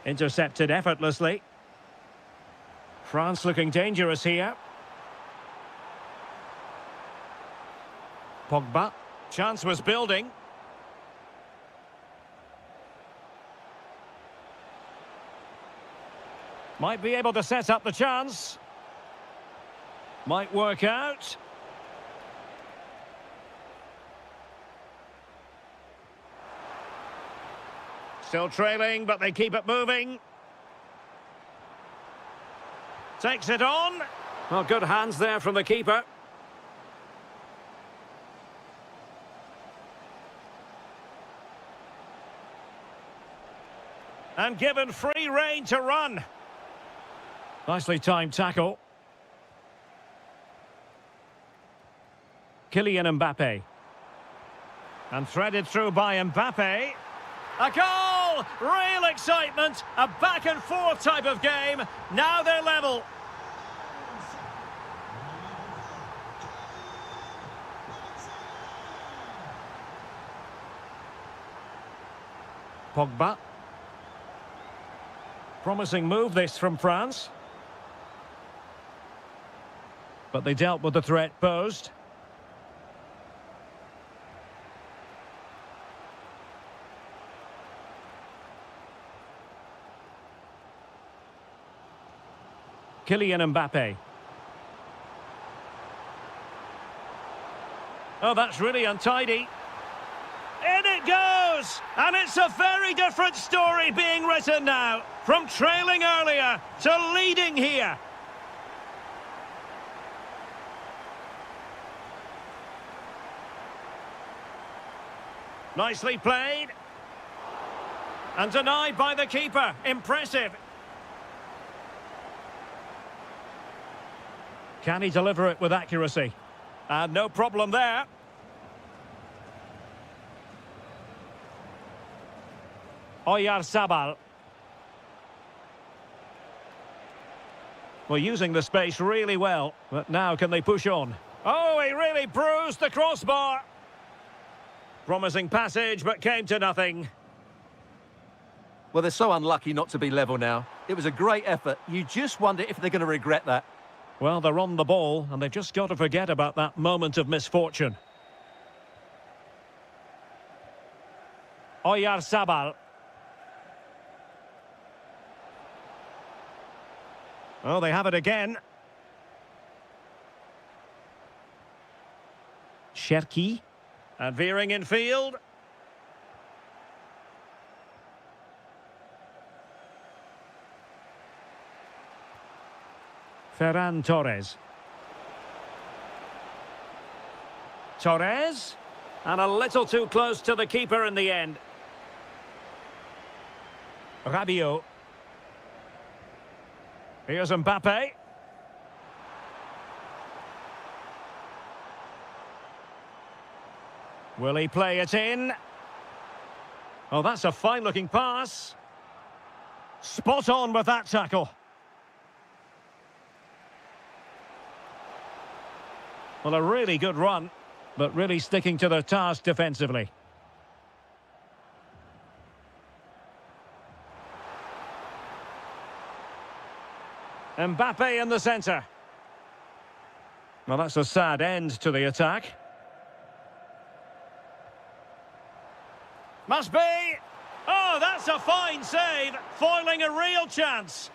Intercepted effortlessly. France looking dangerous here. Pogba. Chance was building. Might be able to set up the chance. Might work out. Still trailing, but they keep it moving. Takes it on. Well, good hands there from the keeper. And given free rein to run. Nicely timed tackle. Kylian Mbappe. And threaded through by Mbappe. A goal! Real excitement. A back and forth type of game. Now they're level. Pogba. Promising move this from France. But they dealt with the threat posed. Kylian Mbappe. Oh, that's really untidy. In it goes! And it's a very different story being written now. From trailing earlier to leading here. Nicely played. And denied by the keeper. Impressive. Can he deliver it with accuracy? And no problem there. Oyarzabal. Well, using the space really well. But now can they push on? Oh, he really bruised the crossbar. Promising passage, but came to nothing. Well, they're so unlucky not to be level now. It was a great effort. You just wonder if they're going to regret that. Well, they're on the ball, and they've just got to forget about that moment of misfortune. Oyarzabal. Oh, they have it again. Cherki. And veering in field. Ferran Torres. Torres. And a little too close to the keeper in the end. Rabiot. Here's Mbappe. Will he play it in? Oh, that's a fine-looking pass. Spot on with that tackle. Well, a really good run, but really sticking to their task defensively. Mbappe in the centre. Well, that's a sad end to the attack. Must be! Oh, that's a fine save, foiling a real chance.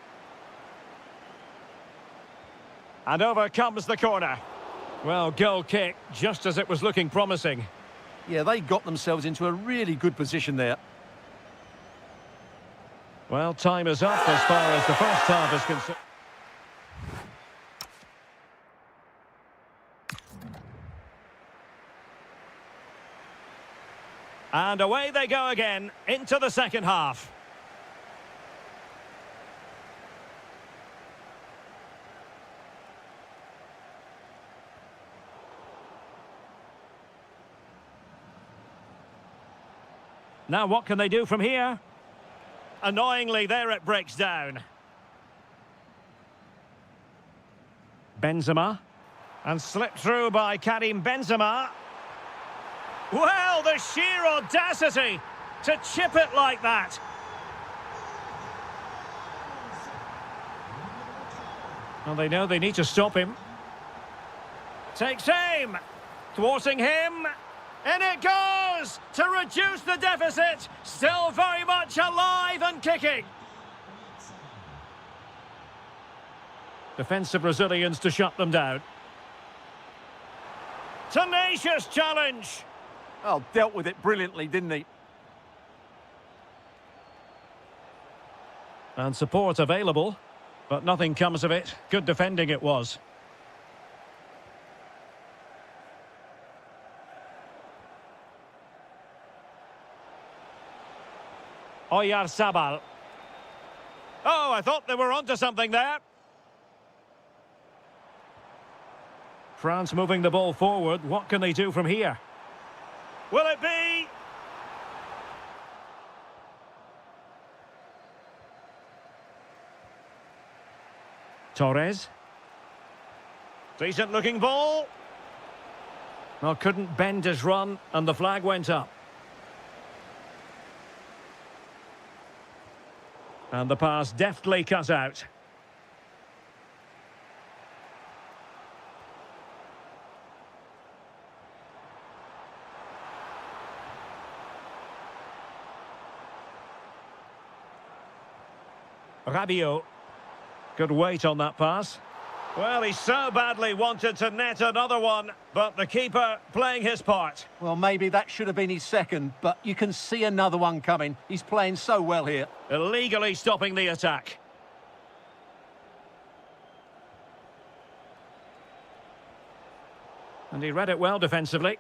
And over comes the corner. Well, goal kick, just as it was looking promising. Yeah, they got themselves into a really good position there. Well, time is up as far as the first half is concerned. And away they go again, into the second half. Now what can they do from here? Annoyingly, there it breaks down. Benzema. And slipped through by Karim Benzema. Well, the sheer audacity to chip it like that. Well, they know they need to stop him. Takes aim. Thwarting him. In it goes! To reduce the deficit. Still very much alive and kicking. Defensive Brazilians to shut them down. Tenacious challenge. Oh, dealt with it brilliantly, didn't he? And support available, but nothing comes of it. Good defending it was. Oyarzabal. Oh, I thought they were onto something there. France moving the ball forward. What can they do from here? Will it be? Torres. Decent looking ball. Well, couldn't bend his run and the flag went up. And the pass deftly cut out. Rabiot. Good weight on that pass. Well, he so badly wanted to net another one, but the keeper playing his part. Well, maybe that should have been his second, but you can see another one coming. He's playing so well here. Illegally stopping the attack. And he read it well defensively.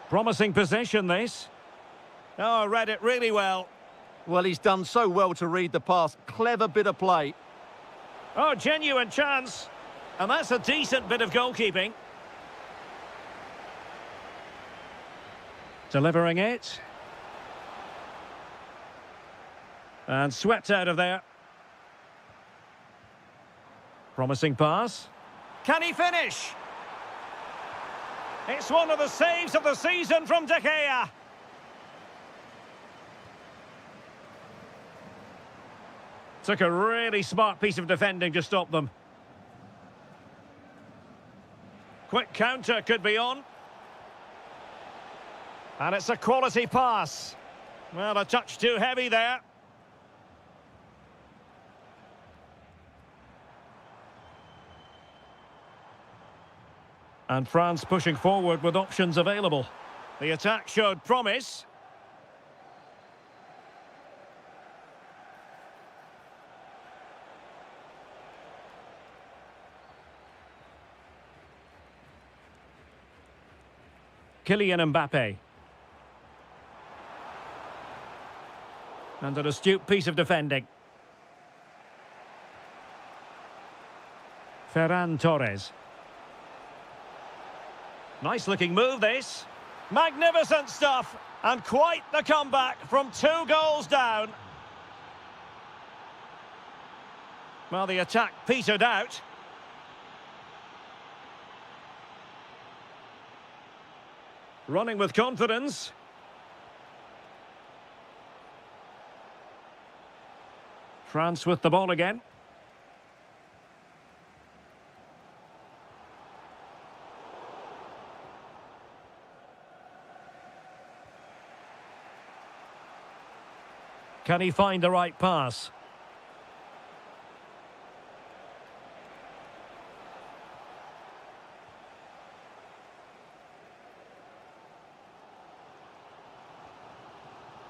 Promising possession, this. Oh, read it really well. Well, he's done so well to read the pass. Clever bit of play. Oh, genuine chance. And that's a decent bit of goalkeeping. Delivering it. And swept out of there. Promising pass. Can he finish? It's one of the saves of the season from De Gea. Took a really smart piece of defending to stop them. Quick counter could be on. And it's a quality pass. Well, a touch too heavy there. And France pushing forward with options available. The attack showed promise. Kylian Mbappe. And an astute piece of defending. Ferran Torres. Nice looking move, this. Magnificent stuff. And quite the comeback from 2 goals down. Well, the attack petered out. Running with confidence. France with the ball again. Can he find the right pass?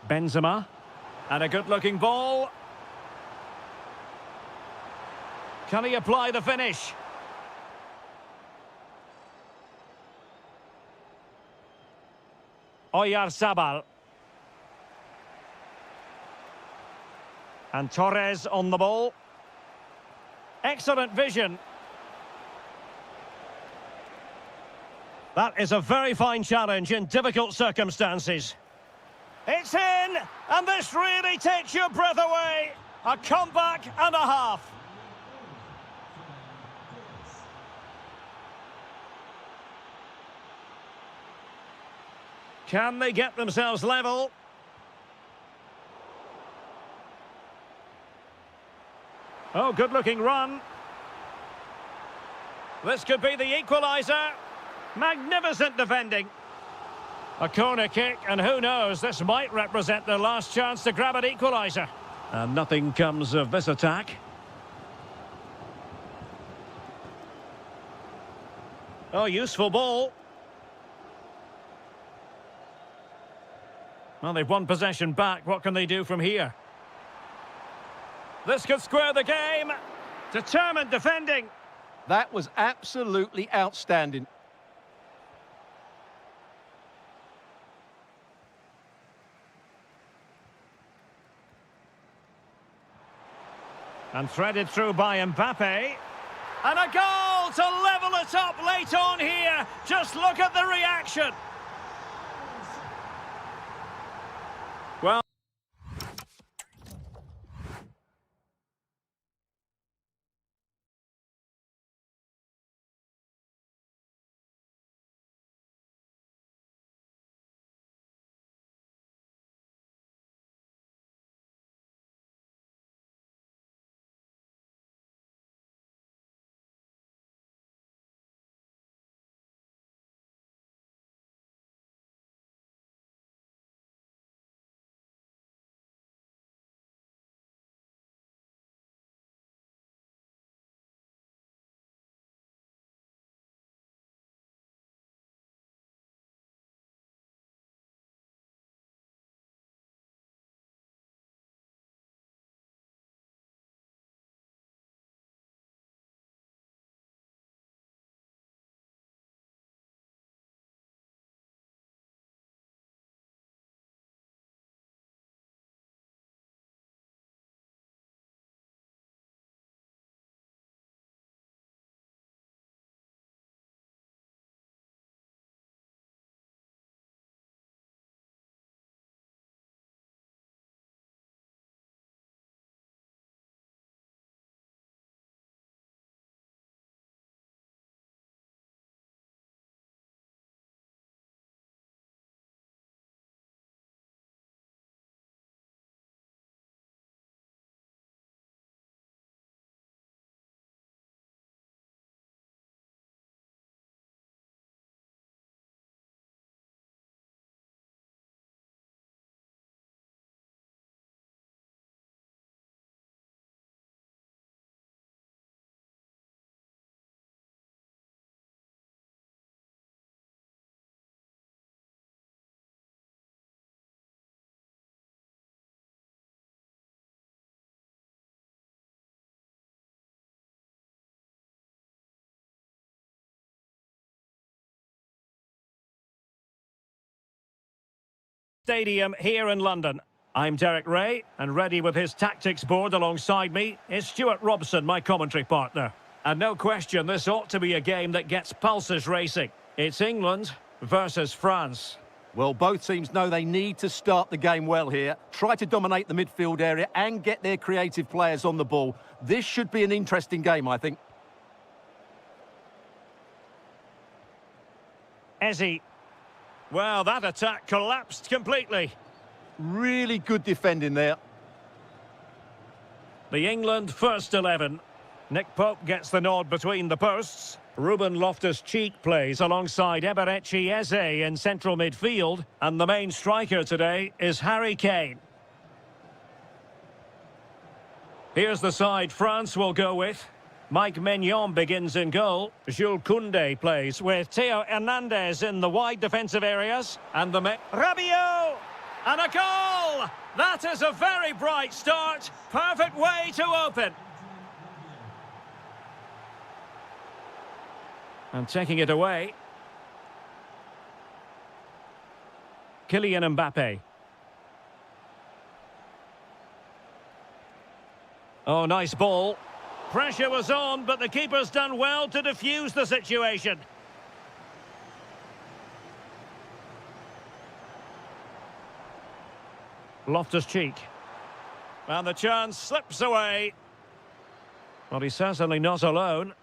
Benzema. And a good-looking ball. Can he apply the finish? Oyarzabal. And Torres on the ball. Excellent vision. That is a very fine challenge in difficult circumstances. It's in, and this really takes your breath away. A comeback and a half. Can they get themselves level? Oh, good-looking run. This could be the equaliser. Magnificent defending. A corner kick, and who knows, this might represent their last chance to grab an equaliser. And nothing comes of this attack. Oh, useful ball. Well, they've won possession back. What can they do from here? This could square the game. Determined defending. That was absolutely outstanding. And threaded through by Mbappe. And a goal to level it up late on here. Just look at the reaction. Well, Stadium here in London. I'm Derek Ray, and ready with his tactics board alongside me is Stuart Robson, my commentary partner. And no question, this ought to be a game that gets pulses racing. It's England versus France. Well, both teams know they need to start the game well here, try to dominate the midfield area and get their creative players on the ball. This should be an interesting game, I think. Ezzy. Well, that attack collapsed completely. Really good defending there. The England first 11. Nick Pope gets the nod between the posts. Ruben Loftus-Cheek plays alongside Eberechi Eze in central midfield. And the main striker today is Harry Kane. Here's the side France will go with. Mike Maignan begins in goal. Jules Koundé plays with Theo Hernandez in the wide defensive areas. And the Rabiot! And a goal! That is a very bright start. Perfect way to open. And taking it away. Kylian Mbappe. Oh, nice ball. Pressure was on, but the keeper's done well to defuse the situation. Loftus-Cheek. And the chance slips away. Well, he's certainly not alone.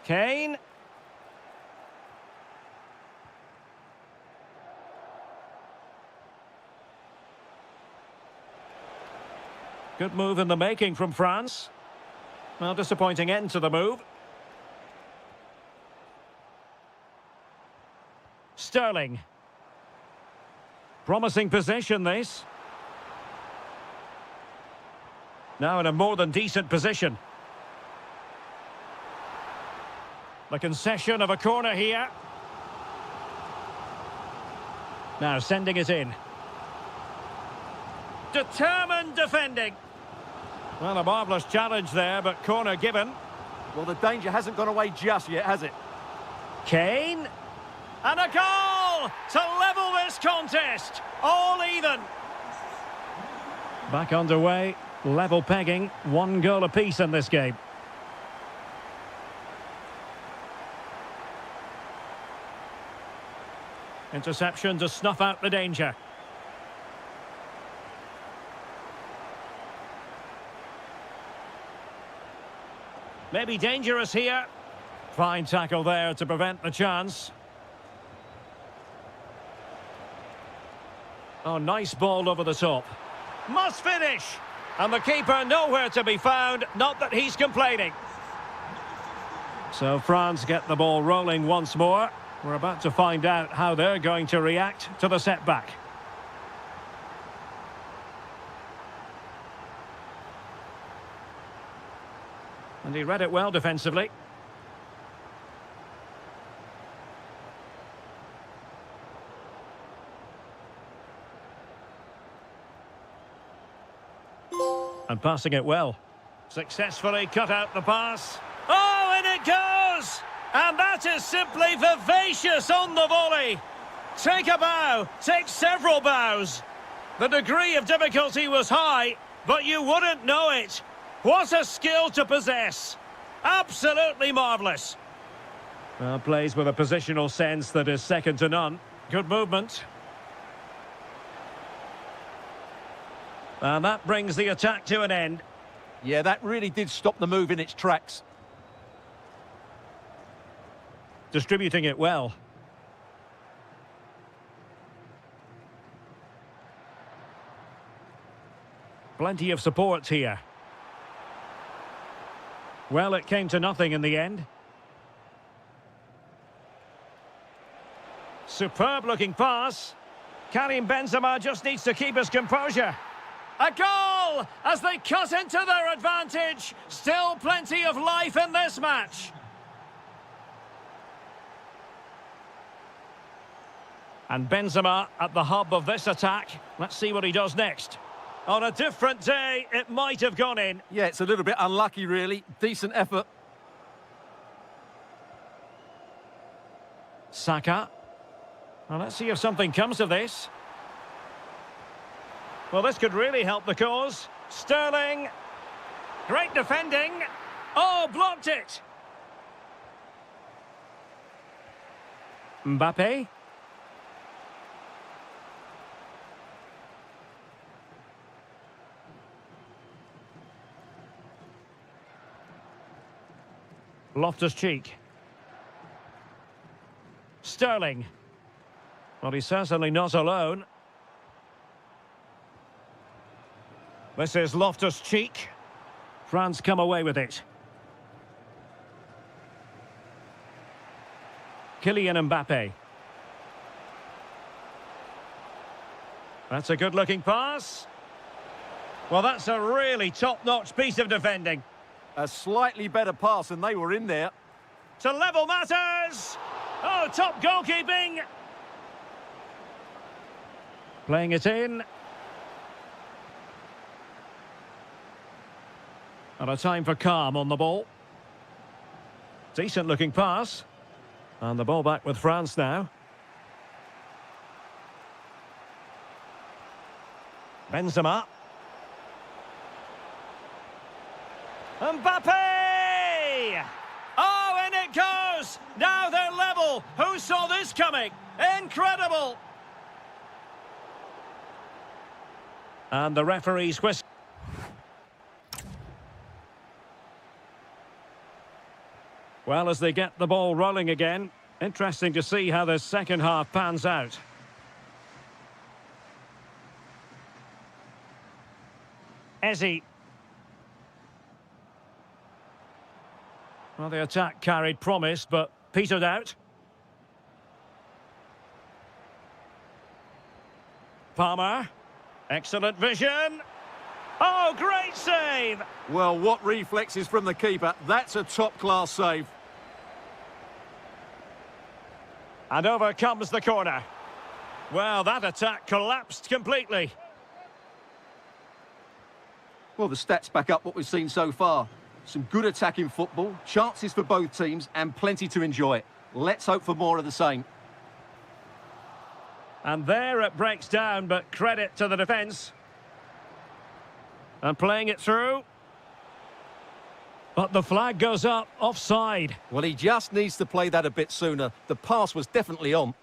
Kane. Good move in the making from France. Well, disappointing end to the move. Sterling. Promising position, this. Now in a more than decent position. The concession of a corner here. Now sending it in. Determined defending. Well, a marvellous challenge there, but corner given. Well, the danger hasn't gone away just yet, has it? Kane. And a goal to level this contest. All even. Back underway. Level pegging. 1 goal apiece in this game. Interception to snuff out the danger. Maybe dangerous here. Fine tackle there to prevent the chance. Oh, nice ball over the top. Must finish! And the keeper nowhere to be found, not that he's complaining. So France get the ball rolling once more. We're about to find out how they're going to react to the setback. And he read it well defensively. And passing it well. Successfully cut out the pass. Oh, and it goes! And that is simply vivacious on the volley. Take a bow, take several bows. The degree of difficulty was high, but you wouldn't know it. What a skill to possess. Absolutely marvellous. Well, plays with a positional sense that is second to none. Good movement. And that brings the attack to an end. Yeah, that really did stop the move in its tracks. Distributing it well. Plenty of support here. Well, it came to nothing in the end. Superb looking pass. Karim Benzema just needs to keep his composure. A goal as they cut into their advantage. Still plenty of life in this match. And Benzema at the hub of this attack. Let's see what he does next. On a different day, it might have gone in. Yeah, it's a little bit unlucky, really. Decent effort. Saka. Well, let's see if something comes of this. Well, this could really help the cause. Sterling. Great defending. Oh, blocked it. Mbappe. Loftus-Cheek. Sterling. Well, he's certainly not alone. This is Loftus-Cheek. France come away with it. Kylian Mbappe. That's a good-looking pass. Well, that's a really top-notch piece of defending. A slightly better pass and they were in there. To level matters! Oh, top goalkeeping! Playing it in. And a time for calm on the ball. Decent looking pass. And the ball back with France now. Benzema. Mbappe! Oh, and it goes! Now they're level. Who saw this coming? Incredible! And the referee's whistle. Well, as they get the ball rolling again, interesting to see how the second half pans out. Eze. Well, the attack carried promise, but petered out. Palmer. Excellent vision. Oh, great save! Well, what reflexes from the keeper. That's a top-class save. And over comes the corner. Well, that attack collapsed completely. Well, the stats back up what we've seen so far. Some good attacking football, chances for both teams, and plenty to enjoy. Let's hope for more of the same. And there it breaks down, but credit to the defence. And playing it through. But the flag goes up, offside. Well, he just needs to play that a bit sooner. The pass was definitely on.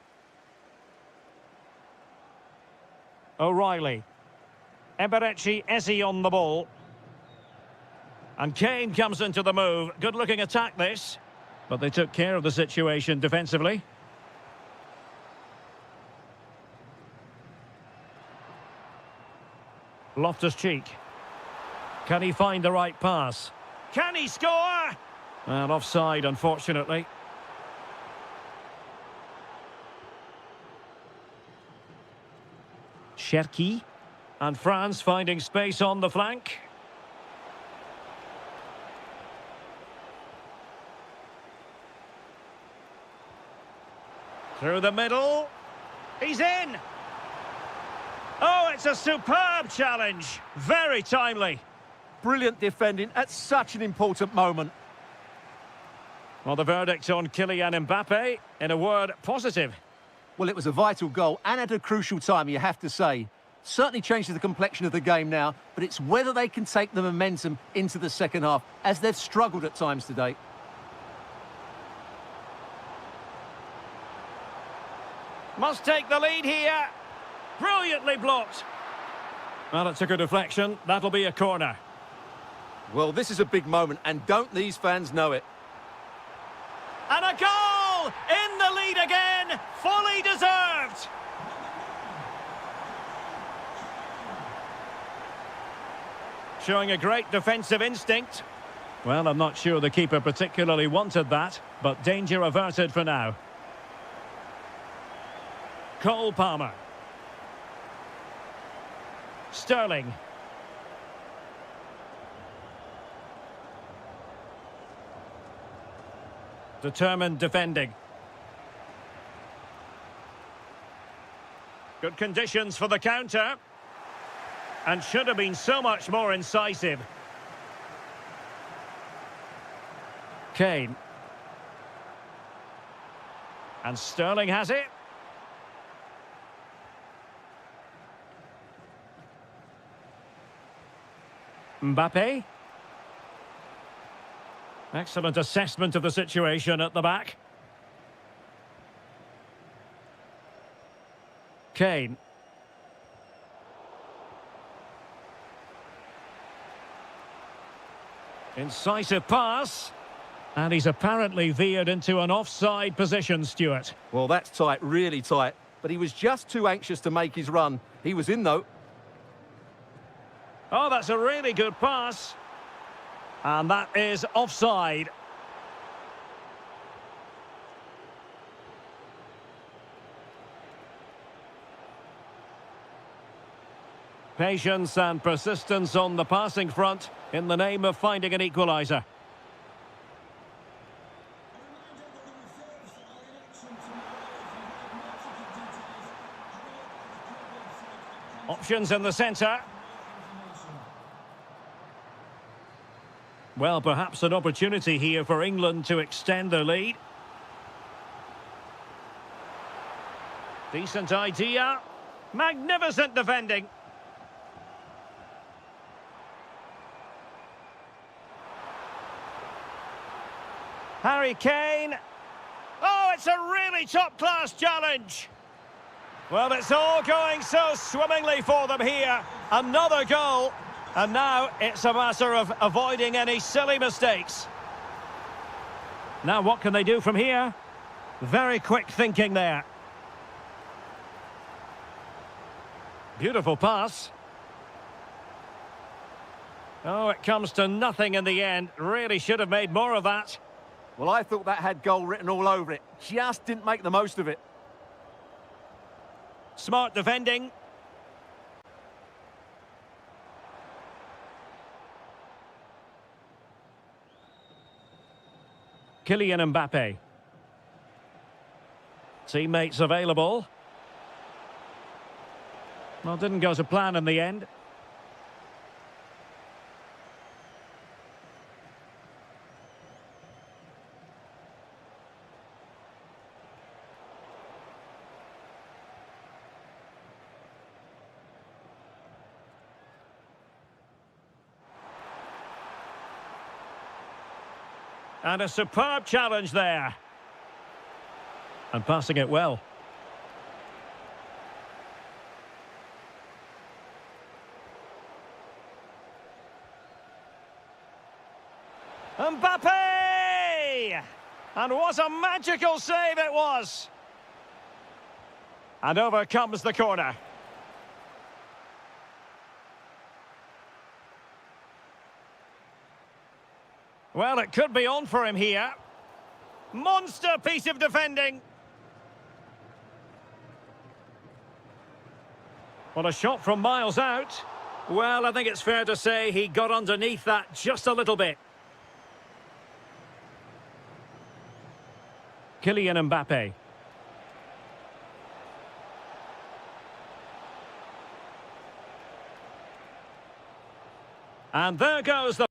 O'Reilly. Eberechi Eze on the ball. And Kane comes into the move. Good-looking attack, this. But they took care of the situation defensively. Loftus-Cheek. Can he find the right pass? Can he score? And offside, unfortunately. Cherki. And France finding space on the flank. Through the middle. He's in. Oh, it's a superb challenge. Very timely. Brilliant defending at such an important moment. Well, the verdict on Kylian Mbappe, in a word, positive. Well, it was a vital goal and at a crucial time, you have to say. Certainly changes the complexion of the game now, but it's whether they can take the momentum into the second half, as they've struggled at times today. Must take the lead here. Brilliantly blocked. Well, it took a deflection. That'll be a corner. Well, this is a big moment, and don't these fans know it? And a goal! In the lead again! Fully deserved! Showing a great defensive instinct. Well, I'm not sure the keeper particularly wanted that, but danger averted for now. Cole Palmer. Sterling. Determined defending. Good conditions for the counter. And should have been so much more incisive. Kane. And Sterling has it. Mbappe. Excellent assessment of the situation at the back. Kane. Incisive pass. And he's apparently veered into an offside position, Stuart. Well, that's tight, really tight. But he was just too anxious to make his run. He was in, though. Oh, that's a really good pass. And that is offside. Patience and persistence on the passing front in the name of finding an equaliser. Options in the centre. Well, perhaps an opportunity here for England to extend their lead. Decent idea. Magnificent defending. Harry Kane. Oh, it's a really top-class challenge. Well, it's all going so swimmingly for them here. Another goal. And now it's a matter of avoiding any silly mistakes. Now what can they do from here? Very quick thinking there. Beautiful pass. Oh, it comes to nothing in the end. Really should have made more of that. Well, I thought that had goal written all over it. Just didn't make the most of it. Smart defending. Kylian Mbappe. Teammates available. Well, didn't go to plan in the end. And a superb challenge there. And passing it well. Mbappe! And what a magical save it was! And over comes the corner. Well, it could be on for him here. Monster piece of defending. Well, a shot from miles out. Well, I think it's fair to say he got underneath that just a little bit. Kylian Mbappe. And there goes the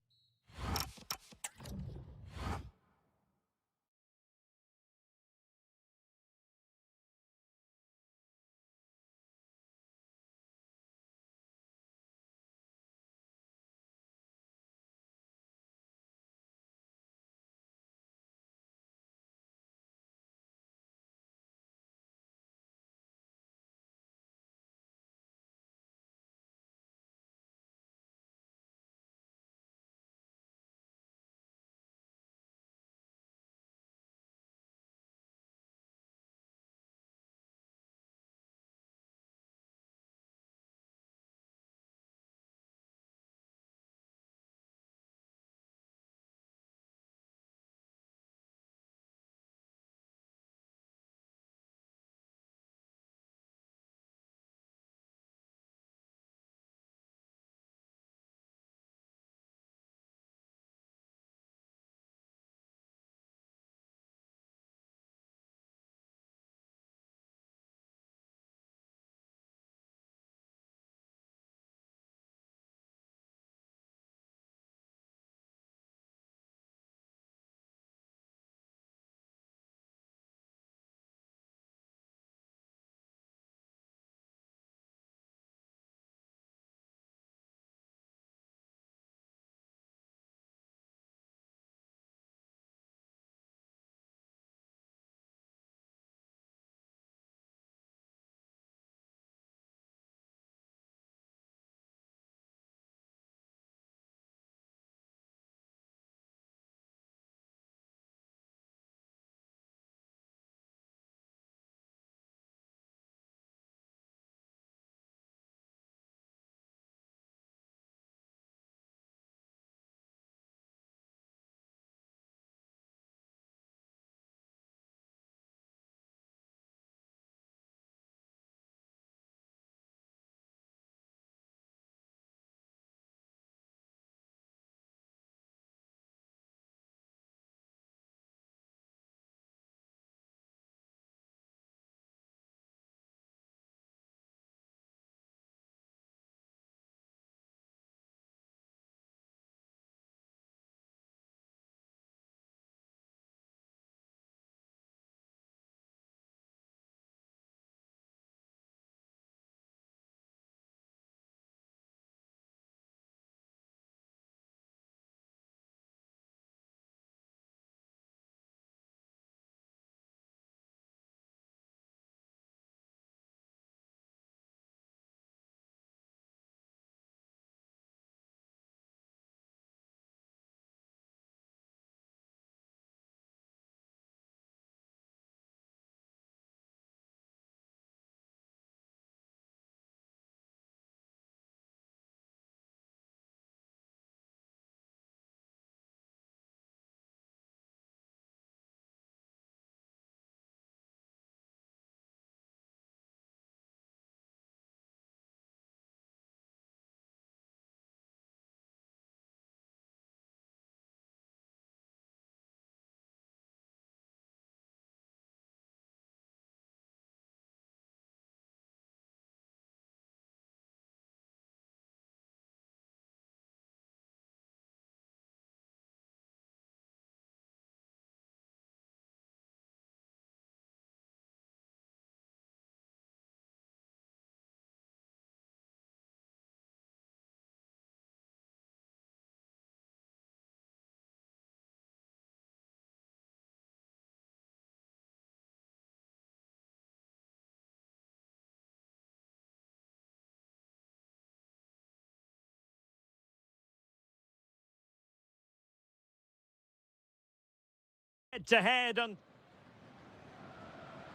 Head to head, and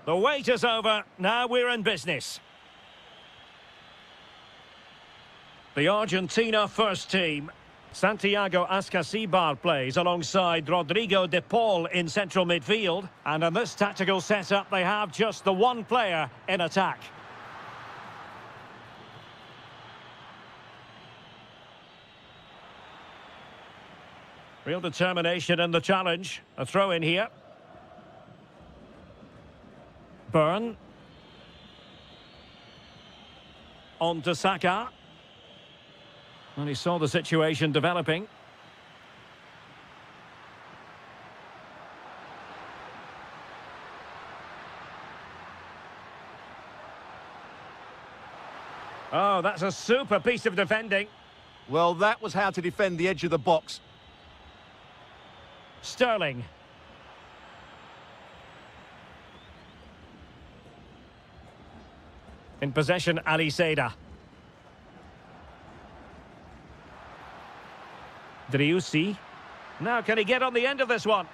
the wait is over. Now we're in business. The Argentina first team. Santiago Ascasibar plays alongside Rodrigo de Paul in central midfield. And in this tactical setup, they have just the one player in attack. Real determination in the challenge. A throw in here. Byrne. On to Saka. And he saw the situation developing. Oh, that's a super piece of defending. Well, that was how to defend the edge of the box. Sterling. In possession, Ali Seda. Driussi. Now, can he get on the end of this one?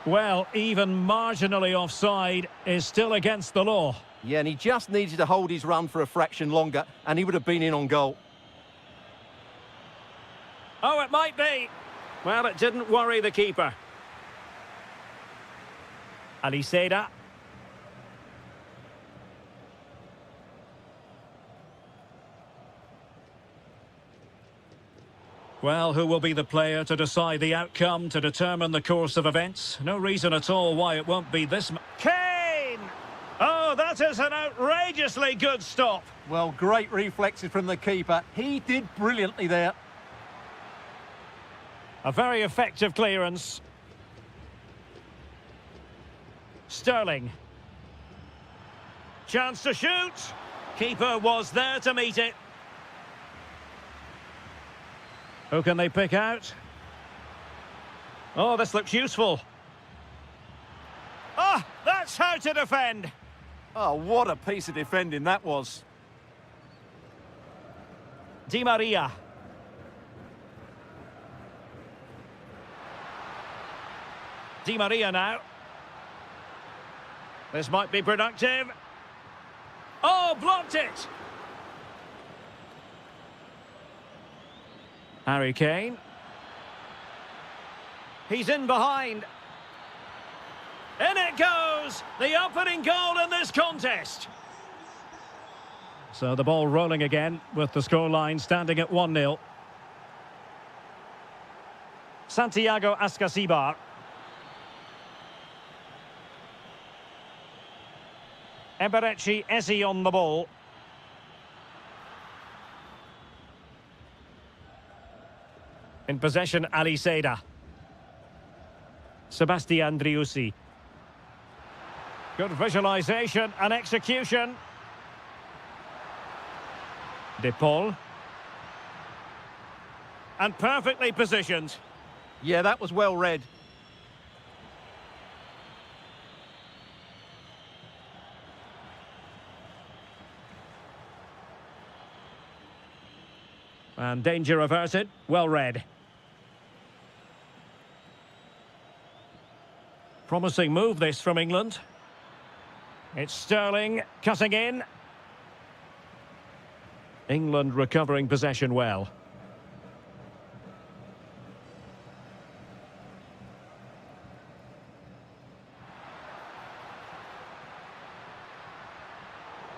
Well, even marginally offside is still against the law. Yeah, and he just needed to hold his run for a fraction longer, and he would have been in on goal. Oh, it might be. Well, it didn't worry the keeper. Ali Seda. Well, who will be the player to decide the outcome, to determine the course of events? No reason at all why it won't be this... Kane! Oh, that is an outrageously good stop. Well, great reflexes from the keeper. He did brilliantly there. A very effective clearance. Sterling. Chance to shoot. Keeper was there to meet it. Who can they pick out? Oh, this looks useful. Ah, that's how to defend. Oh, what a piece of defending that was. Di Maria. Di Maria now. This might be productive. Oh, blocked it! Harry Kane. He's in behind. In it goes! The opening goal in this contest. So the ball rolling again with the scoreline standing at 1-0. Santiago Ascasibar. Eberechi Eze on the ball. In possession, Ali Seda. Sebastian Driussi. Good visualisation and execution. De Paul. And perfectly positioned. Yeah, that was well read. And danger averted. Well read. Promising move this from England. It's Sterling cutting in. England recovering possession well.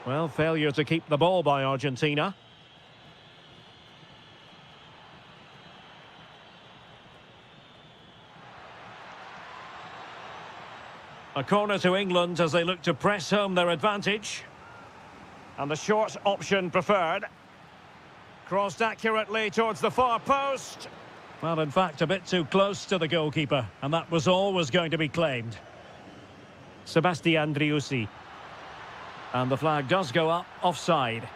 Well, failure to keep the ball by Argentina. A corner to England as they look to press home their advantage. And the short option preferred. Crossed accurately towards the far post. Well, in fact, a bit too close to the goalkeeper. And that was always going to be claimed. Sebastian Driussi. And the flag does go up, offside.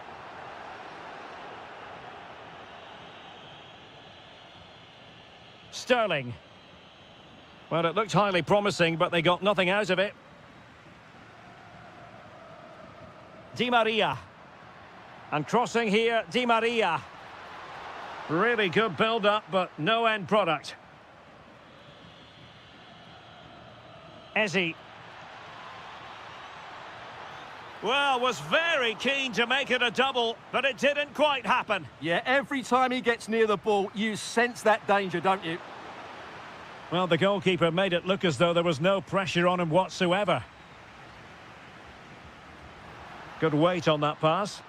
Sterling. Well, it looked highly promising, but they got nothing out of it. Di Maria. And crossing here, Di Maria. Really good build-up, but no end product. Ezi. Well, was very keen to make it a double, but it didn't quite happen. Yeah, every time he gets near the ball, you sense that danger, don't you? Well, the goalkeeper made it look as though there was no pressure on him whatsoever. Good weight on that pass.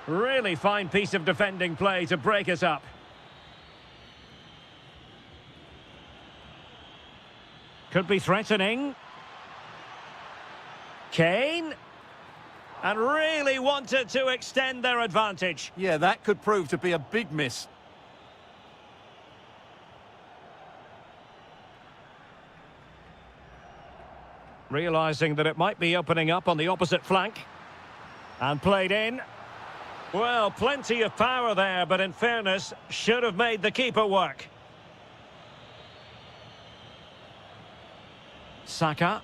Really fine piece of defending play to break us up. Could be threatening. Kane. And really wanted to extend their advantage. Yeah, that could prove to be a big miss. Realising that it might be opening up on the opposite flank. And played in. Well, plenty of power there, but in fairness, should have made the keeper work. Saka.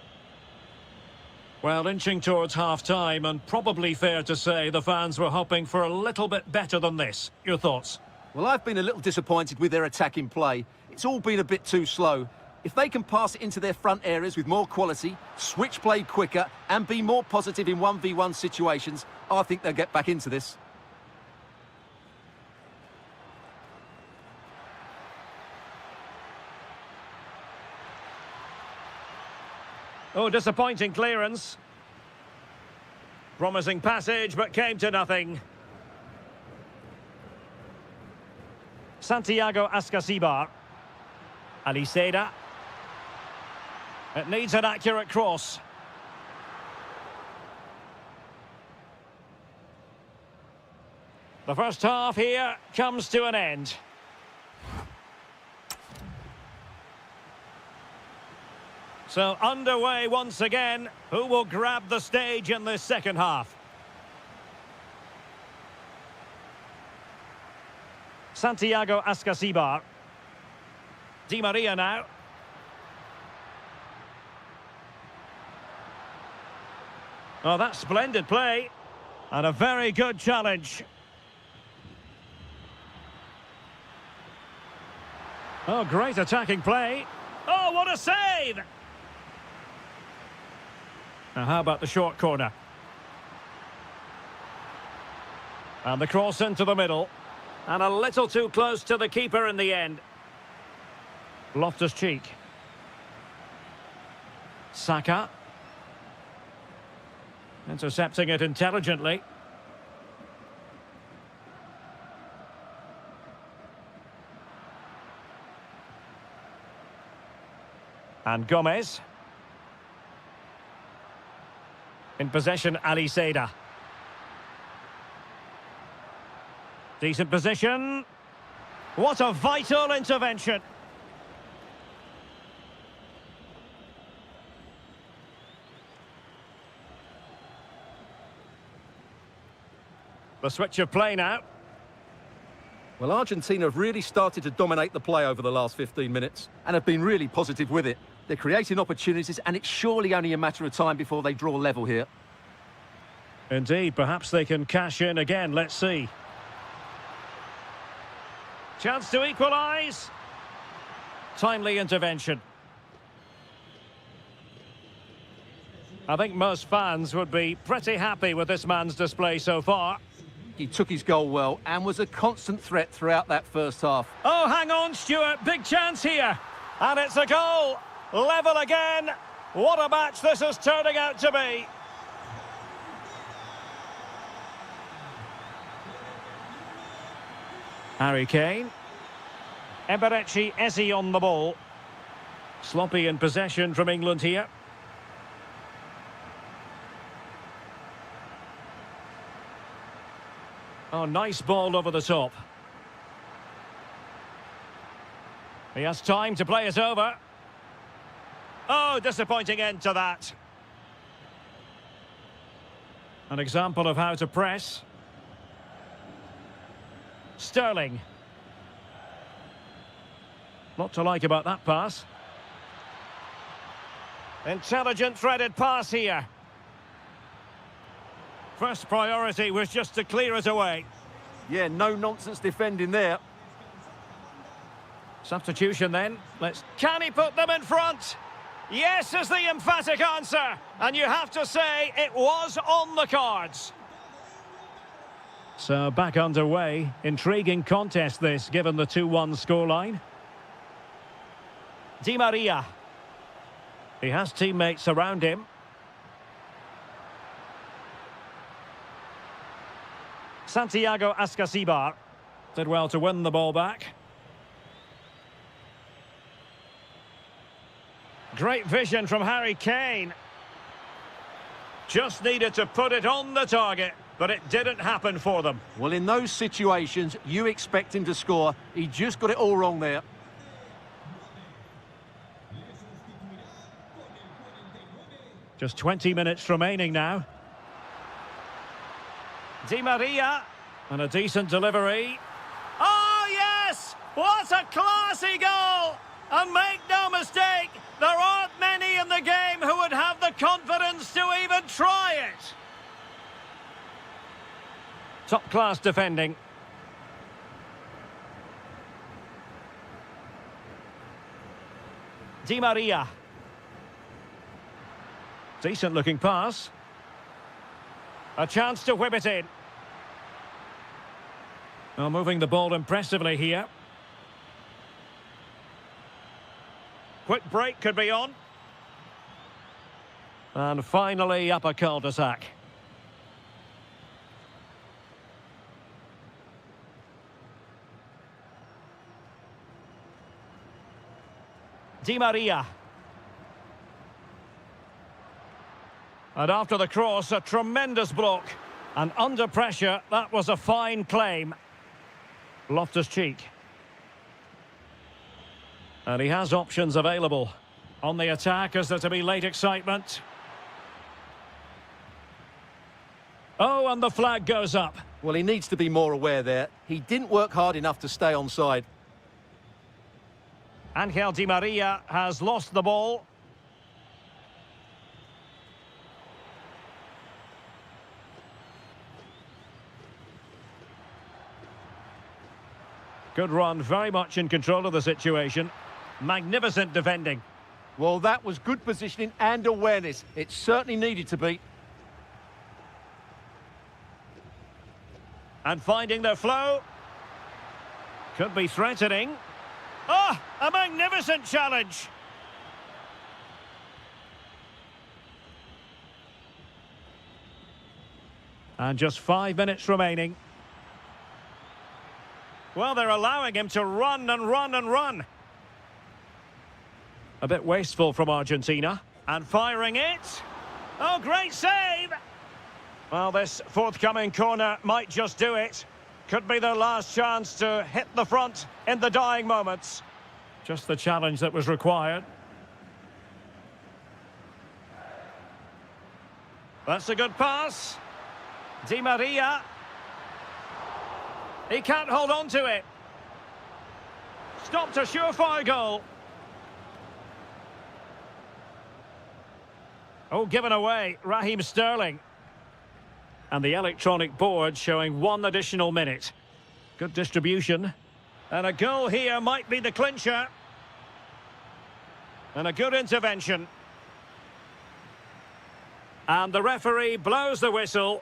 Well, inching towards half-time, and probably fair to say the fans were hoping for a little bit better than this. Your thoughts? Well, I've been a little disappointed with their attacking play. It's all been a bit too slow. If they can pass it into their front areas with more quality, switch play quicker, and be more positive in 1v1 situations, I think they'll get back into this. Oh, disappointing clearance. Promising passage, but came to nothing. Santiago Ascasibar. Aliseda. It needs an accurate cross. The first half here comes to an end. So underway once again. Who will grab the stage in this second half? Santiago Ascasibar. Di Maria now. Oh, that's splendid play. And a very good challenge. Oh, great attacking play. Oh, what a save! Now, how about the short corner? And the cross into the middle. And a little too close to the keeper in the end. Loftus-Cheek. Saka. Intercepting it intelligently. And Gomez. In possession, Aliseda. Decent position. What a vital intervention. The switch of play now. Well, Argentina have really started to dominate the play over the last 15 minutes and have been really positive with it. They're creating opportunities, and it's surely only a matter of time before they draw level here. Indeed, perhaps they can cash in again. Let's see. Chance to equalise. Timely intervention. I think most fans would be pretty happy with this man's display so far. He took his goal well and was a constant threat throughout that first half. Oh, hang on, Stuart. Big chance here. And it's a goal. Level again. What a match this is turning out to be. Harry Kane. Eberechi Ezi on the ball. Sloppy in possession from England here. Oh, nice ball over the top. He has time to play it over. Oh, disappointing end to that. An example of how to press. Sterling. Not to like about that pass. Intelligent threaded pass here. First priority was just to clear it away. Yeah, no nonsense defending there. Substitution then. Can he put them in front? Yes is the emphatic answer. And you have to say it was on the cards. So back underway. Intriguing contest this, given the 2-1 scoreline. Di Maria. He has teammates around him. Santiago Ascasibar did well to win the ball back. Great vision from Harry Kane. Just needed to put it on the target, but it didn't happen for them. Well, in those situations, you expect him to score. He just got it all wrong there. Just 20 minutes remaining now. Di Maria, and a decent delivery. Oh, yes! What a classy goal! And make no mistake, there aren't many in the game who would have the confidence to even try it. Top-class defending. Di Maria. Decent-looking pass. A chance to whip it in. Well, moving the ball impressively here. Quick break could be on. And finally up a cul-de-sac. Di Maria. And after the cross, a tremendous block. And under pressure, that was a fine claim. Loftus-Cheek. And he has options available. On the attack, is there to be late excitement? Oh, and the flag goes up. Well, he needs to be more aware there. He didn't work hard enough to stay onside. Angel Di Maria has lost the ball. Good run, very much in control of the situation. Magnificent defending. Well, that was good positioning and awareness. It certainly needed to be. And finding their flow. Could be threatening. Ah, a magnificent challenge. And just 5 minutes remaining. Well, they're allowing him to run and run and run. A bit wasteful from Argentina. And firing it. Oh, great save! Well, this forthcoming corner might just do it. Could be their last chance to hit the front in the dying moments. Just the challenge that was required. That's a good pass. Di Maria. He can't hold on to it. Stopped a surefire goal. Oh, given away. Raheem Sterling. And the electronic board showing 1 additional minute. Good distribution. And a goal here might be the clincher. And a good intervention. And the referee blows the whistle.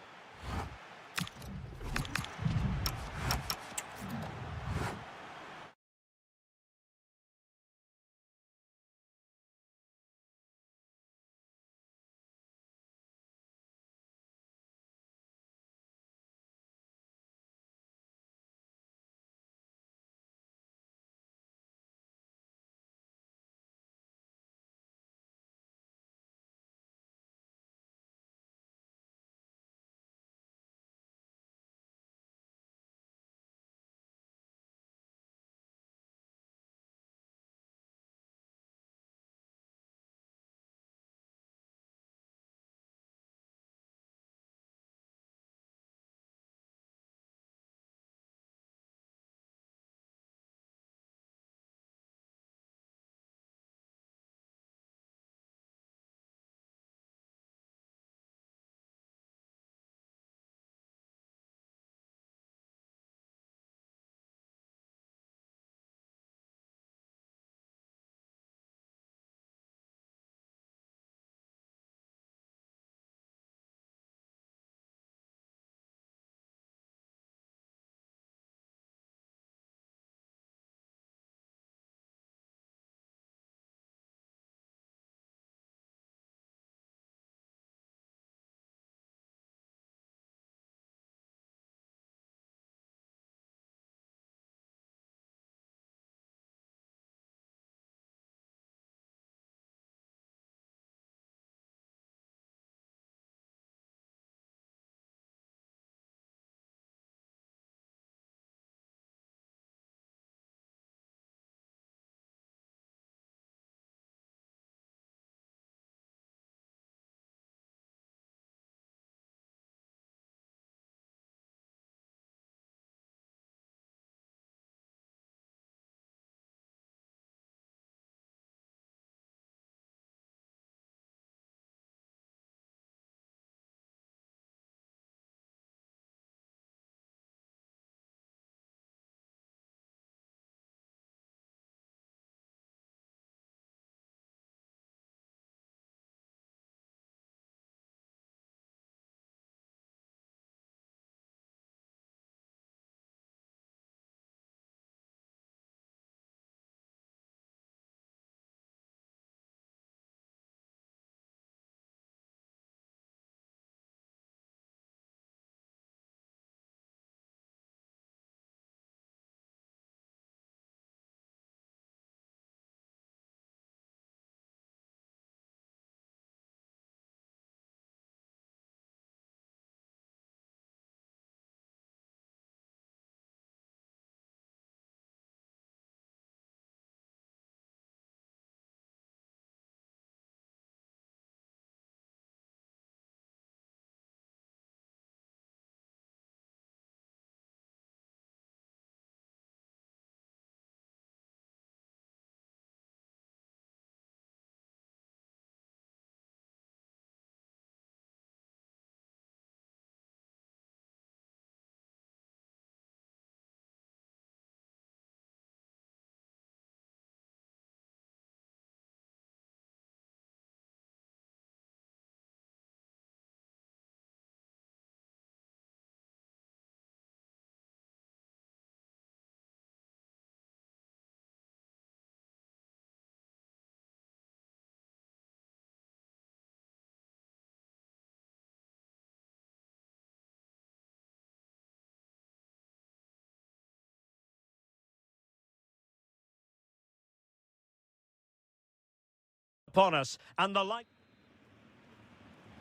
upon us. And the light...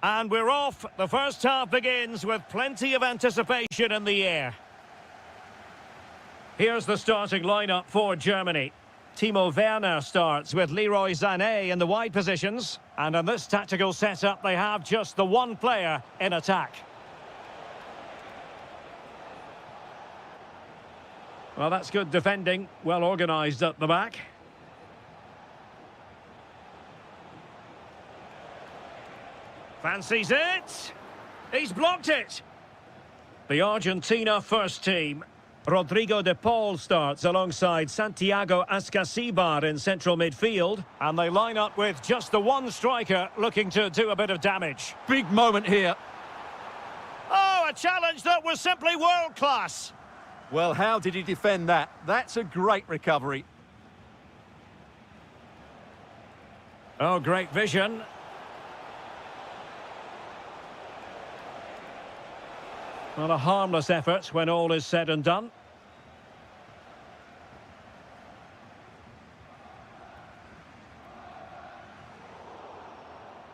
And we're off. The first half begins with plenty of anticipation in the air. Here's the starting lineup for Germany. Timo Werner starts with Leroy Sané in the wide positions. And in this tactical setup, they have just the one player in attack. Well, that's good defending. Well organised at the back. Fancies it. He's blocked it. The Argentina first team. Rodrigo de Paul starts alongside Santiago Ascasibar in central midfield. And they line up with just the one striker looking to do a bit of damage. Big moment here. Oh, a challenge that was simply world-class. Well, how did he defend that? That's a great recovery. Oh, great vision. Not a harmless effort when all is said and done.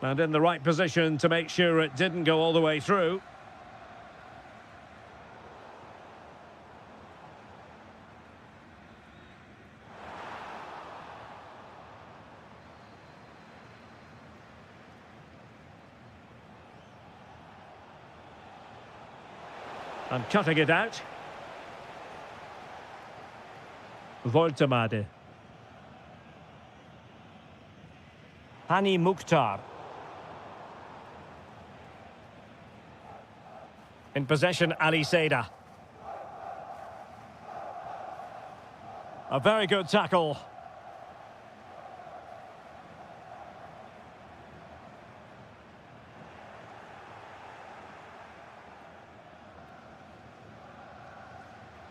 And in the right position to make sure it didn't go all the way through. And cutting it out. Voltemade. Hani Mukhtar. In possession, Ali Seda. A very good tackle.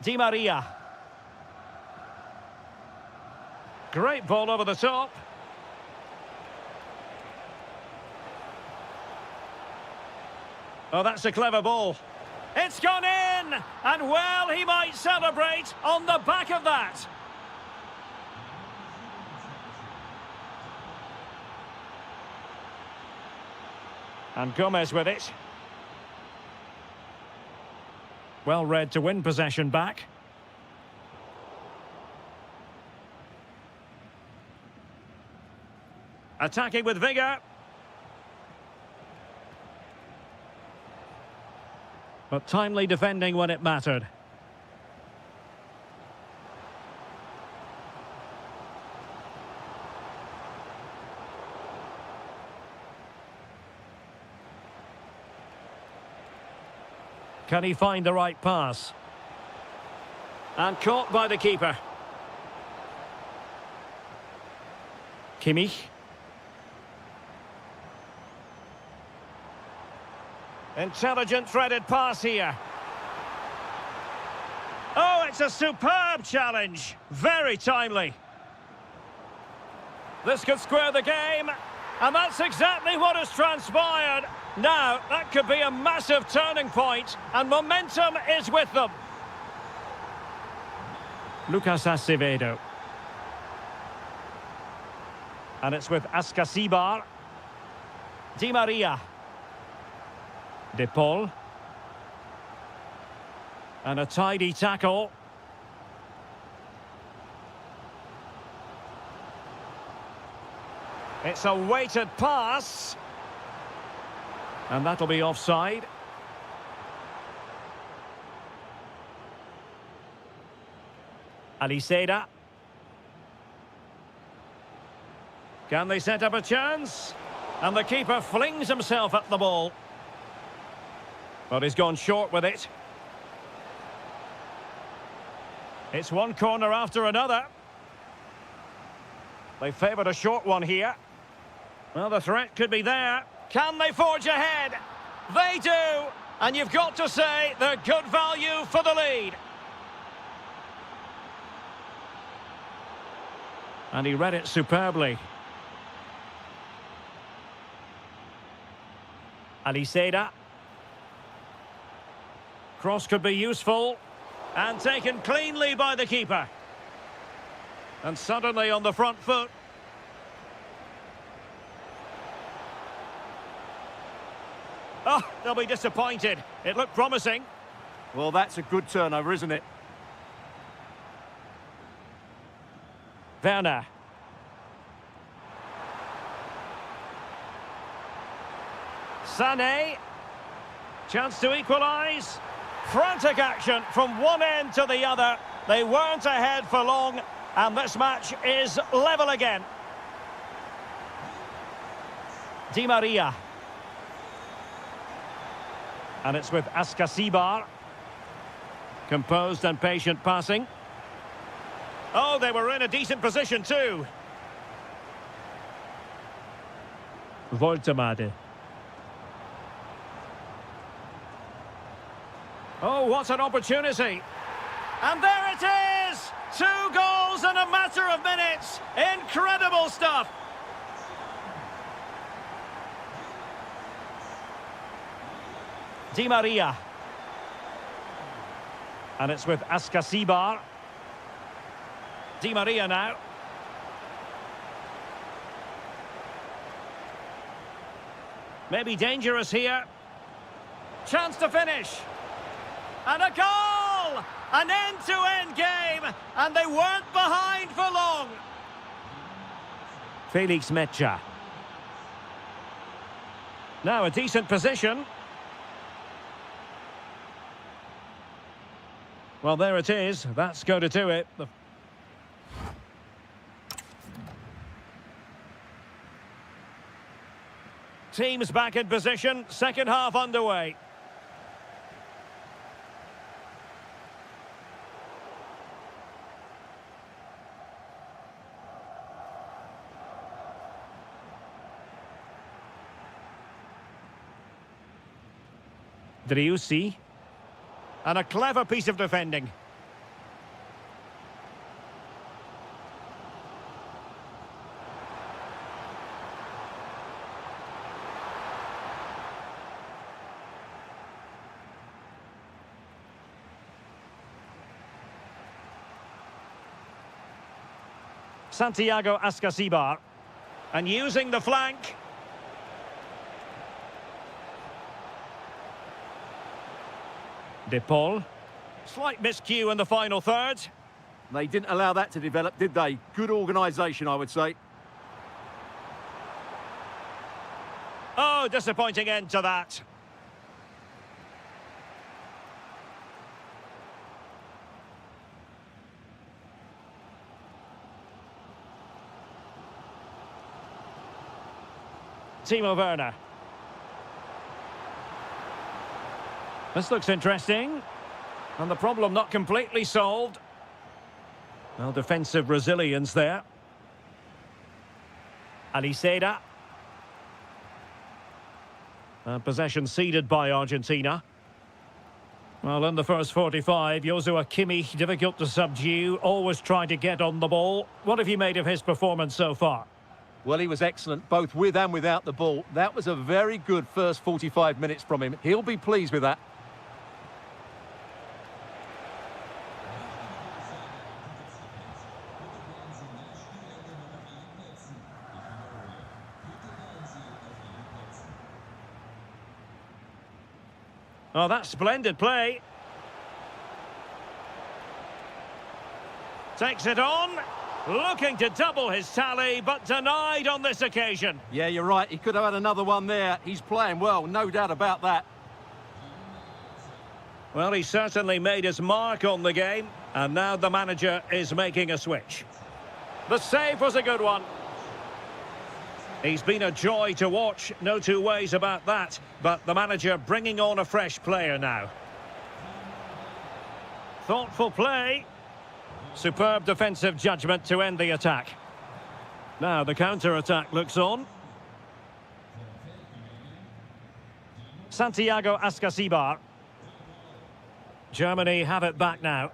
Di Maria. Great ball over the top. Oh, that's a clever ball. It's gone in! And well, he might celebrate on the back of that. And Gomez with it. Well read to win possession back. Attacking with vigour. But timely defending when it mattered. Can he find the right pass? And caught by the keeper. Kimmich. Intelligent threaded pass here. Oh, it's a superb challenge. Very timely. This could square the game. And that's exactly what has transpired. Now, that could be a massive turning point, and momentum is with them. Lucas Acevedo. And it's with Ascasibar. Di Maria. De Paul. And a tidy tackle. It's a weighted pass. And that'll be offside. Ali Seda. Can they set up a chance? And the keeper flings himself at the ball. But he's gone short with it. It's one corner after another. They favoured a short one here. Well, the threat could be there. Can they forge ahead? They do. And you've got to say they're good value for the lead. And he read it superbly. Ali Seda. Cross could be useful. And taken cleanly by the keeper. And suddenly on the front foot. Oh, they'll be disappointed. It looked promising. Well, that's a good turnover, isn't it? Werner. Sané. Chance to equalise. Frantic action from one end to the other. They weren't ahead for long, and this match is level again. Di Maria. And it's with Askasibar. Composed and patient passing. Oh, they were in a decent position too. Voltemade. Oh, what an opportunity. And there it is! 2 goals in a matter of minutes. Incredible stuff. Di Maria. And it's with Askasibar. Di Maria now. Maybe dangerous here. Chance to finish. And a goal! An end-to-end game, and they weren't behind for long. Felix Mecha. Now a decent position. Well, there it is. That's going to do it. Teams back in position. Second half underway. Driussi. And a clever piece of defending. Santiago Askasibar. And using the flank. De Paul. Slight miscue in the final third. They didn't allow that to develop, did they? Good organisation, I would say. Oh, disappointing end to that. Timo Werner. This looks interesting. And the problem not completely solved. Well, defensive resilience there. Aliseda. Possession ceded by Argentina. Well, in the first 45, Joshua Kimmich, difficult to subdue, always trying to get on the ball. What have you made of his performance so far? Well, he was excellent, both with and without the ball. That was a very good first 45 minutes from him. He'll be pleased with that. Oh, that's splendid play. Takes it on. Looking to double his tally, but denied on this occasion. Yeah, you're right. He could have had another one there. He's playing well, no doubt about that. Well, he certainly made his mark on the game, and now the manager is making a switch. The save was a good one. He's been a joy to watch, no two ways about that, but the manager bringing on a fresh player now. Thoughtful play. Superb defensive judgment to end the attack. Now the counter-attack looks on. Santiago Askasibar. Germany have it back now.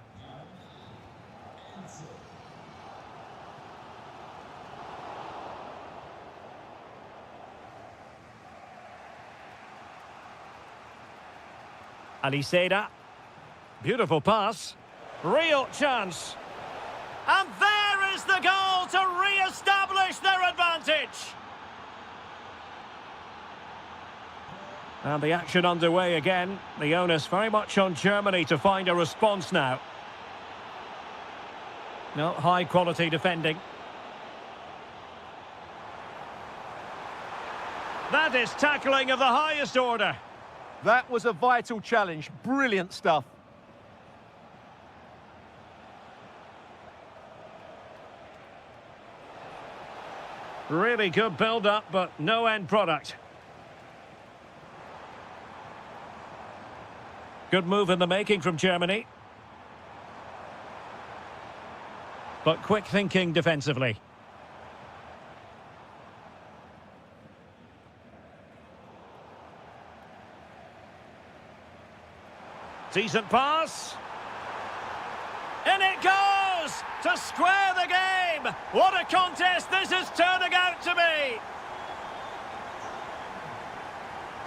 Aliseda. Beautiful pass. Real chance. And there is the goal to re-establish their advantage. And the action underway again. The onus very much on Germany to find a response now. No, high quality defending. That is tackling of the highest order. That was a vital challenge. Brilliant stuff. Really good build-up, but no end product. Good move in the making from Germany. But quick thinking defensively. Decent pass. In it goes! To square the game! What a contest this is turning out to be!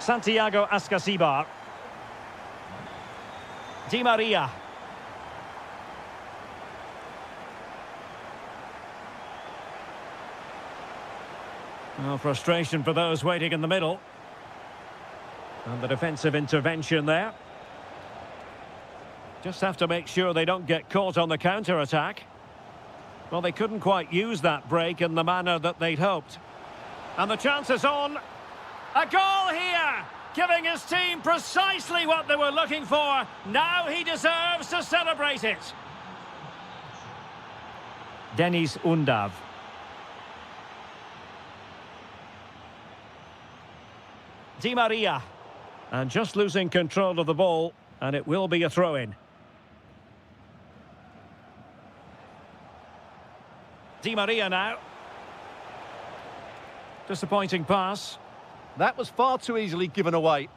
Santiago Ascasibar. Di Maria. Oh, frustration for those waiting in the middle. And the defensive intervention there. Just have to make sure they don't get caught on the counter-attack. Well, they couldn't quite use that break in the manner that they'd hoped. And the chance is on. A goal here! Giving his team precisely what they were looking for. Now he deserves to celebrate it. Deniz Undav. Di Maria. And just losing control of the ball, and it will be a throw-in. Di Maria now. Disappointing pass. That was far too easily given away.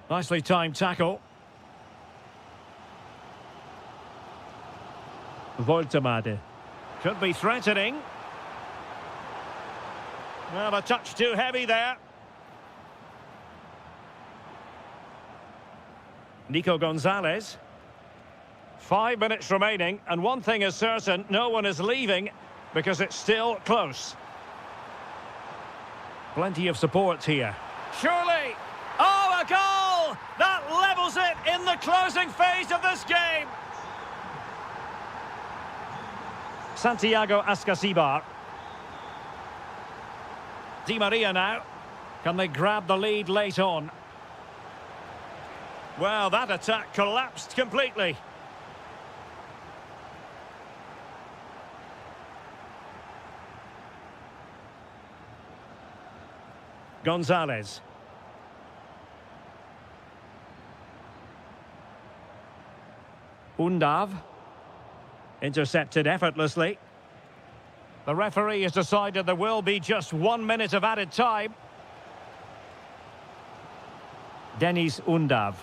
Nicely timed tackle. Voltemade. Could be threatening. Well, a touch too heavy there. Nico Gonzalez. 5 minutes remaining, and one thing is certain, no one is leaving because it's still close. Plenty of support here. Surely! Oh, a goal! That levels it in the closing phase of this game! Santiago Ascasibar. Di Maria now. Can they grab the lead late on? Well, that attack collapsed completely. Gonzalez. Undav. Intercepted effortlessly. The referee has decided there will be just 1 minute of added time. Deniz Undav.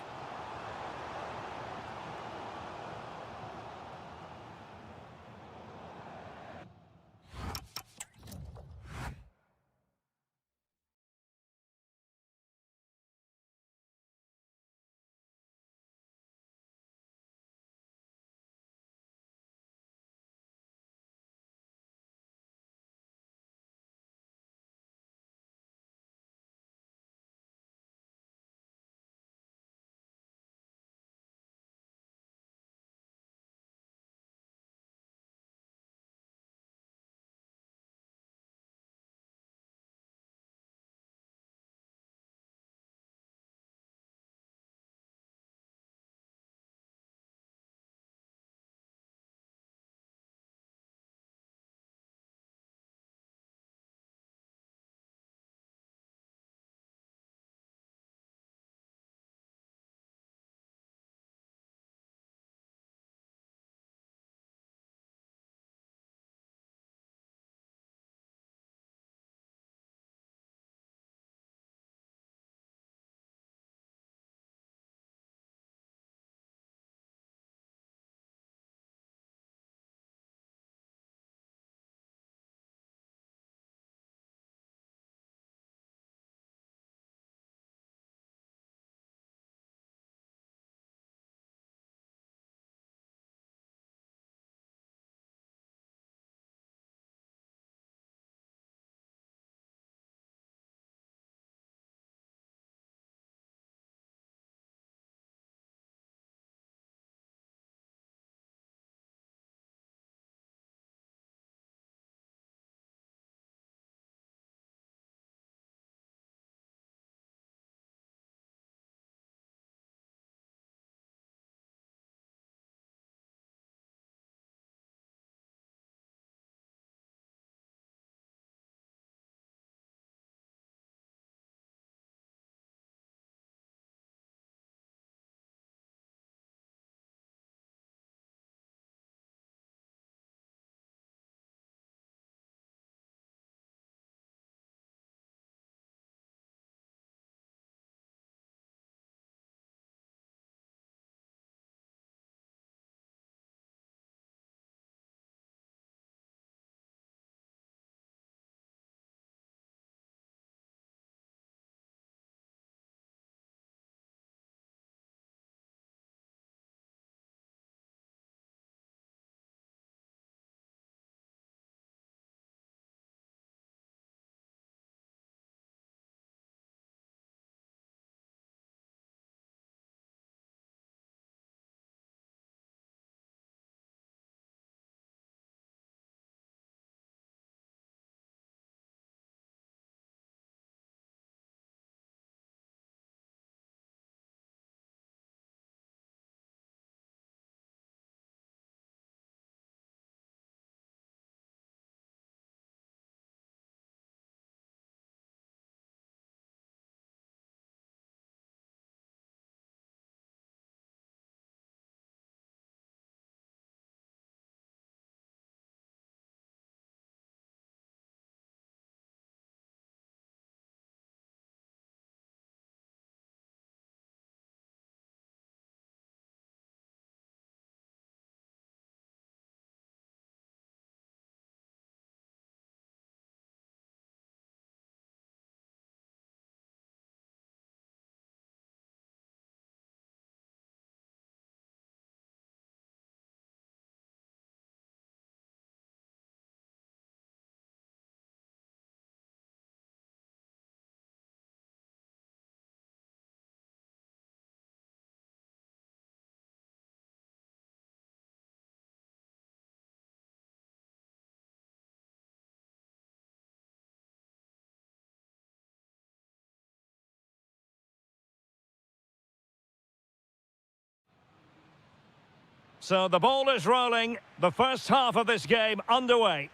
So the ball is rolling. The first half of this game underway.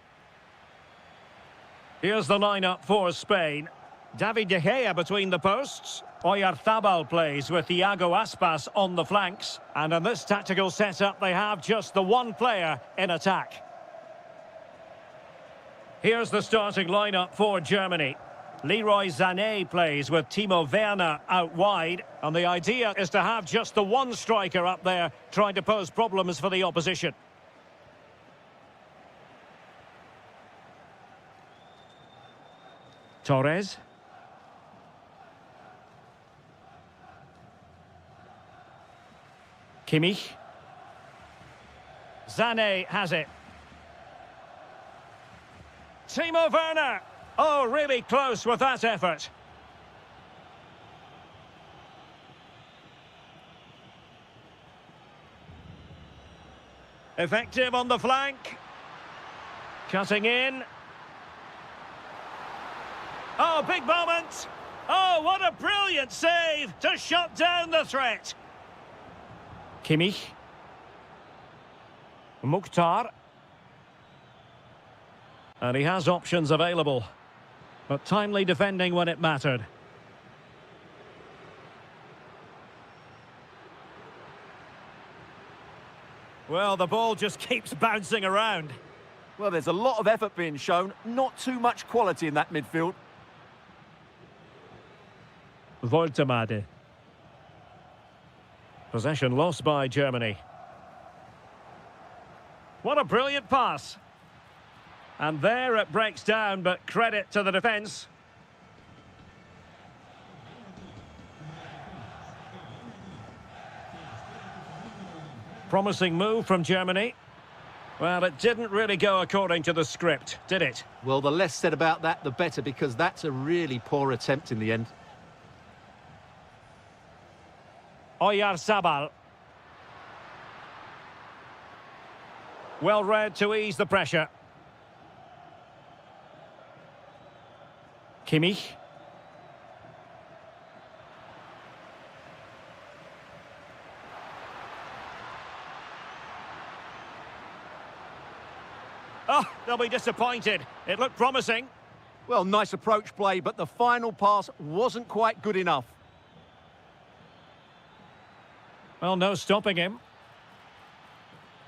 Here's the lineup for Spain. David De Gea between the posts. Oyarzabal plays with Iago Aspas on the flanks. And in this tactical setup, they have just the one player in attack. Here's the starting lineup for Germany. Leroy Sané plays with Timo Werner out wide. And the idea is to have just the one striker up there trying to pose problems for the opposition. Torres. Kimmich. Sané has it. Timo Werner. Oh, really close with that effort. Effective on the flank. Cutting in. Oh, big moment. Oh, what a brilliant save to shut down the threat. Kimmich. Mukhtar. And he has options available. But timely defending when it mattered. Well, the ball just keeps bouncing around. Well, there's a lot of effort being shown, not too much quality in that midfield. Voltemade. Possession lost by Germany. What a brilliant pass. And there it breaks down, but credit to the defence. Promising move from Germany. Well, it didn't really go according to the script, did it? Well, the less said about that, the better, because that's a really poor attempt in the end. Oyarzabal. Well read to ease the pressure. Kimmich. Oh, they'll be disappointed. It looked promising. Well, nice approach play, but the final pass wasn't quite good enough. Well, no stopping him.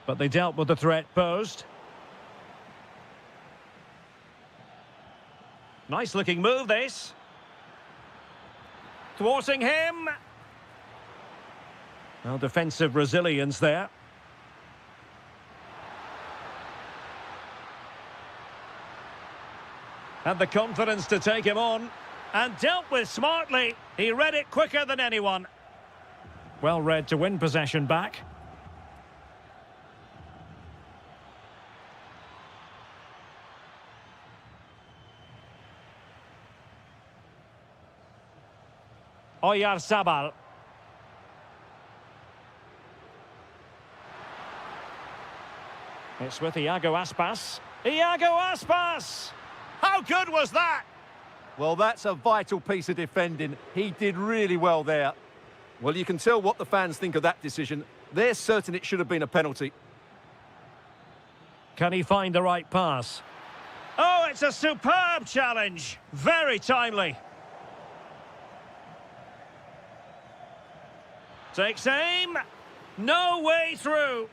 But they dealt with the threat posed. Nice looking move, this. Thwarting him. Well, defensive resilience there. Had the confidence to take him on. And dealt with smartly. He read it quicker than anyone. Well read to win possession back. Oyarzabal. It's with Iago Aspas. Iago Aspas! How good was that? Well, that's a vital piece of defending. He did really well there. Well, you can tell what the fans think of that decision. They're certain it should have been a penalty. Can he find the right pass? Oh, it's a superb challenge. Very timely. Takes aim. No way through.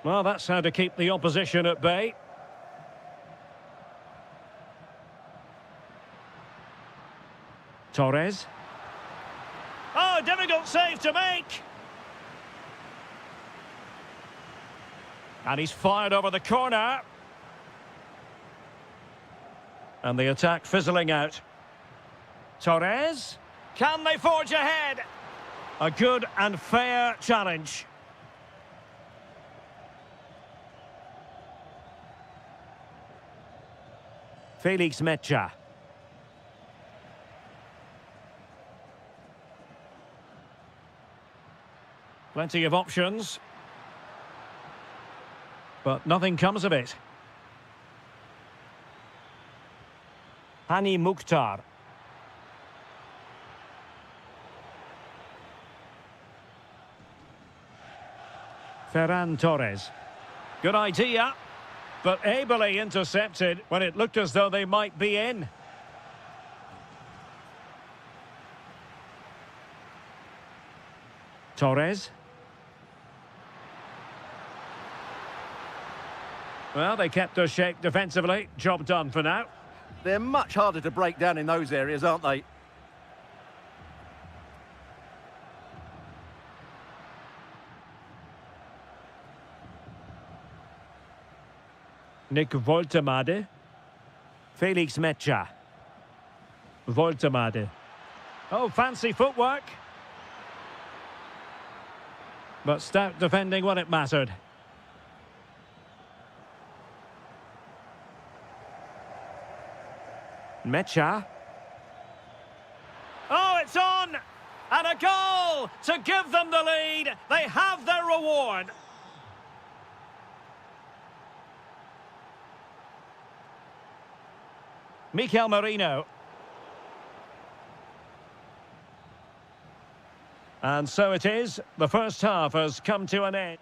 Well, that's how to keep the opposition at bay. Torres. Oh, difficult save to make. And he's fired over the corner. And the attack fizzling out. Torres. Can they forge ahead? A good and fair challenge. Felix Mecha. Plenty of options. But nothing comes of it. Hani Mukhtar. Ferran Torres. Good idea, but ably intercepted when it looked as though they might be in. Torres. Well, they kept their shape defensively. Job done for now. They're much harder to break down in those areas, aren't they? Nick Woltemade. Felix Mecha. Woltemade. Oh, fancy footwork. But stout defending when it mattered. Mecha. Oh, it's on! And a goal to give them the lead. They have their reward. Mikel Merino. And so it is. The first half has come to an end.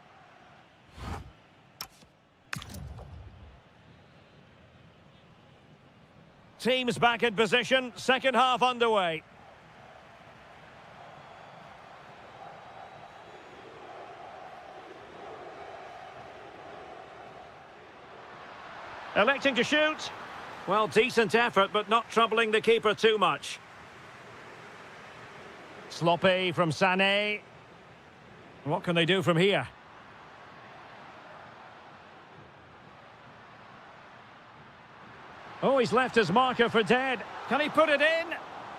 Teams back in position. Second half underway. Electing to shoot. Well, decent effort, but not troubling the keeper too much. Sloppy from Sané. What can they do from here? Oh, he's left his marker for dead. Can he put it in?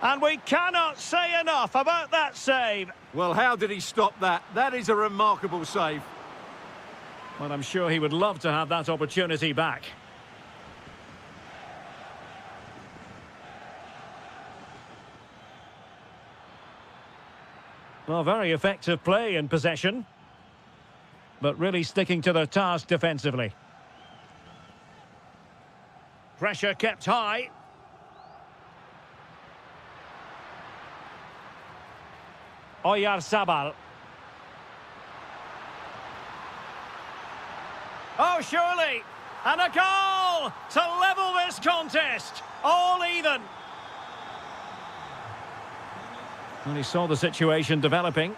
And we cannot say enough about that save. Well, how did he stop that? That is a remarkable save. Well, I'm sure he would love to have that opportunity back. Well, very effective play in possession, but really sticking to their task defensively. Pressure kept high. Oyarzabal. Oh, surely! And a goal to level this contest. All even. Well, he saw the situation developing.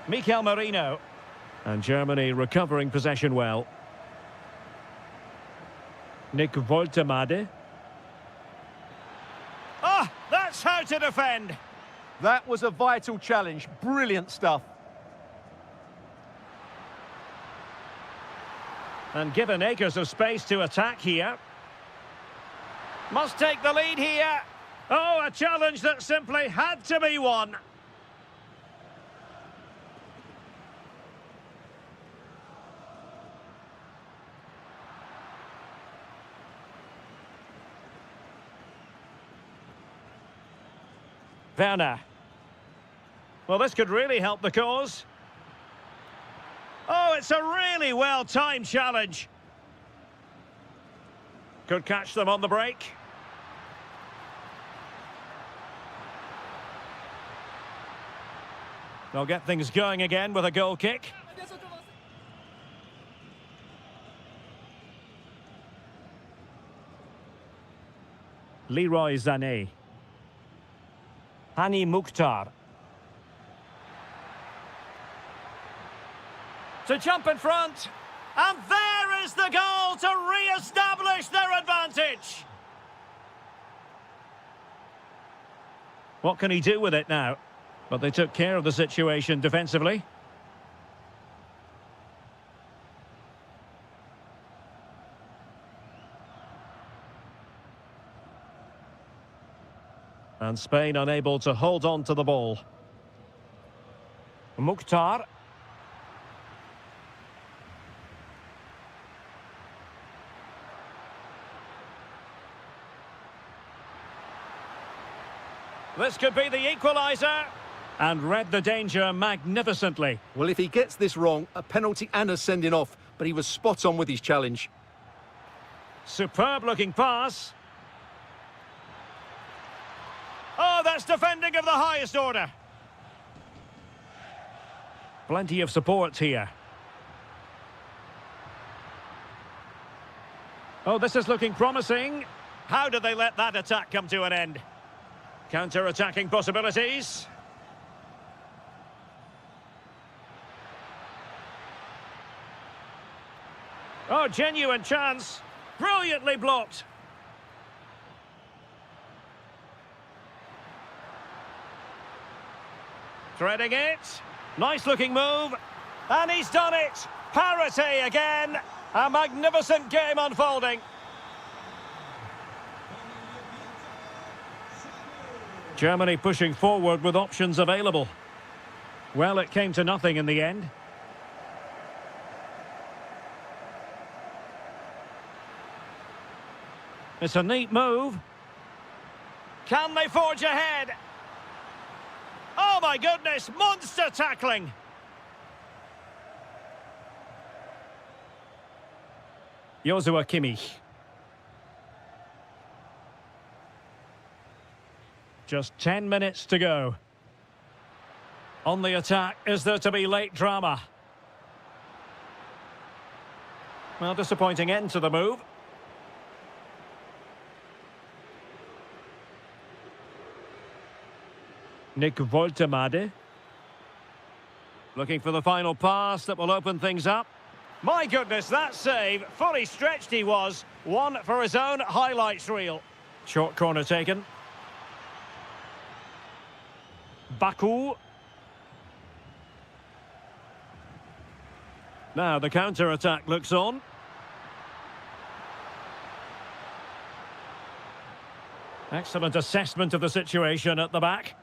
Mikel Merino. And Germany recovering possession well. Nick Woltemade. Ah, that's how to defend. That was a vital challenge. Brilliant stuff. And given acres of space to attack here. Must take the lead here. Oh, a challenge that simply had to be won. Werner. Well, this could really help the cause. Oh, it's a really well-timed challenge. Could catch them on the break. They'll get things going again with a goal kick. Leroy Sané. Hani Mukhtar. To jump in front. And there is the goal to re-establish their advantage. What can he do with it now? But they took care of the situation defensively. And Spain unable to hold on to the ball. Mukhtar. This could be the equaliser. And read the danger magnificently. Well, if he gets this wrong, a penalty and a sending off, but he was spot on with his challenge. Superb looking pass. Oh, that's defending of the highest order. Plenty of support here. Oh, this is looking promising. How did they let that attack come to an end? Counter-attacking possibilities. Oh, genuine chance. Brilliantly blocked. Threading it. Nice looking move. And he's done it. Parity again. A magnificent game unfolding. Germany pushing forward with options available. Well, it came to nothing in the end. It's a neat move. Can they forge ahead? Oh my goodness, monster tackling. Joshua Kimmich. Just 10 minutes to go. On the attack, is there to be late drama? Well, disappointing end to the move. Nick Woltemade. Looking for the final pass that will open things up. My goodness, that save. Fully stretched he was. One for his own highlights reel. Short corner taken. Baku. Now the counter-attack looks on. Excellent assessment of the situation at the back.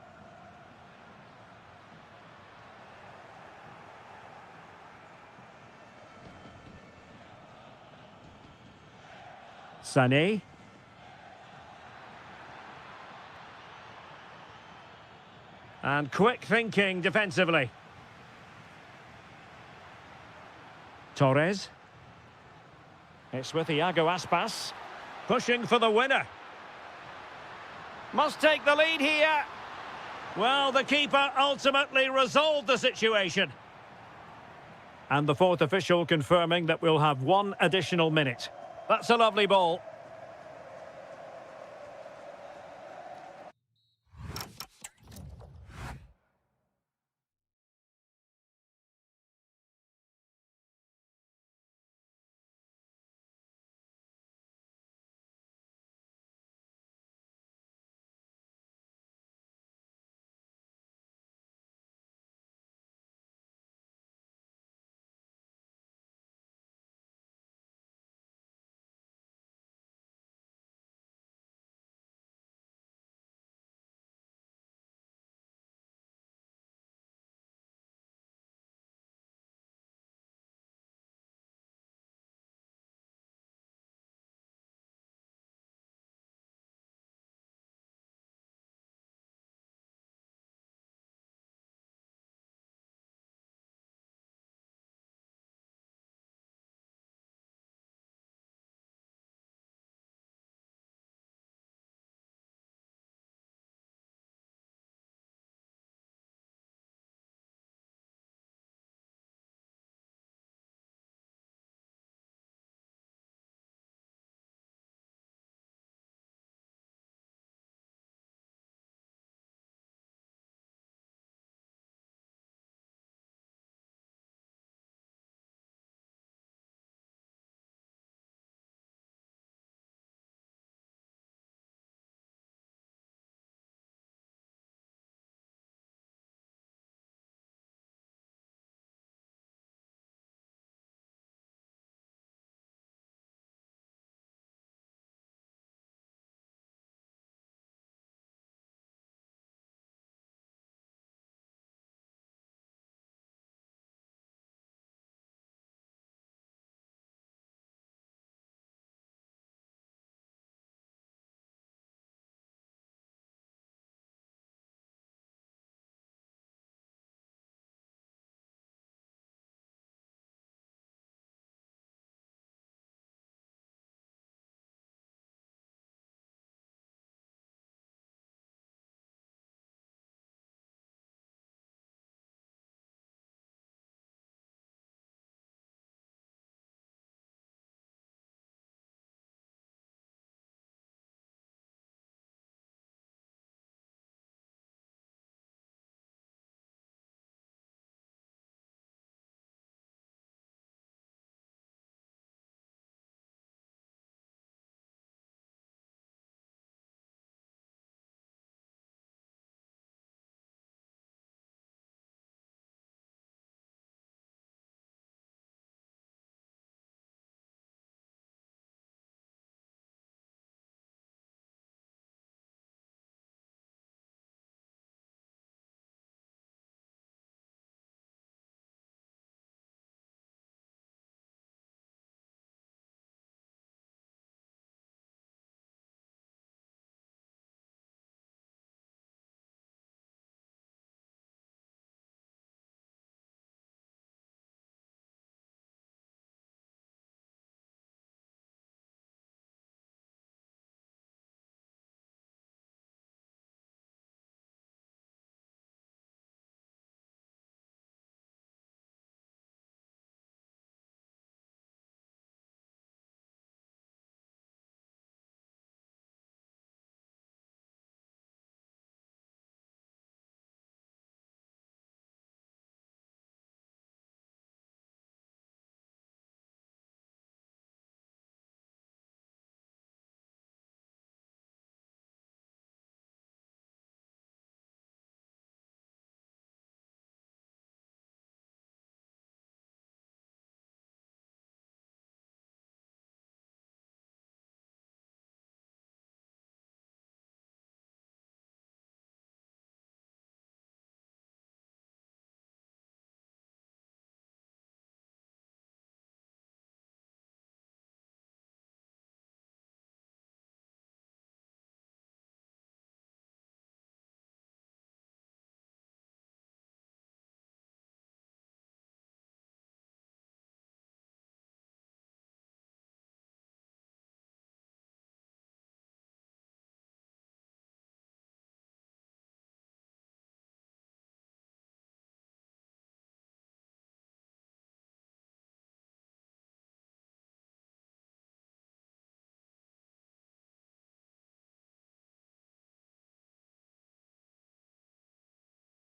Sané. And quick thinking defensively. Torres. It's with Iago Aspas. Pushing for the winner. Must take the lead here. Well, the keeper ultimately resolved the situation. And the fourth official confirming that we'll have one additional minute. That's a lovely ball.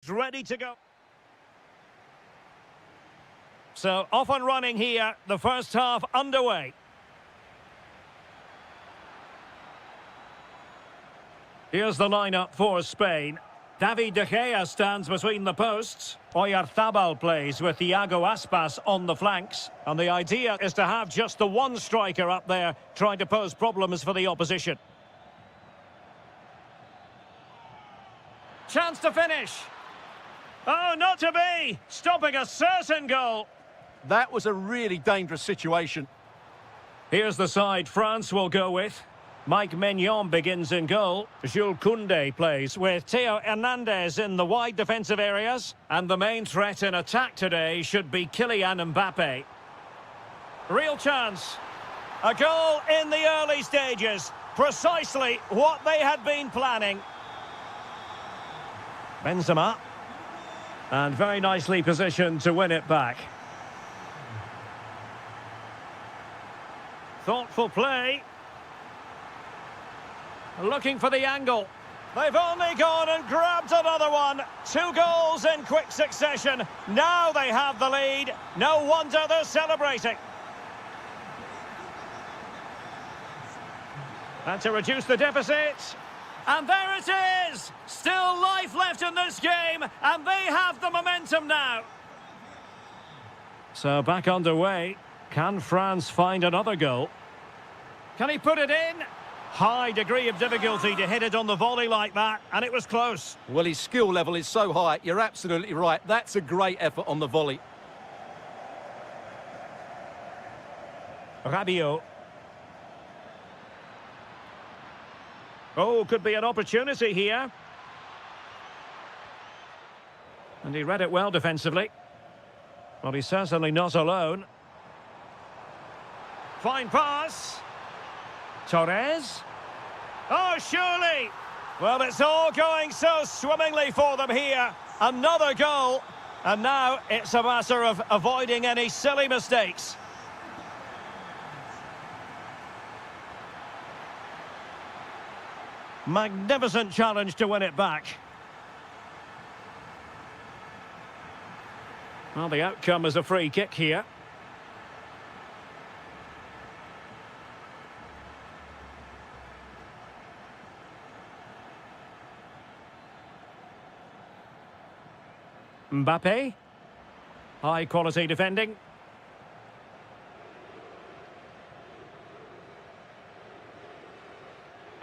Ready to go. So, off and running here, the first half underway. Here's the lineup for Spain. David De Gea stands between the posts. Oyarzabal plays with Iago Aspas on the flanks. And the idea is to have just the one striker up there trying to pose problems for the opposition. Chance to finish. Oh, not to be! Stopping a certain goal. That was a really dangerous situation. Here's the side France will go with. Mike Maignan begins in goal. Jules Koundé plays with Theo Hernandez in the wide defensive areas. And the main threat in attack today should be Kylian Mbappe. Real chance. A goal in the early stages. Precisely what they had been planning. Benzema. And very nicely positioned to win it back. Thoughtful play. Looking for the angle. They've only gone and grabbed another one. 2 goals in quick succession. Now they have the lead. No wonder they're celebrating. And to reduce the deficit. And there it is! Still life left in this game, and they have the momentum now. So back underway. Can France find another goal? Can he put it in? High degree of difficulty to hit it on the volley like that, and it was close. Well, his skill level is so high, you're absolutely right. That's a great effort on the volley. Rabiot. Oh, could be an opportunity here. And he read it well defensively. Well, he's certainly not alone. Fine pass. Torres. Oh, surely. Well, it's all going so swimmingly for them here. Another goal. And now it's a matter of avoiding any silly mistakes. Magnificent challenge to win it back. Well, the outcome is a free kick here. Mbappe. High quality defending.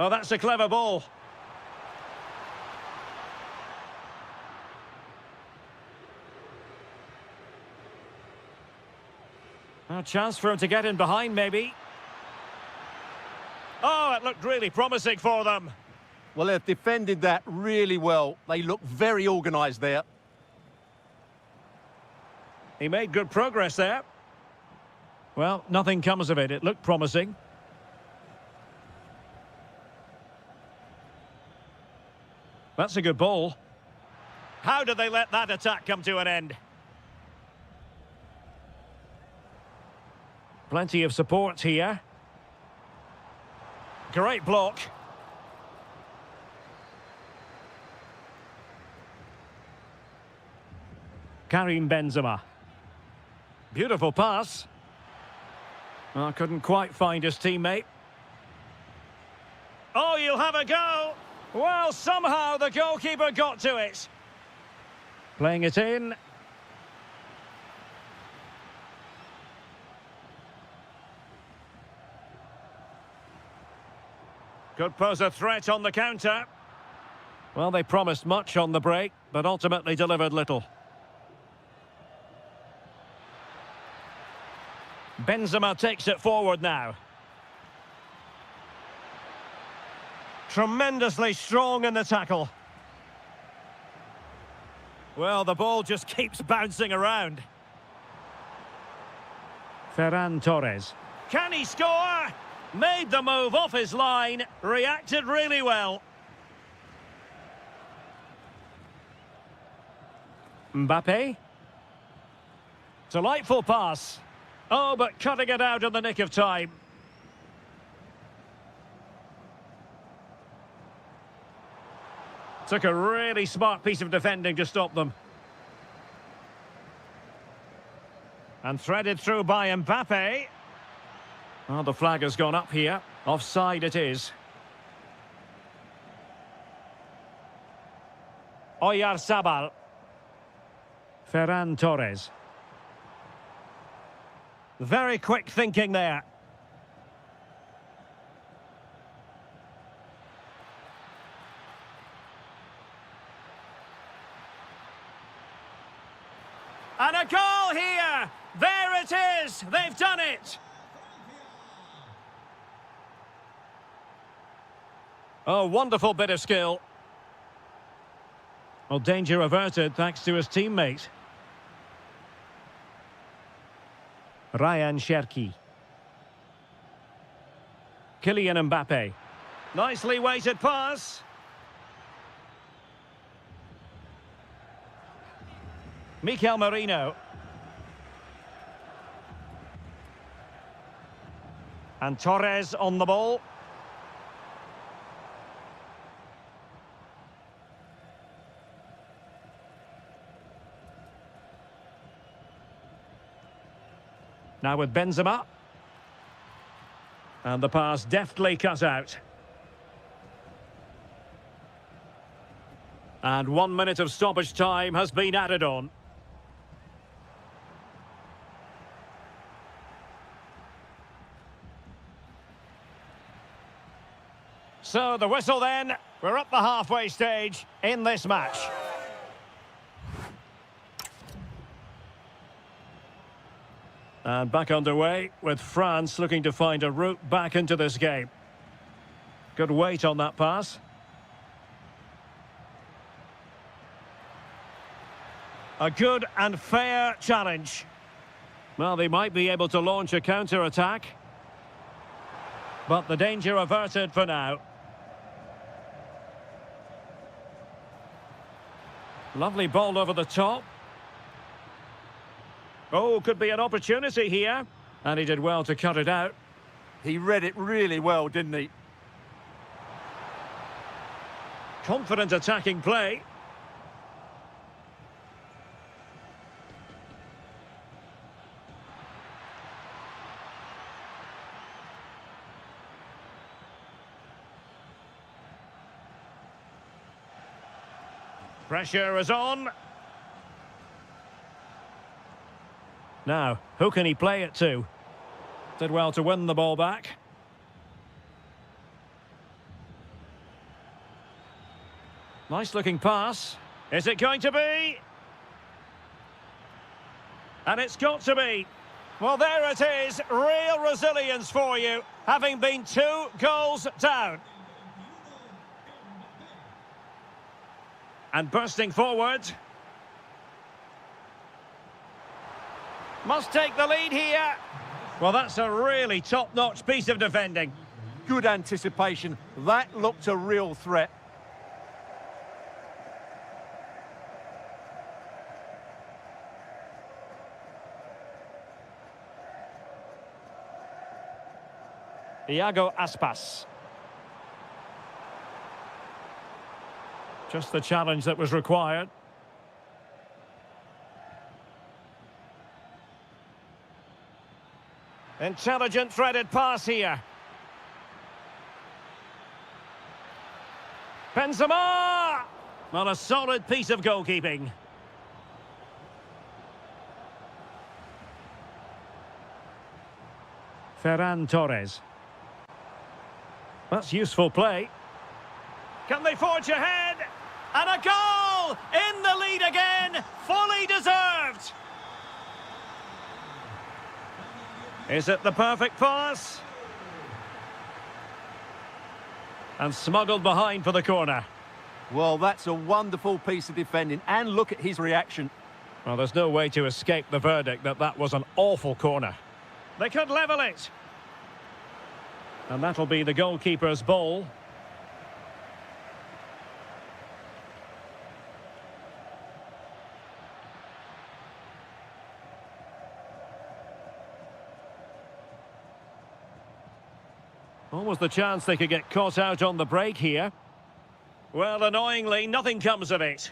Oh, that's a clever ball. A chance for him to get in behind, maybe. Oh, it looked really promising for them. Well, they've defended that really well. They look very organised there. He made good progress there. Well, nothing comes of it. It looked promising. That's a good ball. How did they let that attack come to an end? Plenty of support here. Great block. Karim Benzema. Beautiful pass. Oh, couldn't quite find his teammate. Oh, you'll have a go. Well, somehow the goalkeeper got to it. Playing it in. Could pose a threat on the counter. Well, they promised much on the break, but ultimately delivered little. Benzema takes it forward now. Tremendously strong in the tackle. Well, the ball just keeps bouncing around. Ferran Torres. Can he score? Made the move off his line. Reacted really well. Mbappe. Delightful pass. Oh, but cutting it out in the nick of time. Took a really smart piece of defending to stop them. And threaded through by Mbappe. Well, the flag has gone up here. Offside it is. Oyarzabal. Ferran Torres. Very quick thinking there. And a goal here! There it is! They've done it! Oh, wonderful bit of skill. Well, danger averted thanks to his teammate. Ryan Cherki. Kylian Mbappe. Nicely weighted pass. Mikel Merino. And Torres on the ball. Now with Benzema. And the pass deftly cut out. And 1 minute of stoppage time has been added on. So the whistle then. We're at the halfway stage in this match. And back underway with France looking to find a route back into this game. Good weight on that pass. A good and fair challenge. Well, they might be able to launch a counter-attack. But the danger averted for now. Lovely ball over the top. Oh, could be an opportunity here. And he did well to cut it out. He read it really well, didn't he? Confident attacking play. Pressure is on. Now, who can he play it to? Did well to win the ball back. Nice looking pass. Is it going to be? And it's got to be. Well, there it is. Real resilience for you, having been 2 goals down. And bursting forward. Must take the lead here. Well, that's a really top-notch piece of defending. Good anticipation. That looked a real threat. Iago Aspas. Just the challenge that was required. Intelligent threaded pass here. Benzema! Well, a solid piece of goalkeeping. Ferran Torres. That's useful play. Can they forge ahead? And a goal! In the lead again! Fully deserved! Is it the perfect pass? And smuggled behind for the corner. Well, that's a wonderful piece of defending. And look at his reaction. Well, there's no way to escape the verdict that that was an awful corner. They could level it. And that'll be the goalkeeper's ball. Almost the chance they could get caught out on the break here. Well, annoyingly, nothing comes of it.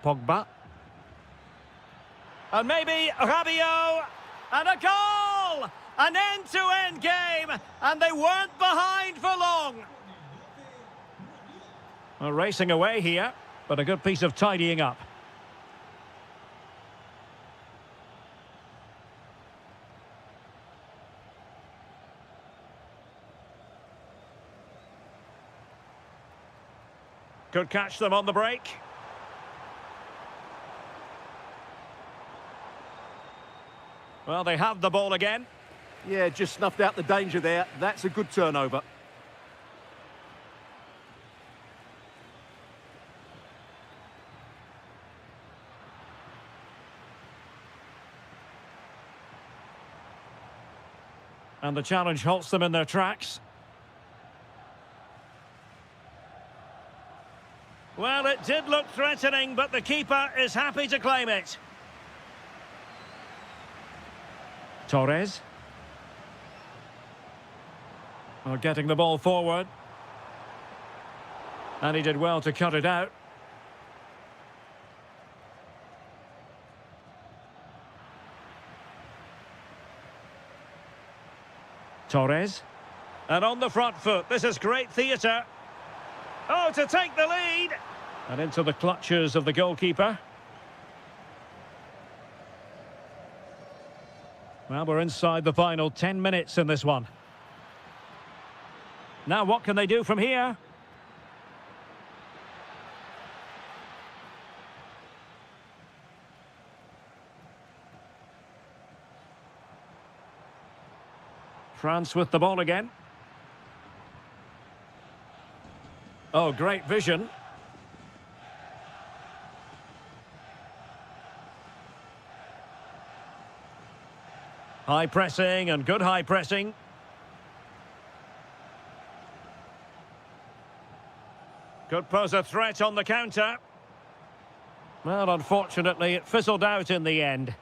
Pogba. And maybe Rabiot. And a goal! An end-to-end game, and they weren't behind for long. Well, racing away here, but a good piece of tidying up. Could catch them on the break. Well, they have the ball again. Yeah, just snuffed out the danger there. That's a good turnover. And the challenge halts them in their tracks. Well, it did look threatening, but the keeper is happy to claim it. Torres. Well, getting the ball forward. And he did well to cut it out. Torres. And on the front foot, this is great theatre. Oh, to take the lead! And into the clutches of the goalkeeper. Well, we're inside the final 10 minutes in this one. Now, what can they do from here? France with the ball again. Oh, great vision. High pressing and good high pressing. Could pose a threat on the counter. Well, unfortunately, it fizzled out in the end.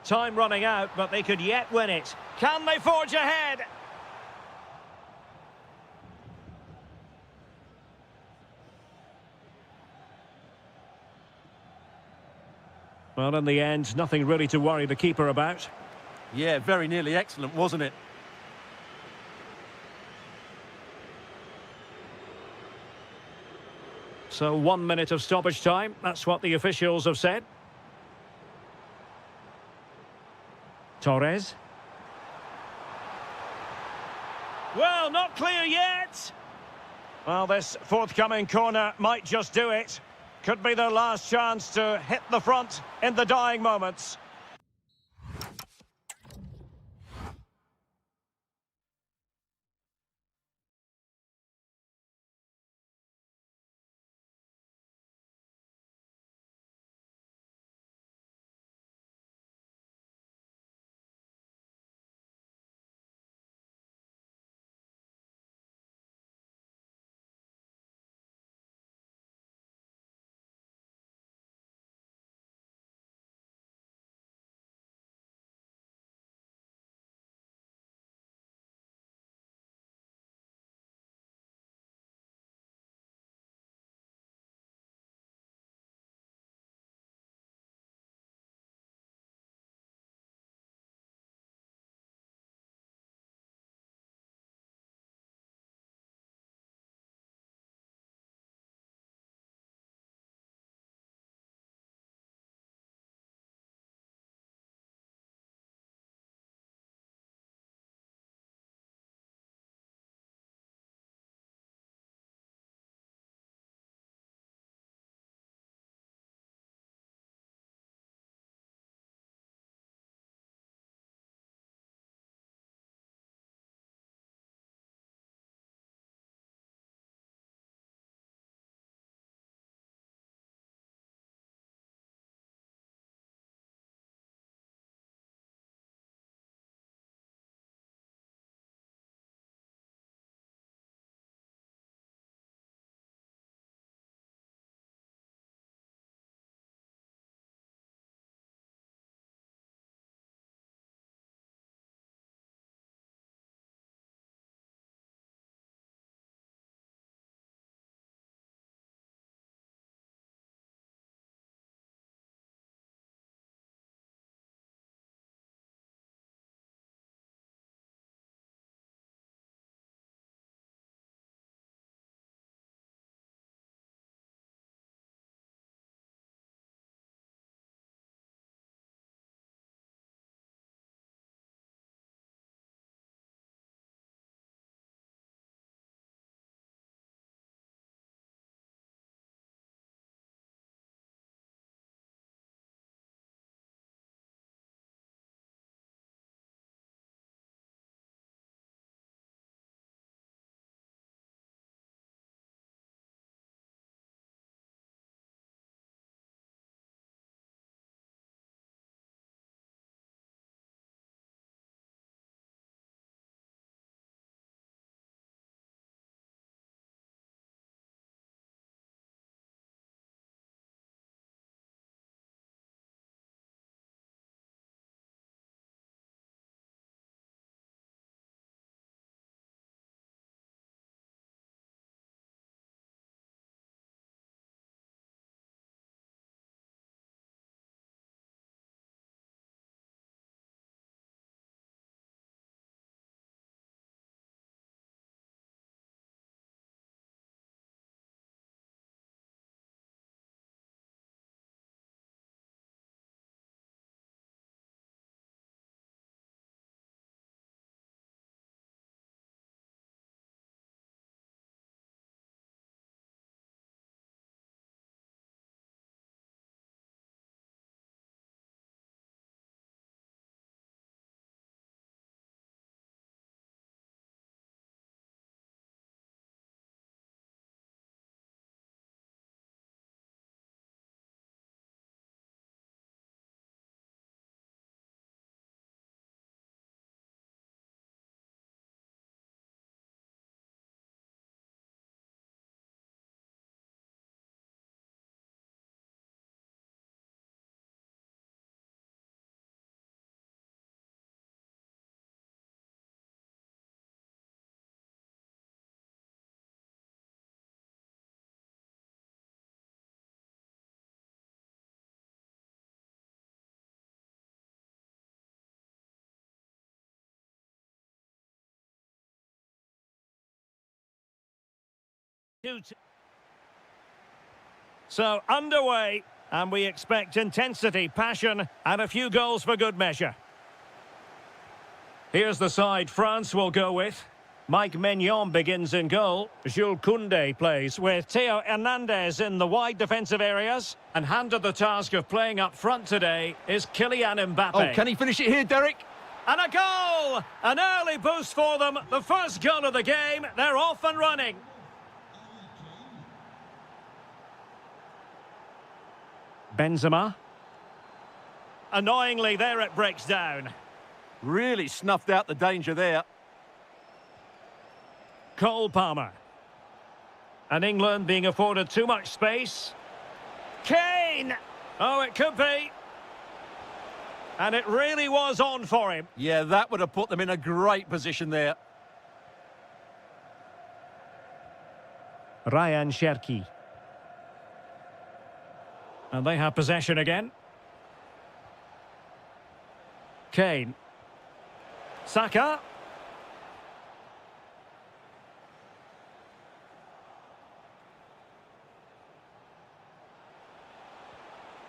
Time running out, but they could yet win it. Can they forge ahead? Well, in the end, nothing really to worry the keeper about. Yeah, very nearly excellent, wasn't it? So 1 minute of stoppage time. That's what the officials have said. Torres. Well, not clear yet. Well, this forthcoming corner might just do it. Could be their last chance to hit the front in the dying moments. So, underway, and we expect intensity, passion, and a few goals for good measure. Here's the side France will go with. Mike Maignan begins in goal. Jules Koundé plays with Theo Hernandez in the wide defensive areas. And handed the task of playing up front today is Kylian Mbappe. Oh, can he finish it here, Derek? And a goal! An early boost for them. The first goal of the game. They're off and running. Benzema. Annoyingly, there it breaks down. Really snuffed out the danger there. Cole Palmer. And England being afforded too much space. Kane! Oh, it could be. And it really was on for him. Yeah, that would have put them in a great position there. Ryan Cherki. And they have possession again. Kane. Saka.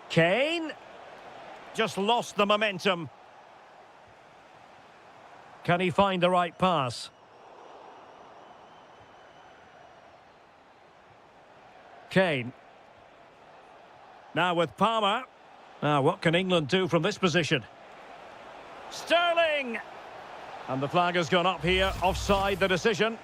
Kane. Just lost the momentum. Can he find the right pass? Kane. Now with Palmer. Now what can England do from this position? Sterling! And the flag has gone up here, offside the decision.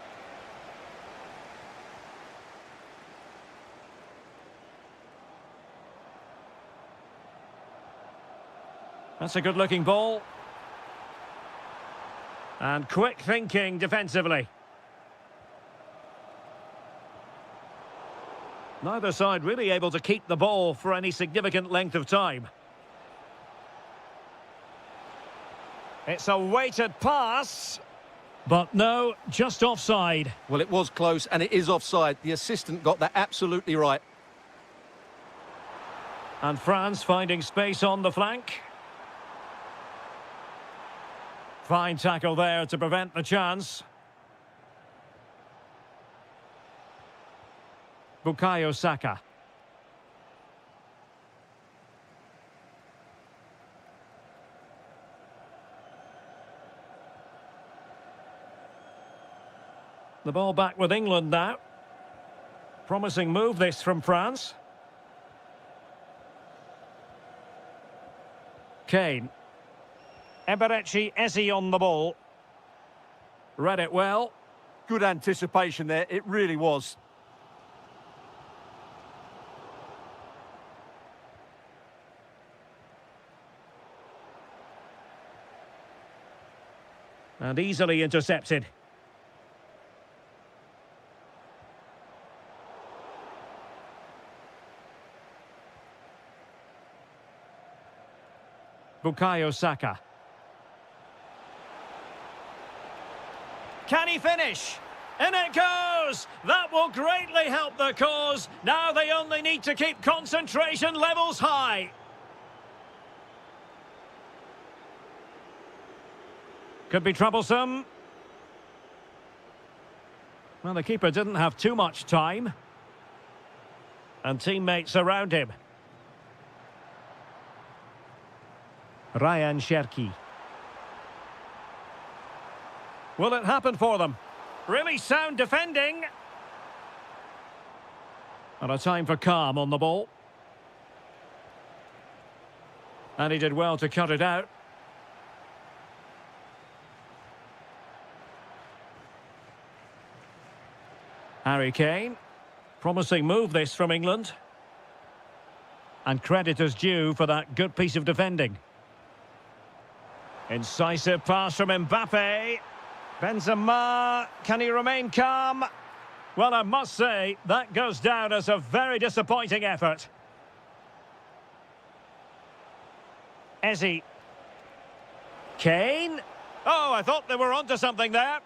That's a good-looking ball. And quick thinking defensively. Neither side really able to keep the ball for any significant length of time. It's a weighted pass. But no, just offside. Well, it was close, and it is offside. The assistant got that absolutely right. And France finding space on the flank. Fine tackle there to prevent the chance. Bukayo Saka. The ball back with England now. Promising move this from France. Kane. Eberechi Eze on the ball. Read it well. Good anticipation there, it really was. And easily intercepted. Bukayo Saka. Can he finish? In it goes! That will greatly help the cause. Now they only need to keep concentration levels high. Could be troublesome. Well, the keeper didn't have too much time. And teammates around him. Ryan Cherki. Will it happen for them? Really sound defending. And a time for calm on the ball. And he did well to cut it out. Harry Kane. Promising move this from England. And credit is due for that good piece of defending. Incisive pass from Mbappe. Benzema, can he remain calm? Well, I must say, that goes down as a very disappointing effort. Eze. Kane. Oh, I thought they were onto something there.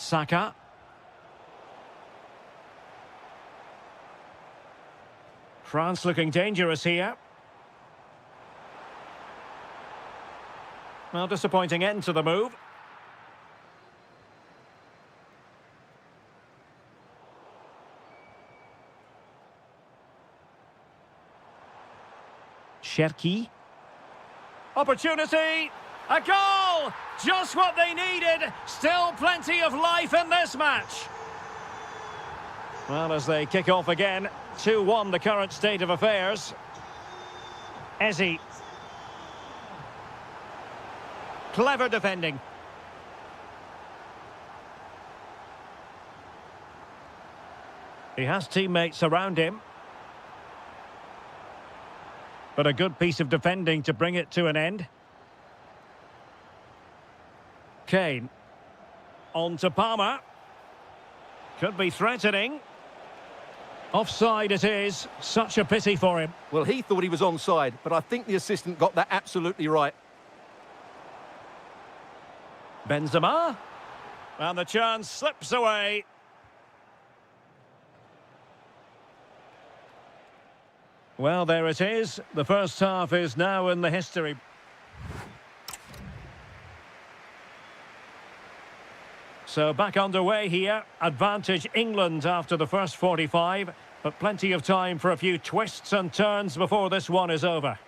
Saka. France looking dangerous here. Well, disappointing end to the move. Cherki. Opportunity! A goal! Just what they needed! Still plenty of life in this match. Well, as they kick off again, 2-1 the current state of affairs. Eze. Clever defending. He has teammates around him. But a good piece of defending to bring it to an end. Kane. On to Palmer. Could be threatening. Offside it is. Such a pity for him. Well, he thought he was onside, but I think the assistant got that absolutely right. Benzema. And the chance slips away. Well, there it is. The first half is now in the history. So back underway here. Advantage England after the first 45, but plenty of time for a few twists and turns before this one is over.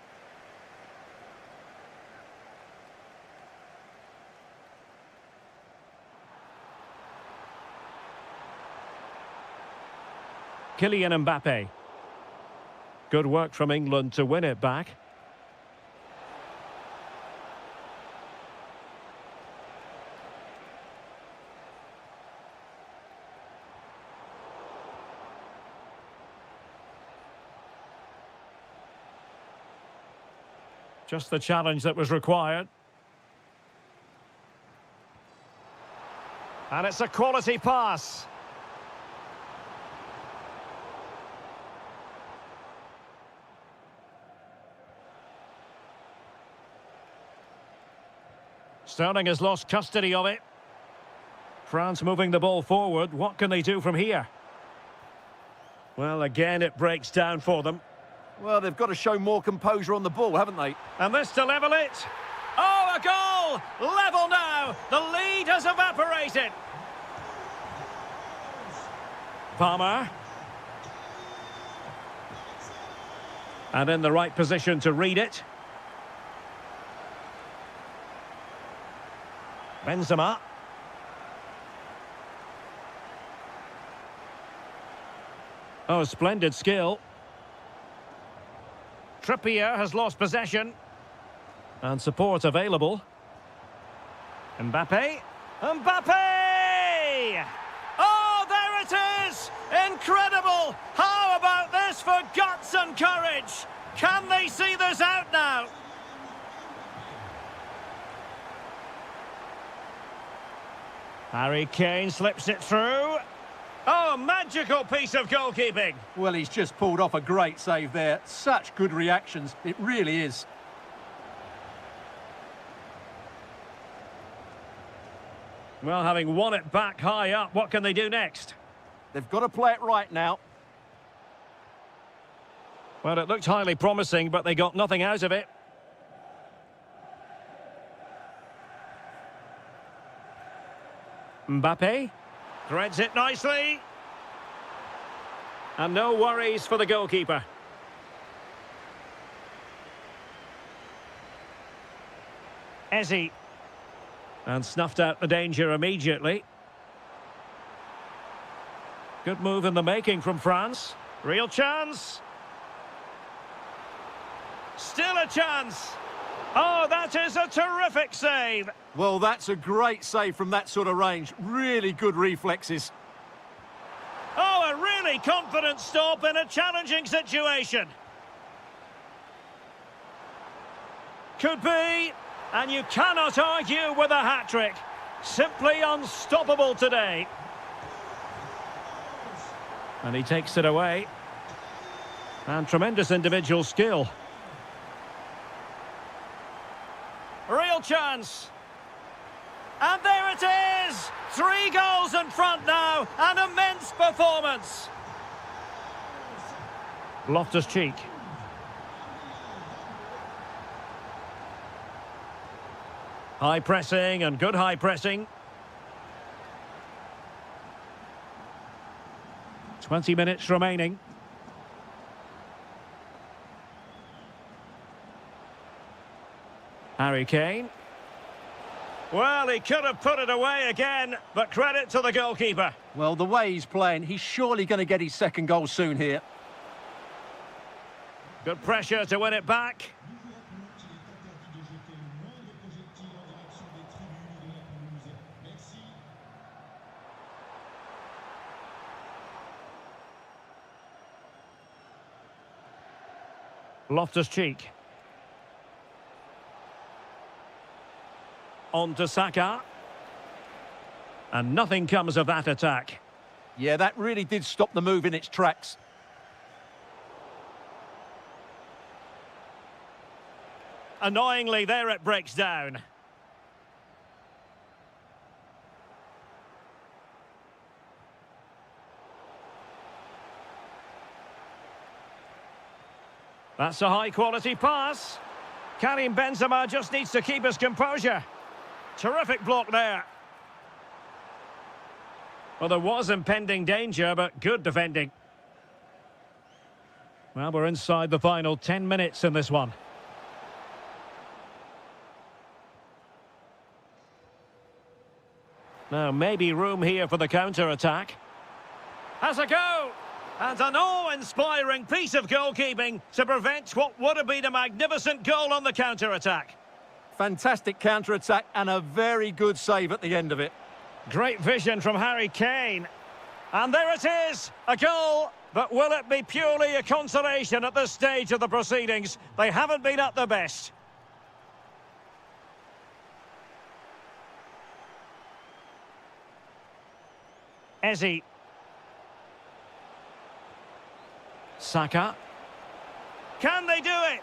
Kylian Mbappe. Good work from England to win it back. Just the challenge that was required. And it's a quality pass. Sterling has lost custody of it. France moving the ball forward. What can they do from here? Well, again, it breaks down for them. Well, they've got to show more composure on the ball, haven't they? And this to level it. Oh, a goal! Level now. The lead has evaporated. Palmer. And in the right position to read it. Benzema. Oh, splendid skill. Trippier has lost possession. And support available. Mbappe. Mbappe! Oh, there it is! Incredible! How about this for guts and courage? Can they see this out now? Harry Kane slips it through. Oh, magical piece of goalkeeping. Well, he's just pulled off a great save there. Such good reactions. It really is. Well, having won it back high up, what can they do next? They've got to play it right now. Well, it looked highly promising, but they got nothing out of it. Mbappe threads it nicely. And no worries for the goalkeeper. Eze. And snuffed out the danger immediately. Good move in the making from France. Real chance. Still a chance. Oh, that is a terrific save. Well, that's a great save from that sort of range. Really good reflexes. Oh, a really confident stop in a challenging situation. Could be, and you cannot argue with a hat-trick. Simply unstoppable today. And he takes it away. And tremendous individual skill. Real chance. And there it is! 3 goals in front now, an immense performance. Loftus-Cheek. High pressing and good high pressing. 20 minutes remaining. Harry Kane. Well, he could have put it away again, but credit to the goalkeeper. Well, the way he's playing, he's surely going to get his second goal soon here. Good pressure to win it back. Loftus-Cheek. On to Saka. And nothing comes of that attack. Yeah, that really did stop the move in its tracks. Annoyingly, there it breaks down. That's a high-quality pass. Karim Benzema just needs to keep his composure. Terrific block there. Well, there was impending danger, but good defending. Well, we're inside the final 10 minutes in this one. Now, maybe room here for the counter-attack. Has a go! And an awe-inspiring piece of goalkeeping to prevent what would have been a magnificent goal on the counter-attack. Fantastic counter-attack and a very good save at the end of it. Great vision from Harry Kane. And there it is, a goal. But will it be purely a consolation at this stage of the proceedings? They haven't been at their best. Eze. Saka. Can they do it?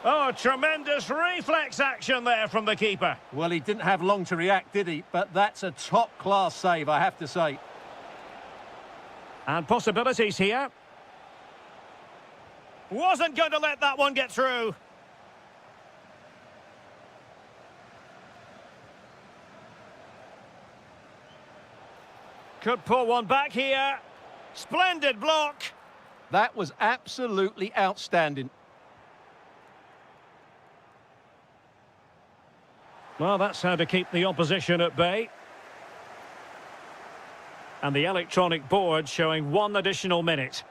Oh, tremendous reflex action there from the keeper. Well, he didn't have long to react, did he? But that's a top-class save, I have to say. And possibilities here. Wasn't going to let that one get through. Could pull one back here. Splendid block. That was absolutely outstanding. Well, that's how to keep the opposition at bay. And the electronic board showing 1 additional minute.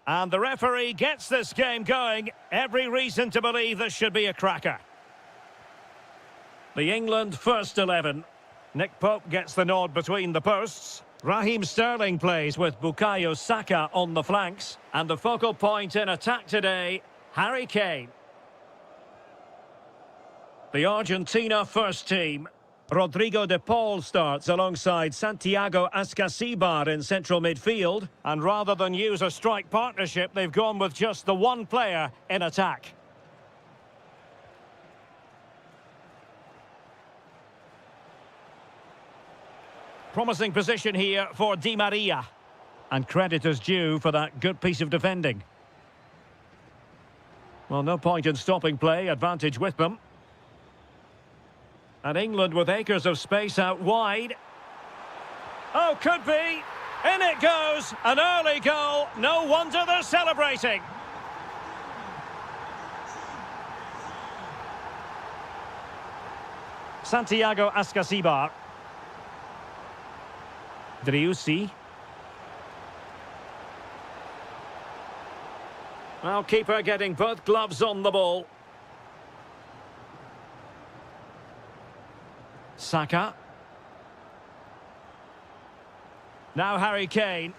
And the referee gets this game going. Every reason to believe this should be a cracker. The England first 11. Nick Pope gets the nod between the posts. Raheem Sterling plays with Bukayo Saka on the flanks. And the focal point in attack today, Harry Kane. The Argentina first team. Rodrigo de Paul starts alongside Santiago Ascasibar in central midfield. And rather than use a strike partnership, they've gone with just the one player in attack. Promising position here for Di Maria. And credit is due for that good piece of defending. Well, no point in stopping play, advantage with them. And England with acres of space out wide. Oh, could be. In it goes. An early goal. No wonder they're celebrating. Santiago Ascasibar. Driussi. Well, keeper getting both gloves on the ball. Saka. Now Harry Kane.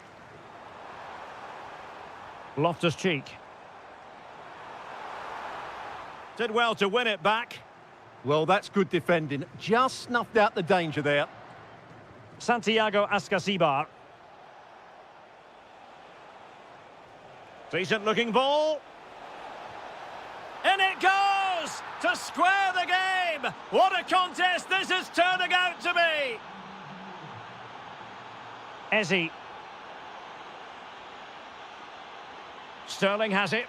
Loftus-Cheek. Did well to win it back. Well, that's good defending. Just snuffed out the danger there. Santiago Ascasibar. Decent looking ball. In it goes! To square the game! What a contest this is turning out to be! Eze. Sterling has it.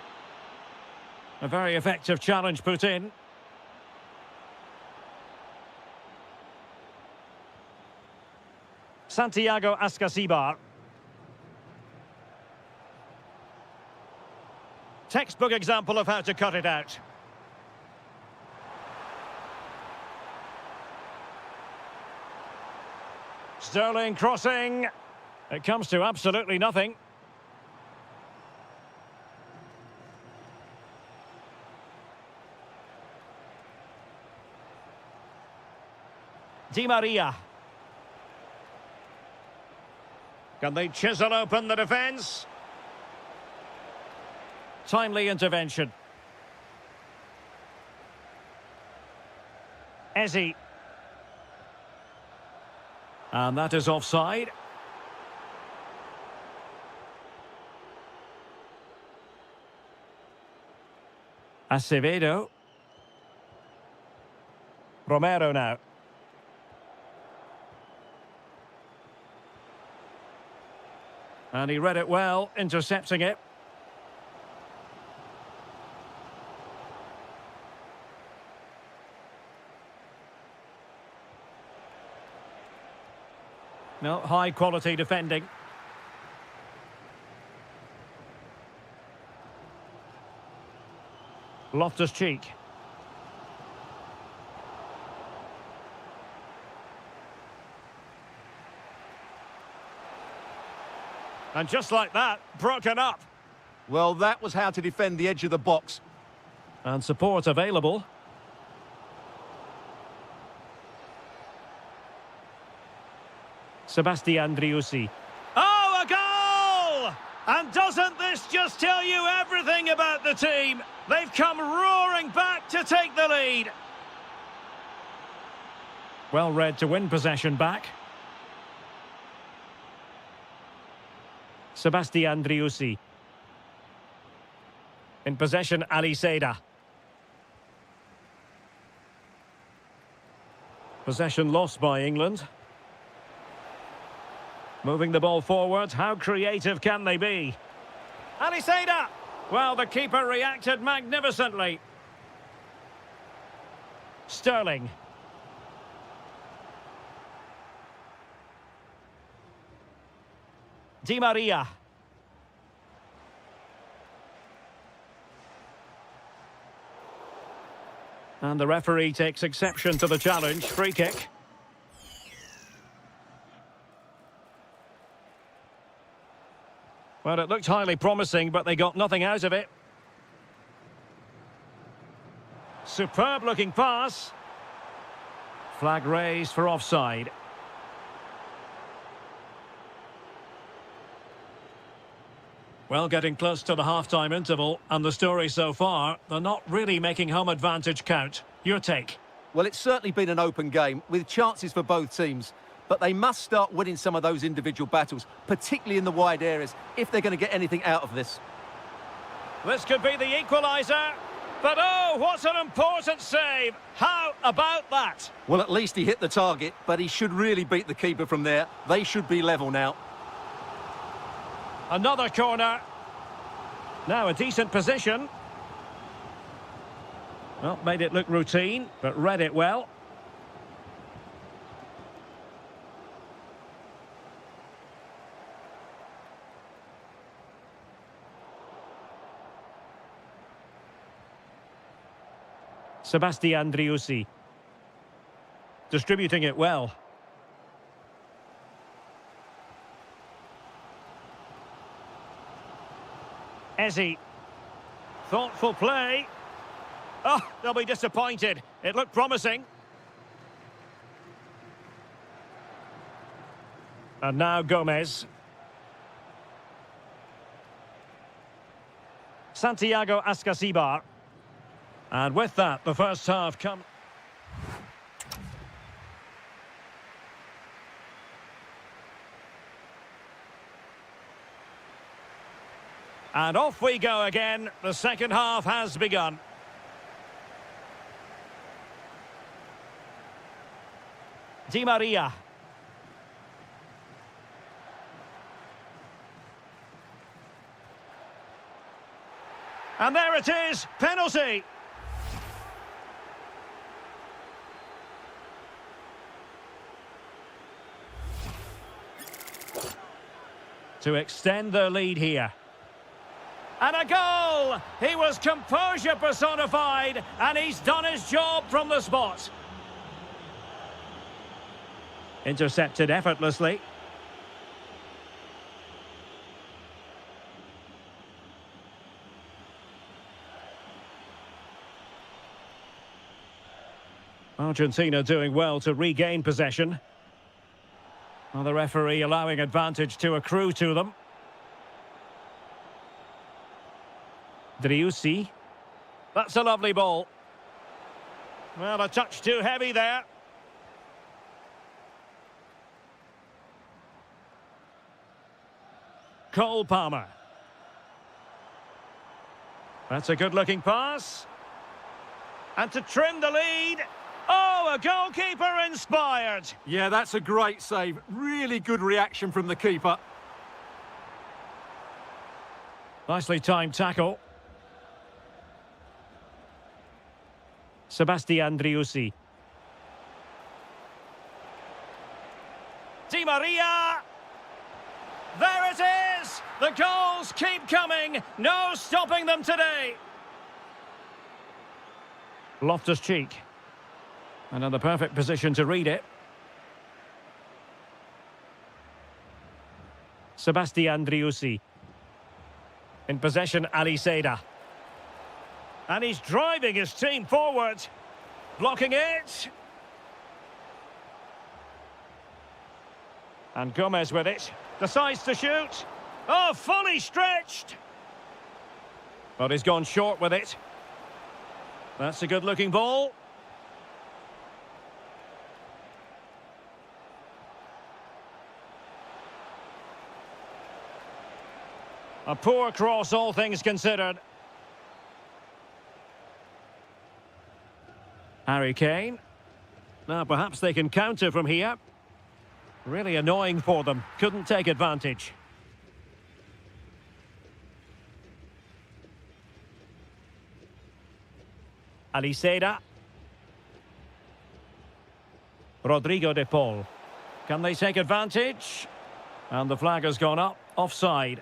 A very effective challenge put in. Santiago Ascasibar. Textbook example of how to cut it out. Sterling crossing. It comes to absolutely nothing. Di Maria. Can they chisel open the defence? Timely intervention. Eze. And that is offside. Acevedo. Romero now. And he read it well, intercepting it. No, high quality defending. Loftus-Cheek. And just like that, broken up. Well, that was how to defend the edge of the box. And support available. Sebastian Driussi. Oh, a goal! And doesn't this just tell you everything about the team? They've come roaring back to take the lead. Well read to win possession back. Sebastian Driussi. In possession, Ali Seda. Possession lost by England. Moving the ball forward, how creative can they be? Ali Seda! Well, the keeper reacted magnificently. Sterling. Di Maria. And the referee takes exception to the challenge. Free kick. Well, it looked highly promising, but they got nothing out of it. Superb looking pass. Flag raised for offside. Well, getting close to the half-time interval, and the story so far, they're not really making home advantage count. Your take? Well, it's certainly been an open game, with chances for both teams. But they must start winning some of those individual battles, particularly in the wide areas, if they're going to get anything out of this. This could be the equaliser. But oh, what an important save! How about that? Well, at least he hit the target, but he should really beat the keeper from there. They should be level now. Another corner. Now a decent position. Well, made it look routine, but read it well. Sebastian Driussi. Distributing it well. Ezzy. Thoughtful play. Oh, they'll be disappointed. It looked promising. And now Gomez. Santiago Ascasibar. And with that, the first half come. And off we go again. The second half has begun. Di Maria. And there it is, penalty. To extend their lead here. And a goal! He was composure personified, and he's done his job from the spot. Intercepted effortlessly. Argentina doing well to regain possession. Well, the referee allowing advantage to accrue to them. Driussi. That's a lovely ball. Well, a touch too heavy there. Cole Palmer. That's a good-looking pass. And to trim the lead. Oh, a goalkeeper inspired. Yeah, that's a great save. Really good reaction from the keeper. Nicely timed tackle. Sebastian Driussi. Di Maria. There it is! The goals keep coming. No stopping them today. Loftus-Cheek. And in the perfect position to read it. Sebastian Driussi. In possession, Aliseda. And he's driving his team forward. Blocking it. And Gomez with it. Decides to shoot. Oh, fully stretched. But he's gone short with it. That's a good-looking ball. A poor cross, all things considered. Harry Kane. Now, perhaps they can counter from here. Really annoying for them. Couldn't take advantage. Aliseda. Rodrigo de Paul. Can they take advantage? And the flag has gone up. Offside.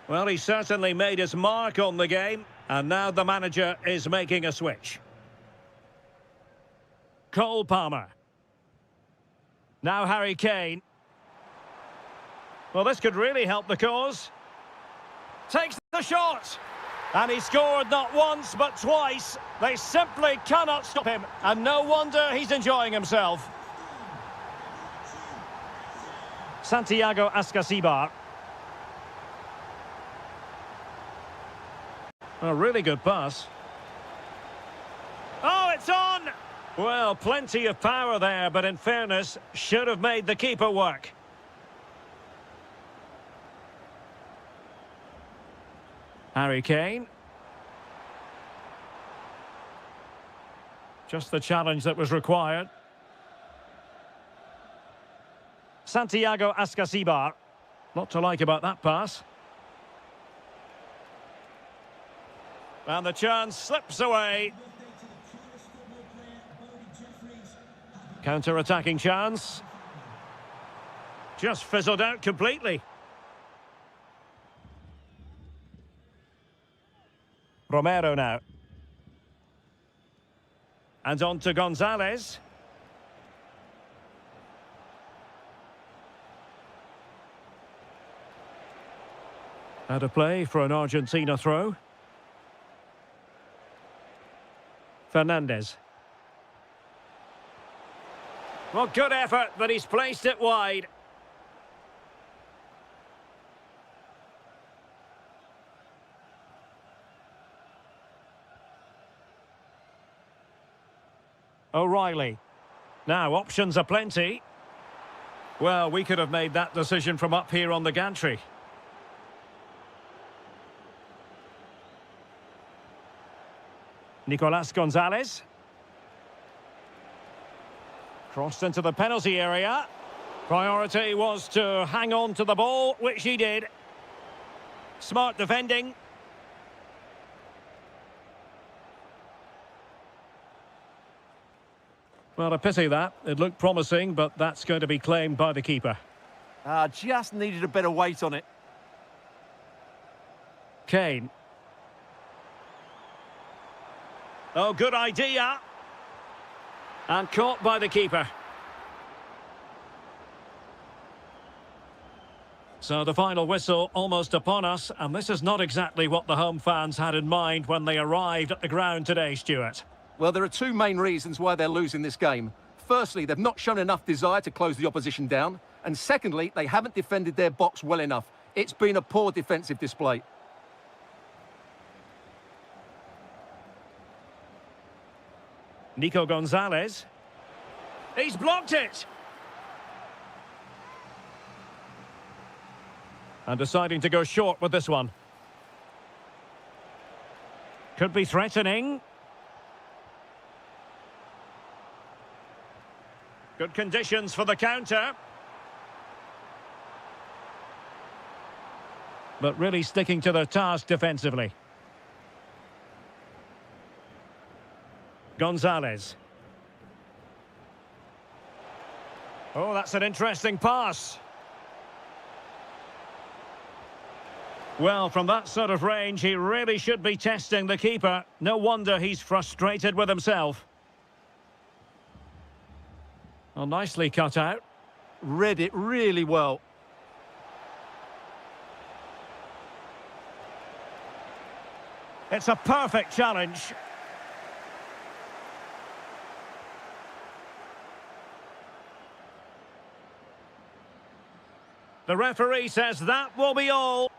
Well, he certainly made his mark on the game. And now the manager is making a switch. Cole Palmer. Now Harry Kane. Well, this could really help the cause. Takes the shot. And he scored not once, but twice. They simply cannot stop him. And no wonder he's enjoying himself. Santiago Ascasibar. A really good pass. Oh, it's on! Well, plenty of power there, but in fairness, should have made the keeper work. Harry Kane. Just the challenge that was required. Santiago Ascasibar. Not to like about that pass. And the chance slips away. Counter-attacking chance. Just fizzled out completely. Romero now. And on to Gonzalez. Out of play for an Argentina throw. Fernandez. Well, good effort, but he's placed it wide. O'Reilly. Now, options are plenty. Well, we could have made that decision from up here on the gantry. Nicolas Gonzalez. Crossed into the penalty area. Priority was to hang on to the ball, which he did. Smart defending. Well, a pity that. It looked promising, but that's going to be claimed by the keeper. Just needed a better weight on it. Kane. Oh, good idea. And caught by the keeper. So the final whistle almost upon us, and this is not exactly what the home fans had in mind when they arrived at the ground today, Stuart. Well, there are two main reasons why they're losing this game. Firstly, they've not shown enough desire to close the opposition down. And secondly, they haven't defended their box well enough. It's been a poor defensive display. Nico Gonzalez. He's blocked it. And deciding to go short with this one. Could be threatening. Good conditions for the counter. But really sticking to the task defensively. Gonzalez. Oh, that's an interesting pass. Well, from that sort of range, he really should be testing the keeper. No wonder he's frustrated with himself. Well, nicely cut out. Read it really well. It's a perfect challenge. The referee says that will be all.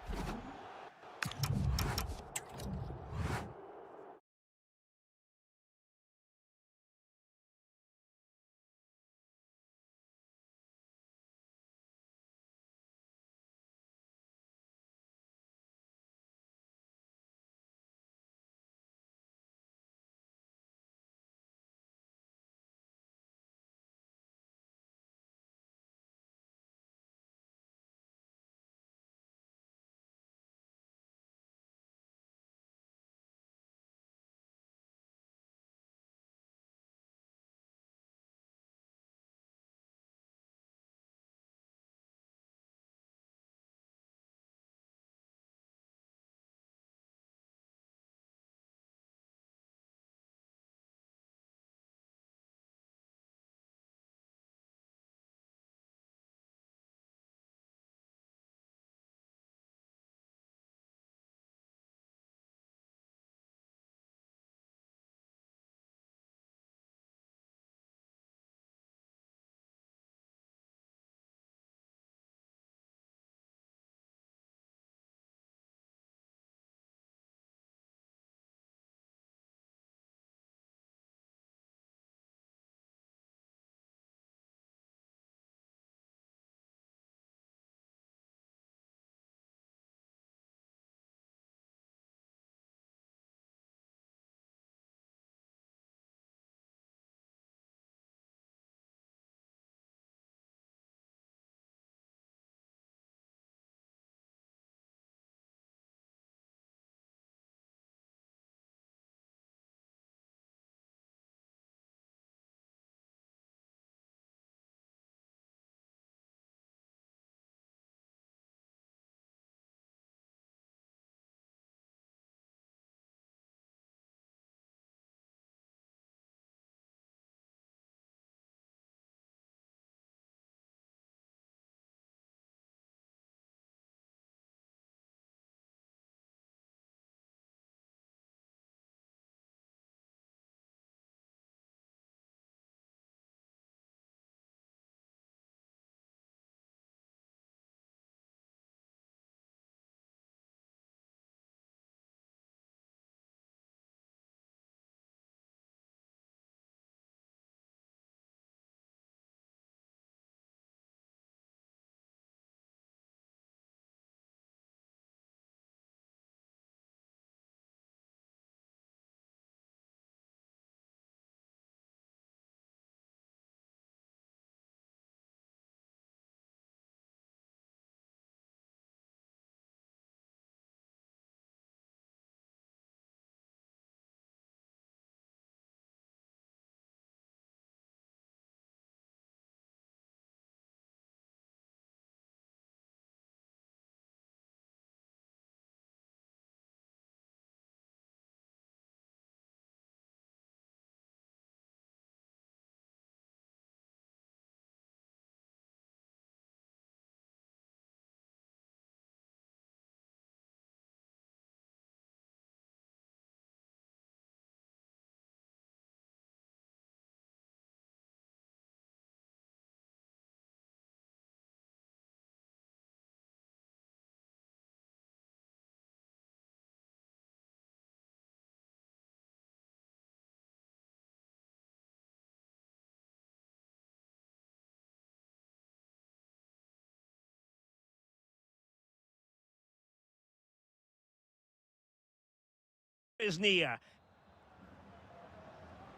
is near.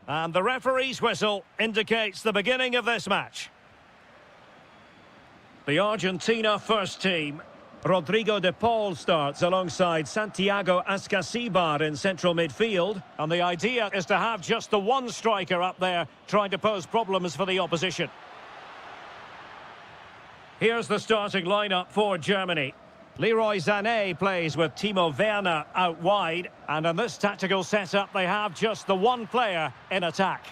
And the referee's whistle indicates the beginning of this match. The Argentina first team. Rodrigo de Paul starts alongside Santiago Ascasibar in central midfield. And the idea is to have just the one striker up there trying to pose problems for the opposition. Here's the starting lineup for Germany. Leroy Sané plays with Timo Werner out wide. And in this tactical setup, they have just the one player in attack.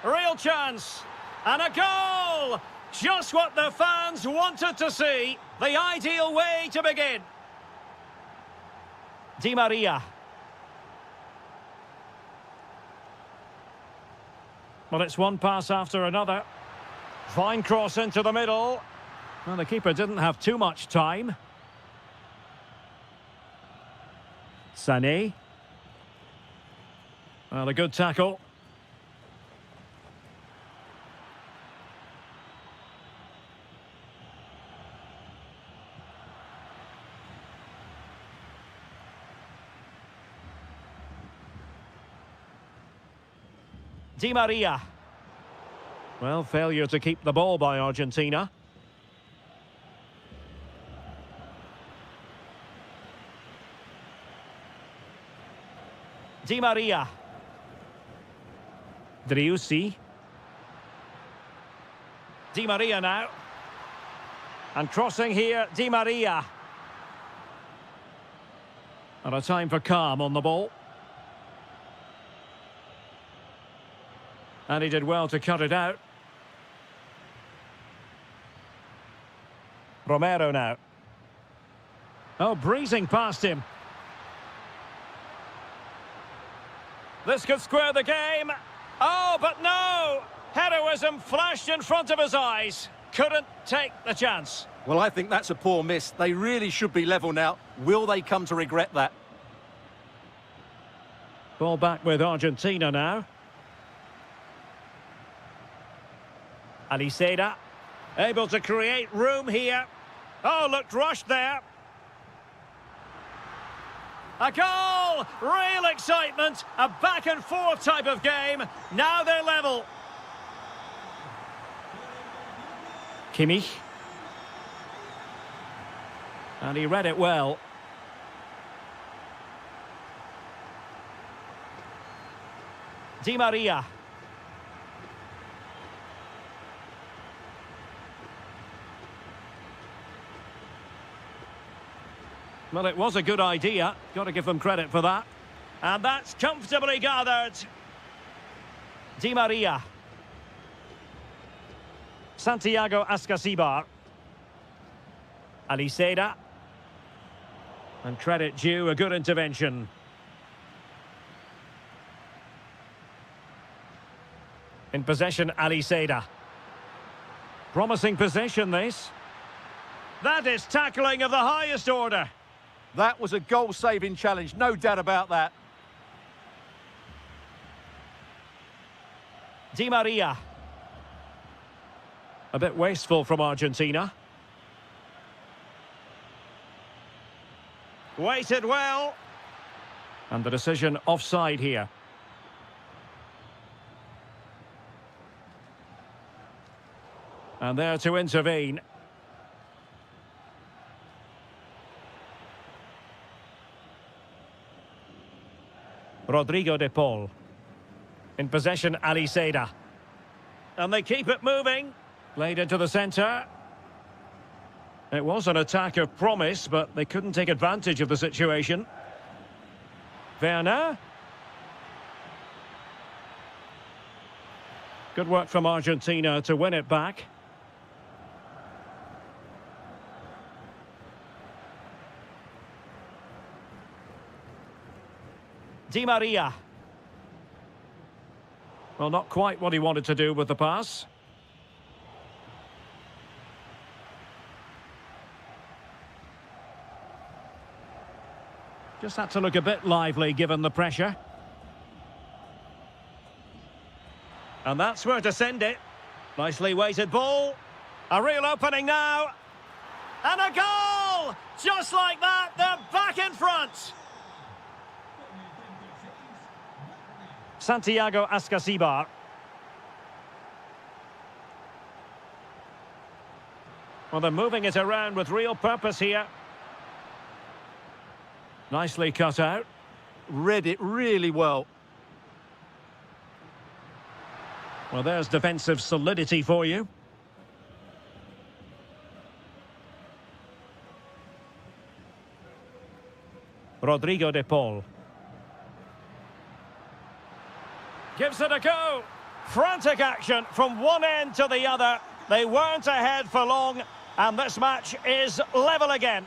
Real chance. And a goal! Just what the fans wanted to see. The ideal way to begin. Di Maria. Well, it's one pass after another. Fine cross into the middle. Well, the keeper didn't have too much time. Sané. Well, a good tackle. Di Maria. Well, failure to keep the ball by Argentina. Di Maria. Driussi. Di Maria now. And crossing here, Di Maria. And a time for calm on the ball. And he did well to cut it out. Romero now. Oh, breezing past him. This could square the game. Oh, but no! Heroism flashed in front of his eyes. Couldn't take the chance. Well, I think that's a poor miss. They really should be level now. Will they come to regret that? Ball back with Argentina now. Aliseda, able to create room here. Oh, looked rushed there. A goal! Real excitement. A back and forth type of game. Now they're level. Kimmich. And he read it well. Di Maria. Well, it was a good idea. Got to give them credit for that. And that's comfortably gathered. Di Maria. Santiago Ascasibar. Aliseda. And credit due, a good intervention. In possession, Aliseda. Promising possession, this. That is tackling of the highest order. That was a goal-saving challenge, no doubt about that. Di Maria. A bit wasteful from Argentina. Waited well. And the decision offside here. And there to intervene. Rodrigo de Paul. In possession, Aliseda. And they keep it moving. Played into the centre. It was an attack of promise, but they couldn't take advantage of the situation. Werner. Good work from Argentina to win it back. Di Maria. Well, not quite what he wanted to do with the pass. Just had to look a bit lively given the pressure. And that's where to send it. Nicely weighted ball. A real opening now. And a goal! Just like that, they're back in front. Santiago Ascasibar. Well, they're moving it around with real purpose here. Nicely cut out. Read it really well. Well, there's defensive solidity for you. Rodrigo de Paul. Gives it a go. Frantic action from one end to the other. They weren't ahead for long, and this match is level again.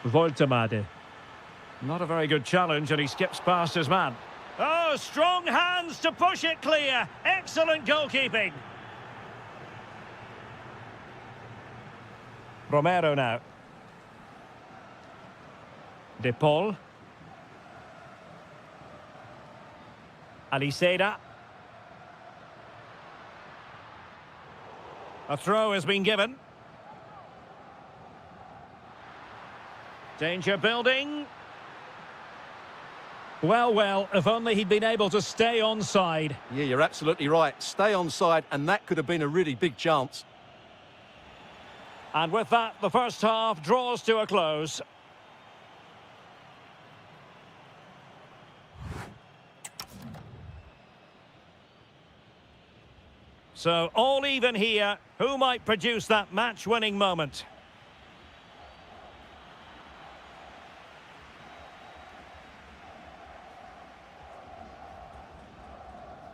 Voltemade. Not a very good challenge, and he skips past his man. Oh, strong hands to push it clear. Excellent goalkeeping. Romero now. De Paul. Aliseda. A throw has been given. Danger building. Well, if only he'd been able to stay onside. Yeah, you're absolutely right. Stay onside, and that could have been a really big chance. And with that, the first half draws to a close. So, all even here. Who might produce that match-winning moment?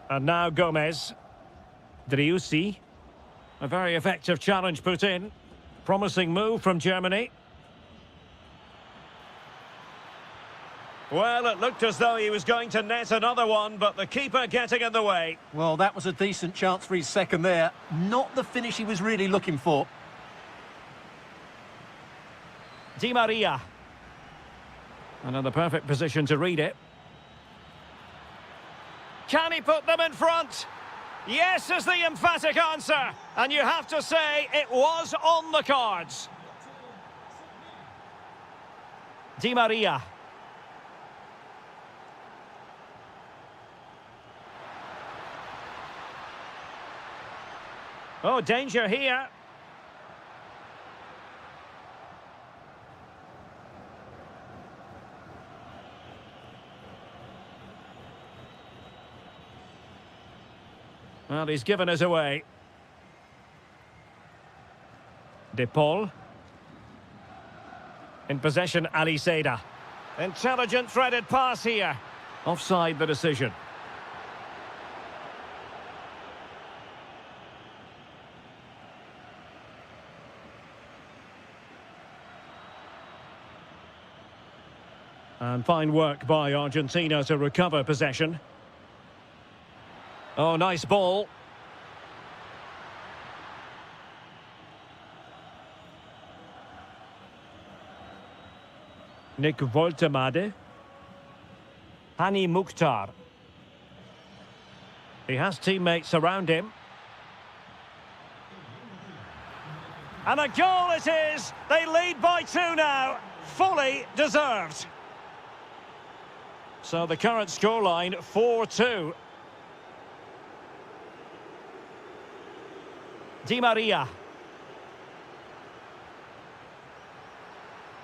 And now Gomez. Driussi. A very effective challenge put in. Promising move from Germany. Well, it looked as though he was going to net another one, but the keeper getting in the way. Well, that was a decent chance for his second there. Not the finish he was really looking for. Di Maria. Another perfect position to read it. Can he put them in front? Yes is the emphatic answer. And you have to say it was on the cards. Di Maria. Oh, danger here. Well, he's given us away. De Paul. In possession, Aliseda. Intelligent threaded pass here. Offside the decision. And fine work by Argentina to recover possession. Oh, nice ball. Nick Voltemade. Hani Mukhtar. He has teammates around him. And a goal it is! They lead by 2 now. Fully deserved. So the current scoreline, 4-2. Di Maria.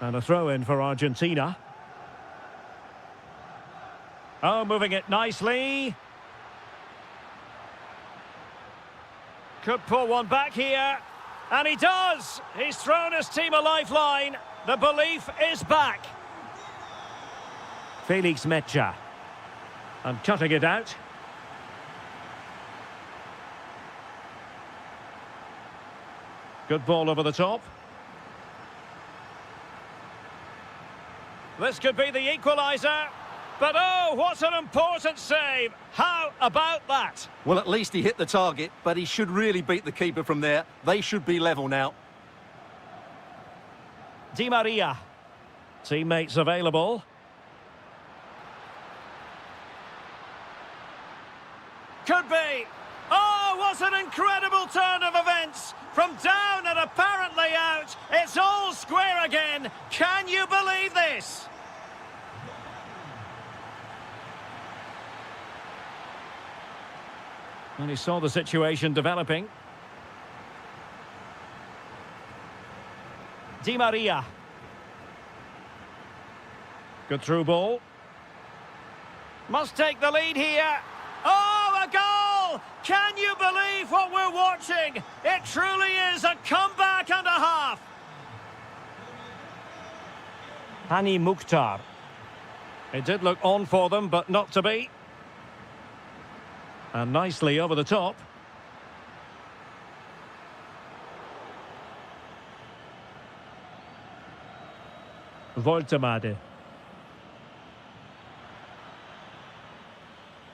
And a throw-in for Argentina. Oh, moving it nicely. Could pull one back here. And he does! He's thrown his team a lifeline. The belief is back. Felix Mecha. And cutting it out. Good ball over the top. This could be the equaliser. But oh, what an important save. How about that? Well, at least he hit the target, but he should really beat the keeper from there. They should be level now. Di Maria. Teammates available. Could be. Oh, what an incredible from down and apparently out. It's all square again. Can you believe this? And he saw the situation developing. Di Maria. Good through ball. Must take the lead here. Oh, a goal! Can you believe what we're watching? It truly is a comeback and a half. Hani Mukhtar. It did look on for them, but not to be. And nicely over the top. Voltemade.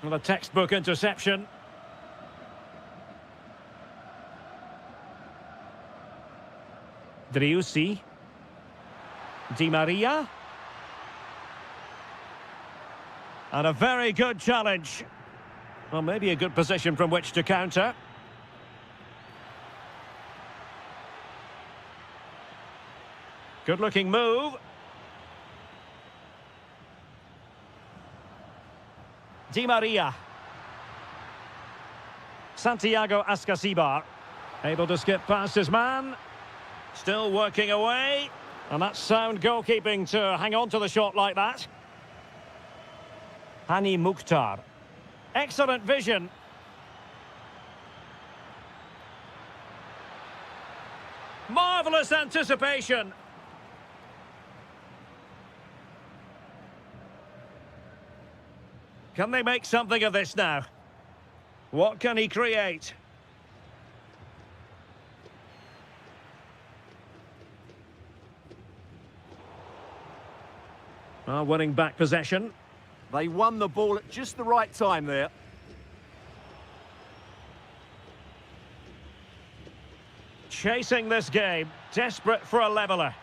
Well, a textbook interception. Driussi. Di Maria. And a very good challenge. Well, maybe a good position from which to counter. Good-looking move. Di Maria. Santiago Ascasibar. Able to skip past his man. Still working away. And that's sound goalkeeping to hang on to the shot like that. Hani Mukhtar. Excellent vision. Marvellous anticipation. Can they make something of this now? What can he create? Winning back possession. They won the ball at just the right time there. Chasing this game, desperate for a leveller.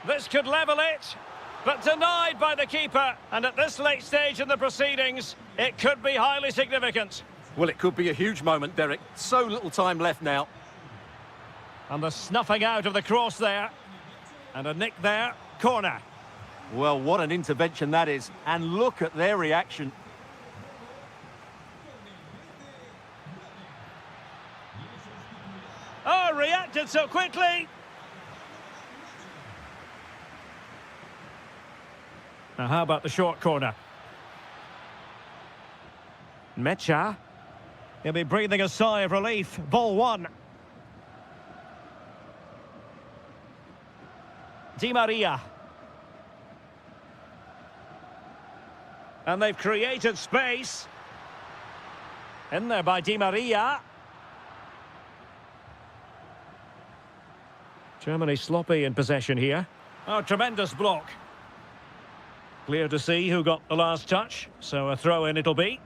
This could level it, but denied by the keeper. And at this late stage in the proceedings, it could be highly significant. Well, it could be a huge moment, Derek. So little time left now. And the snuffing out of the cross there. And a nick there, corner. Well, what an intervention that is. And look at their reaction. Oh, reacted so quickly. Now, how about the short corner? Mecha. He'll be breathing a sigh of relief. Ball one. Di Maria. And they've created space. In there by Di Maria. Germany sloppy in possession here. Oh, tremendous block. Clear to see who got the last touch, so a throw-in it'll be.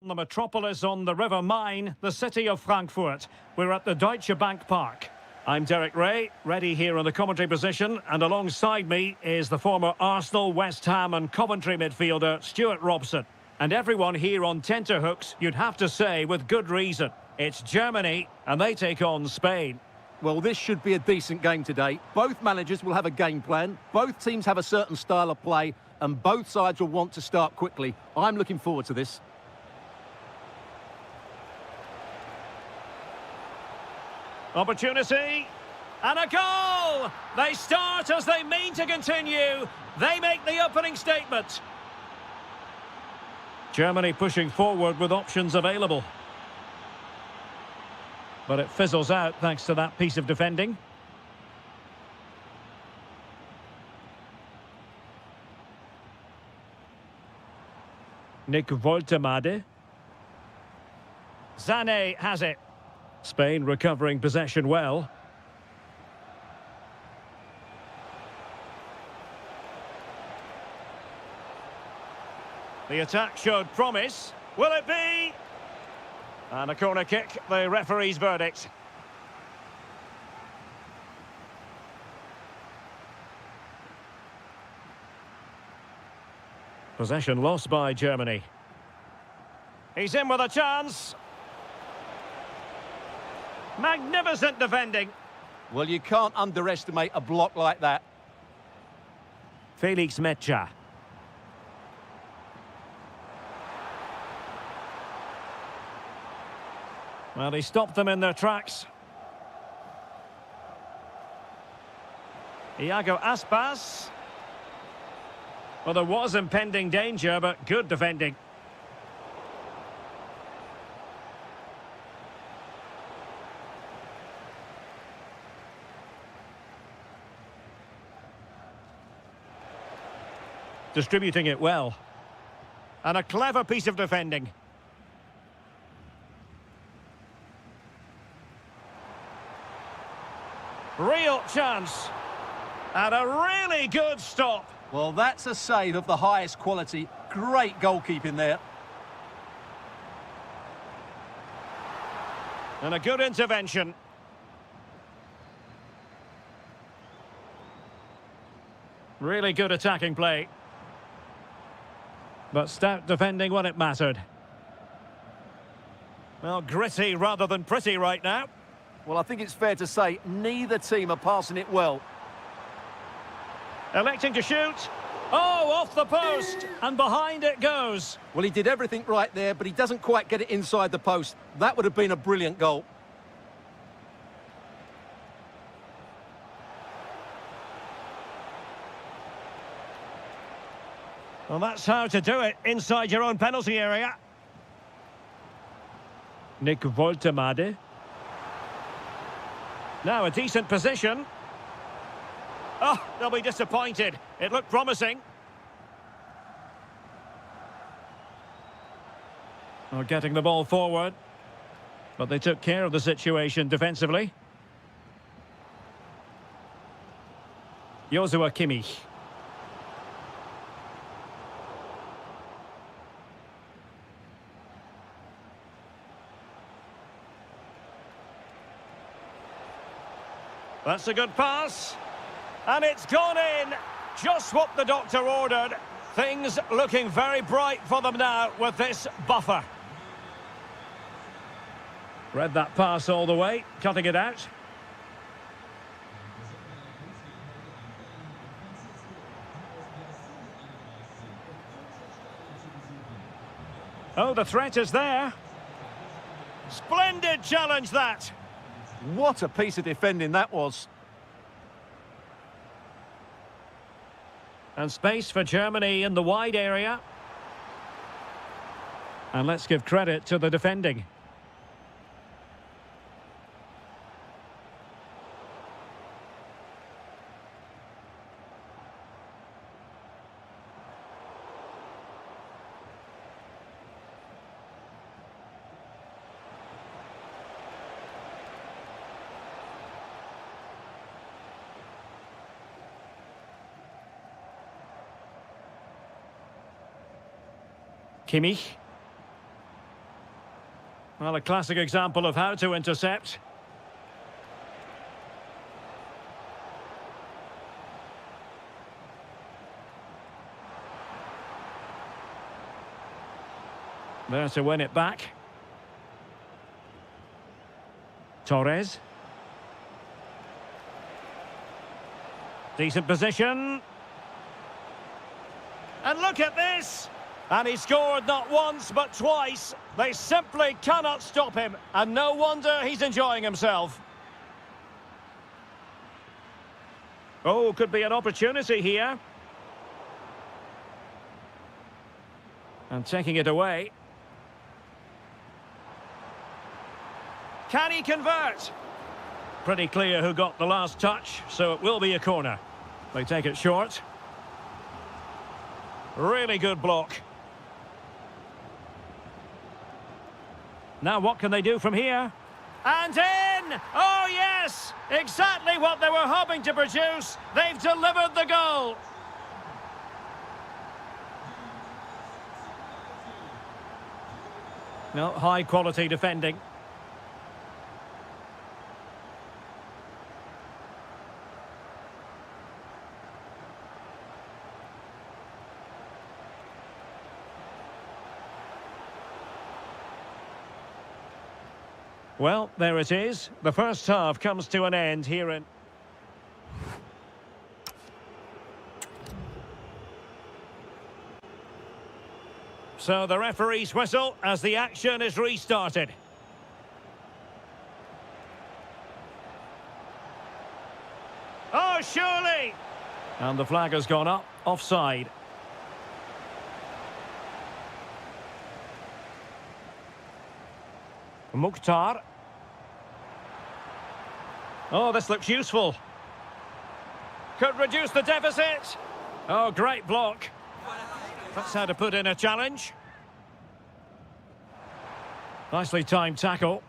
the metropolis on the River Main, the city of Frankfurt. We're at the Deutsche Bank Park. I'm Derek Ray, ready here on the commentary position, and alongside me is the former Arsenal, West Ham and Coventry midfielder Stuart Robson. And everyone here on tenterhooks, you'd have to say with good reason. It's Germany, and they take on Spain. Well, this should be a decent game today. Both managers will have a game plan, both teams have a certain style of play, and both sides will want to start quickly. I'm looking forward to this. Opportunity, and a goal! They start as they mean to continue. They make the opening statement. Germany pushing forward with options available. But it fizzles out thanks to that piece of defending. Nick Woltemade. Sané has it. Spain recovering possession well. The attack showed promise. Will it be? And a corner kick, the referee's verdict. Possession lost by Germany. He's in with a chance. Magnificent defending. Well, you can't underestimate a block like that. Felix Mecha. Well, he stopped them in their tracks. Iago Aspas. Well, there was impending danger, but good defending. Distributing it well. And a clever piece of defending. Real chance. And a really good stop. Well, that's a save of the highest quality. Great goalkeeping there. And a good intervention. Really good attacking play. But stout defending when it mattered. Well, gritty rather than pretty right now. Well, I think it's fair to say neither team are passing it well. Electing to shoot. Oh, off the post. And behind it goes. Well, he did everything right there, but he doesn't quite get it inside the post. That would have been a brilliant goal. Well, that's how to do it inside your own penalty area. Nick Woltemade. Now a decent position. Oh, they'll be disappointed. It looked promising. Well, getting the ball forward. But they took care of the situation defensively. Joshua Kimmich. That's a good pass. And it's gone in. Just what the doctor ordered. Things looking very bright for them now with this buffer. Read that pass all the way, cutting it out. Oh, the threat is there. Splendid challenge that. What a piece of defending that was. And space for Germany in the wide area. And let's give credit to the defending. Kimmich. Well, a classic example of how to intercept. There to win it back. Torres. Decent position. And look at this! And he scored not once, but twice. They simply cannot stop him. And no wonder he's enjoying himself. Oh, could be an opportunity here. And taking it away. Can he convert? Pretty clear who got the last touch, so it will be a corner. They take it short. Really good block. Now what can they do from here? And in! Oh yes! Exactly what they were hoping to produce. They've delivered the goal. No, high quality defending. Well, there it is. The first half comes to an end here in... So the referee's whistle as the action is restarted. Oh, surely! And the flag has gone up, offside. Mukhtar. Oh, this looks useful. Could reduce the deficit. Oh, great block. That's how to put in a challenge. Nicely timed tackle.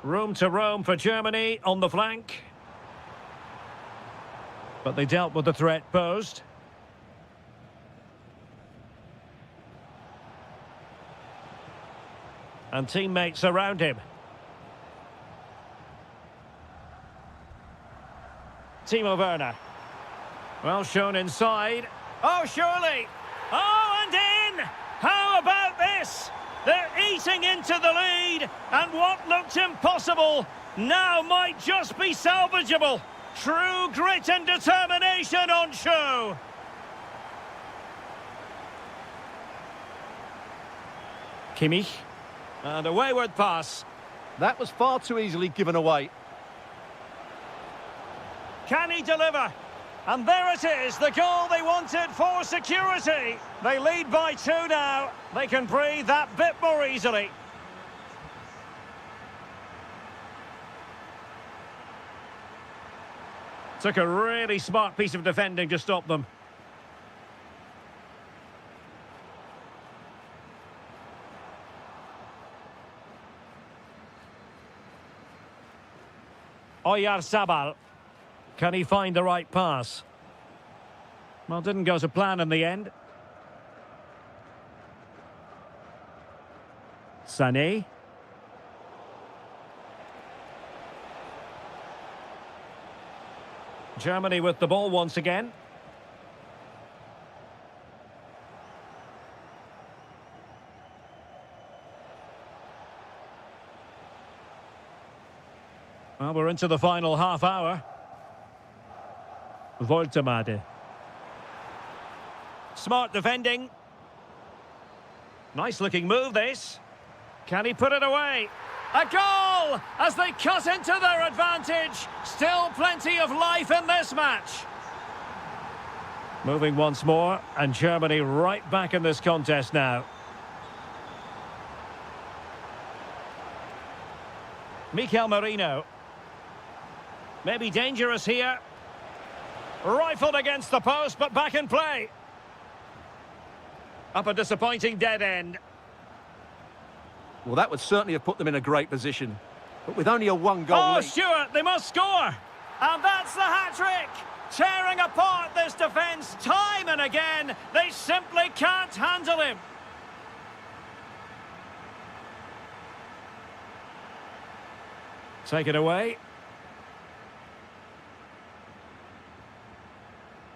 Room to roam for Germany on the flank. But they dealt with the threat posed. And teammates around him. Timo Werner. Well shown inside. Oh, surely! Oh, and in! How about this? They're eating into the lead, and what looked impossible now might just be salvageable. True grit and determination on show. Kimmich. And a wayward pass. That was far too easily given away. Can he deliver? And there it is, the goal they wanted for security. They lead by 2 now. They can breathe that bit more easily. Took a really smart piece of defending to stop them. Oyarzabal. Can he find the right pass? Well, didn't go to plan in the end. Sané. Germany with the ball once again. Well, we're into the final half hour. Voltemade. Smart defending. Nice looking move this. Can he put it away? A goal as they cut into their advantage. Still plenty of life in this match. Moving once more, and Germany right back in this contest now. Mikel Merino. Maybe dangerous here. Rifled against the post, but back in play. Up a disappointing dead end. Well, that would certainly have put them in a great position. But with only a one-goal lead... Stuart, they must score! And that's the hat-trick! Tearing apart this defence time and again. They simply can't handle him. Take it away.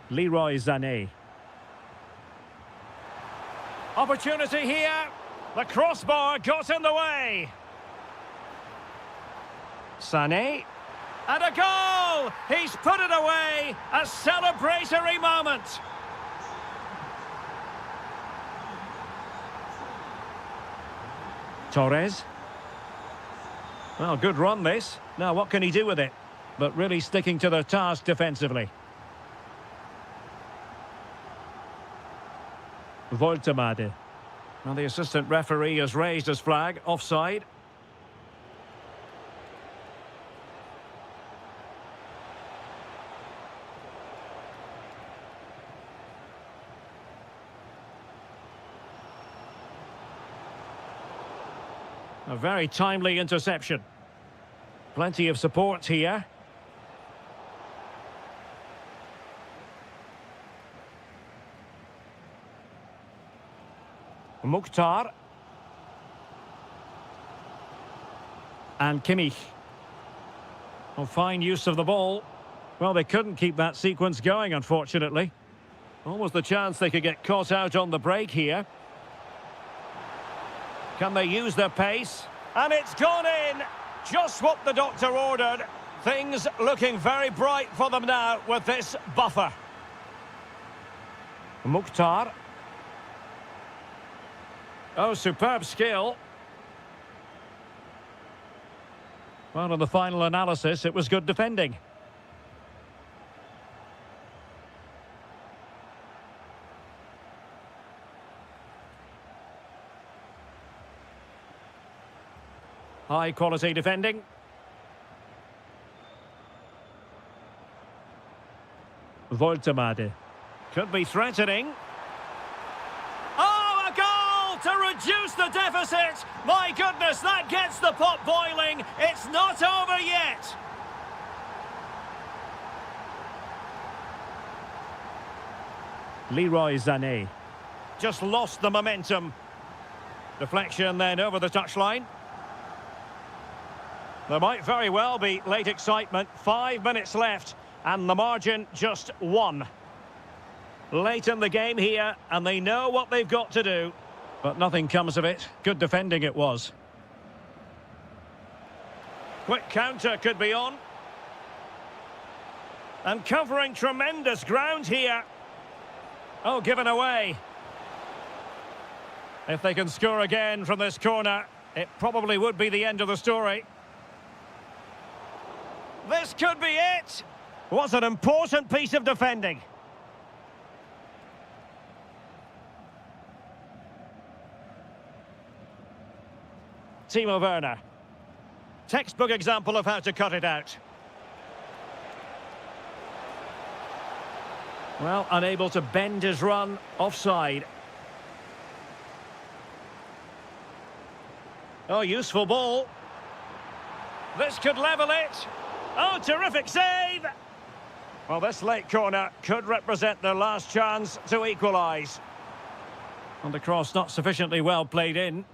Leroy Sané. Opportunity here. The crossbar got in the way. Sané. And a goal! He's put it away. A celebratory moment. Torres. Well, good run this. Now, what can he do with it? But really sticking to the task defensively. Voltemade. Well, the assistant referee has raised his flag. Offside. A very timely interception. Plenty of support here. Mukhtar. And Kimmich. Oh, fine use of the ball. Well, they couldn't keep that sequence going, unfortunately. Almost the chance they could get caught out on the break here. Can they use their pace? And it's gone in! Just what the doctor ordered. Things looking very bright for them now with this buffer. Mukhtar. Oh, superb skill. Well, in the final analysis, it was good defending. High quality defending. Voltemade. Could be threatening. Oh, a goal to reduce the deficit! My goodness, that gets the pot boiling. It's not over yet. Leroy Sané. Just lost the momentum. Deflection then over the touchline. There might very well be late excitement. 5 minutes left, and the margin just 1. Late in the game here, and they know what they've got to do. But nothing comes of it. Good defending it was. Quick counter could be on. And covering tremendous ground here. Oh, given away. If they can score again from this corner, it probably would be the end of the story. This could be it. What an important piece of defending. Timo Werner. Textbook example of how to cut it out. Well, unable to bend his run. Offside. Oh, useful ball. This could level it. Oh, terrific save! Well, this late corner could represent their last chance to equalise. And the cross not sufficiently well played in.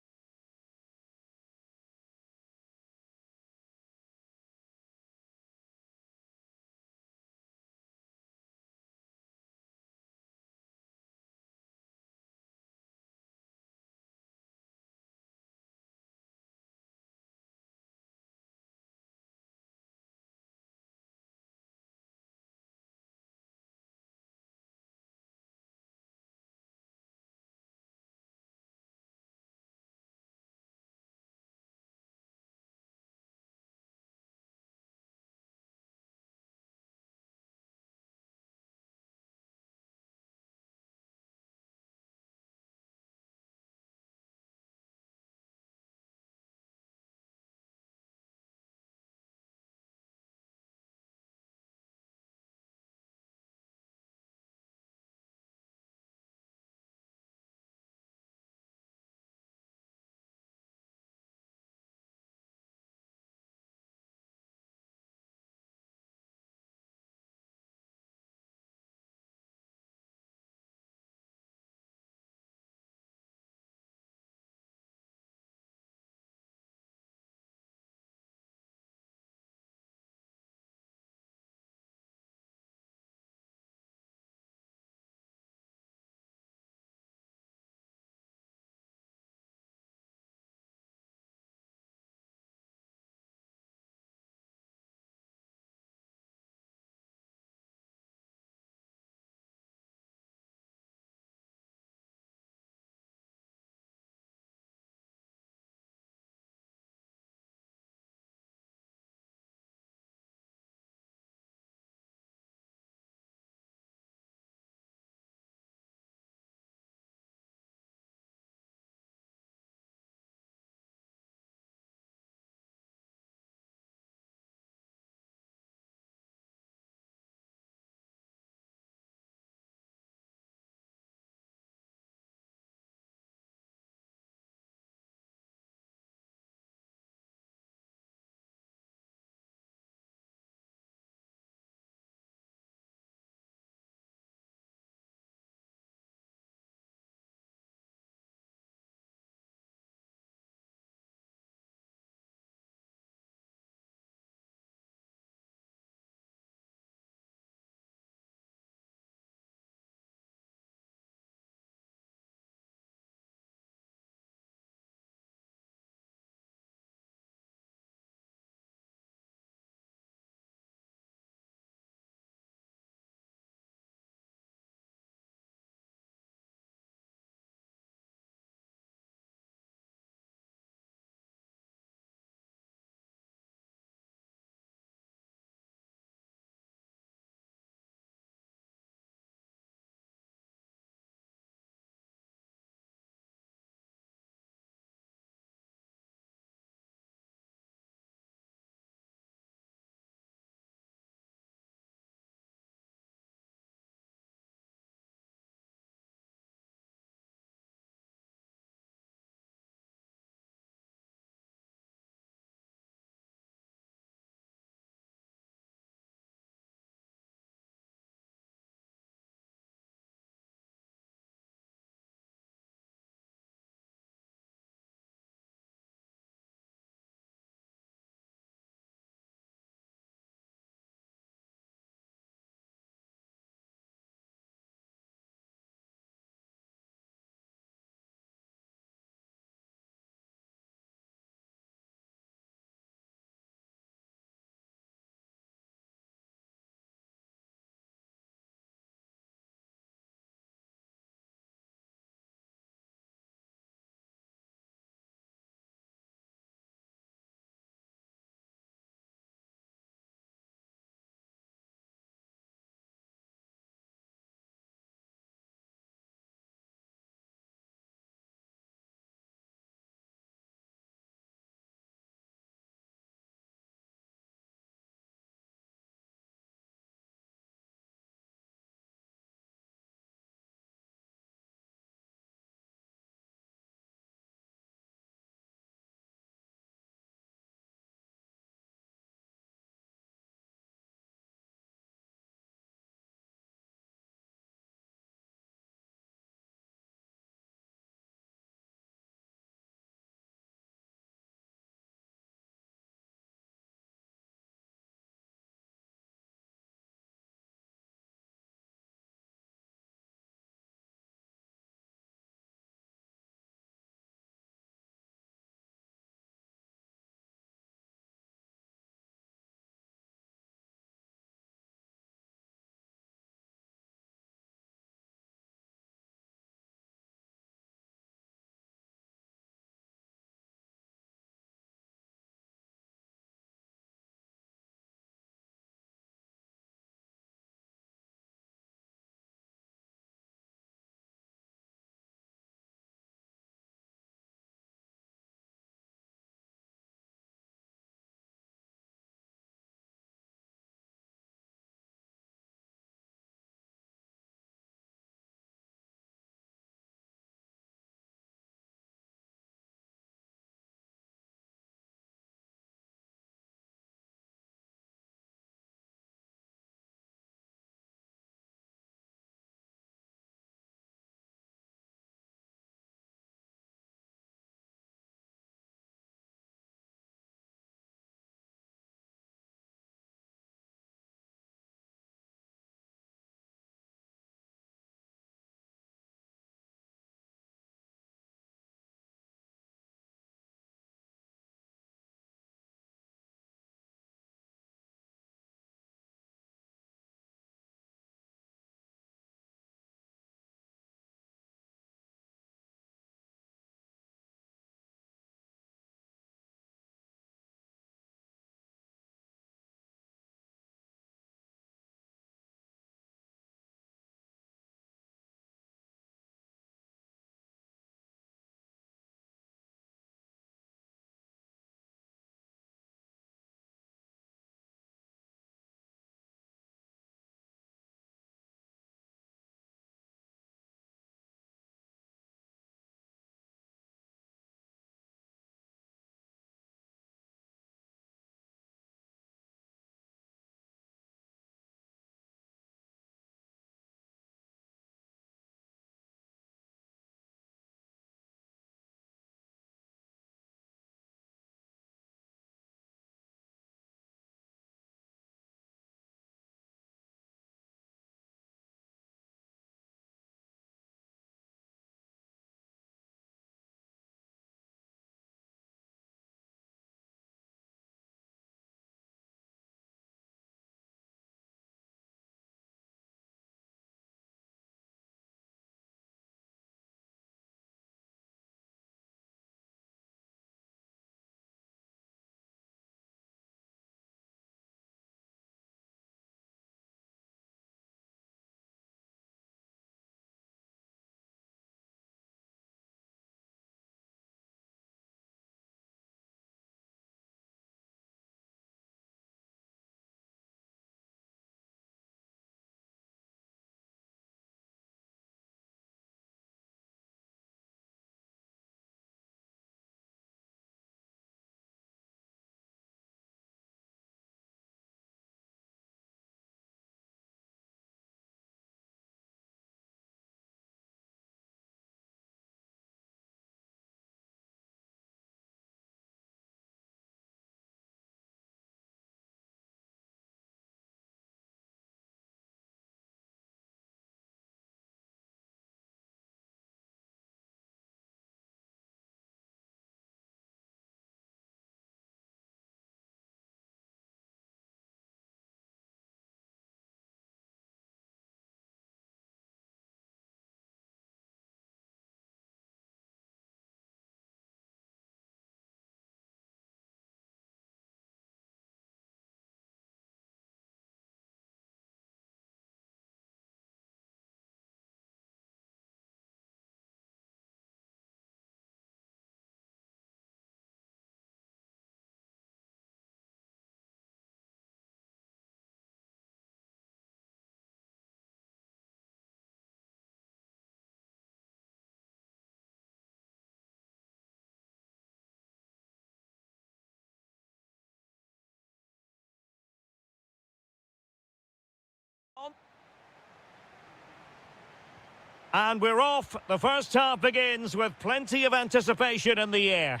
And we're off. The first half begins with plenty of anticipation in the air.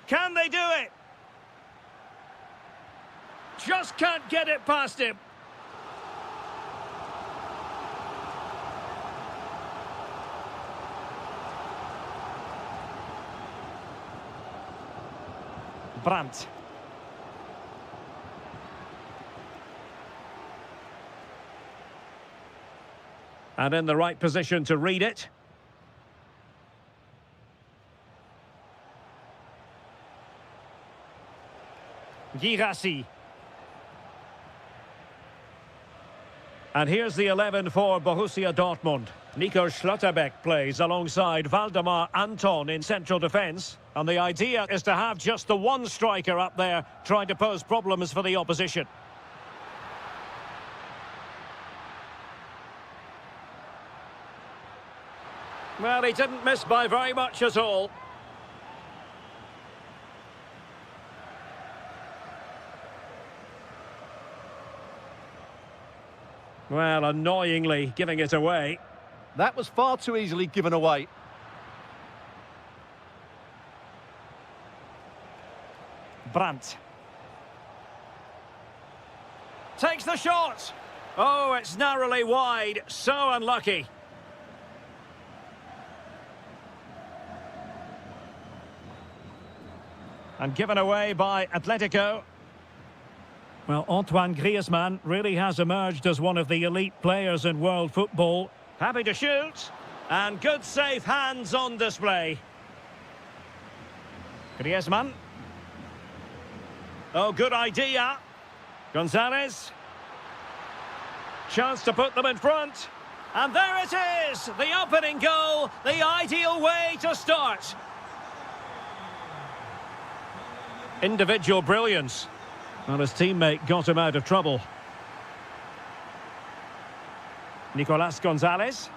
Can they do it? Just can't get it past him. Brandt. And in the right position to read it. Girassi. And here's the 11 for Borussia Dortmund. Nico Schlotterbeck plays alongside Valdemar Anton in central defence. And the idea is to have just the one striker up there trying to pose problems for the opposition. Well, he didn't miss by very much at all. Well, annoyingly giving it away. That was far too easily given away. Brandt. Takes the shot. Oh, it's narrowly wide. So unlucky. And given away by Atletico. Well, Antoine Griezmann really has emerged as one of the elite players in world football. Happy to shoot. And good safe hands on display. Griezmann. Oh, good idea. Gonzalez. Chance to put them in front. And there it is! The opening goal, the ideal way to start. Individual brilliance. Well, his teammate got him out of trouble. Nicolas Gonzalez.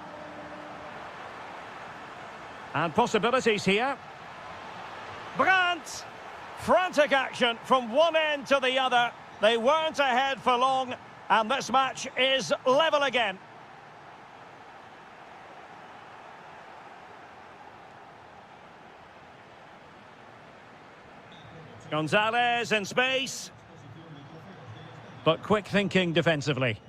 And possibilities here. Brandt! Frantic action from one end to the other. They weren't ahead for long, and this match is level again. Gonzalez in space. But quick thinking defensively.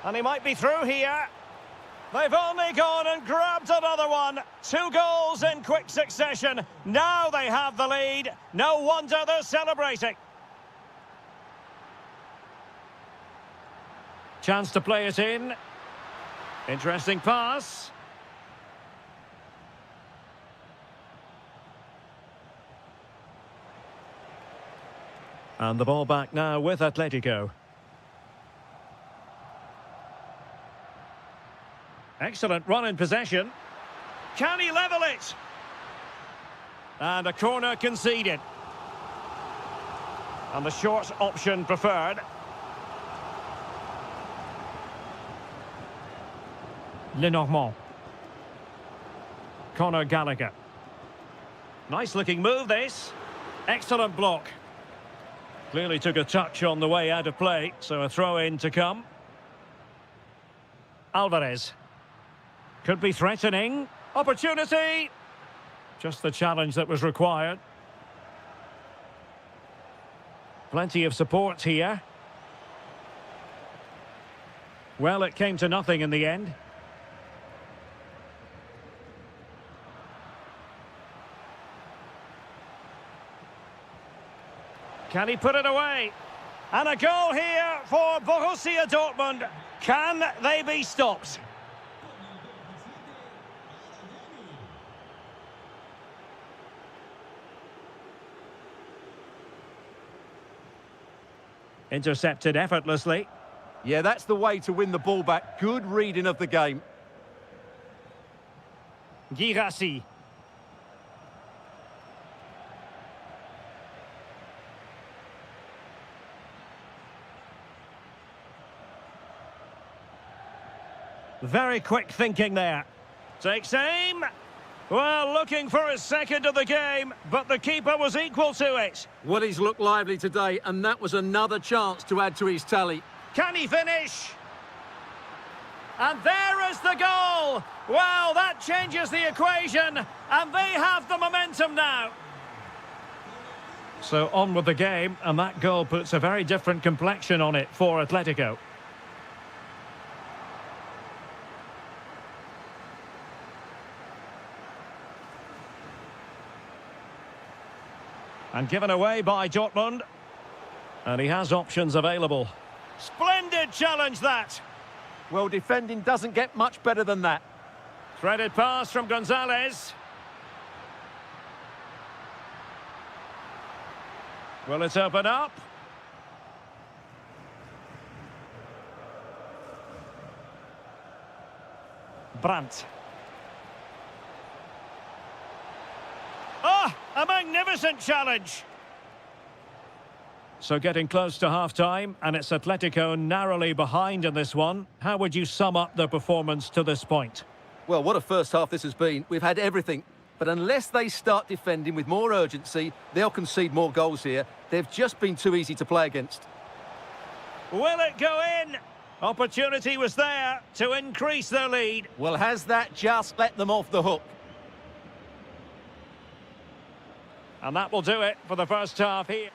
And he might be through here. They've only gone and grabbed another one. 2 goals in quick succession. Now they have the lead. No wonder they're celebrating. Chance to play it in. Interesting pass. And the ball back now with Atletico. Excellent run in possession. Can he level it? And a corner conceded. And the short option preferred. Lenormand. Conor Gallagher. Nice looking move this. Excellent block. Clearly took a touch on the way out of play, so a throw in to come. Alvarez. Could be threatening. Opportunity. Just the challenge that was required. Plenty of support here. Well, it came to nothing in the end. Can he put it away? And a goal here for Borussia Dortmund. Can they be stopped? Intercepted effortlessly. Yeah, that's the way to win the ball back. Good reading of the game. Girassi. Very quick thinking there. Takes aim. Well, looking for his second of the game, but the keeper was equal to it. Well, he's looked lively today, and that was another chance to add to his tally. Can he finish? And there is the goal. Well, that changes the equation, and they have the momentum now. So on with the game, and that goal puts a very different complexion on it for Atletico. And given away by Dortmund. And he has options available. Splendid challenge, that. Well, defending doesn't get much better than that. Threaded pass from Gonzalez. Will it open up? Brandt. Ah, a magnificent challenge. So getting close to half-time, and it's Atletico narrowly behind in this one. How would you sum up their performance to this point? Well, what a first half this has been. We've had everything. But unless they start defending with more urgency, they'll concede more goals here. They've just been too easy to play against. Will it go in? Opportunity was there to increase their lead. Well, has that just let them off the hook? And that will do it for the first half here.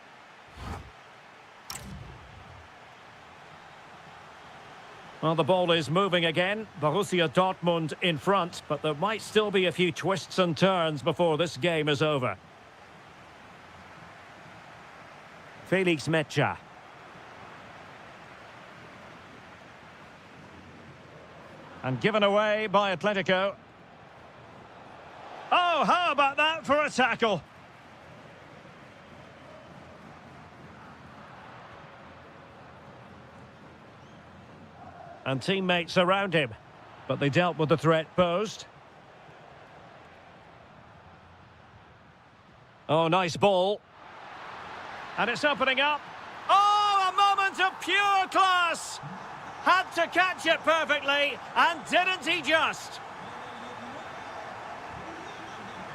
Well, the ball is moving again. Borussia Dortmund in front, but there might still be a few twists and turns before this game is over. Felix Mecha. And given away by Atletico. Oh, how about that for a tackle? And teammates around him, but they dealt with the threat posed. Oh, nice ball. And it's opening up. Oh, a moment of pure class! Had to catch it perfectly, and didn't he just?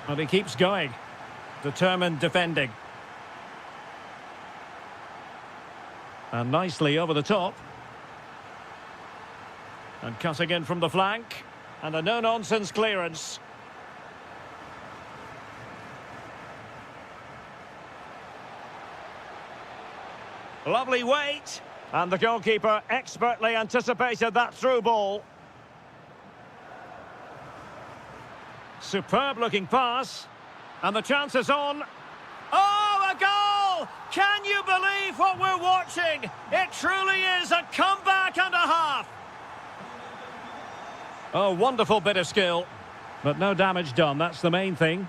And he keeps going. Determined defending. And nicely over the top. And cutting in from the flank. And a no-nonsense clearance. Lovely weight. And the goalkeeper expertly anticipated that through ball. Superb-looking pass. And the chance is on. Oh, a goal! Can you believe what we're watching? It truly is a comeback and a half. Oh, wonderful bit of skill. But no damage done, that's the main thing.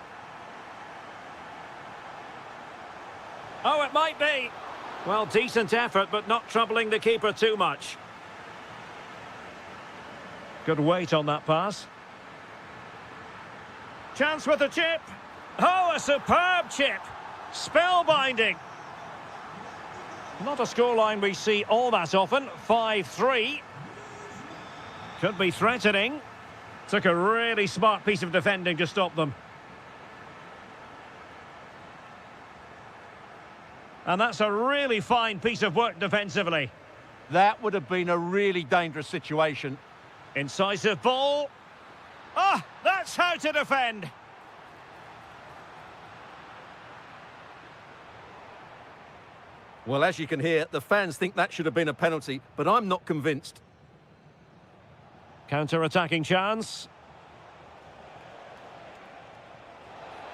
Oh, it might be. Well, decent effort, but not troubling the keeper too much. Good weight on that pass. Chance with the chip. Oh, a superb chip. Spellbinding. Not a scoreline we see all that often. 5-3. Could be threatening. Took a really smart piece of defending to stop them. And that's a really fine piece of work defensively. That would have been a really dangerous situation. Incisive ball. Ah, that's how to defend. Well, as you can hear, the fans think that should have been a penalty, but I'm not convinced. Counter-attacking chance.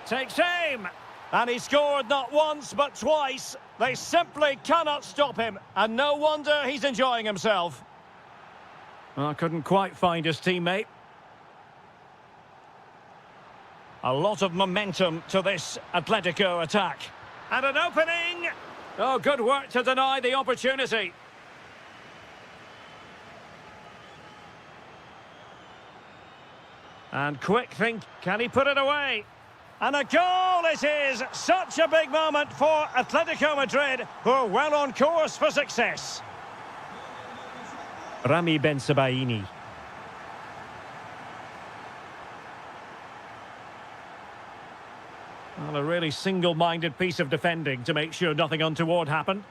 Takes aim. And he scored not once, but twice. They simply cannot stop him. And no wonder he's enjoying himself. Well, couldn't quite find his teammate. A lot of momentum to this Atletico attack. And an opening. Oh, good work to deny the opportunity. And quick think, can he put it away? And a goal it is! Such a big moment for Atletico Madrid, who are well on course for success. Rami Ben Sebaini. Well, a really single-minded piece of defending to make sure nothing untoward happened.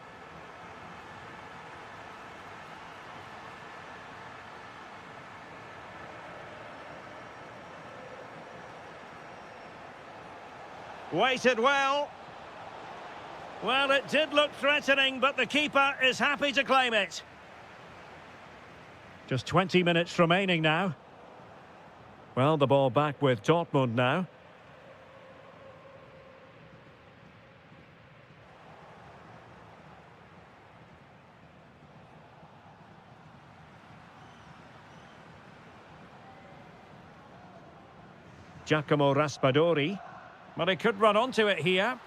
Waited well. Well, it did look threatening, but the keeper is happy to claim it. Just 20 minutes remaining now. Well, the ball back with Dortmund now. Giacomo Raspadori. But he could run onto it here.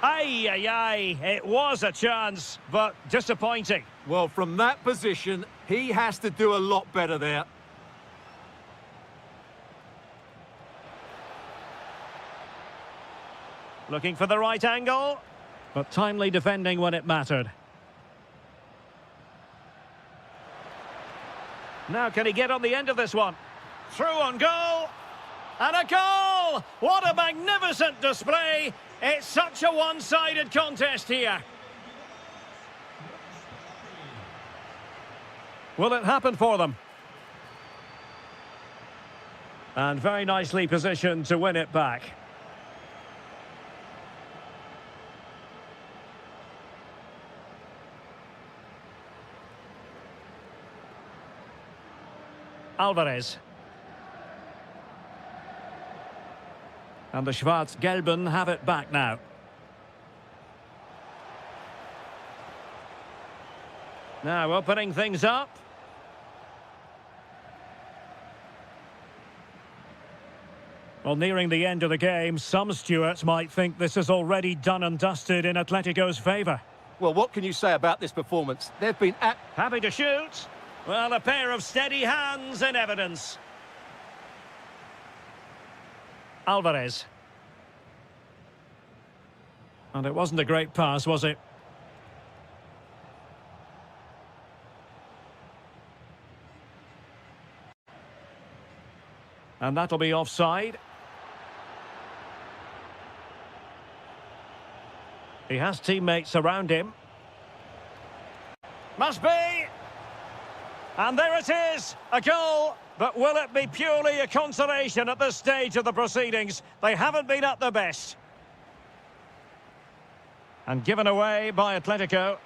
Ay, ay, ay, it was a chance, but disappointing. Well, from that position, he has to do a lot better there. Looking for the right angle, but timely defending when it mattered. Now can he get on the end of this one? Through on goal! And a goal! What a magnificent display! It's such a one-sided contest here. Will it happen for them? And very nicely positioned to win it back. Alvarez. And the Schwarz-Gelben have it back now. Now opening things up. Well, nearing the end of the game, some stewards might think this is already done and dusted in Atletico's favour. Well, what can you say about this performance? They've been happy to shoot. Well, a pair of steady hands in evidence. Alvarez. And it wasn't a great pass, was it? And that'll be offside. He has teammates around him. Must be! And there it is, a goal. But will it be purely a consolation at this stage of the proceedings? They haven't been at their best. And given away by Atletico.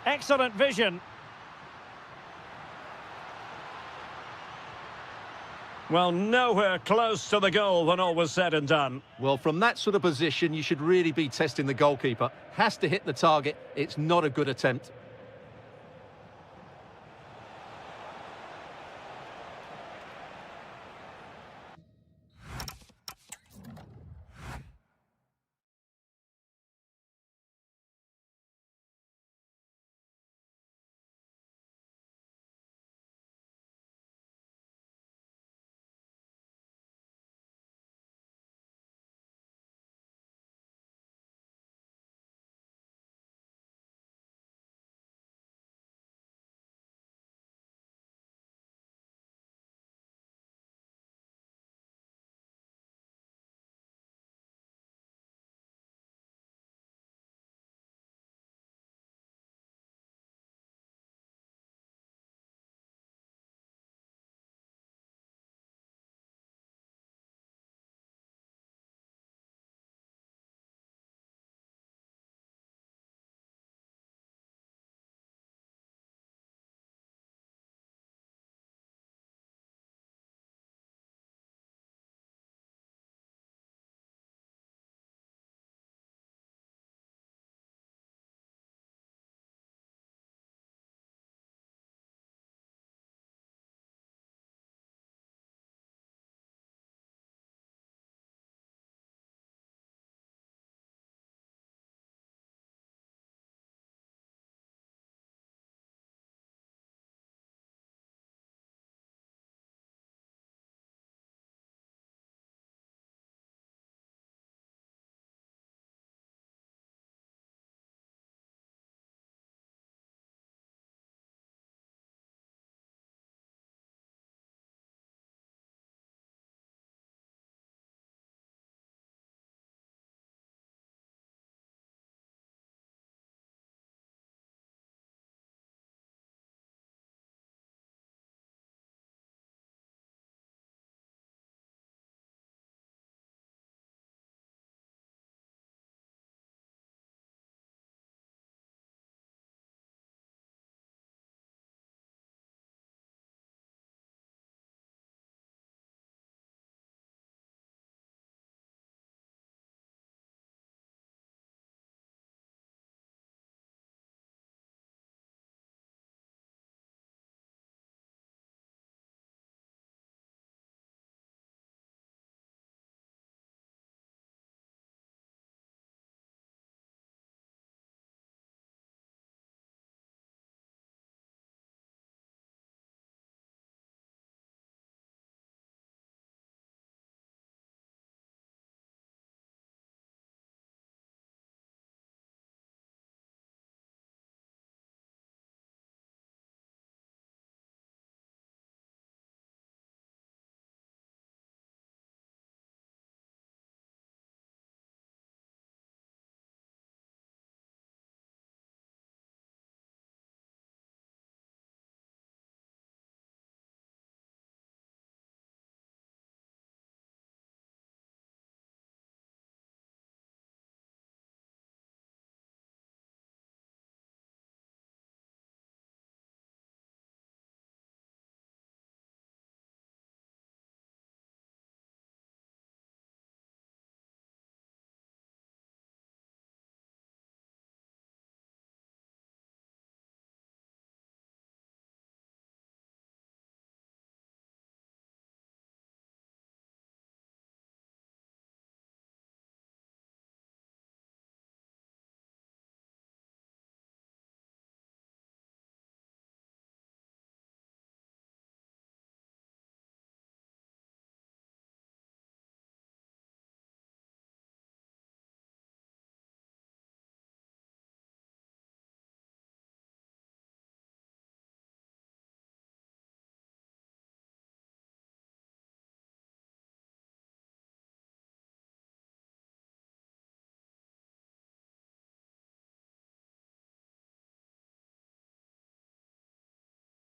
Excellent vision. Well, nowhere close to the goal when all was said and done. Well, from that sort of position, you should really be testing the goalkeeper. Has to hit the target. It's not a good attempt.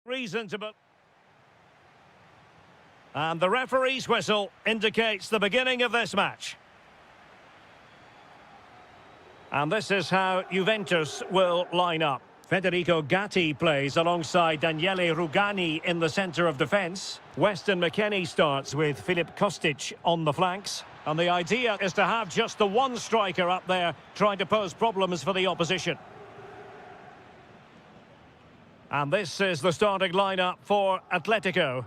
Reason to... And the referee's whistle indicates the beginning of this match. And this is how Juventus will line up. Federico Gatti plays alongside Daniele Rugani in the centre of defence. Weston McKennie starts with Filip Kostic on the flanks. And the idea is to have just the one striker up there trying to pose problems for the opposition. And this is the starting lineup for Atletico.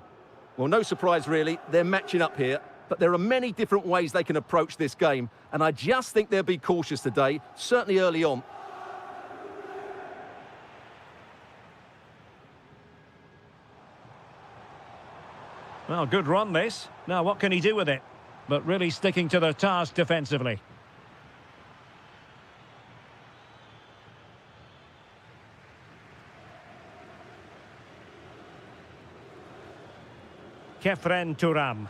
Well, no surprise really, they're matching up here, but there are many different ways they can approach this game, and I just think they'll be cautious today, certainly early on. Well, good run this. Now, what can he do with it? But really sticking to their task defensively. Kefren Turam.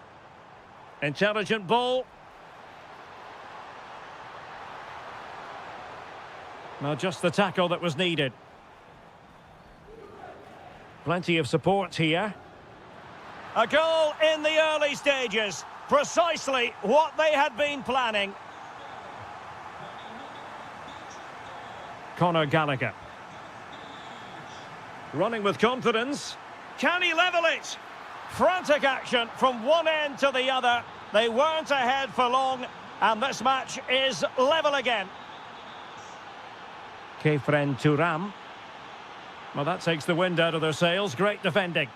Intelligent ball. Well, just the tackle that was needed. Plenty of support here. A goal in the early stages. Precisely what they had been planning. Conor Gallagher. Running with confidence. Can he level it? Frantic action from one end to the other. They weren't ahead for long, and this match is level again. Kefren Turam. Well, that takes the wind out of their sails. Great defending.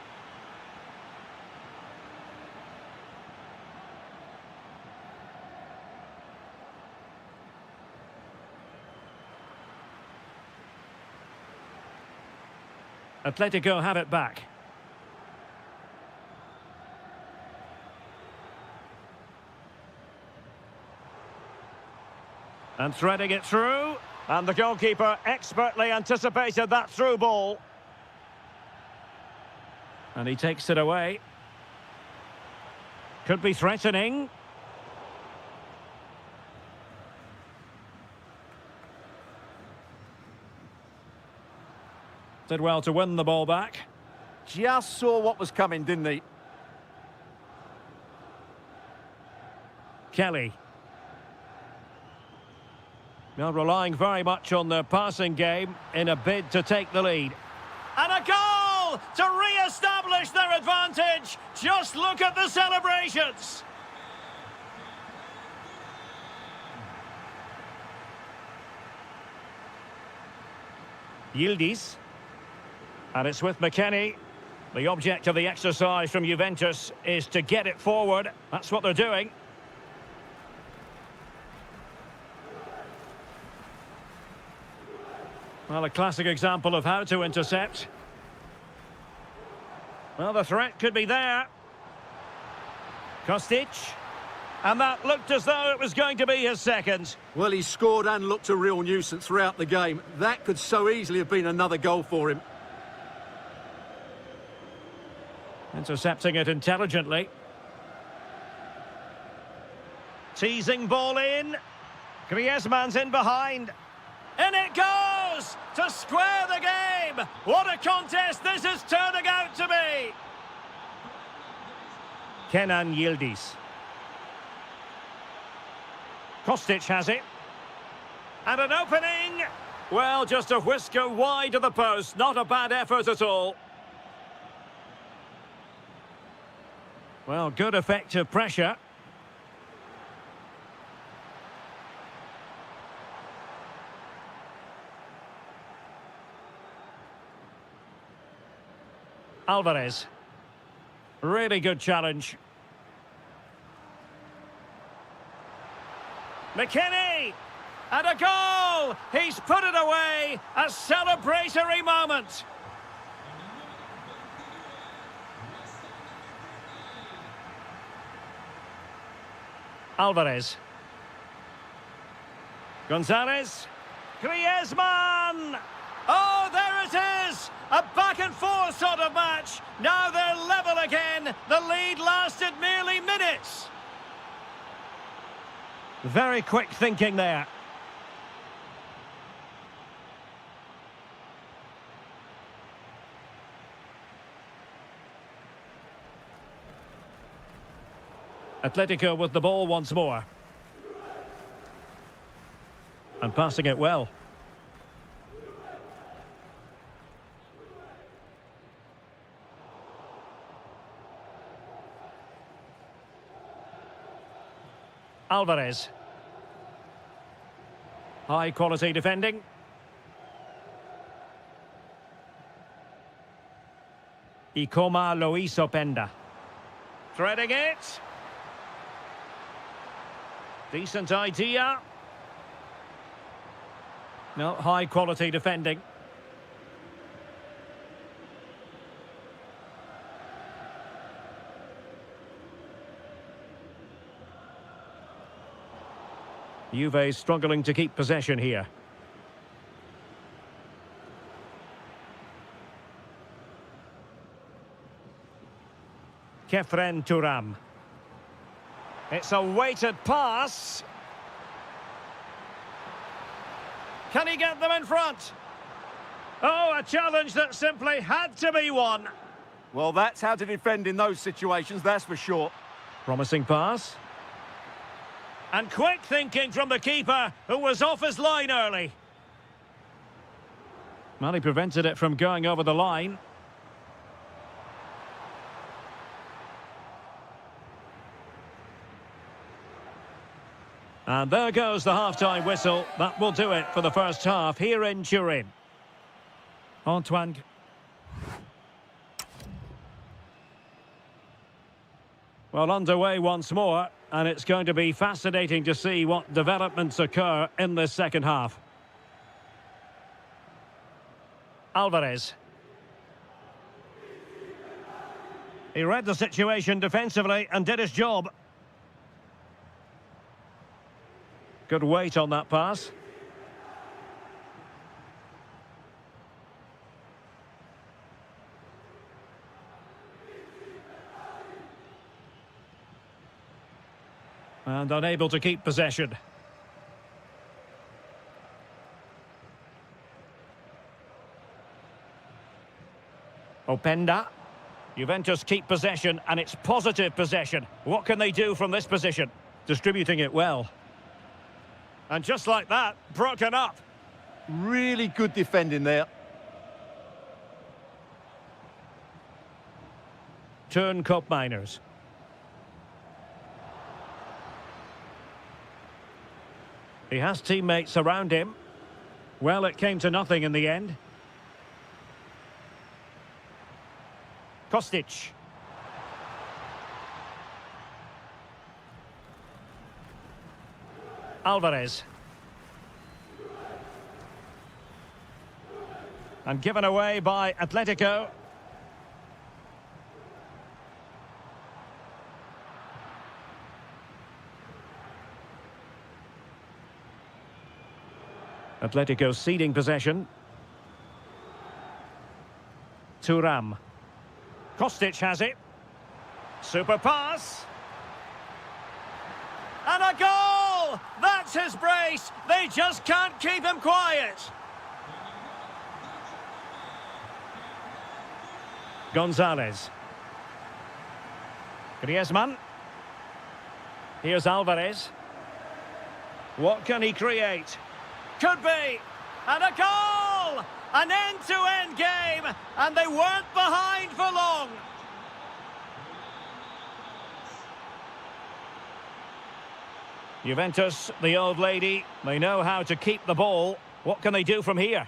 Atletico have it back. And threading it through. And the goalkeeper expertly anticipated that through ball. And he takes it away. Could be threatening. Did well to win the ball back. Just saw what was coming, didn't he? Kelly. Now relying very much on their passing game in a bid to take the lead. And a goal to re-establish their advantage. Just look at the celebrations. Yildiz. And it's with McKennie. The object of the exercise from Juventus is to get it forward. That's what they're doing. Well, a classic example of how to intercept. Well, the threat could be there. Kostic. And that looked as though it was going to be his second. Well, he scored and looked a real nuisance throughout the game. That could so easily have been another goal for him. Intercepting it intelligently. Teasing ball in. Griezmann's in behind. And it goes to square the game. What a contest this is turning out to be. Kenan Yildiz. Kostic has it. And an opening. Well, just a whisker wide of the post. Not a bad effort at all. Well, good effective pressure. Alvarez. Really good challenge. McKennie! And a goal! He's put it away! A celebratory moment! Alvarez. Gonzalez. Griezmann! Oh, there it is! A back-and-forth sort of match. Now they're level again. The lead lasted merely minutes. Very quick thinking there. Atletico with the ball once more. And passing it well. Alvarez. High quality defending. Y como lo hizo Penda. Threading it. Decent idea. No, high quality defending. Juve struggling to keep possession here. Kefren Turam. It's a weighted pass. Can he get them in front? Oh, a challenge that simply had to be won. Well, that's how to defend in those situations, that's for sure. Promising pass. And quick thinking from the keeper, who was off his line early. Well, he prevented it from going over the line. And there goes the half-time whistle. That will do it for the first half here in Turin. Antoine. Well, underway once more, and it's going to be fascinating to see what developments occur in this second half. Alvarez. He read the situation defensively and did his job. Good weight on that pass. And unable to keep possession. Openda. Juventus keep possession, and it's positive possession. What can they do from this position? Distributing it well. And just like that, broken up. Really good defending there. Turn Cup Miners. He has teammates around him. Well, it came to nothing in the end. Kostic. Alvarez. And given away by Atletico. Atletico ceding possession. Turam. Kostic has it. Super pass. And a goal! That's his brace. They just can't keep him quiet. Gonzalez. Griezmann. Here's Alvarez. What can he create? Could be. And a goal! An end-to-end game. And they weren't behind for long. Juventus, the old lady, they know how to keep the ball. What can they do from here?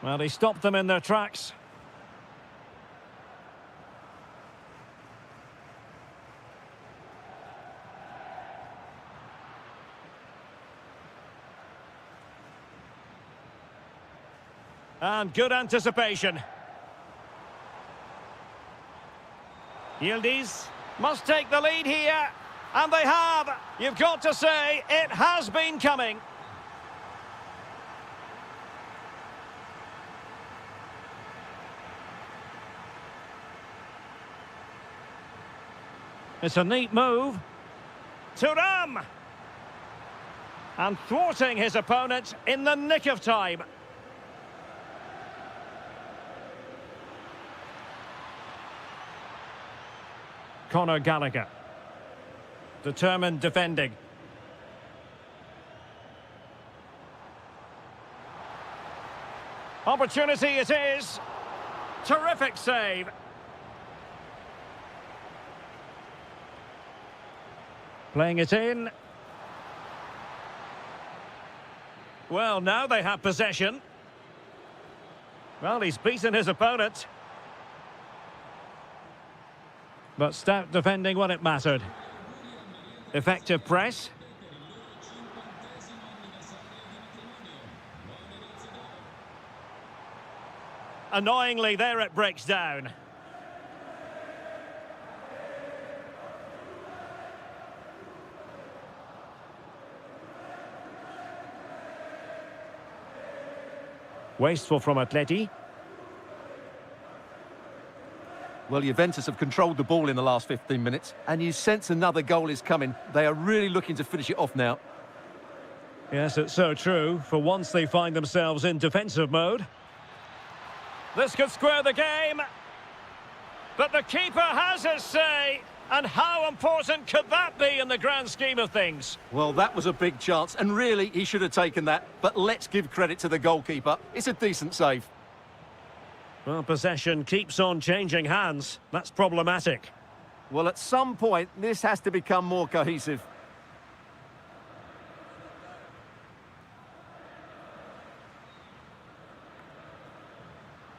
Well, he stopped them in their tracks. And good anticipation. Yildiz must take the lead here. And they have. You've got to say, it has been coming. It's a neat move. Turam! And thwarting his opponent in the nick of time. Conor Gallagher. Determined defending. Opportunity it is. Terrific save. Playing it in. Well, now they have possession. Well, he's beaten his opponent. But stout defending when it mattered. Effective press. Annoyingly, there it breaks down. Wasteful from Atleti. Well, Juventus have controlled the ball in the last 15 minutes, and you sense another goal is coming. They are really looking to finish it off now. Yes, it's so true. For once they find themselves in defensive mode. This could square the game. But the keeper has his say. And how important could that be in the grand scheme of things? Well, that was a big chance, and really, he should have taken that. But let's give credit to the goalkeeper. It's a decent save. Well, possession keeps on changing hands. That's problematic. Well, at some point, this has to become more cohesive.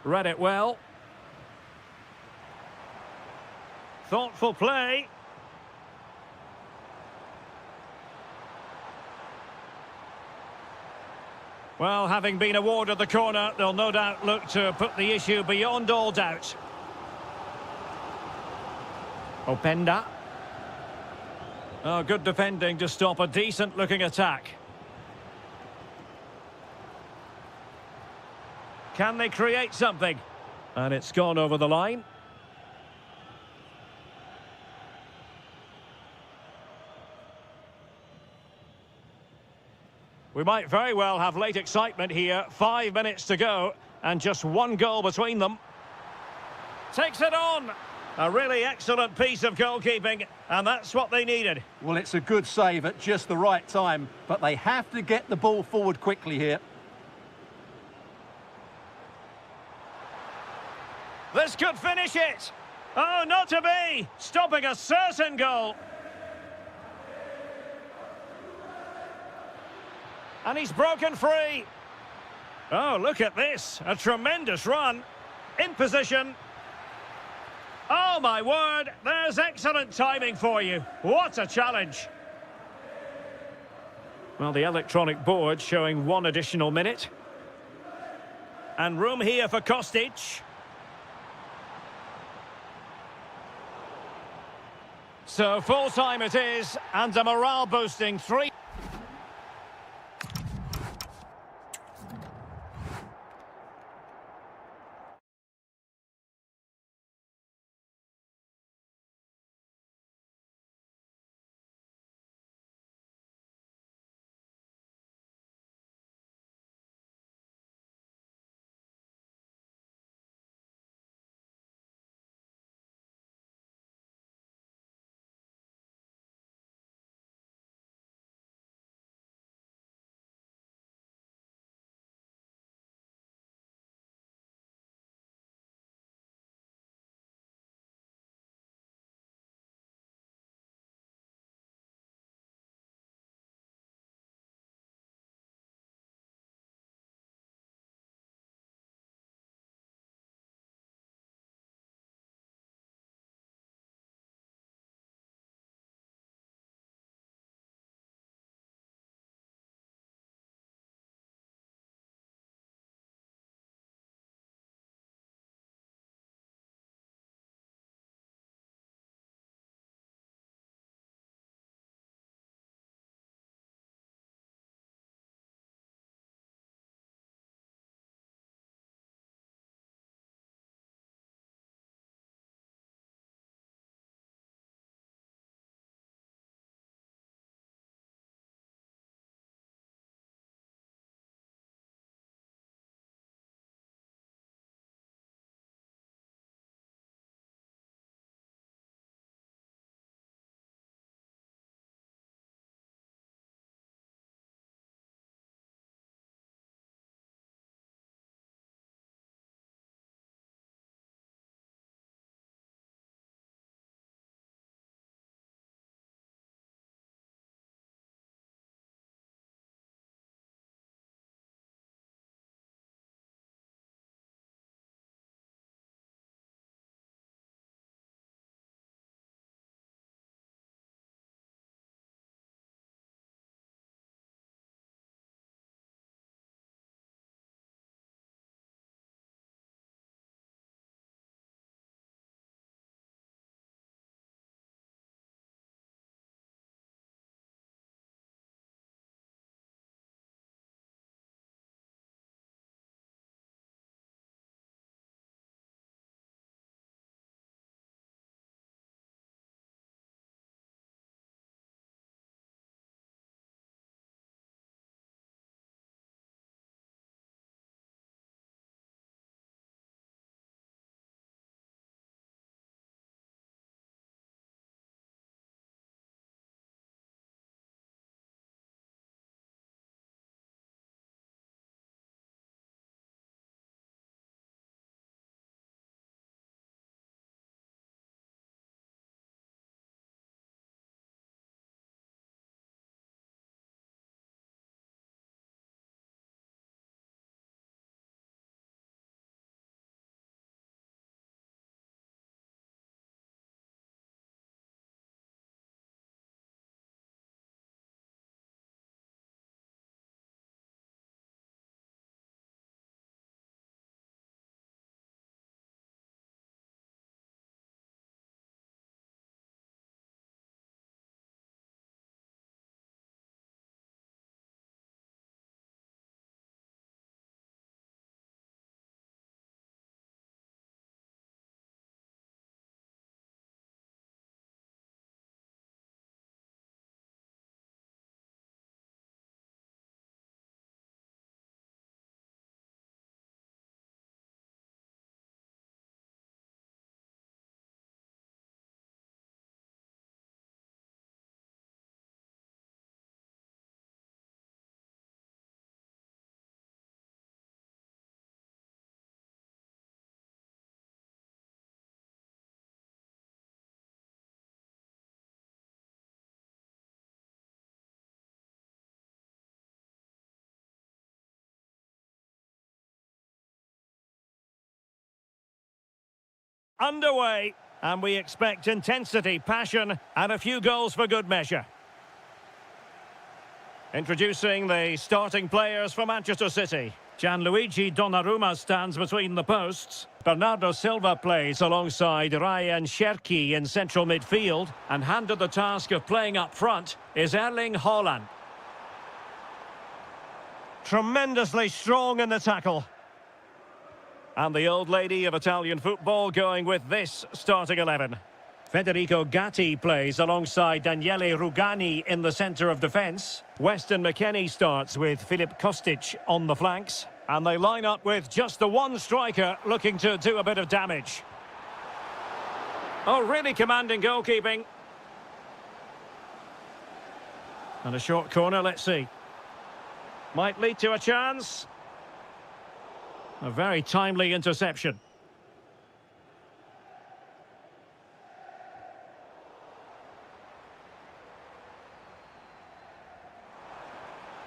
Read it well. Thoughtful play. Well, having been awarded the corner, they'll no doubt look to put the issue beyond all doubt. Openda. Oh, good defending to stop a decent-looking attack. Can they create something? And it's gone over the line. We might very well have late excitement here. 5 minutes to go, and just one goal between them. Takes it on. A really excellent piece of goalkeeping, and that's what they needed. Well, it's a good save at just the right time, but they have to get the ball forward quickly here. This could finish it. Oh, not to be. Stopping a certain goal. And he's broken free. Oh, look at this. A tremendous run. In position. Oh, my word. There's excellent timing for you. What a challenge. Well, the electronic board showing 1 additional minute. And room here for Kostic. So full time it is, and a morale boosting 3. Underway, and we expect intensity, passion, and a few goals for good measure. Introducing the starting players for Manchester City. Gianluigi Donnarumma stands between the posts. Bernardo Silva plays alongside Ryan Cherki in central midfield, and handed the task of playing up front is Erling Haaland. Tremendously strong in the tackle. And the old lady of Italian football going with this starting 11. Federico Gatti plays alongside Daniele Rugani in the centre of defence. Weston McKennie starts with Filip Kostic on the flanks. And they line up with just the one striker looking to do a bit of damage. Oh, really commanding goalkeeping. And a short corner, let's see. Might lead to a chance. A very timely interception.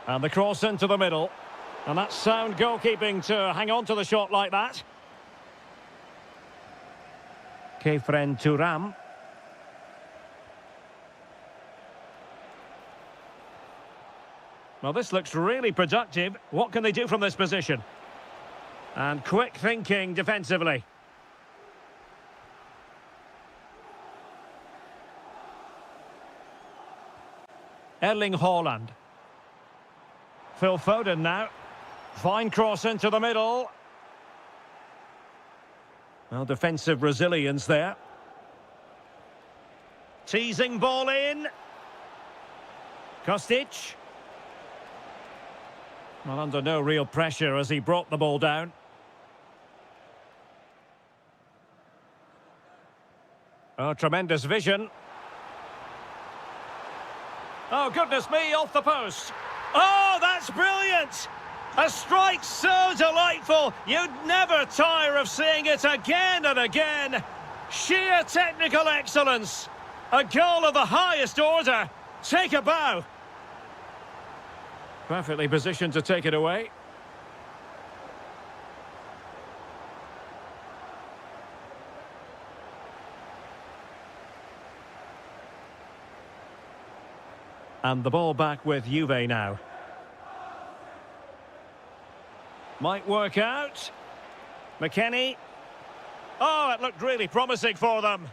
And the cross into the middle. And that's sound goalkeeping to hang on to the shot like that. Kefren Turam. Well, this looks really productive. What can they do from this position? And quick thinking defensively. Erling Haaland. Phil Foden now. Fine cross into the middle. Well, defensive resilience there. Teasing ball in. Kostic. Well, under no real pressure as he brought the ball down. Oh, tremendous vision. Oh, goodness me, off the post. Oh, that's brilliant! A strike so delightful, you'd never tire of seeing it again and again. Sheer technical excellence. A goal of the highest order. Take a bow. Perfectly positioned to take it away. And the ball back with Juve now. Might work out. McKennie. Oh, it looked really promising for them.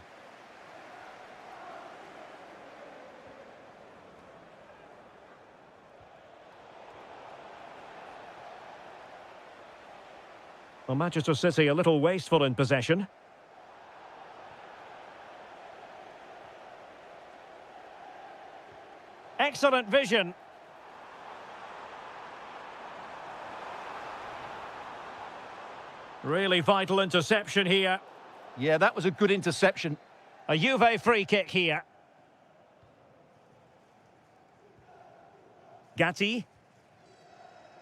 Well, Manchester City a little wasteful in possession. Excellent vision. Really vital interception here. Yeah, that was a good interception. A Juve free kick here. Gatti.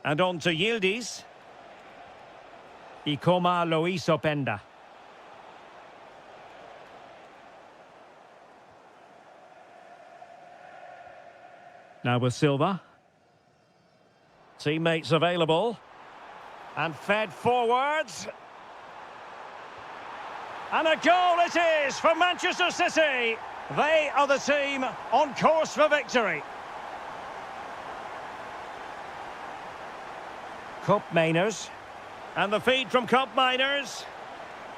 And on to Yildiz. Ikoma Lois Openda. Now with Silva. Teammates available. And fed forwards. And a goal it is for Manchester City. They are the team on course for victory. Cup Mainers. And the feed from Cup Miners.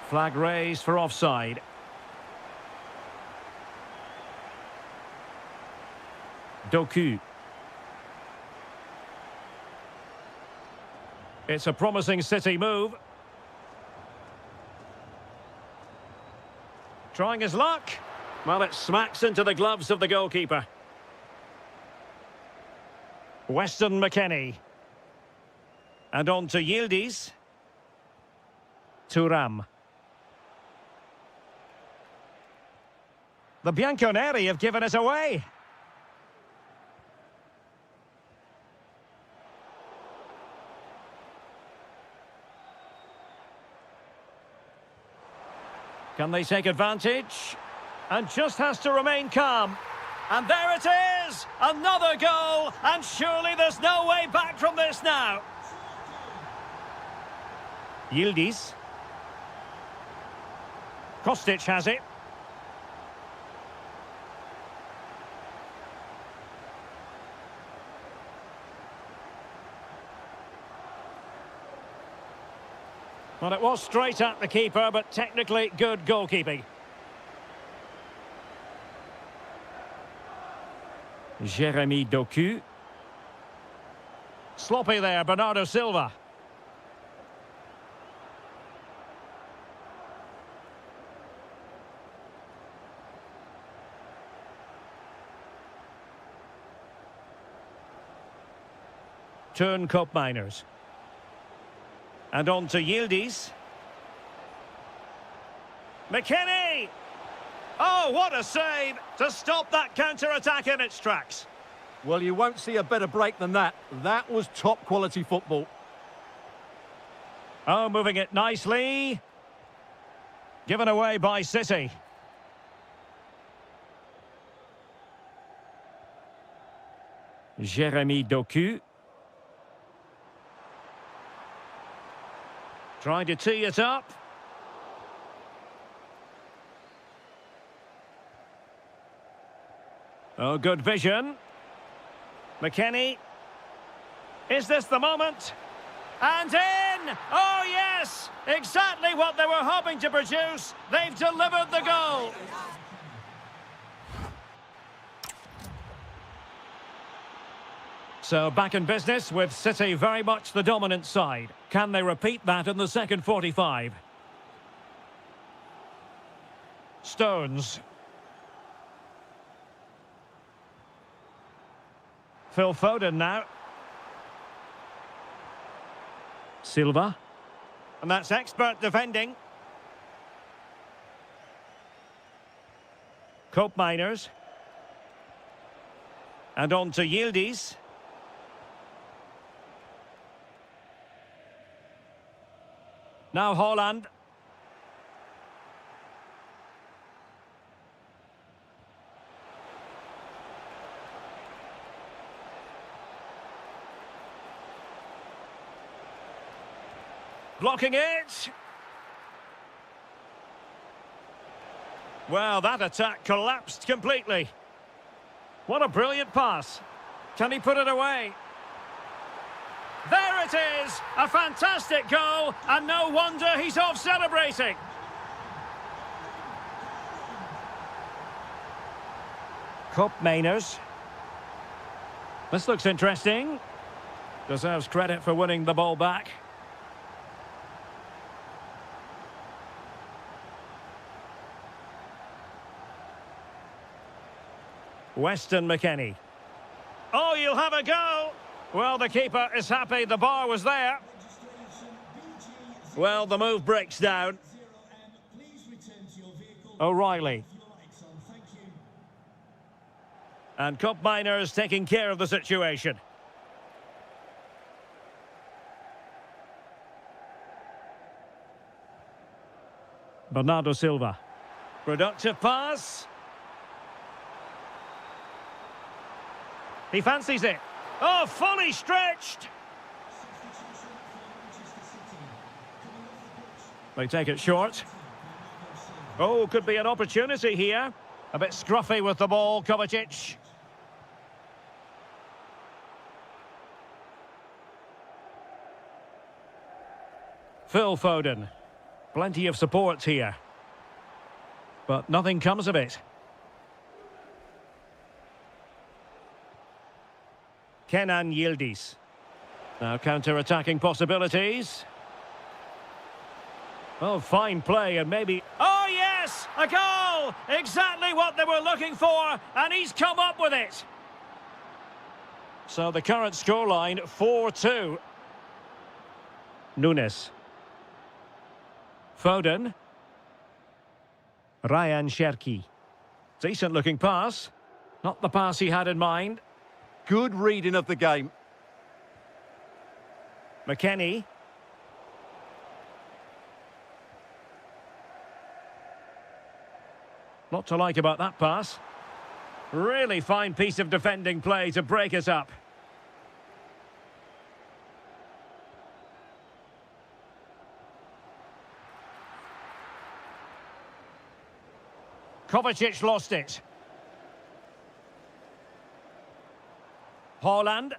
Flag raised for offside. Doku. It's a promising City move. Trying his luck. Well, it smacks into the gloves of the goalkeeper. Weston McKennie. And on to Yildiz. Turam. The Bianconeri have given it away. Can they take advantage? And just has to remain calm. And there it is! Another goal! And surely there's no way back from this now. Yildiz. Kostic has it. Well, it was straight at the keeper, but technically good goalkeeping. Jeremy Doku. Sloppy there, Bernardo Silva. Turn Koopmeiners. And on to Yildiz. McKennie! Oh, what a save to stop that counter-attack in its tracks. Well, you won't see a better break than that. That was top-quality football. Oh, moving it nicely. Given away by City. Jeremy Doku. Trying to tee it up. Oh, good vision. McKennie. Is this the moment? And in! Oh, yes! Exactly what they were hoping to produce. They've delivered the goal. So back in business with City very much the dominant side. Can they repeat that in the second 45? Stones. Phil Foden now. Silva. And that's expert defending. Koopmeiners. And on to Yildiz. Now Haaland. Blocking it. Well, that attack collapsed completely. What a brilliant pass. Can he put it away? There it is! A fantastic goal, and no wonder he's off celebrating. Koopmeiners. This looks interesting. Deserves credit for winning the ball back. Weston McKennie. Oh, you'll have a go! Well, the keeper is happy the bar was there. Well, the move breaks down. O'Reilly. And Koopmeiners taking care of the situation. Bernardo Silva. Productive pass. He fancies it. Oh, fully stretched. They take it short. Oh, could be an opportunity here. A bit scruffy with the ball, Kovacic. Phil Foden. Plenty of support here. But nothing comes of it. Kenan Yildiz. Now counter-attacking possibilities. Oh, fine play and maybe... Oh, yes! A goal! Exactly what they were looking for, and he's come up with it. So the current scoreline, 4-2. Nunes. Foden. Ryan Cherki. Decent-looking pass. Not the pass he had in mind. Good reading of the game. McKennie. Lot to like about that pass. Really fine piece of defending play to break us up. Kovacic lost it. Haaland.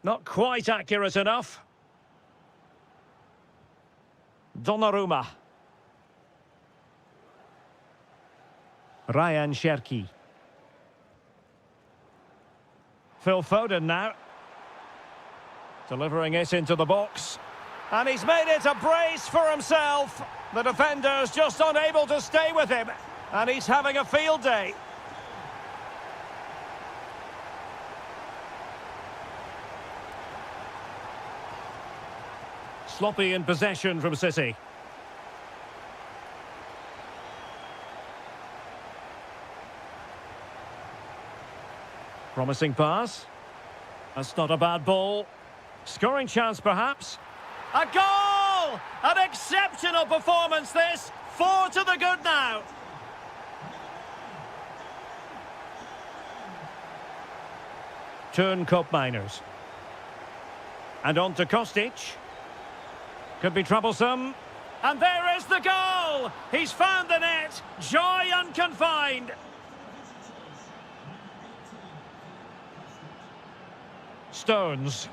Not quite accurate enough. Donnarumma. Ryan Cherki. Phil Foden now. Delivering it into the box. And he's made it a brace for himself. The defender's just unable to stay with him. And he's having a field day. Sloppy in possession from City. Promising pass. That's not a bad ball. Scoring chance, perhaps. A goal! An exceptional performance, this. 4 to the good now. Turn Koopmeiners. And on to Kostic. Could be troublesome. And there is the goal! He's found the net. Joy unconfined. Stones.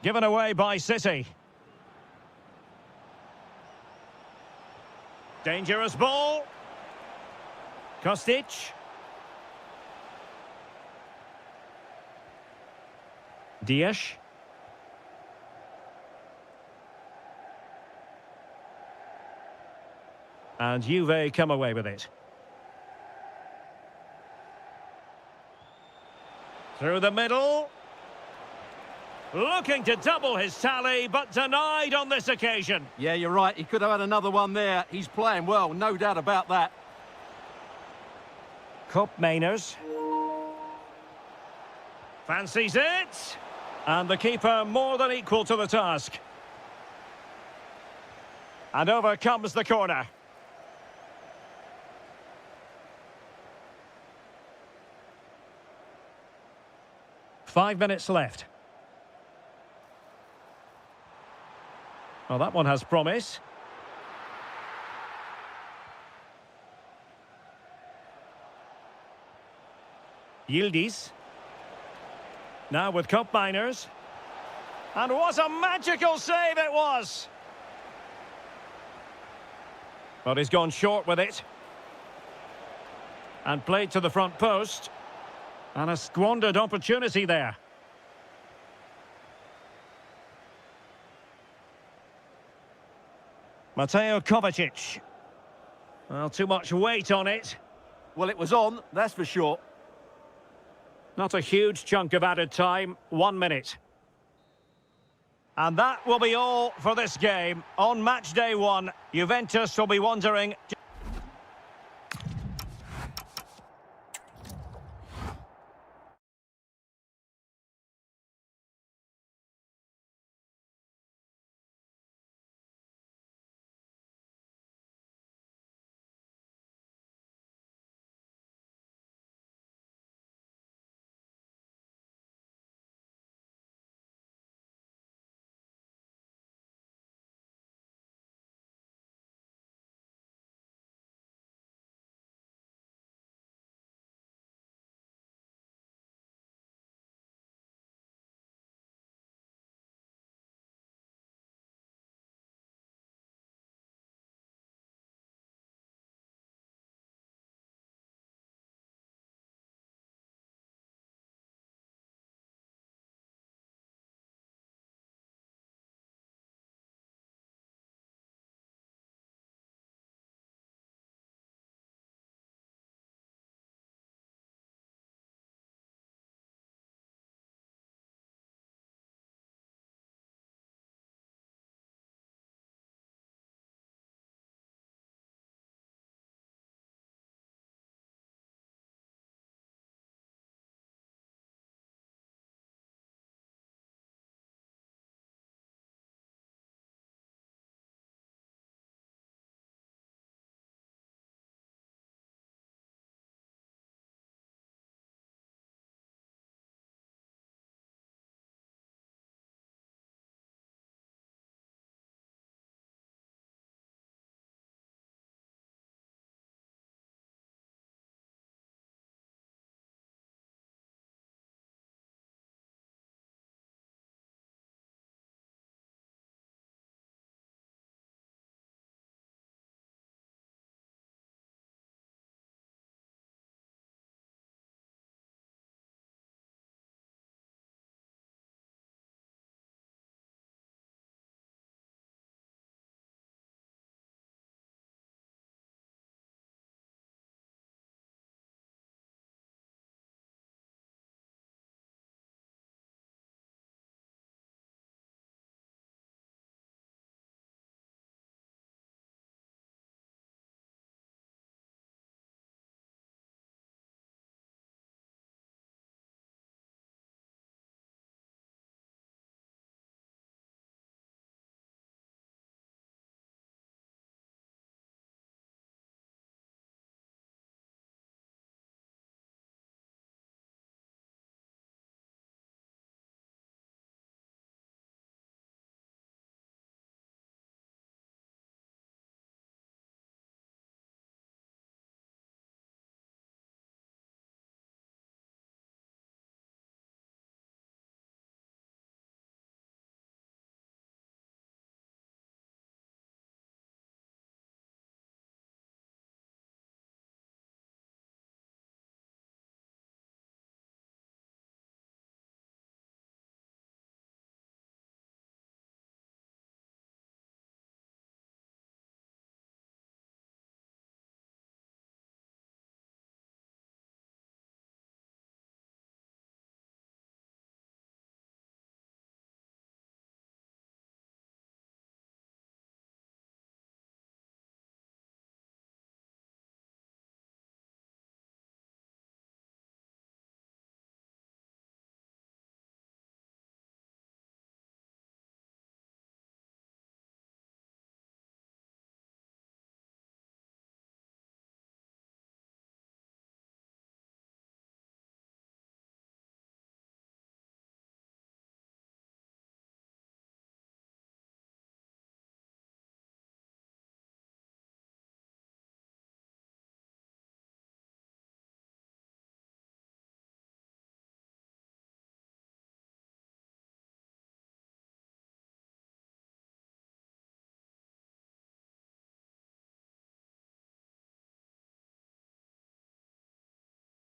Given away by City. Dangerous ball. Kostic. Dias. And Juve come away with it. Through the middle. Looking to double his tally, but denied on this occasion. Yeah, you're right. He could have had another one there. He's playing well, no doubt about that. Koopmeiners. Fancies it. And the keeper more than equal to the task. And over comes the corner. Five minutes left. Well, that one has promise. Yildiz. Now with Koopmeiners. And what a magical save it was! But he's gone short with it. And played to the front post. And a squandered opportunity there. Mateo Kovacic. Well, too much weight on it. Well, it was on, that's for sure. Not a huge chunk of added time, 1 minute. And that will be all for this game. On match day 1, Juventus will be wondering...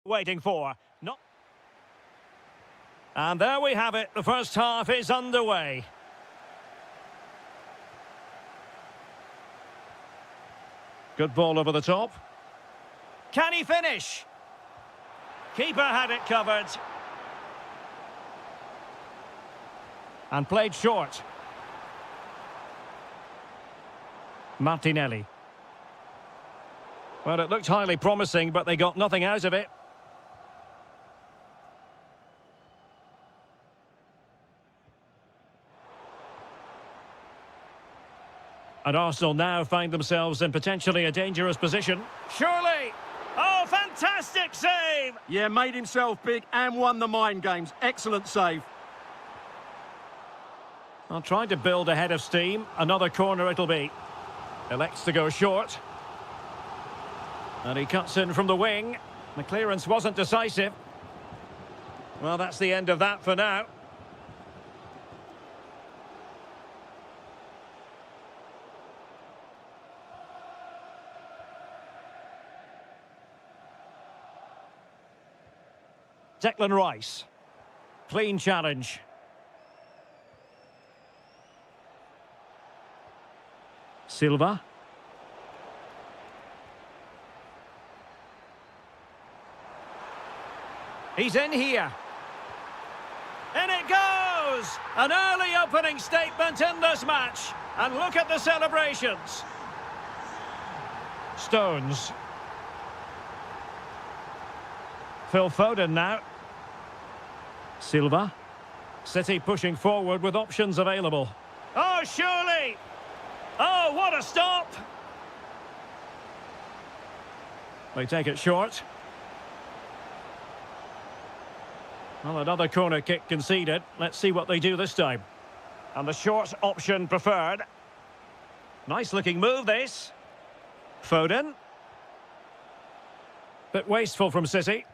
waiting for. Not. And there we have it. The first half is underway. Good ball over the top. Can he finish? Keeper had it covered. And played short. Martinelli. Well, it looked highly promising, but they got nothing out of it. And Arsenal now find themselves in potentially a dangerous position. Surely! Oh, fantastic save! Yeah, made himself big and won the mind games. Excellent save. Well, trying to build ahead of steam. Another corner it'll be. Elects to go short. And he cuts in from the wing. The clearance wasn't decisive. Well, that's the end of that for now. Declan Rice. Clean challenge. Silva. He's in here. In it goes! An early opening statement in this match. And look at the celebrations. Stones. Phil Foden now. Silva. City pushing forward with options available. Oh, surely! Oh, what a stop! They take it short. Well, another corner kick conceded. Let's see what they do this time. And the short option preferred. Nice looking move, this. Foden. Bit wasteful from City.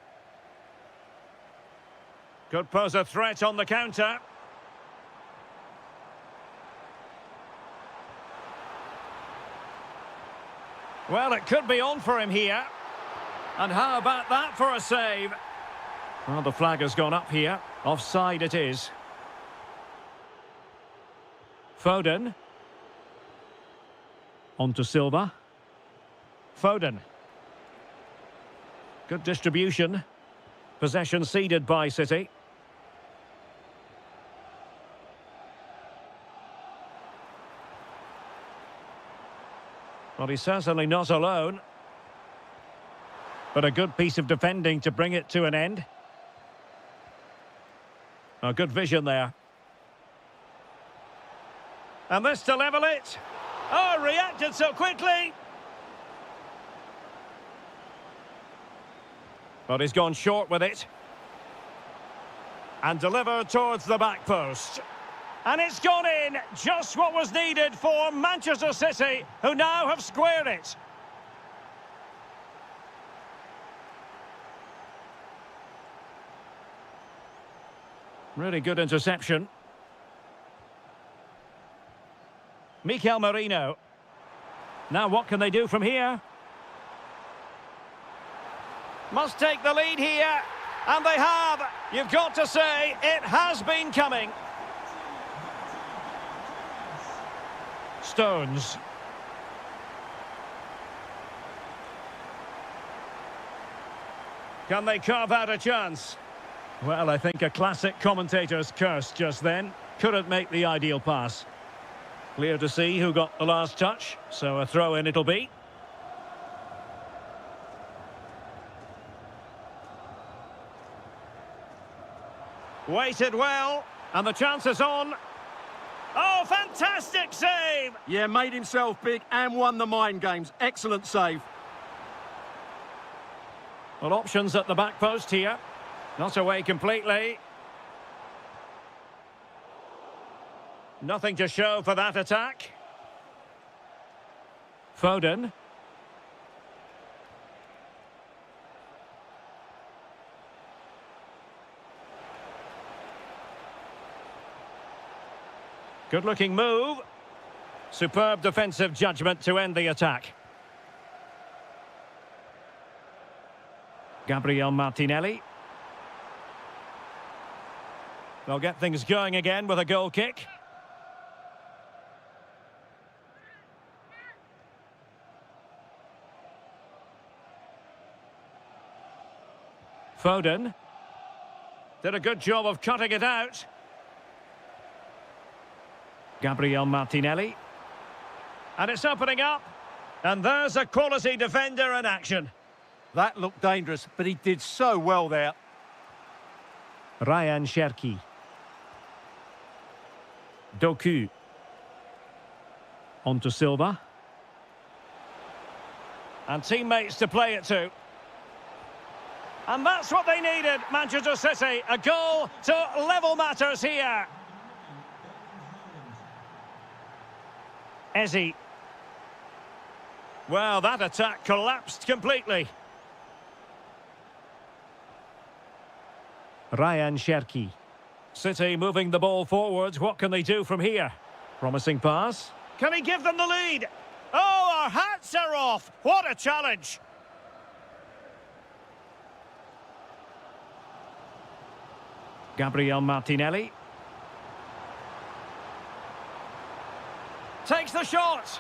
Could pose a threat on the counter. Well, it could be on for him here. And how about that for a save? Well, the flag has gone up here. Offside it is. Foden. On to Silva. Foden. Good distribution. Possession ceded by City. Well, he's certainly not alone. But a good piece of defending to bring it to an end. A good vision there. And this to level it. Oh, reacted so quickly. But he's gone short with it. And delivered towards the back post. And it's gone in, just what was needed for Manchester City, who now have squared it. Really good interception. Mikel Merino. Now what can they do from here? Must take the lead here. And they have. You've got to say, it has been coming. Stones. Can they carve out a chance? Well, I think a classic commentator's curse just then. Couldn't make the ideal pass. Clear to see who got the last touch, so a throw-in it'll be. Waited well, and the chance is on. Oh, fantastic save! Yeah, made himself big and won the mind games. Excellent save. Well, options at the back post here. Not away completely. Nothing to show for that attack. Foden. Good-looking move. Superb defensive judgment to end the attack. Gabriel Martinelli. They'll get things going again with a goal kick. Foden. Did a good job of cutting it out. Gabriel Martinelli. And it's opening up. And there's a quality defender in action. That looked dangerous, but he did so well there. Ryan Cherki. Doku. On to Silva. And teammates to play it to. And that's what they needed, Manchester City. A goal to level matters here. Eze. Well, that attack collapsed completely. Ryan Cherki. City moving the ball forwards. What can they do from here? Promising pass. Can he give them the lead? Oh, our hats are off. What a challenge. Gabriel Martinelli. Takes the shot.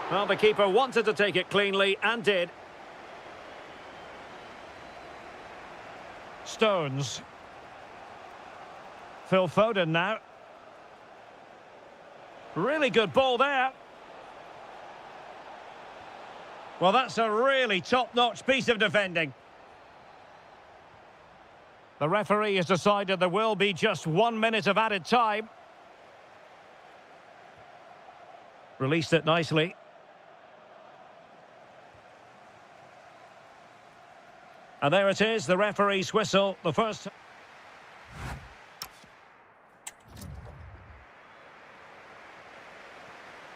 Well, the keeper wanted to take it cleanly and did. Stones. Phil Foden now. Really good ball there. Well, that's a really top-notch piece of defending. The referee has decided there will be just 1 minute of added time. Released it nicely. And there it is, the referee's whistle, the first.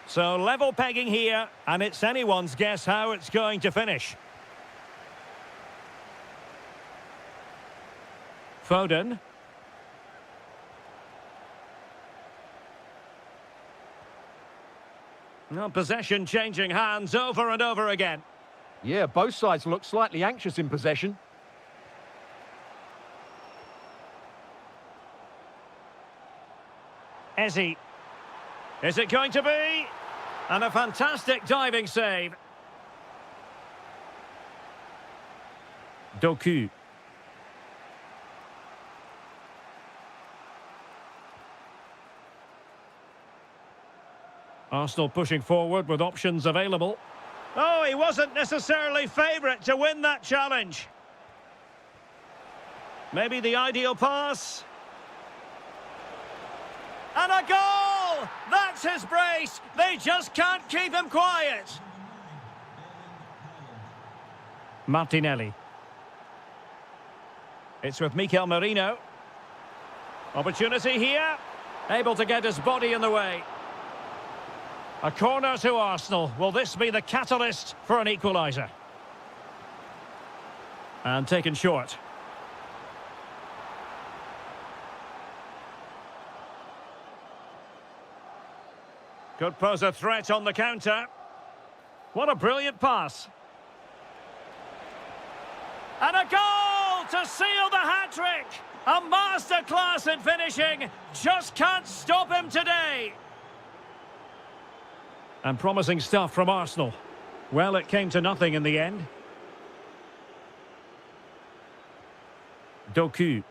So level pegging here, and it's anyone's guess how it's going to finish. Foden. Well, possession changing hands over and over again. Yeah, both sides look slightly anxious in possession. Eze. Is it going to be? And a fantastic diving save. Doku. Arsenal pushing forward with options available. Oh, he wasn't necessarily favourite to win that challenge. Maybe the ideal pass. And a goal! That's his brace. They just can't keep him quiet. Martinelli. It's with Mikel Merino. Opportunity here. Able to get his body in the way. A corner to Arsenal. Will this be the catalyst for an equaliser? And taken short. Could pose a threat on the counter. What a brilliant pass. And a goal to seal the hat-trick. A masterclass in finishing. Just can't stop him today. And promising stuff from Arsenal. Well, it came to nothing in the end. Doku.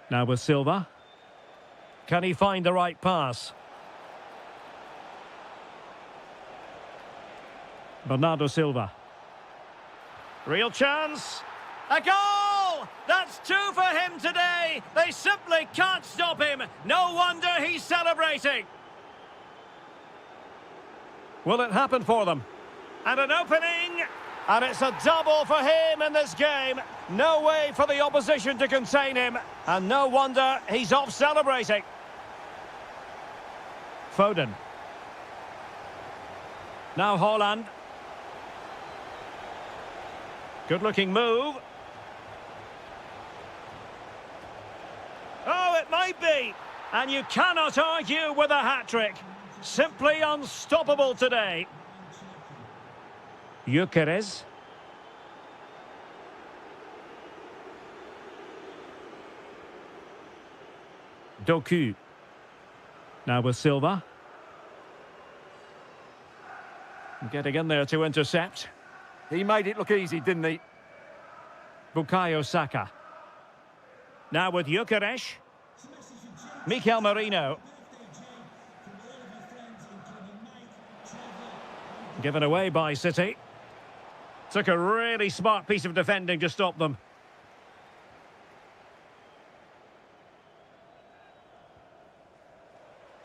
Now with Silva. Can he find the right pass? Bernardo Silva. Real chance. A goal! That's 2 for him today. They simply can't stop him. No wonder he's celebrating. Will it happen for them? And an opening. And it's a double for him in this game. No way for the opposition to contain him. And no wonder he's off celebrating. Foden. Now Haaland. Good-looking move. Oh, it might be. And you cannot argue with a hat-trick. Simply unstoppable today. Gyökeres. Doku. Now with Silva. Getting in there to intercept. He made it look easy, didn't he? Bukayo Saka. Now with Gyökeres. Mikel Merino. Given away by City. Took a really smart piece of defending to stop them.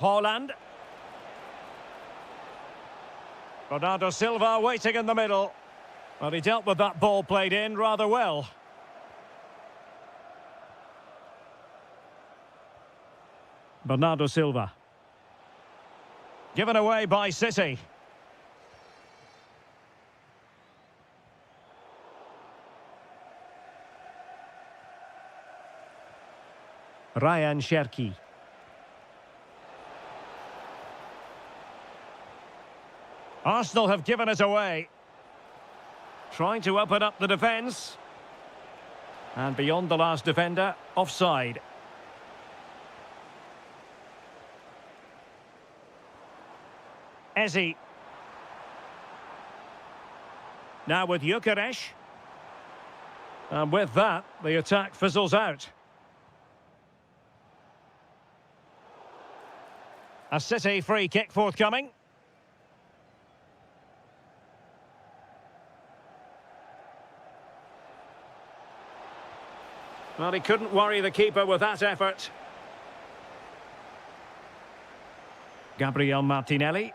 Haaland. Bernardo Silva waiting in the middle. Well, he dealt with that ball played in rather well. Bernardo Silva. Given away by City. Ryan Cherki. Arsenal have given it away. Trying to open up the defence. And beyond the last defender, offside. Eze. Now with Gyökeres. And with that, the attack fizzles out. A City free kick forthcoming. Well, he couldn't worry the keeper with that effort. Gabriel Martinelli.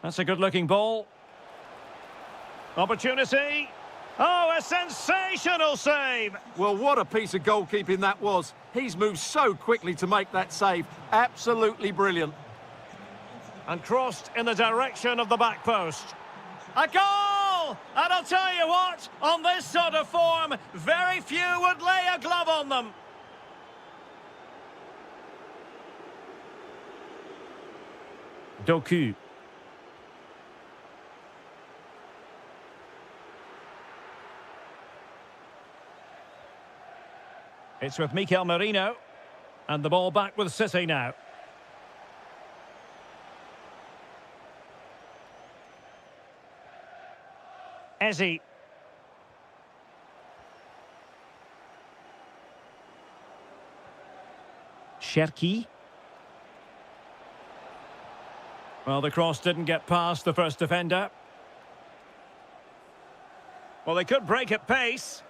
That's a good-looking ball. Opportunity. Oh, a sensational save! Well, what a piece of goalkeeping that was. He's moved so quickly to make that save. Absolutely brilliant. And crossed in the direction of the back post. A goal! And I'll tell you what, on this sort of form, very few would lay a glove on them. Doku. It's with Mikel Merino. And the ball back with City now. Eze. Cherki. Well, the cross didn't get past the first defender. Well, they could break at pace.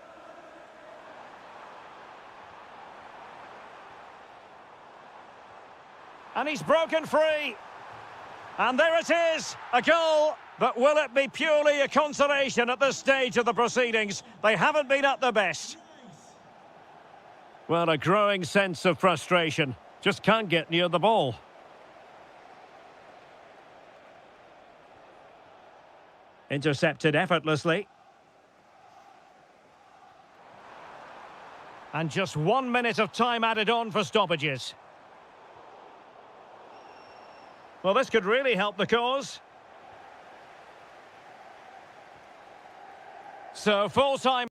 And he's broken free. And there it is, a goal. But will it be purely a consolation at this stage of the proceedings? They haven't been at their best. Well, a growing sense of frustration. Just can't get near the ball. Intercepted effortlessly. And just 1 minute of time added on for stoppages. Well, this could really help the cause. So, full-time...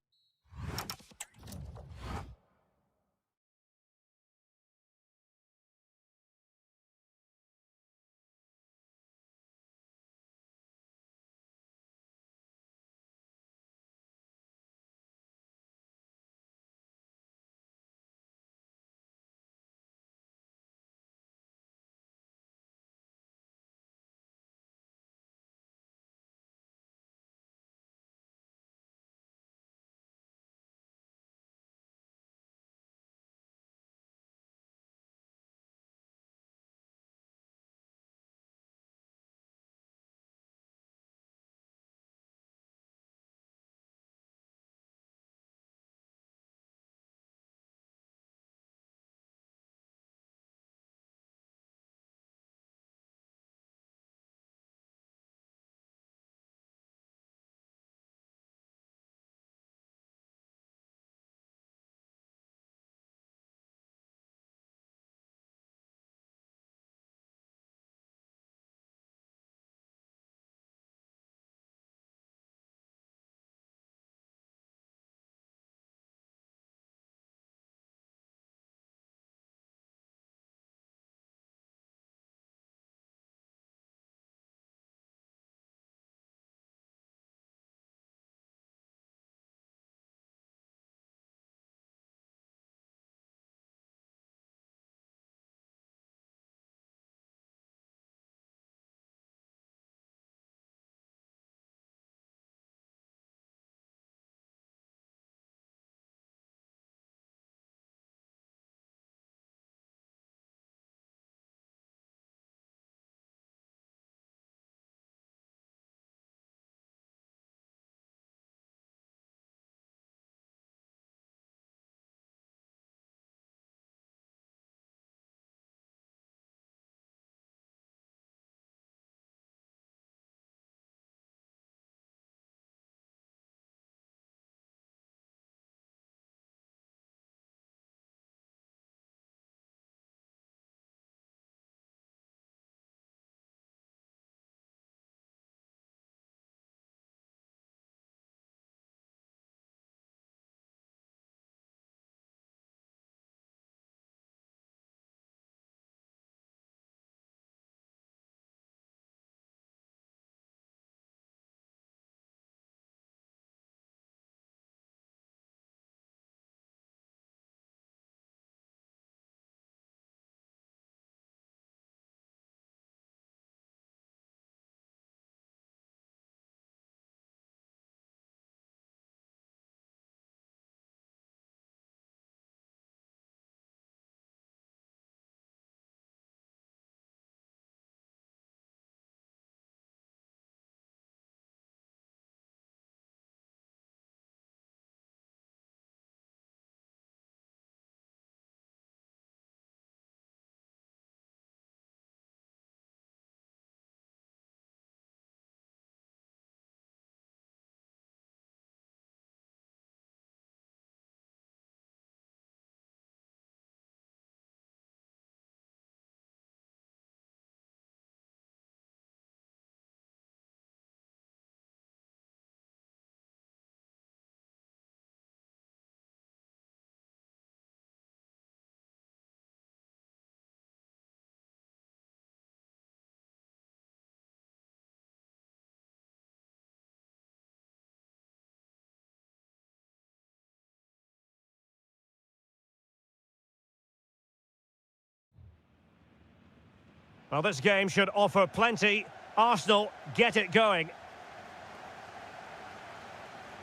Well, this game should offer plenty. Arsenal get it going.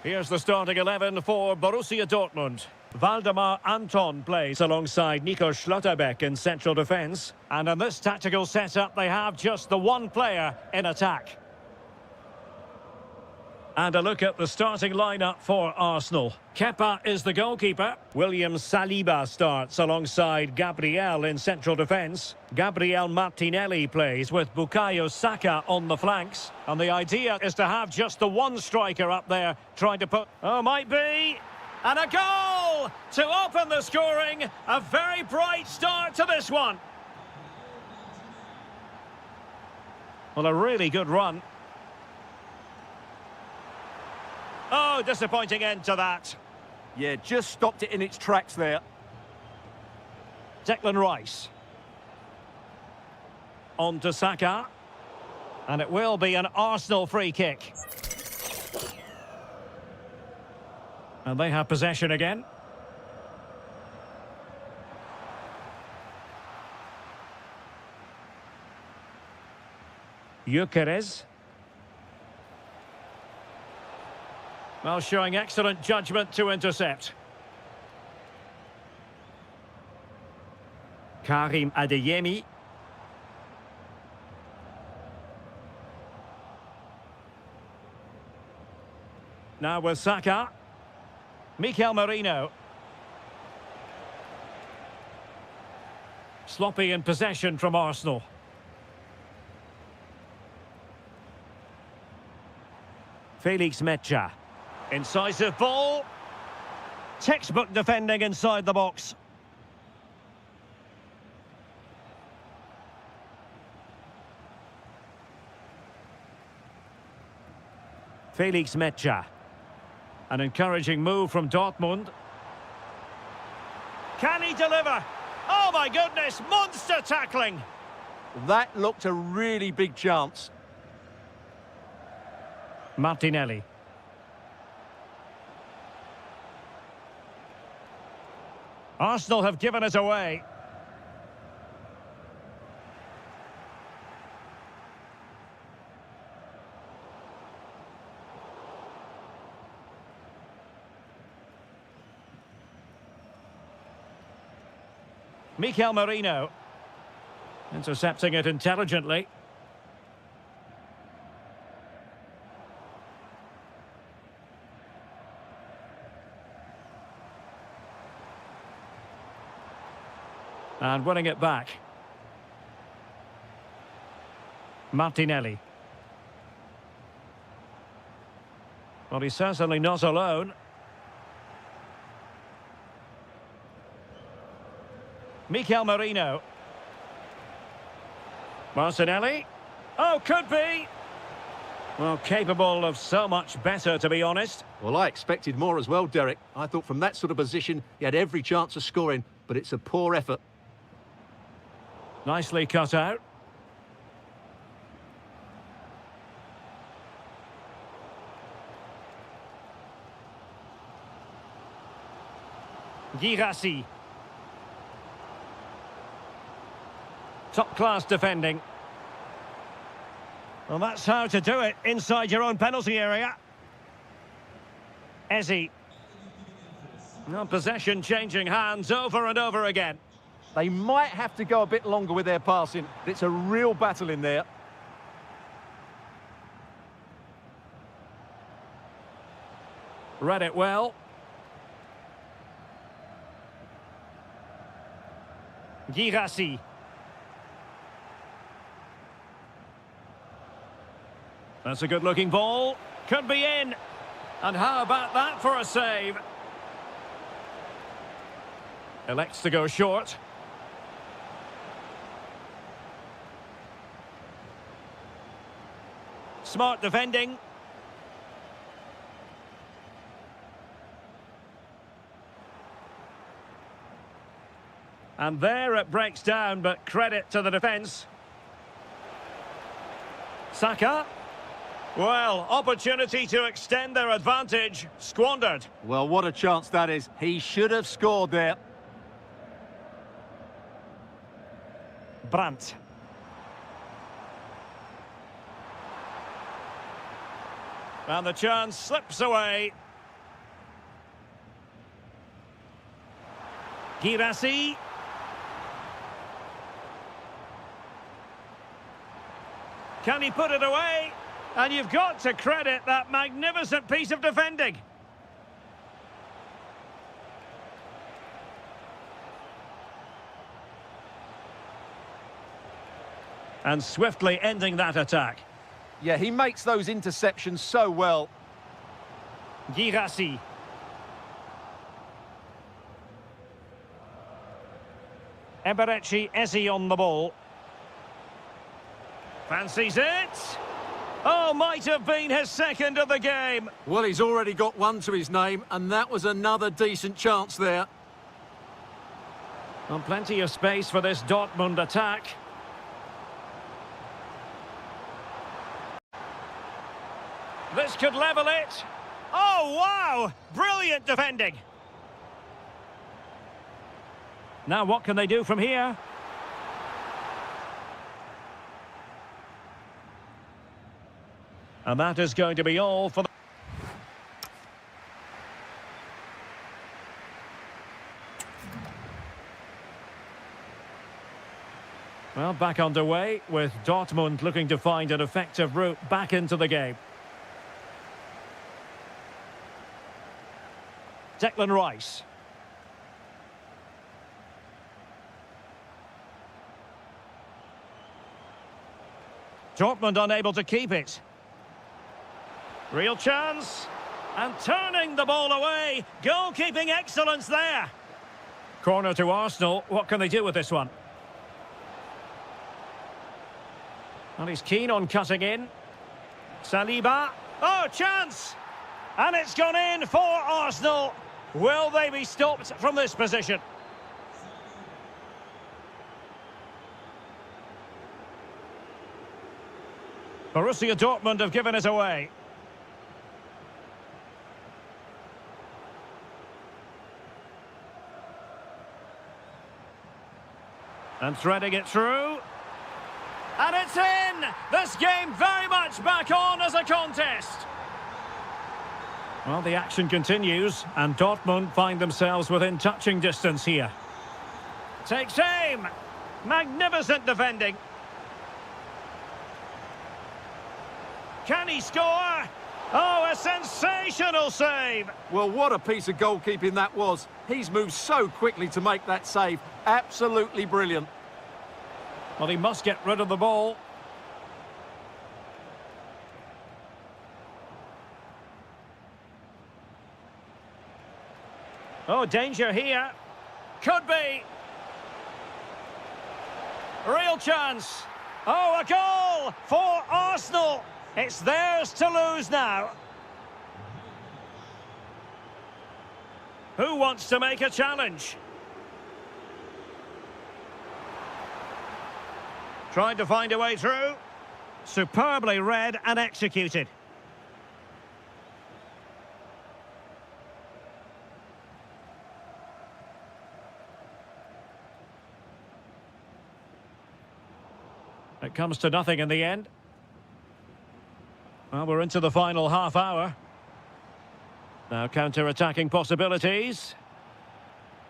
Here's the starting 11 for Borussia Dortmund. Waldemar Anton plays alongside Nico Schlotterbeck in central defence. And in this tactical setup, they have just the one player in attack. And a look at the starting lineup for Arsenal. Kepa is the goalkeeper. William Saliba starts alongside Gabriel in central defence. Gabriel Martinelli plays with Bukayo Saka on the flanks. And the idea is to have just the one striker up there trying to put... Oh, might be... And a goal to open the scoring. A very bright start to this one. Well, a really good run. Oh, disappointing end to that. Yeah, just stopped it in its tracks there. Declan Rice. On to Saka. And it will be an Arsenal free kick. And they have possession again. Gyökeres. Well, showing excellent judgment to intercept. Karim Adeyemi. Now with Saka. Mikel Merino. Sloppy in possession from Arsenal. Felix Mecha. Incisive ball. Textbook defending inside the box. Felix Mecha. An encouraging move from Dortmund. Can he deliver? Oh my goodness, monster tackling! That looked a really big chance. Martinelli. Arsenal have given it away. Mikel Merino. Intercepting it intelligently. And winning it back. Martinelli. Well, he's certainly not alone. Mikel Merino. Martinelli. Oh, could be. Well, capable of so much better, to be honest. Well, I expected more as well, Derek. I thought from that sort of position, he had every chance of scoring, but it's a poor effort. Nicely cut out. Girassi. Top-class defending. Well, that's how to do it inside your own penalty area. Eze. Well, possession changing hands over and over again. They might have to go a bit longer with their passing, but it's a real battle in there. Read it well. Girassi. That's a good-looking ball. Could be in. And how about that for a save? Elects to go short. Smart defending. And there it breaks down, but credit to the defence. Saka. Well, opportunity to extend their advantage. Squandered. Well, what a chance that is. He should have scored there. Brandt. And the chance slips away. Girassi. Can he put it away? And you've got to credit that magnificent piece of defending. And swiftly ending that attack. Yeah, he makes those interceptions so well. Girassi. Eberechi Eze on the ball. Fancies it. Oh, might have been his second of the game. Well, he's already got one to his name, and that was another decent chance there. Well, plenty of space for this Dortmund attack. This could level it. Oh, wow! Brilliant defending. Now what can they do from here? And that is going to be all for the... Well, back underway with Dortmund looking to find an effective route back into the game. Declan Rice. Dortmund unable to keep it. Real chance. And turning the ball away. Goalkeeping excellence there. Corner to Arsenal. What can they do with this one? And he's keen on cutting in. Saliba. Oh, chance! And it's gone in for Arsenal. Will they be stopped from this position? Borussia Dortmund have given it away. And threading it through. And it's in! This game very much back on as a contest. Well, the action continues, and Dortmund find themselves within touching distance here. Takes aim! Magnificent defending. Can he score? Oh, a sensational save! Well, what a piece of goalkeeping that was. He's moved so quickly to make that save. Absolutely brilliant. Well, he must get rid of the ball. Oh, danger here. Could be. Real chance. Oh, a goal for Arsenal. It's theirs to lose now. Who wants to make a challenge? Trying to find a way through. Superbly read and executed. It comes to nothing in the end. Well, we're into the final half hour. Now counter-attacking possibilities.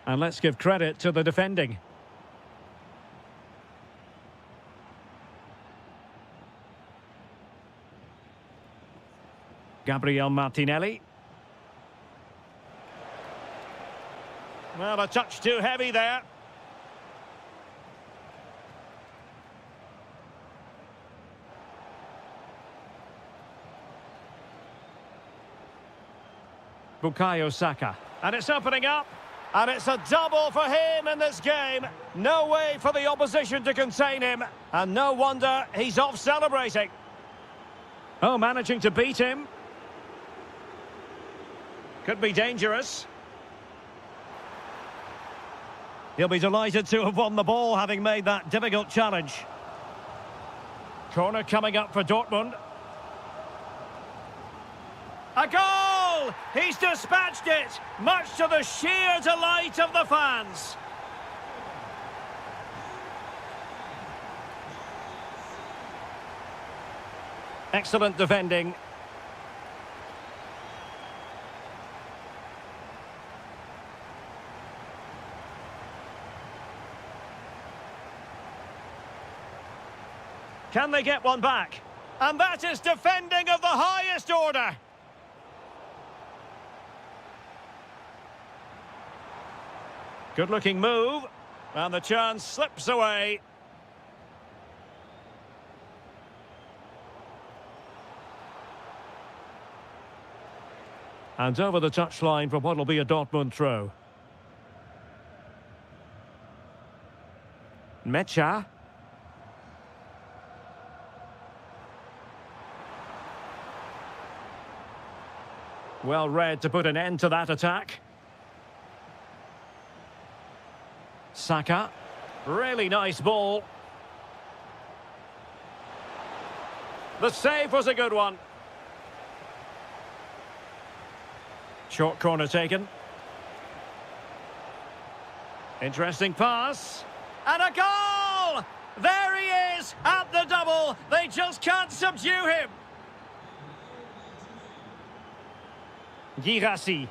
And let's give credit to the defending. Gabriel Martinelli. Well, a touch too heavy there. Bukayo Saka. And it's opening up. And it's a double for him in this game. No way for the opposition to contain him. And no wonder he's off celebrating. Oh, managing to beat him. Could be dangerous. He'll be delighted to have won the ball, having made that difficult challenge. Corner coming up for Dortmund. A goal! He's dispatched it, much to the sheer delight of the fans. Excellent defending. Can they get one back? And that is defending of the highest order. Good-looking move. And the chance slips away. And over the touchline for what will be a Dortmund throw. Mecha. Well read to put an end to that attack. Saka. Really nice ball. The save was a good one. Short corner taken. Interesting pass. And a goal! There he is at the double. They just can't subdue him. Girassi.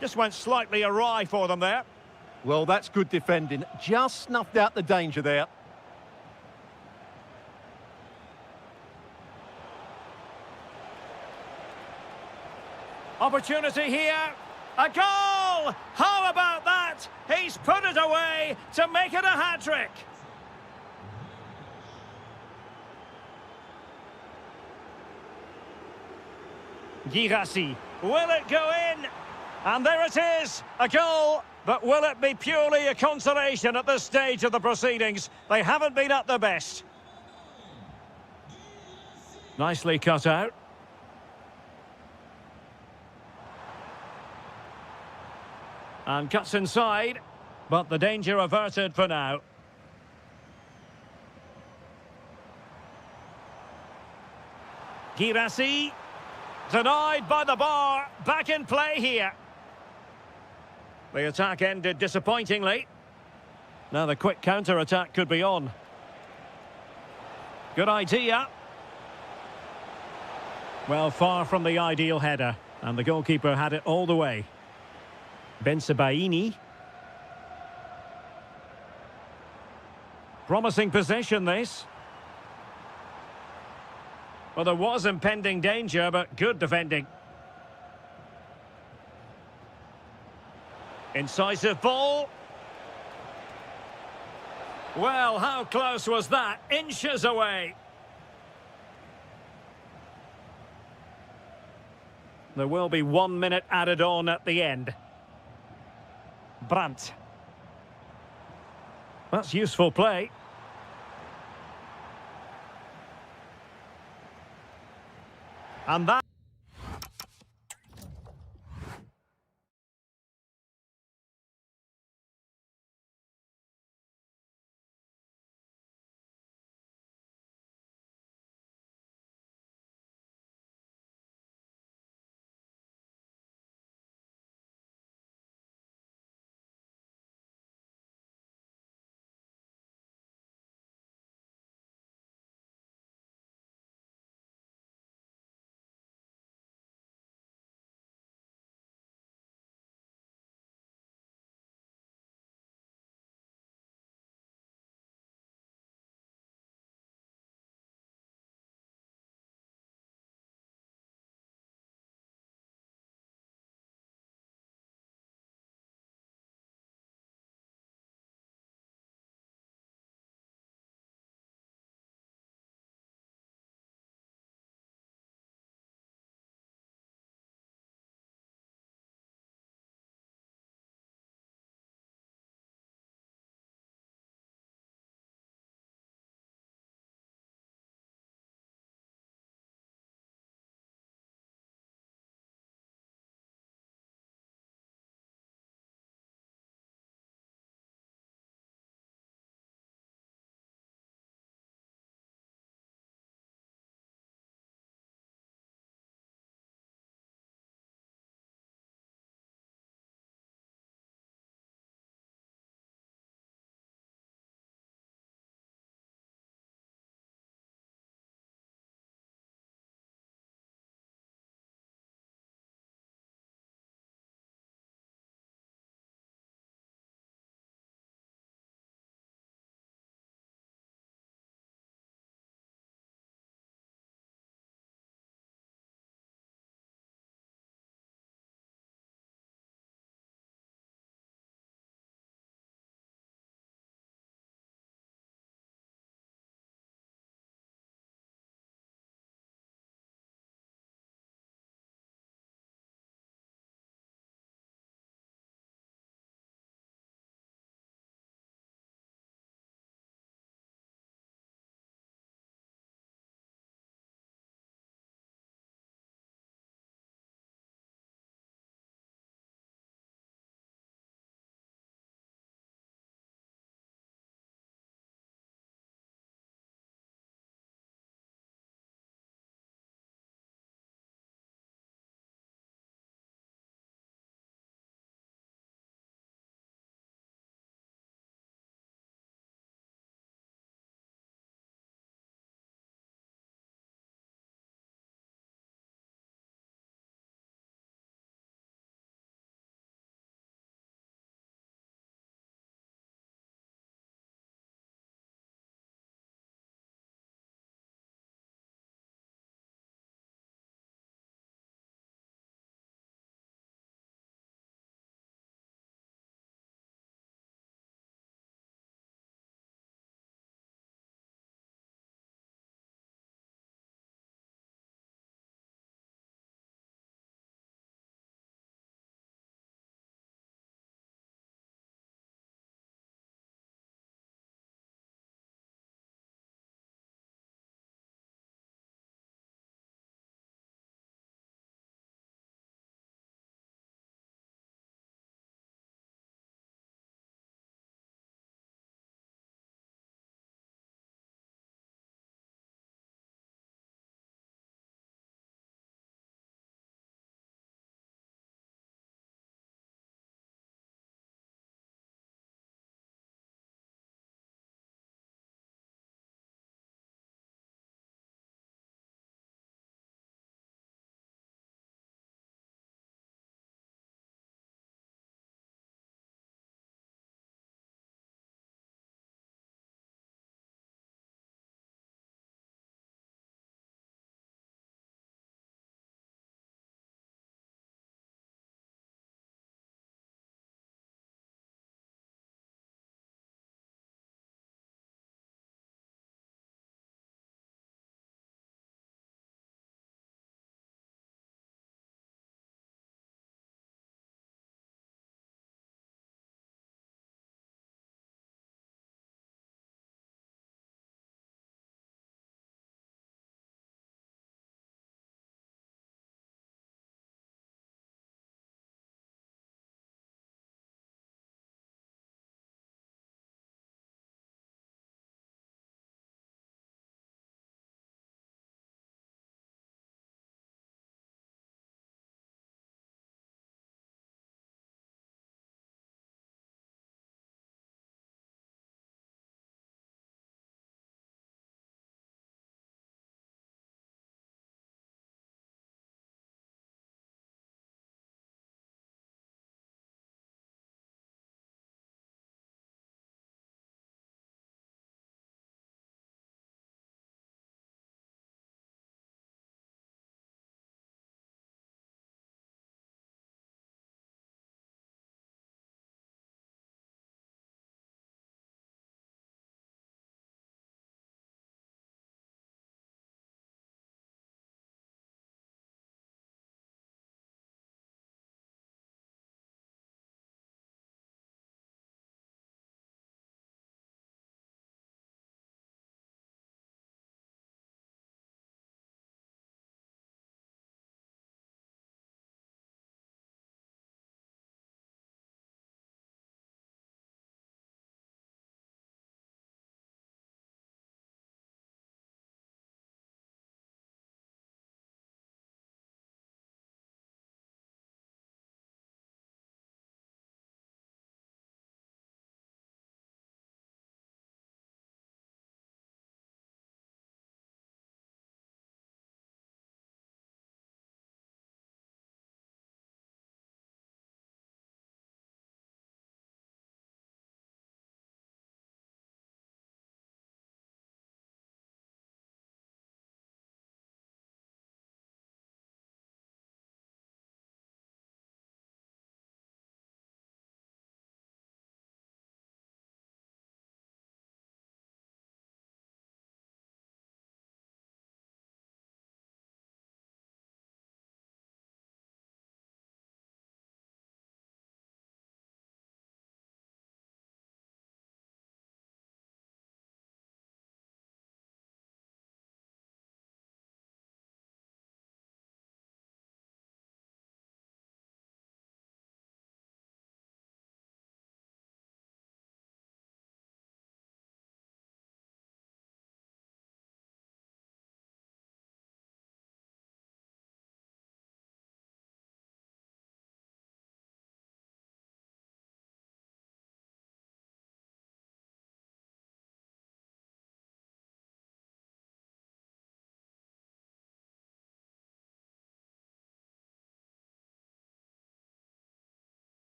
Just went slightly awry for them there. Well, that's good defending. Just snuffed out the danger there. Opportunity here. A goal! How about that? He's put it away to make it a hat-trick. Girassi. Will it go in? And there it is, a goal. But will it be purely a consolation at this stage of the proceedings? They haven't been at their best. Nicely cut out. And cuts inside, but the danger averted for now. Girassi, denied by the bar, back in play here. The attack ended disappointingly. Now the quick counter-attack could be on. Good idea. Well, far from the ideal header, and the goalkeeper had it all the way. Bensebaini. Promising possession, this. Well, there was impending danger, but good defending. Incisive ball. Well, how close was that? Inches away. There will be 1 minute added on at the end. Brandt. That's useful play. And that...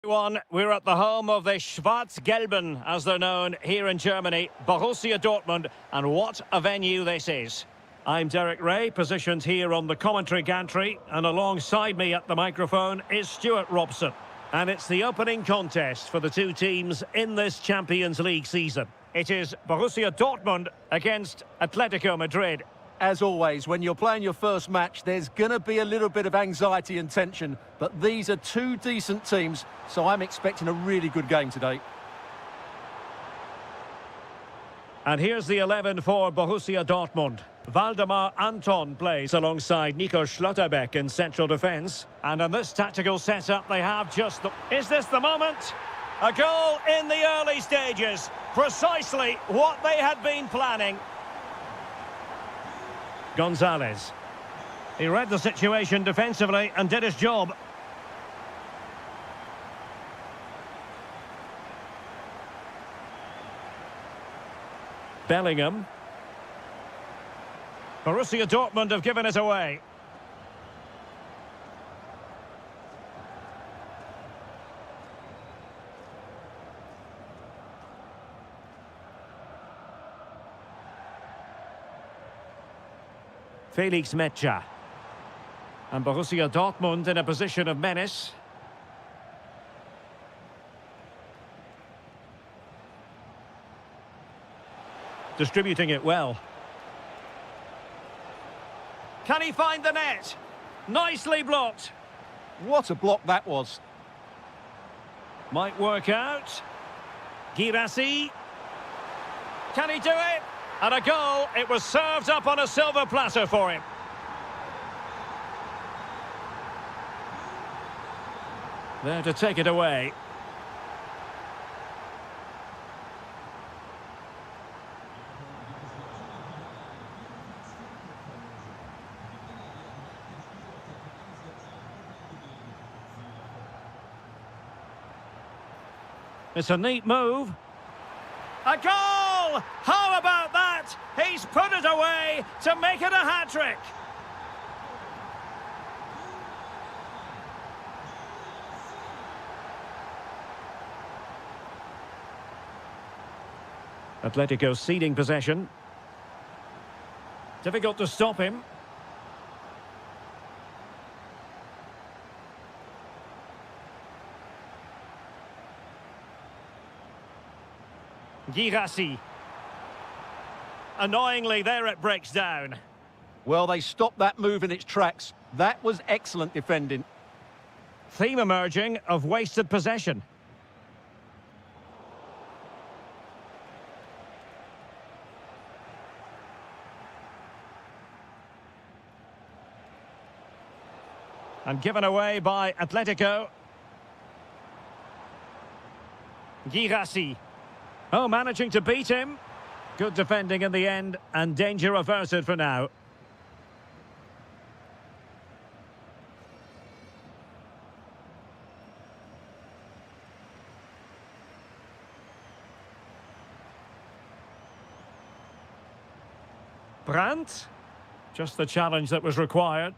We're at the home of the Schwarz-Gelben, as they're known here in Germany, Borussia Dortmund, and what a venue this is. I'm Derek Ray, positioned here on the commentary gantry, and alongside me at the microphone is Stuart Robson. And it's the opening contest for the two teams in this Champions League season. It is Borussia Dortmund against Atletico Madrid. As always, when you're playing your first match, there's going to be a little bit of anxiety and tension, but these are two decent teams, so I'm expecting a really good game today. And here's the 11 for Borussia Dortmund. Waldemar Anton plays alongside Nico Schlotterbeck in central defence. And in this tactical setup, they have just the... Is this the moment? A goal in the early stages. Precisely what they had been planning. Gonzalez. He read the situation defensively and did his job. Bellingham. Borussia Dortmund have given it away. Felix Metscher. And Borussia Dortmund in a position of menace. Distributing it well. Can he find the net? Nicely blocked. What a block that was. Might work out. Girassi. Can he do it? And a goal. It was served up on a silver platter for him. There to take it away. It's a neat move. A goal! How about that? He's put it away to make it a hat-trick. Atletico ceding possession. Difficult to stop him. Girassi. Annoyingly, there it breaks down. Well, they stopped that move in its tracks. That was excellent defending. Theme emerging of wasted possession. And given away by Atletico. Girassi. Oh, managing to beat him. Good defending in the end, and danger averted for now. Brandt. Just the challenge that was required.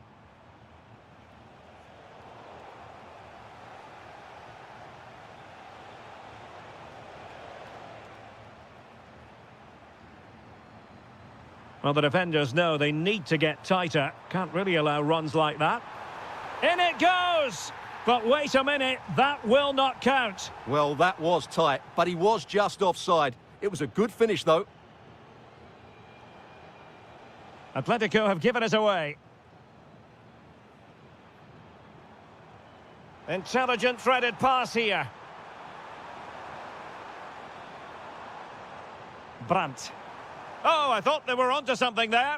Well, the defenders know they need to get tighter. Can't really allow runs like that. In it goes! But wait a minute, that will not count. Well, that was tight, but he was just offside. It was a good finish, though. Atletico have given it away. Intelligent threaded pass here. Brandt. Oh, I thought they were onto something there.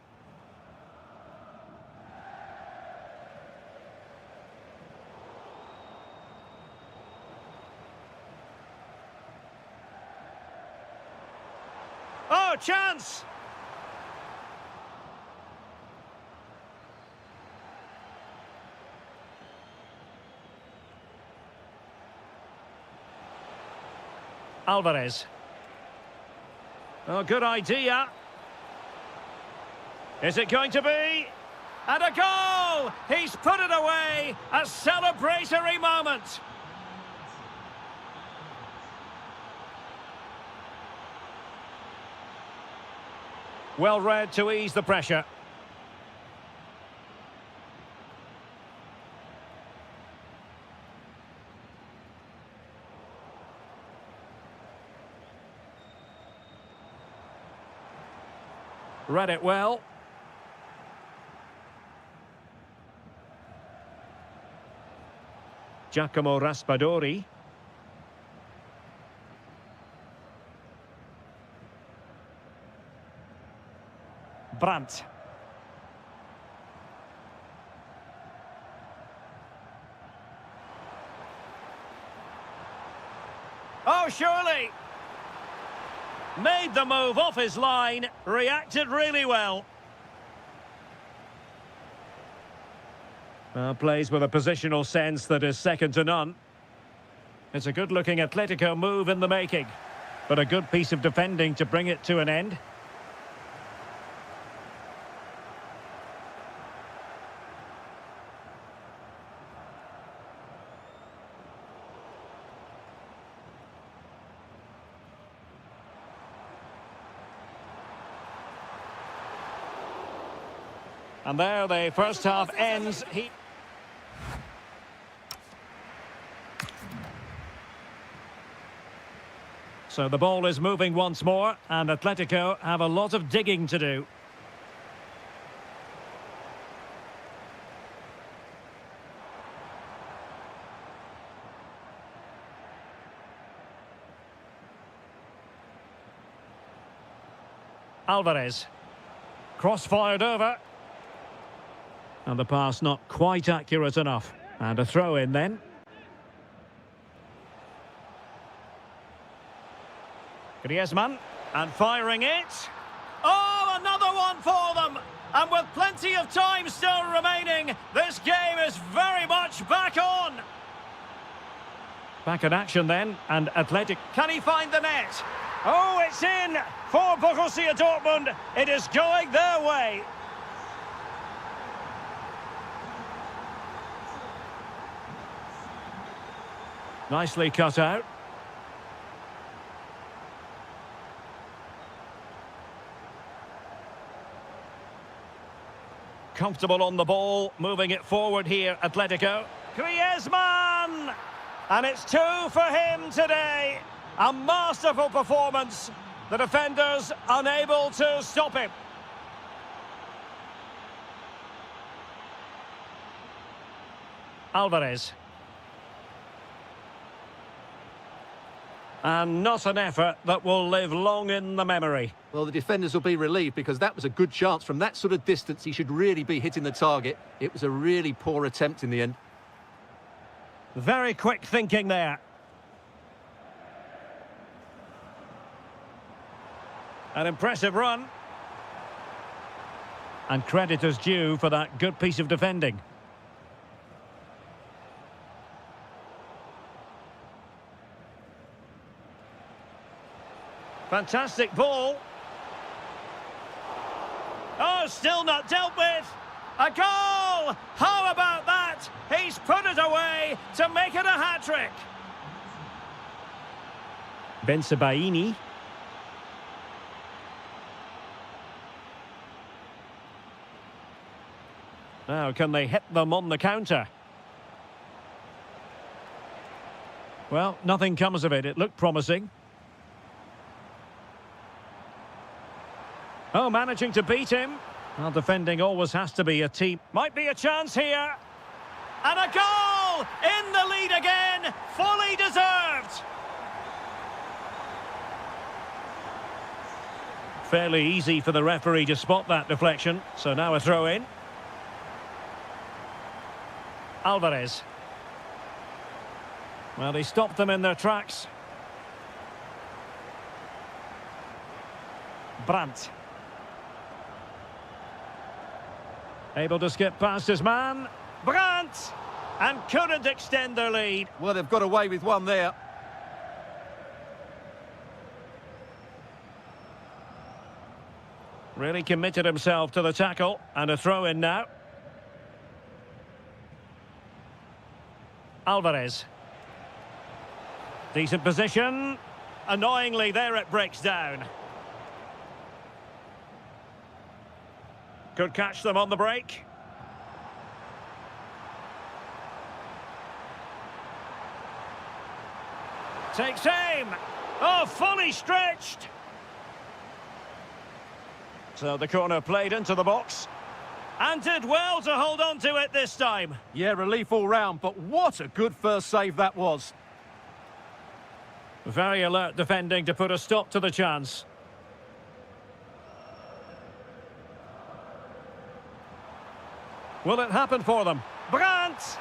Oh, chance! Alvarez. Oh, good idea. Is it going to be? And a goal! He's put it away! A celebratory moment! Well read to ease the pressure. Read it well. Giacomo Raspadori. Brandt. Oh, surely! Made the move off his line, reacted really well. Plays with a positional sense that is second to none. It's a good-looking Atletico move in the making, but a good piece of defending to bring it to an end. And there the first half ends. So the ball is moving once more, and Atletico have a lot of digging to do. Alvarez. Cross-fired over. And the pass not quite accurate enough. And a throw in then. Griezmann. And firing it. Oh, another one for them! And with plenty of time still remaining, this game is very much back on. Back in action then, and Athletic. Can he find the net? Oh, it's in for Borussia Dortmund. It is going their way. Nicely cut out. Comfortable on the ball, moving it forward here, Atletico. Griezmann! And it's 2 for him today. A masterful performance. The defenders unable to stop him. Alvarez. And not an effort that will live long in the memory. Well, the defenders will be relieved because that was a good chance. From that sort of distance, he should really be hitting the target. It was a really poor attempt in the end. Very quick thinking there. An impressive run. And credit is due for that good piece of defending. Fantastic ball. Oh, still not dealt with. A goal! How about that? He's put it away to make it a hat-trick. Bensebaini. Now, can they hit them on the counter? Well, nothing comes of it. It looked promising. Oh, managing to beat him. Well, defending always has to be a team. Might be a chance here. And a goal! In the lead again. Fully deserved. Fairly easy for the referee to spot that deflection. So now a throw in. Alvarez. Well, he stopped them in their tracks. Brandt. Able to skip past his man. Brandt! And couldn't extend their lead. Well, they've got away with one there. Really committed himself to the tackle. And a throw in now. Alvarez. Decent position. Annoyingly, there it breaks down. Could catch them on the break. Takes aim. Oh, fully stretched. So the corner played into the box. And did well to hold on to it this time. Yeah, relief all round, but what a good first save that was. Very alert defending to put a stop to the chance. Will it happen for them? Brandt!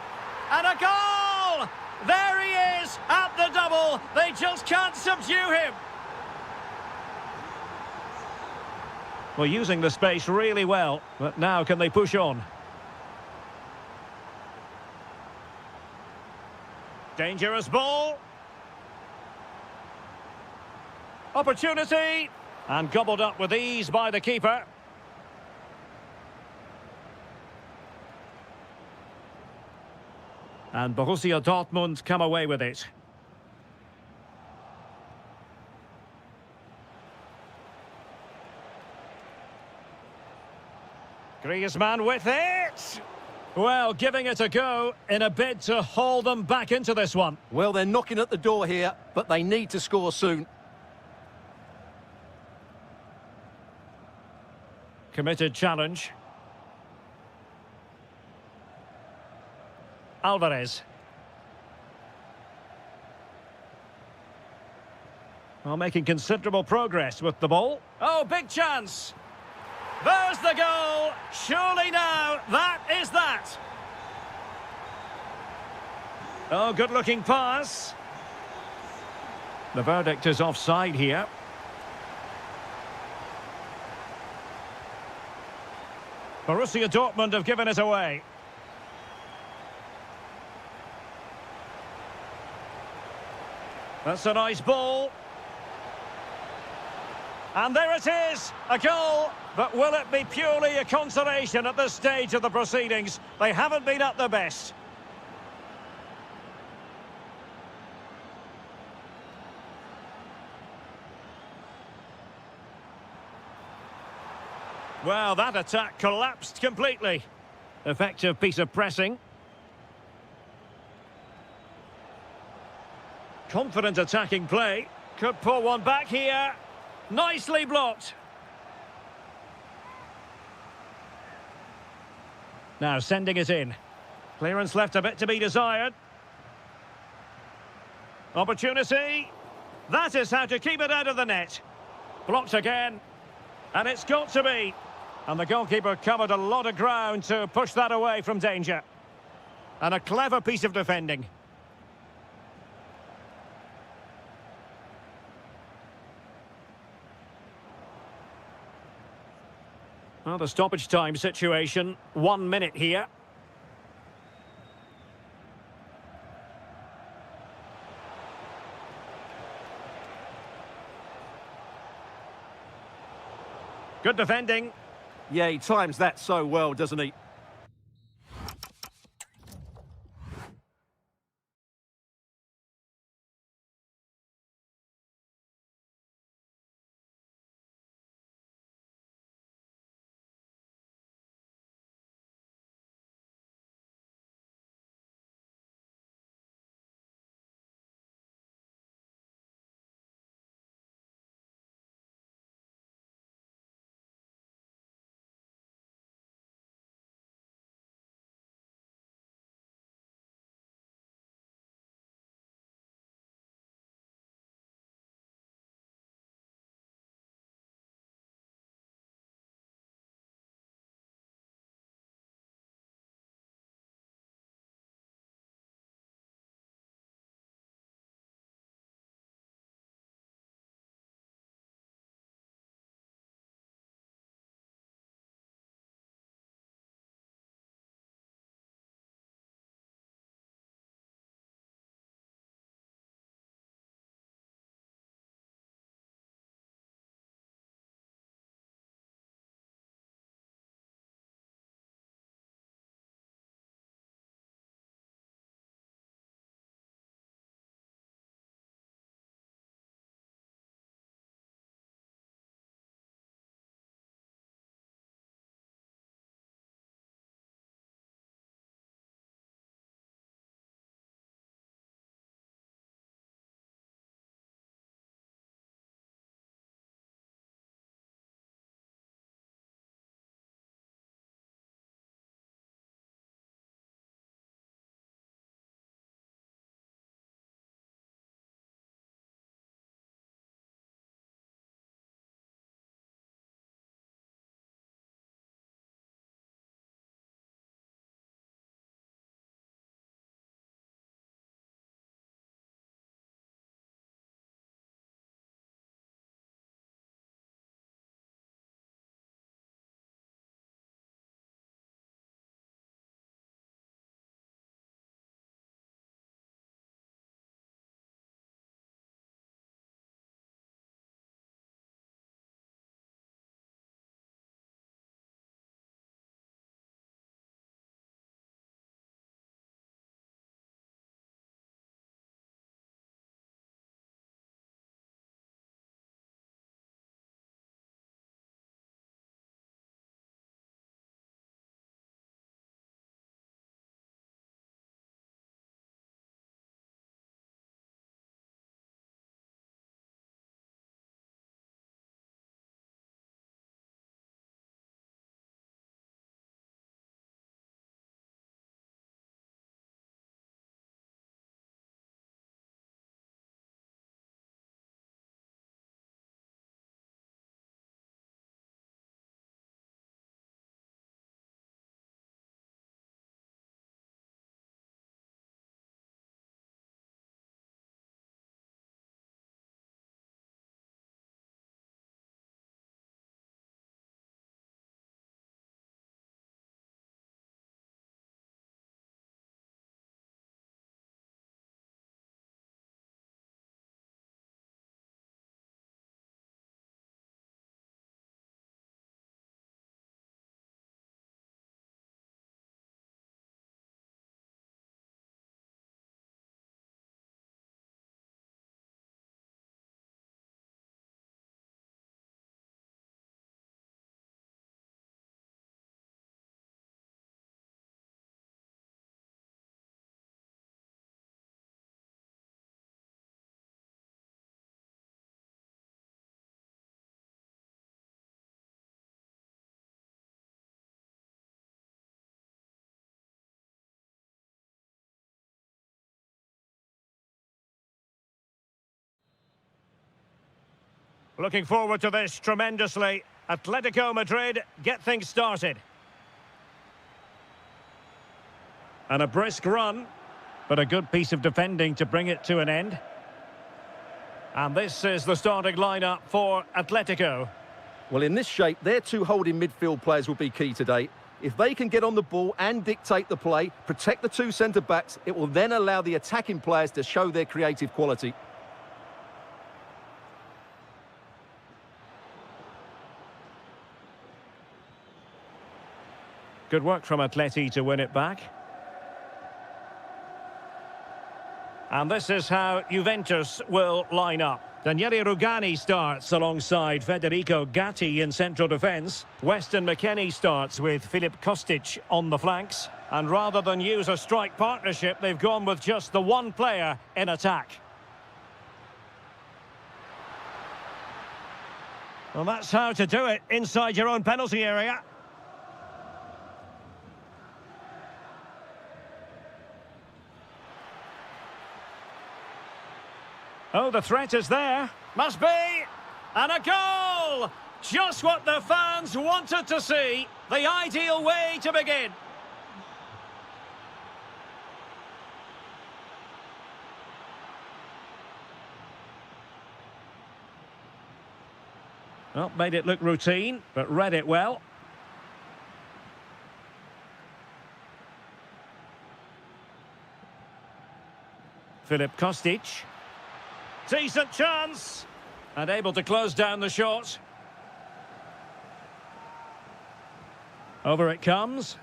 And a goal! There he is at the double. They just can't subdue him. Well, using the space really well, but now can they push on? Dangerous ball. Opportunity. And gobbled up with ease by the keeper. And Borussia Dortmund come away with it. Griezmann with it. Well, giving it a go in a bid to haul them back into this one. Well, they're knocking at the door here, but they need to score soon. Committed challenge. Alvarez. Well, making considerable progress with the ball. Oh, big chance. There's the goal. Surely now, that is that. Oh, good-looking pass. The verdict is offside here. Borussia Dortmund have given it away. That's a nice ball. And there it is, a goal. But will it be purely a consolation at this stage of the proceedings? They haven't been at their best. Well, that attack collapsed completely. Effective piece of pressing. Confident attacking play. Could pull one back here. Nicely blocked. Now sending it in. Clearance left a bit to be desired. Opportunity. That is how to keep it out of the net. Blocked again. And it's got to be. And the goalkeeper covered a lot of ground to push that away from danger. And a clever piece of defending. Well, the stoppage time situation, 1 minute here. Good defending. Yeah, he times that so well, doesn't he? Looking forward to this tremendously. Atletico Madrid get things started. And a brisk run, but a good piece of defending to bring it to an end. And this is the starting lineup for Atletico. Well, in this shape, their two holding midfield players will be key today. If they can get on the ball and dictate the play, protect the two centre-backs, it will then allow the attacking players to show their creative quality. Good work from Atleti to win it back. And this is how Juventus will line up. Daniele Rugani starts alongside Federico Gatti in central defence. Weston McKennie starts with Filip Kostic on the flanks. And rather than use a strike partnership, they've gone with just the one player in attack. Well, that's how to do it inside your own penalty area. Oh, the threat is there. Must be. And a goal! Just what the fans wanted to see. The ideal way to begin. Well, made it look routine, but read it well. Filip Kostic. Decent chance. And able to close down the shot. Over it comes.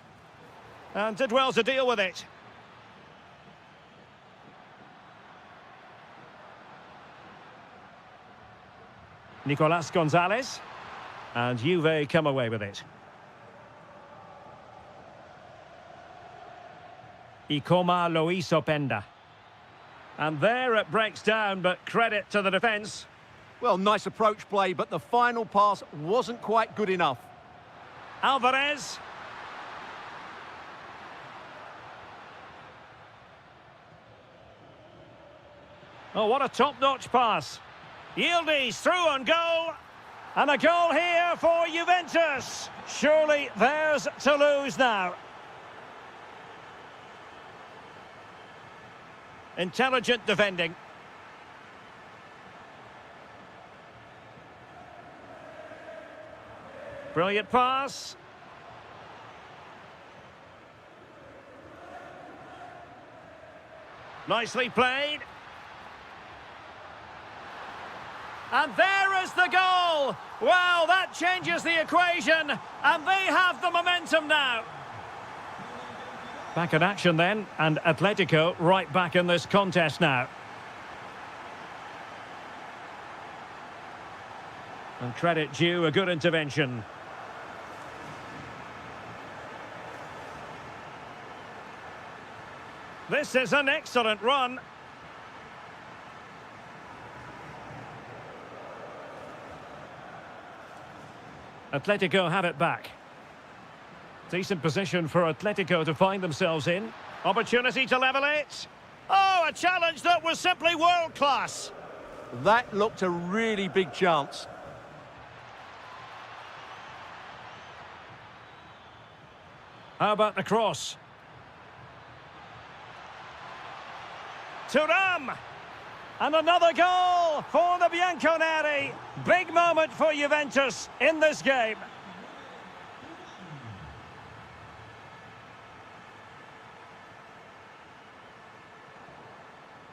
And did well to deal with it. Nicolas Gonzalez. And Juve come away with it. Ikoma Luis Openda. And there it breaks down, but credit to the defence. Well, nice approach play, but the final pass wasn't quite good enough. Alvarez. Oh, what a top-notch pass. Yildiz through on goal. And a goal here for Juventus. Surely theirs to lose now. Intelligent defending. Brilliant pass. Nicely played. And there is the goal. Well, that changes the equation. And they have the momentum now. Back in action then, and Atletico right back in this contest now. And credit due, a good intervention. This is an excellent run. Atletico have it back. Decent position for Atletico to find themselves in. Opportunity to level it. Oh, a challenge that was simply world-class. That looked a really big chance. How about the cross? Thuram! And another goal for the Bianconeri. Big moment for Juventus in this game.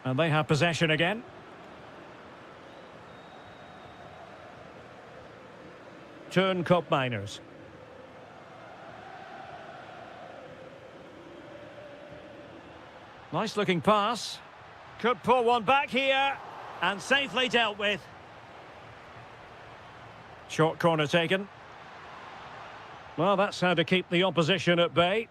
And they have possession again. Turn Cup Miners. Nice looking pass. Could pull one back here. And safely dealt with. Short corner taken. Well, that's how to keep the opposition at bay.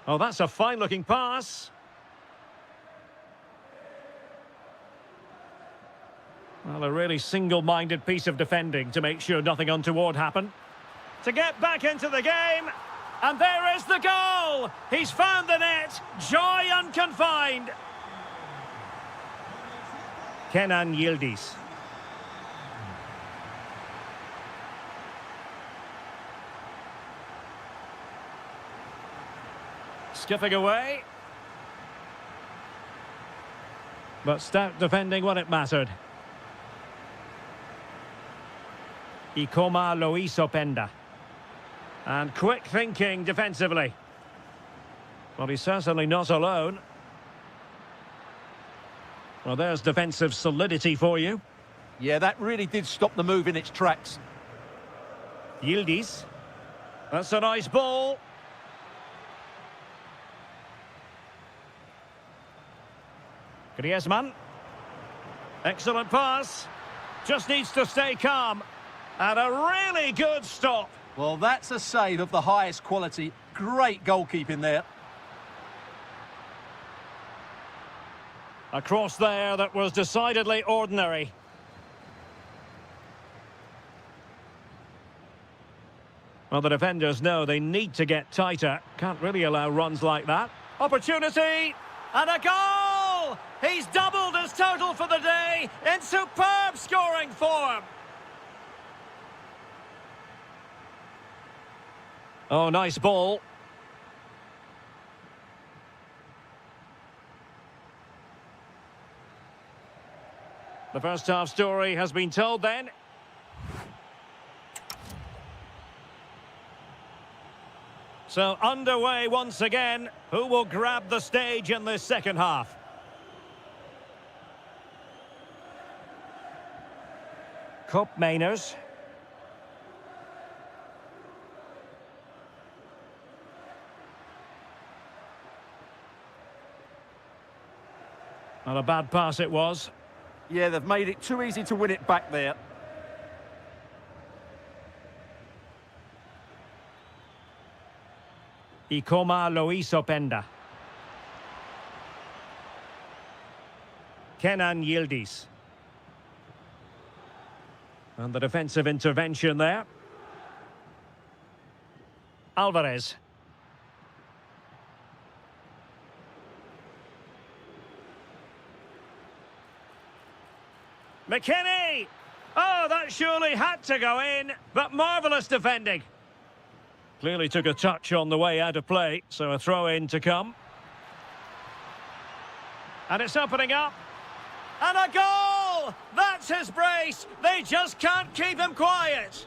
Oh, that's a fine-looking pass. Well, a really single-minded piece of defending to make sure nothing untoward happened. To get back into the game. And there is the goal! He's found the net! Joy unconfined! Kenan Yildiz. Skipping away. But stout defending when it mattered. Ikoma Loisopenda. And quick thinking defensively. Well, he's certainly not alone. Well, there's defensive solidity for you. Yeah, that really did stop the move in its tracks. Yildiz. That's a nice ball. Griezmann. Excellent pass. Just needs to stay calm. And a really good stop. Well, that's a save of the highest quality. Great goalkeeping there. A cross there that was decidedly ordinary. Well, the defenders know they need to get tighter. Can't really allow runs like that. Opportunity! And a goal! He's doubled his total for the day in superb scoring form. Oh, nice ball. The first half story has been told then. So underway once again. Who will grab the stage in this second half? Koopmeiners. Not a bad pass it was. Yeah, they've made it too easy to win it back there. Ikoma Loisopenda. Kenan Yildiz. And the defensive intervention there. Alvarez. McKinney! Oh, that surely had to go in, but marvellous defending. Clearly took a touch on the way out of play, so a throw-in to come. And it's opening up. And a goal! That's his brace! They just can't keep him quiet.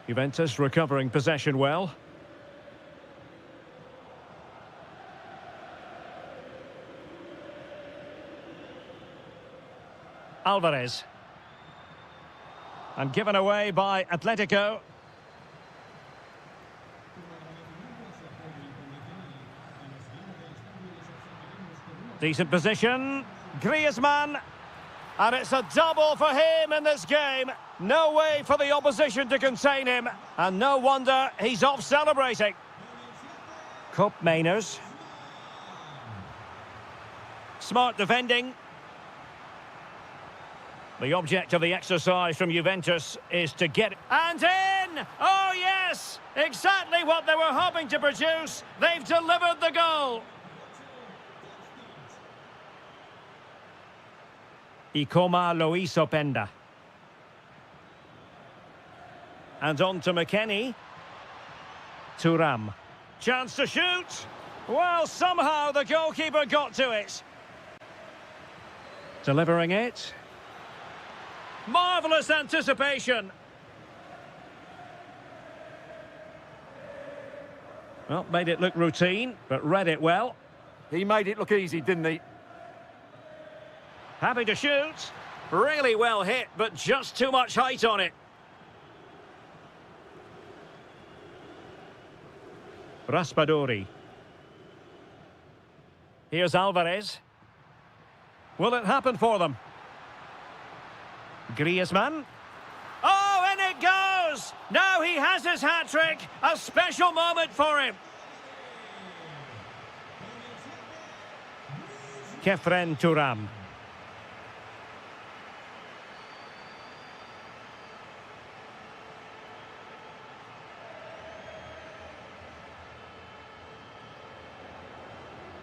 Juventus recovering possession well. Alvarez. And given away by Atletico. Decent position. Griezmann. And it's a double for him in this game. No way for the opposition to contain him. And no wonder he's off celebrating. Koopmeiners. Smart defending. The object of the exercise from Juventus is to get it. And in! Oh, yes! Exactly what they were hoping to produce. They've delivered the goal. Ikoma Loisopenda. And on to McKennie. Thuram. Chance to shoot. Well, somehow the goalkeeper got to it. Delivering it. Marvellous anticipation. Well, made it look routine, but read it well. He made it look easy, didn't he? Happy to shoot. Really well hit, but just too much height on it. Raspadori. Here's Alvarez. Will it happen for them? Griezmann. Oh, and it goes! Now he has his hat-trick. A special moment for him. Kefren Turam.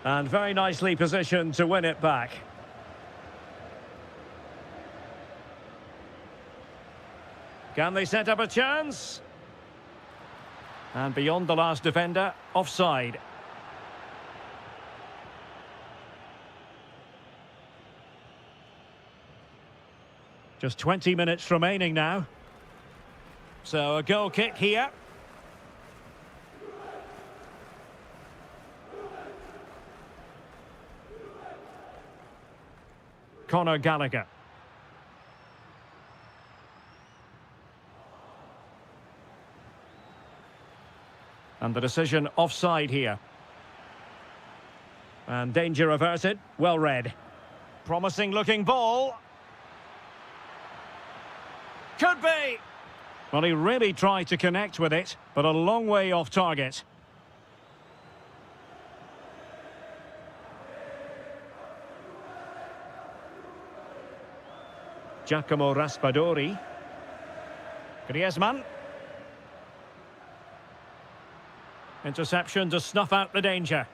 And very nicely positioned to win it back. Can they set up a chance? And beyond the last defender, offside. Just 20 minutes remaining now. So a goal kick here. Conor Gallagher. And the decision offside here. And danger averted. Well read. Promising looking ball. Could be. Well, he really tried to connect with it, but a long way off target. Giacomo Raspadori. Griezmann. Interception to snuff out the danger.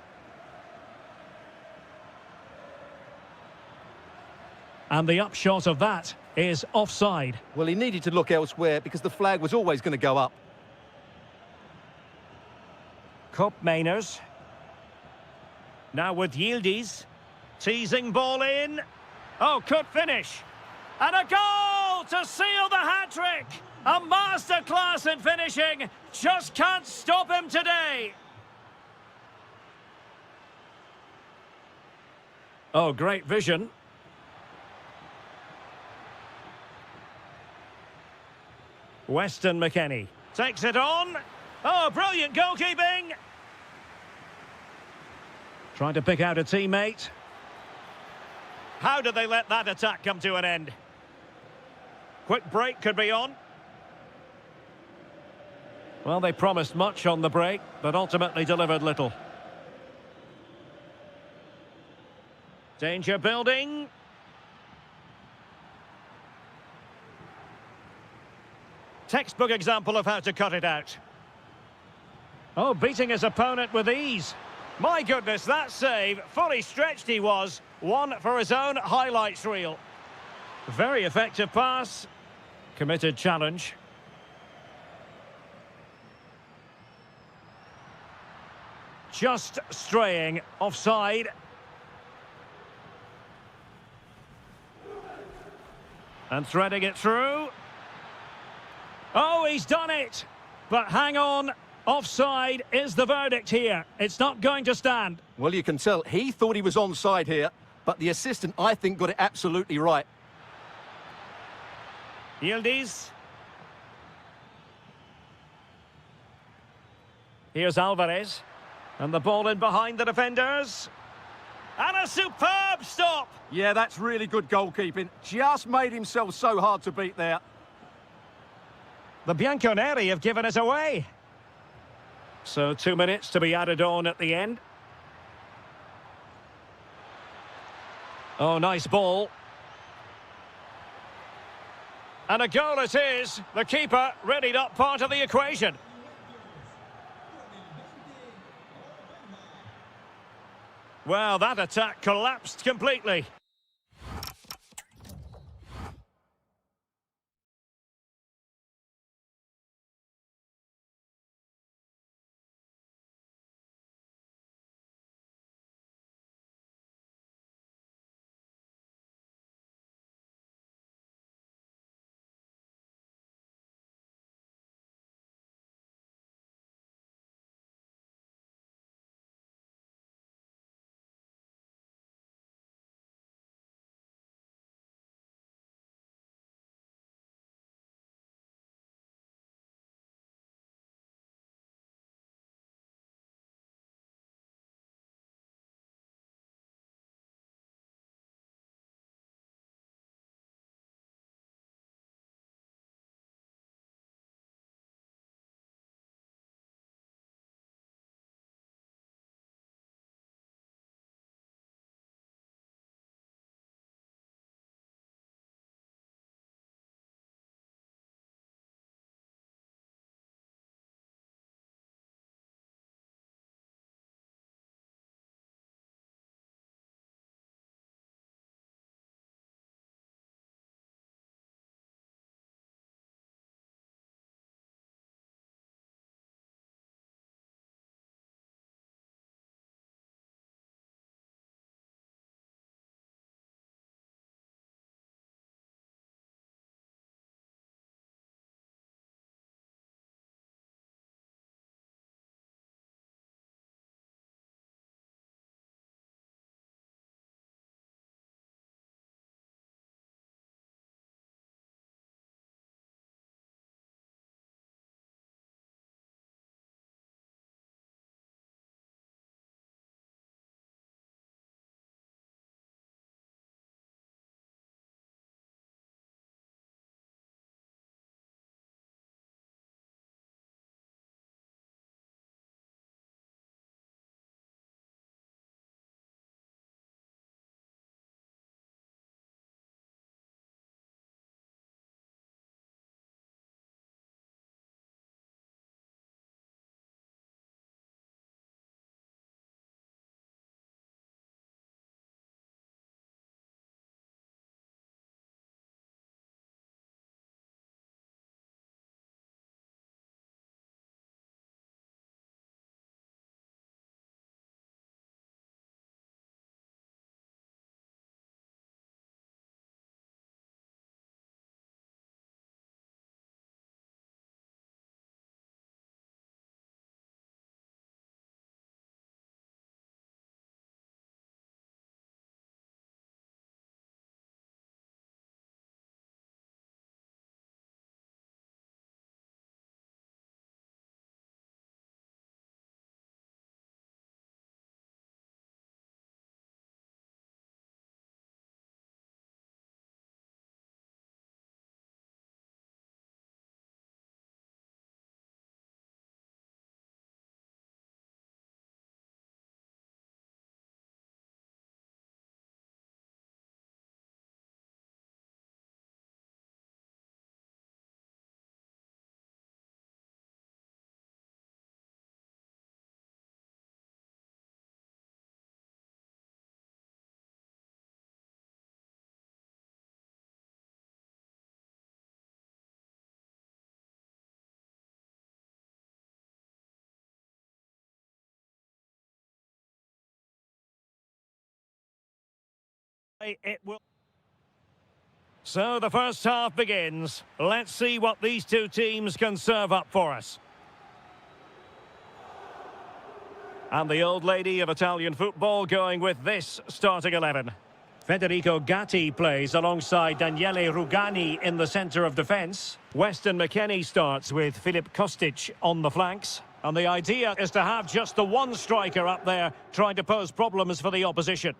And the upshot of that is offside. Well, he needed to look elsewhere because the flag was always going to go up. Kopp Mainers. Now with Yildiz. Teasing ball in. Oh, could finish. And a goal to seal the hat-trick! A masterclass in finishing. Just can't stop him today. Oh, great vision. Weston McKennie takes it on. Oh, brilliant goalkeeping. Trying to pick out a teammate. How did they let that attack come to an end? Quick break could be on. Well, they promised much on the break, but ultimately delivered little. Danger building. Textbook example of how to cut it out. Oh, beating his opponent with ease. My goodness, that save, fully stretched he was. One for his own highlights reel. Very effective pass. Committed challenge. Just straying offside. And threading it through. Oh, he's done it! But hang on, offside is the verdict here. It's not going to stand. Well, you can tell he thought he was onside here, but the assistant, I think, got it absolutely right. Yildiz. Here's Alvarez. And the ball in behind the defenders. And a superb stop! Yeah, that's really good goalkeeping. Just made himself so hard to beat there. The Bianconeri have given us away. So 2 minutes to be added on at the end. Oh, nice ball. And a goal it is. The keeper readied up part of the equation. Well, that attack collapsed completely. It will. So the first half begins. Let's see what these two teams can serve up for us. And the old lady of Italian football going with this starting 11. Federico Gatti plays alongside Daniele Rugani in the centre of defence. Weston McKennie starts with Filip Kostic on the flanks. And the idea is to have just the one striker up there trying to pose problems for the opposition.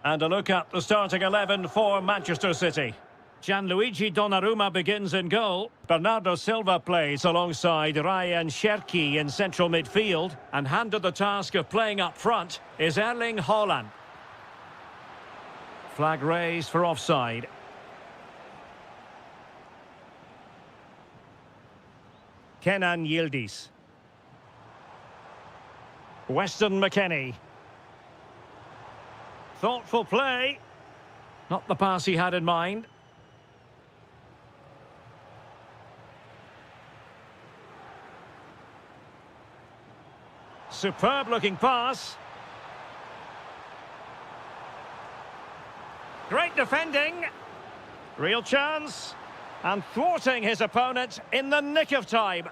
And a look at the starting 11 for Manchester City. Gianluigi Donnarumma begins in goal. Bernardo Silva plays alongside Ryan Cherki in central midfield. And handed the task of playing up front is Erling Haaland. Flag raised for offside. Kenan Yildiz. Weston McKennie. Thoughtful play. Not the pass he had in mind. Superb looking pass. Great defending. Real chance. And thwarting his opponent in the nick of time.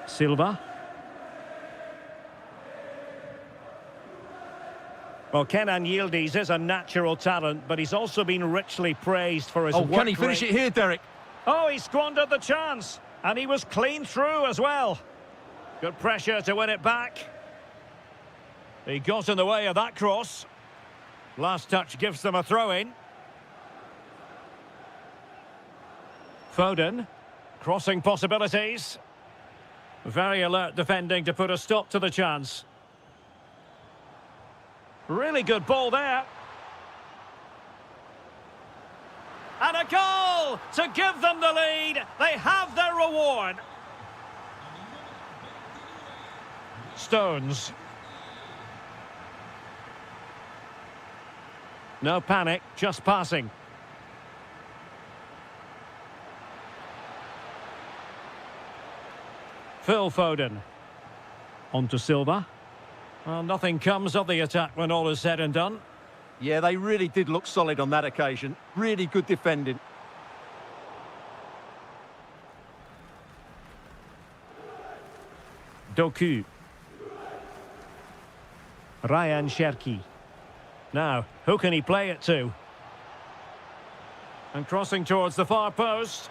Silva. Well, Kenan Yildiz is a natural talent, but he's also been richly praised for his work can he finish rate. it here, Derek? Oh, he squandered the chance. And he was clean through as well. Good pressure to win it back. He got in the way of that cross. Last touch gives them a throw-in. Foden. Crossing possibilities. Very alert defending to put a stop to the chance. Really good ball there. And a goal to give them the lead. They have their reward. Stones. No panic, just passing. Phil Foden. On to Silva. Well, nothing comes of the attack when all is said and done. Yeah, they really did look solid on that occasion. Really good defending. Doku. Ryan Cherki. Now, who can he play it to? And crossing towards the far post.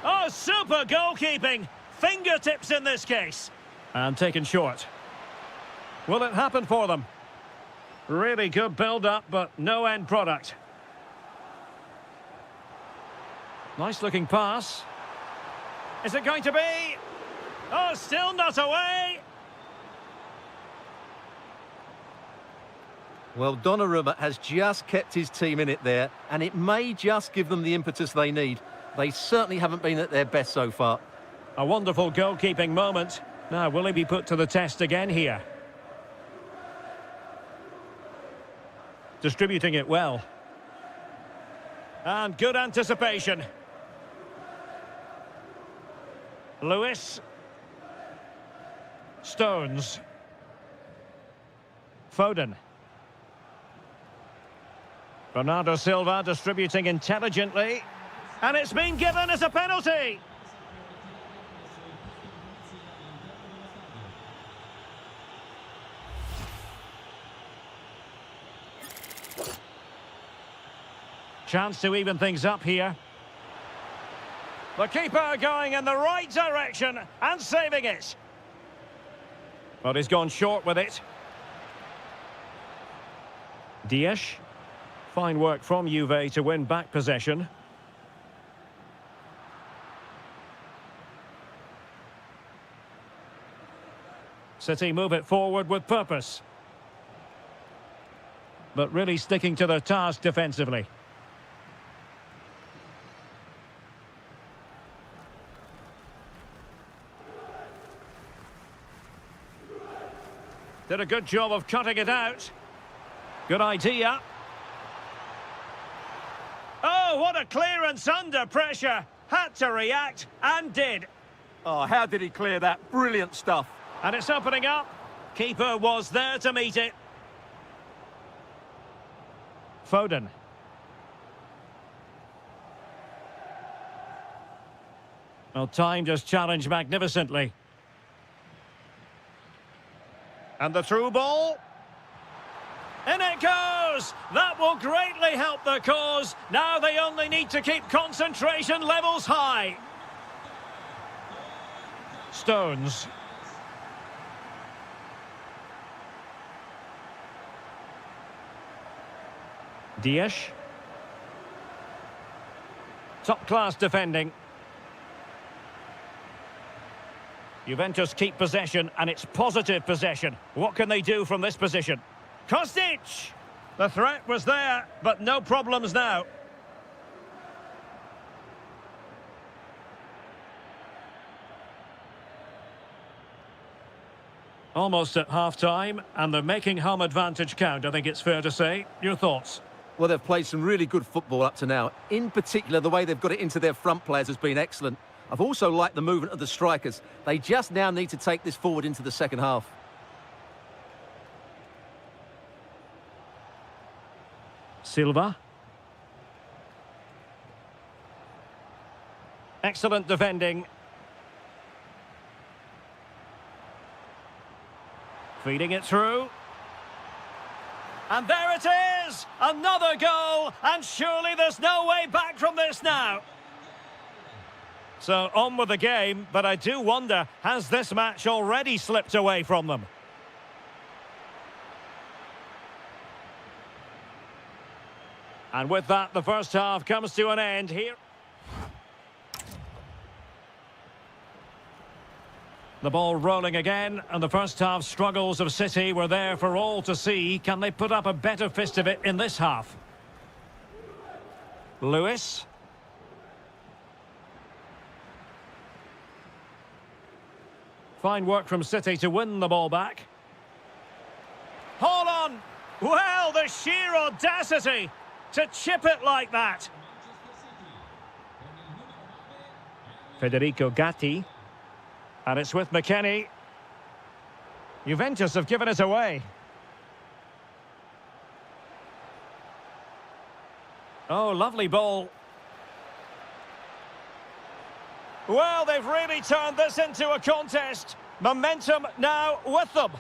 Oh, super goalkeeping! Fingertips in this case. And taken short. Will it happen for them? Really good build-up, but no end product. Nice looking pass. Is it going to be? Oh, still not away! Well, Donnarumma has just kept his team in it there, and it may just give them the impetus they need. They certainly haven't been at their best so far. A wonderful goalkeeping moment. Now, will he be put to the test again here? Distributing it well. And good anticipation. Lewis. Stones. Foden. Bernardo Silva distributing intelligently. And it's been given as a penalty. Chance to even things up here. The keeper going in the right direction and saving it. But he's gone short with it. Dias. Fine work from Juve to win back possession. City move it forward with purpose. But really sticking to their task defensively. Did a good job of cutting it out. Good idea. Oh, what a clearance under pressure. Had to react and did. Oh, how did he clear that? Brilliant stuff. And it's opening up. Keeper was there to meet it. Foden. Well, timed his challenge magnificently. And the through ball. In it goes! That will greatly help the cause. Now they only need to keep concentration levels high. Stones. Dias. Top-class defending. Juventus keep possession, and it's positive possession. What can they do from this position? Kostic! The threat was there, but no problems now. Almost at half-time, and they're making home advantage count, I think it's fair to say. Your thoughts? Well, they've played some really good football up to now. In particular, the way they've got it into their front players has been excellent. I've also liked the movement of the strikers. They just now need to take this forward into the second half. Silva. Excellent defending. Feeding it through. And there it is! Another goal! And surely there's no way back from this now. So on with the game, but I do wonder, has this match already slipped away from them? And with that, the first half comes to an end here. The ball rolling again, and the first half struggles of City were there for all to see. Can they put up a better fist of it in this half? Lewis. Fine work from City to win the ball back. Hold on! Well, the sheer audacity to chip it like that. Federico Gatti. And it's with McKennie. Juventus have given it away. Oh, lovely ball. Well, they've really turned this into a contest. Momentum now with them.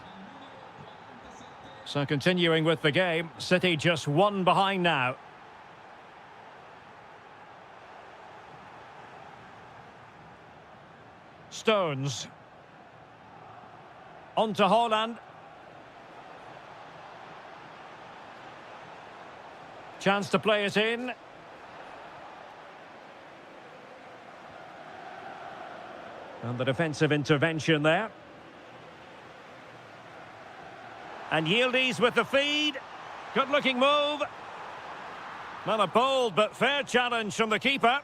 So continuing with the game, City just one behind now. Stones. On to Haaland. Chance to play it in. And the defensive intervention there. And Yildiz with the feed. Good-looking move. Not a bold but fair challenge from the keeper.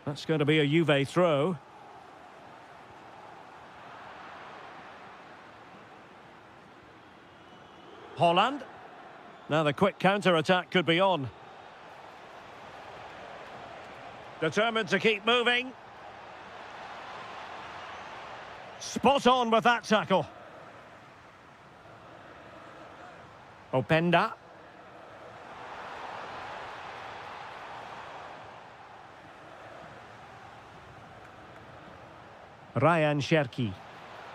That's going to be a Juve throw. Haaland. Now the quick counter-attack could be on. Determined to keep moving. Spot on with that tackle. Openda. Ryan Cherki.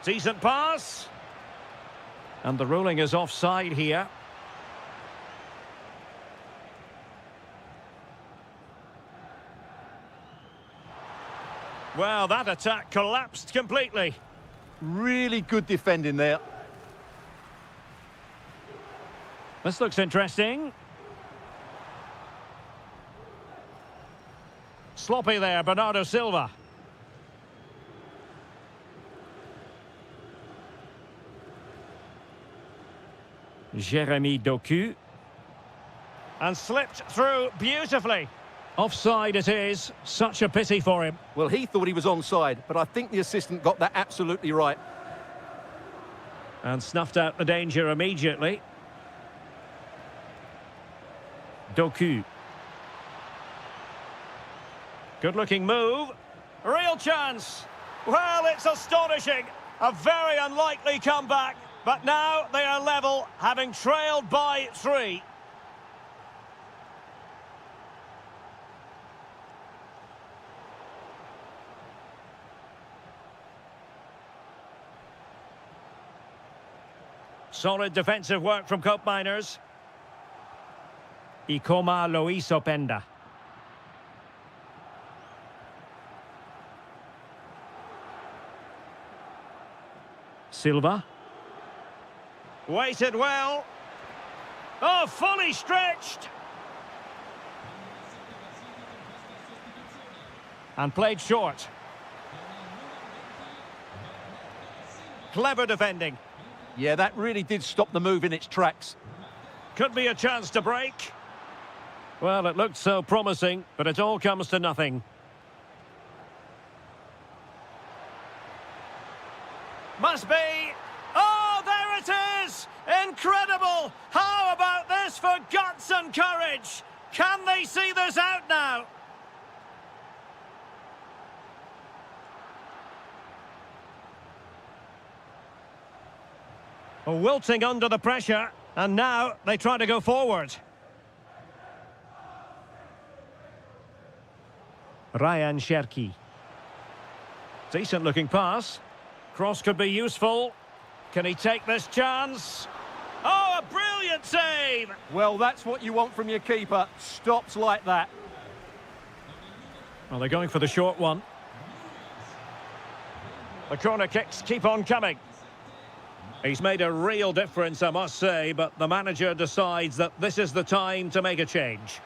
Decent pass. And the ruling is offside here. Well, that attack collapsed completely. Really good defending there. This looks interesting. Sloppy there, Bernardo Silva. Jeremy Doku. And slipped through beautifully. Offside it is. Such a pity for him. Well, he thought he was onside, but I think the assistant got that absolutely right. And snuffed out the danger immediately. Doku. Good-looking move. Real chance. Well, it's astonishing. A very unlikely comeback, but now they are level, having trailed by 3. Solid defensive work from Cope Miners. Ikoma Loisopenda. Silva. Waited well. Oh, fully stretched. And played short. Clever defending. Yeah, that really did stop the move in its tracks. Could be a chance to break. Well, it looked so promising, but it all comes to nothing. Must be. Oh, there it is! Incredible! How about this for guts and courage? Can they see this out now? Wilting under the pressure, and now they try to go forward. Ryan Cherki. Decent looking pass. Cross could be useful. Can he take this chance? Oh, a brilliant save! Well, that's what you want from your keeper. Stops like that. Well, they're going for the short one. The corner kicks keep on coming. He's made a real difference, I must say, but the manager decides that this is the time to make a change.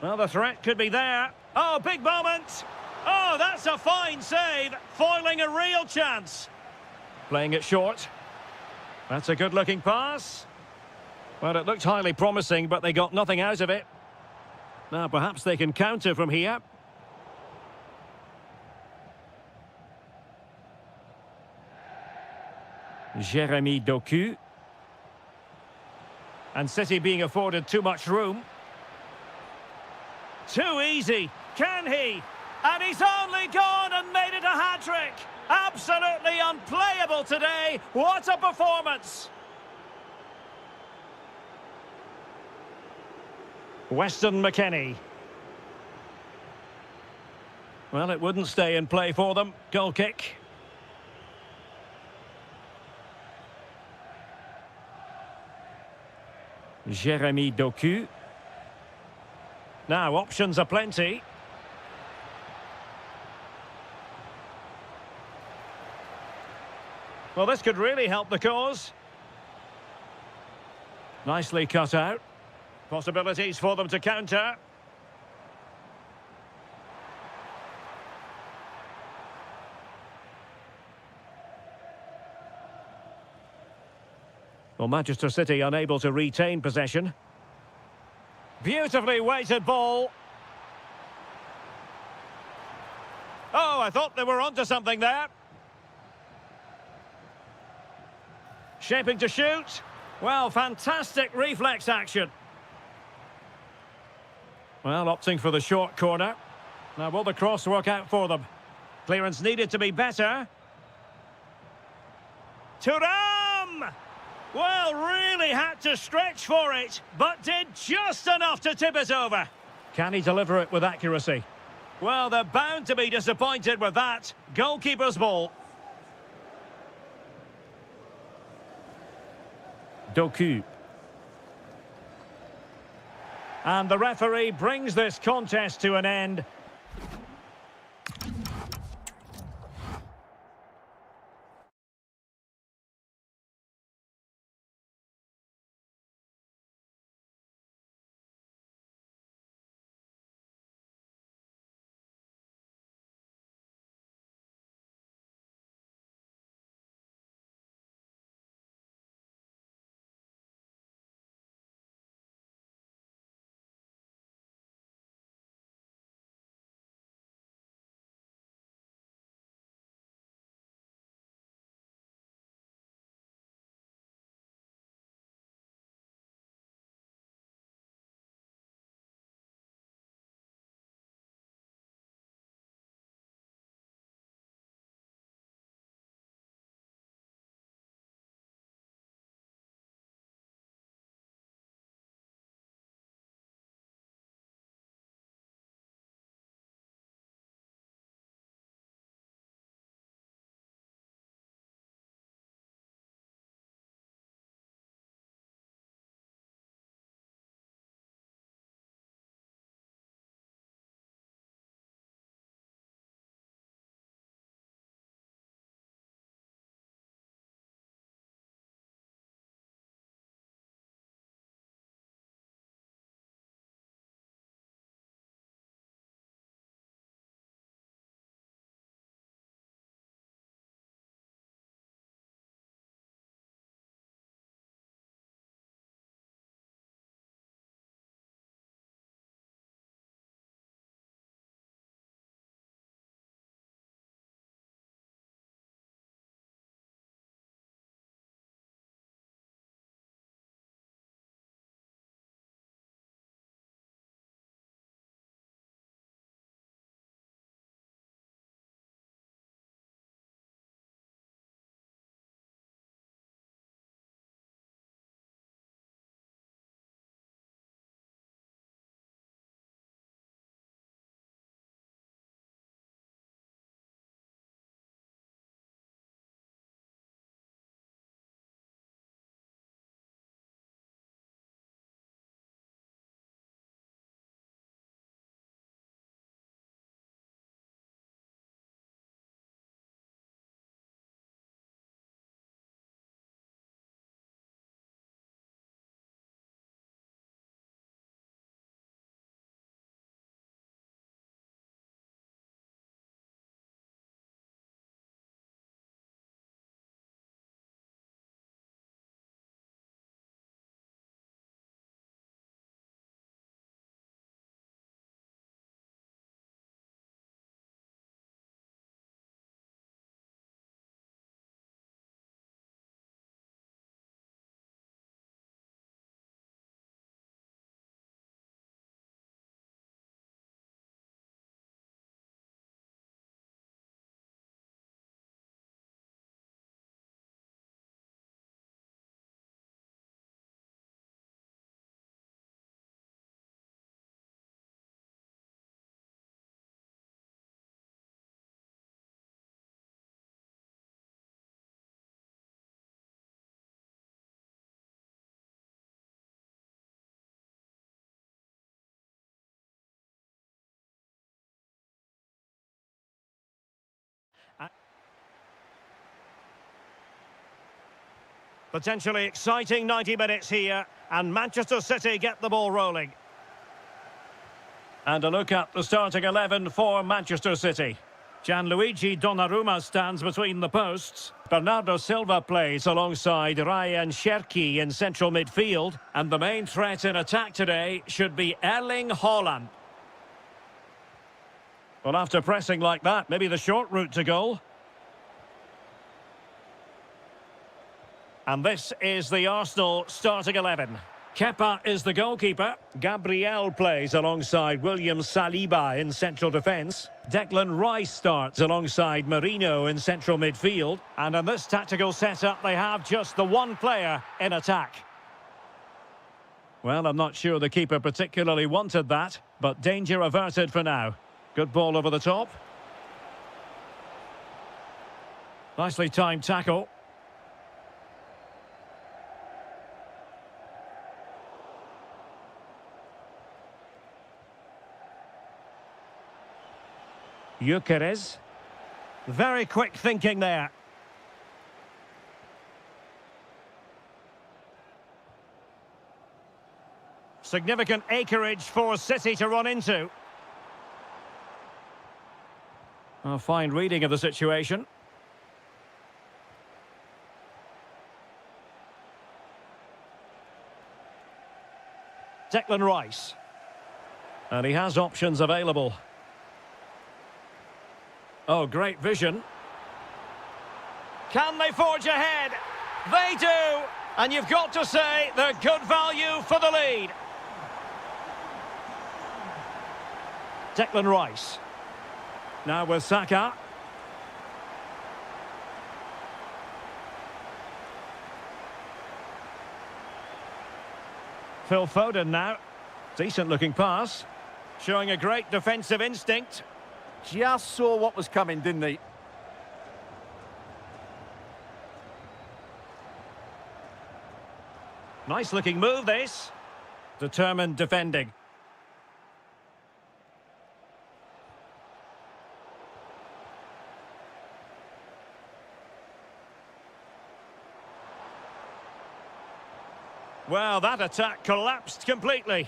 Well, the threat could be there. Oh, big moment! Oh, that's a fine save, foiling a real chance. Playing it short. That's a good-looking pass. Well, it looked highly promising, but they got nothing out of it. Now, perhaps they can counter from here. Jeremy Doku. And City being afforded too much room. Too easy. Can he? And he's only gone and made it a hat-trick. Absolutely unplayable today. What a performance. Weston McKennie. Well, it wouldn't stay in play for them. Goal kick. Jeremy Doku. Now, options are plenty. Well, this could really help the cause. Nicely cut out. Possibilities for them to counter. Well, Manchester City unable to retain possession. Beautifully weighted ball. Oh, I thought they were onto something there. Shaping to shoot. Well, fantastic reflex action. Well, opting for the short corner. Now, will the cross work out for them? Clearance needed to be better. Thuram! Well, really had to stretch for it, but did just enough to tip it over. Can he deliver it with accuracy? Well, they're bound to be disappointed with that. Goalkeeper's ball. Doku. And the referee brings this contest to an end. Potentially exciting 90 minutes here, and Manchester City get the ball rolling. And a look at the starting 11 for Manchester City. Gianluigi Donnarumma stands between the posts. Bernardo Silva plays alongside Ryan Cherki in central midfield. And the main threat in attack today should be Erling Haaland. Well, after pressing like that, maybe the short route to goal. And this is the Arsenal starting 11. Kepa is the goalkeeper. Gabriel plays alongside William Saliba in central defence. Declan Rice starts alongside Marino in central midfield. And in this tactical setup, they have just the one player in attack. Well, I'm not sure the keeper particularly wanted that, but danger averted for now. Good ball over the top. Nicely timed tackle. Gyökeres. Very quick thinking there. Significant acreage for City to run into. A fine reading of the situation. Declan Rice. And he has options available. Oh, great vision. Can they forge ahead? They do! And you've got to say they're good value for the lead. Declan Rice. Now with Saka. Phil Foden now. Decent looking pass. Showing a great defensive instinct. Just saw what was coming, didn't he? Nice looking move, this. Determined defending. Well, that attack collapsed completely.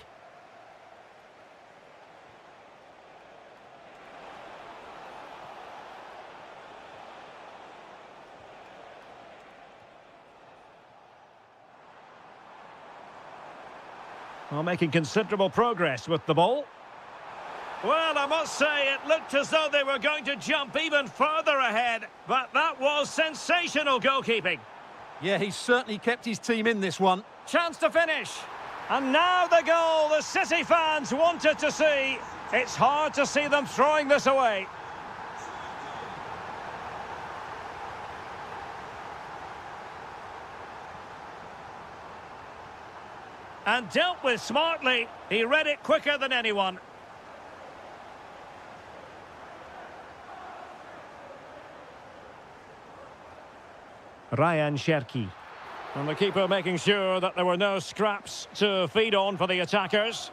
Well, making considerable progress with the ball. Well, I must say, it looked as though they were going to jump even further ahead, but that was sensational goalkeeping. Yeah, he certainly kept his team in this one. Chance to finish. And now the goal the City fans wanted to see. It's hard to see them throwing this away. And dealt with smartly. He read it quicker than anyone. Ryan Cherki. And the keeper making sure that there were no scraps to feed on for the attackers.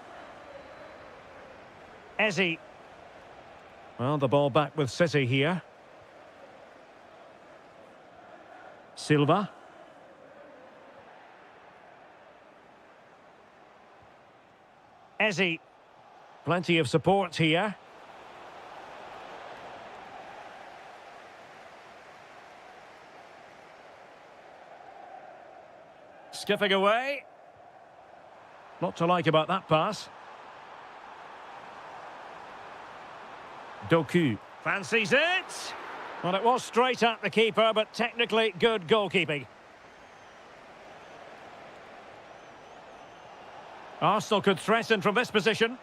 Eze. Well, the ball back with City here. Silva. Eze. Plenty of support here. Skipping away. Not to like about that pass. Doku. Fancies it. Well, it was straight at the keeper, but technically good goalkeeping. Arsenal could threaten from this position.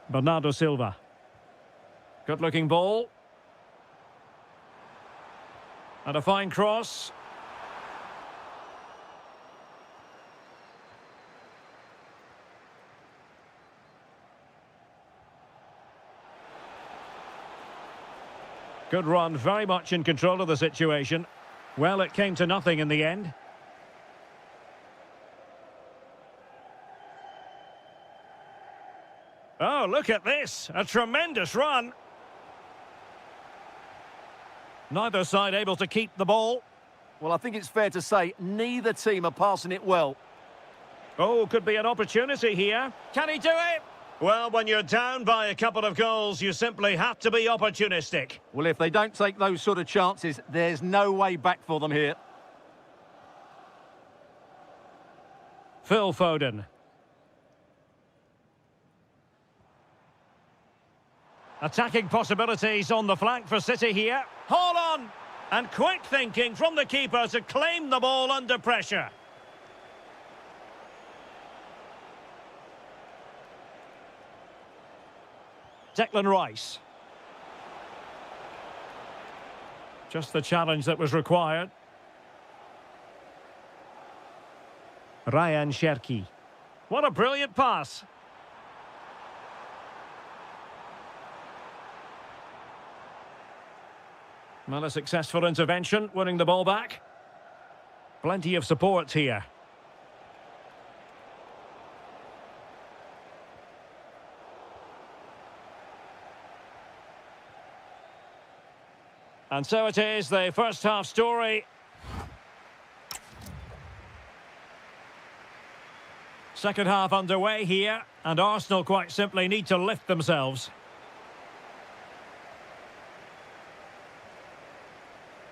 Bernardo Silva. Good-looking ball. And a fine cross. Good run, very much in control of the situation. Well, it came to nothing in the end. Oh, Look at this, a tremendous run. Neither side able to keep the ball. Well, I think it's fair to say neither team are passing it well. Oh, could be an opportunity here. Can he do it? Well, when you're down by a couple of goals, you simply have to be opportunistic. Well, if they don't take those sort of chances, there's no way back for them here. Phil Foden. Attacking possibilities on the flank for City here. Hold on! And quick thinking from the keeper to claim the ball under pressure. Declan Rice. Just the challenge that was required. Ryan Cherki. What a brilliant pass. Well, a successful intervention, winning the ball back. Plenty of support here. And so it is, the first half story. Second half underway here, and Arsenal quite simply need to lift themselves.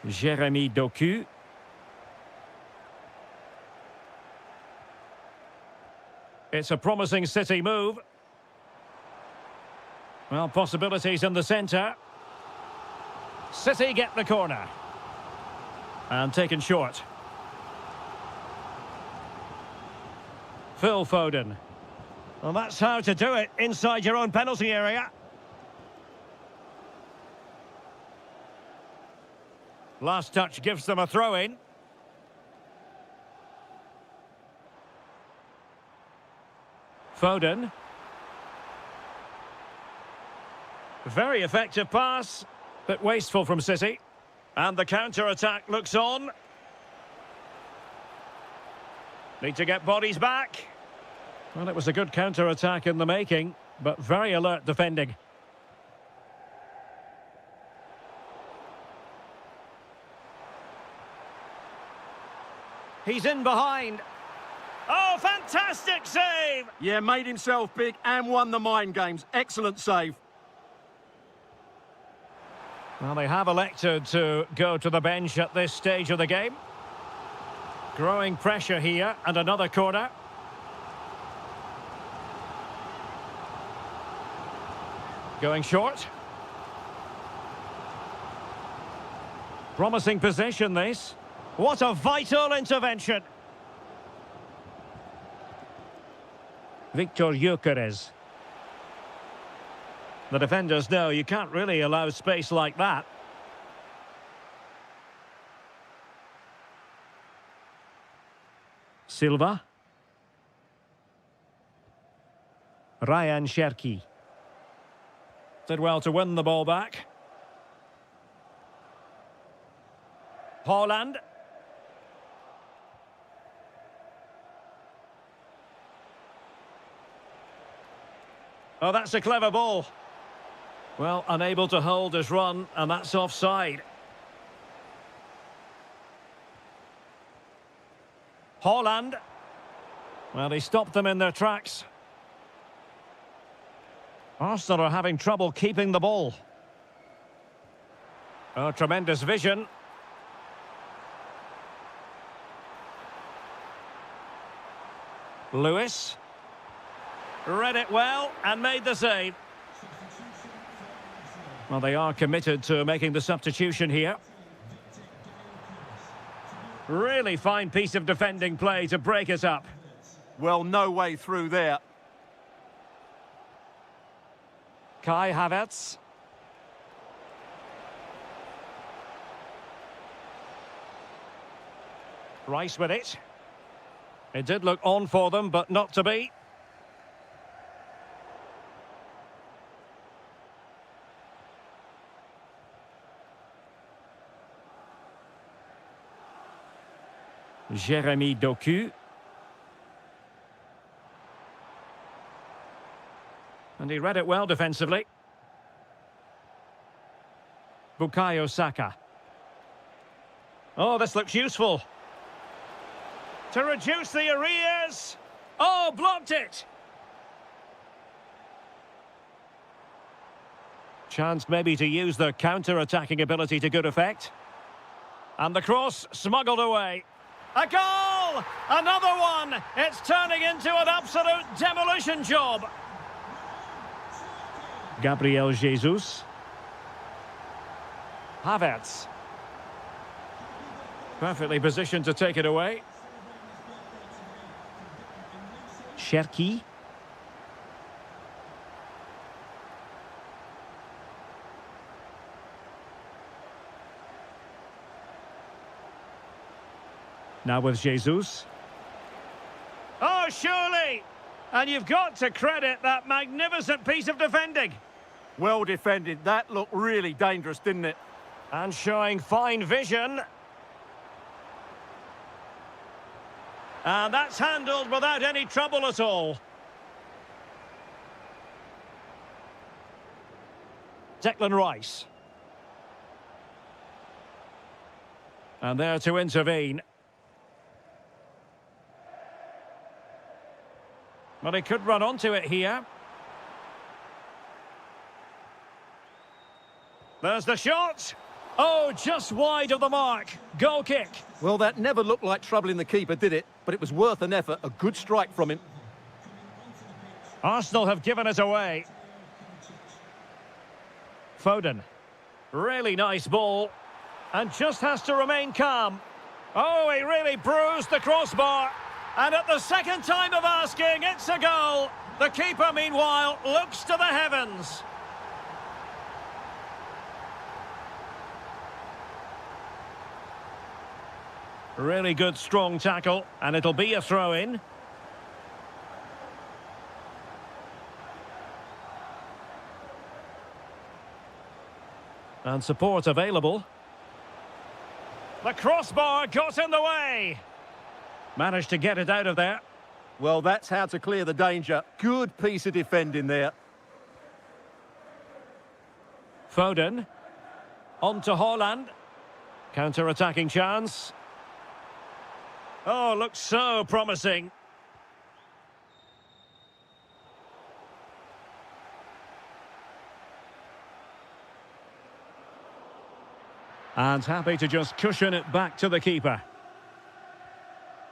Jeremy Doku. It's a promising City move. Well, possibilities in the centre. City get the corner. And taken short. Phil Foden. Well, that's how to do it inside your own penalty area. Last touch gives them a throw-in. Foden. Very effective pass, but wasteful from City. And the counter-attack looks on. Need to get bodies back. Well, it was a good counter-attack in the making, but very alert defending. He's in behind. Oh, fantastic save! Yeah, made himself big and won the mind games. Excellent save. Well, they have elected to go to the bench at this stage of the game. Growing pressure here, and another corner. Going short. Promising position, this. What a vital intervention. Victor Gyökeres. The defenders know you can't really allow space like that. Silva. Ryan Cherki. Did well to win the ball back. Haaland. Oh, that's a clever ball. Well, unable to hold his run, and that's offside. Haaland. Well, he stopped them in their tracks. Arsenal are having trouble keeping the ball. Oh, tremendous vision. Lewis. Read it well and made the save. Well, they are committed to making the substitution here. Really fine piece of defending play to break it up. Well, no way through there. Kai Havertz. Rice with it. It did look on for them, but not to be. Jeremy Doku. And he read it well defensively. Bukayo Saka. Oh, this looks useful. To reduce the arrears. Oh, blocked it. Chance maybe to use the counter-attacking ability to good effect. And the cross smuggled away. A goal! Another one! It's turning into an absolute demolition job. Gabriel Jesus. Havertz. Perfectly positioned to take it away. Cherki. Now with Jesus. Oh, surely! And you've got to credit that magnificent piece of defending. Well defended. That looked really dangerous, didn't it? And showing fine vision. And that's handled without any trouble at all. Declan Rice. And there to intervene. But he could run onto it here. There's the shot. Oh, just wide of the mark. Goal kick. Well, that never looked like troubling the keeper, did it? But it was worth an effort. A good strike from him. Arsenal have given it away. Foden. Really nice ball. And just has to remain calm. Oh, he really bruised the crossbar. And at the second time of asking, it's a goal. The keeper, meanwhile, looks to the heavens. Really good, strong tackle, and it'll be a throw-in. And support available. The crossbar got in the way. Managed to get it out of there. Well, that's how to clear the danger. Good piece of defending there. Foden. On to Haaland. Counter-attacking chance. Oh, looks so promising. And happy to just cushion it back to the keeper.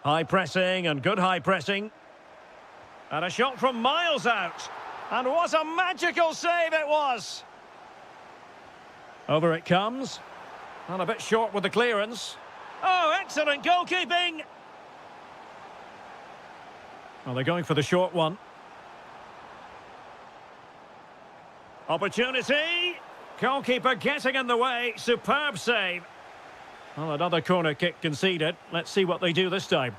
High pressing and good high pressing. And a shot from miles out. And what a magical save it was. Over it comes. And a bit short with the clearance. Oh, excellent goalkeeping. Well, they're going for the short one. Opportunity. Goalkeeper getting in the way. Superb save. Well, another corner kick conceded. Let's see what they do this time.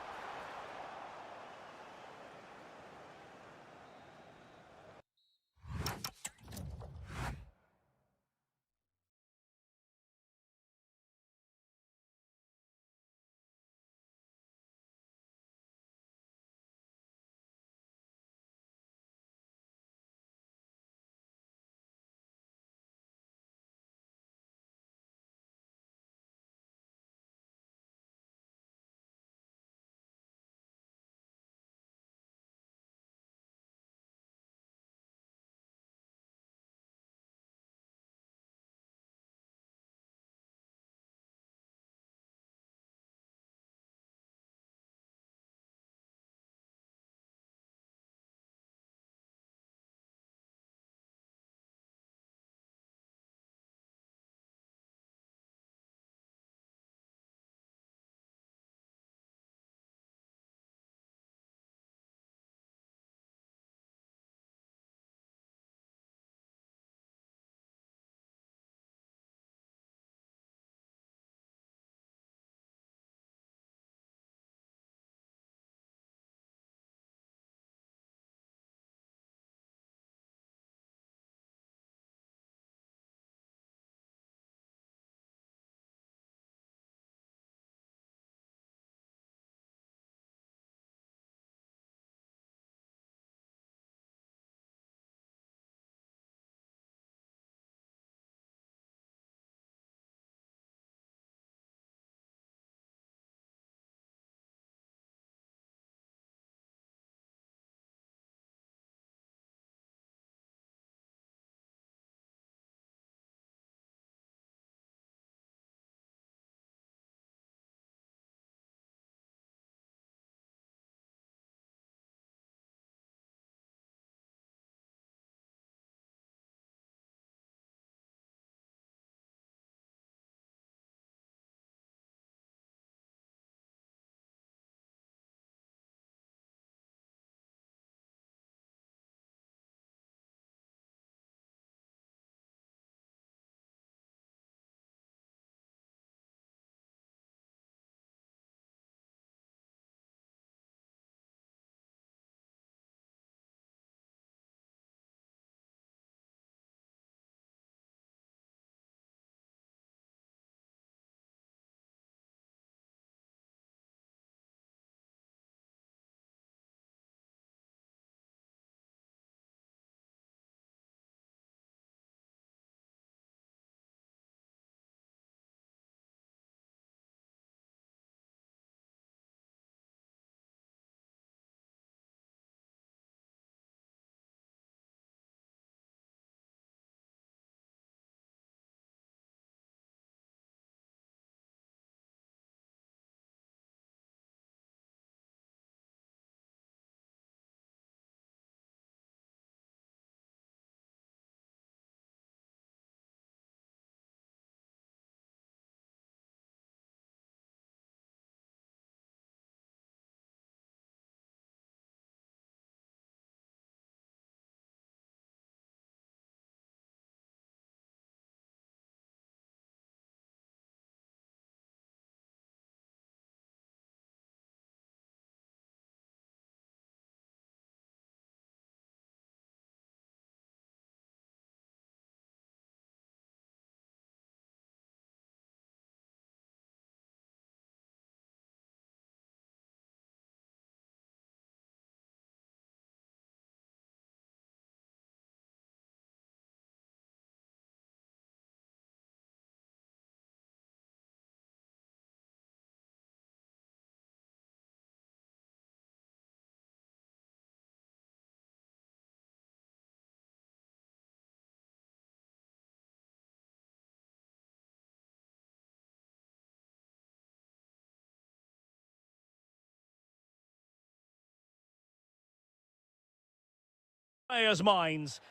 players' minds.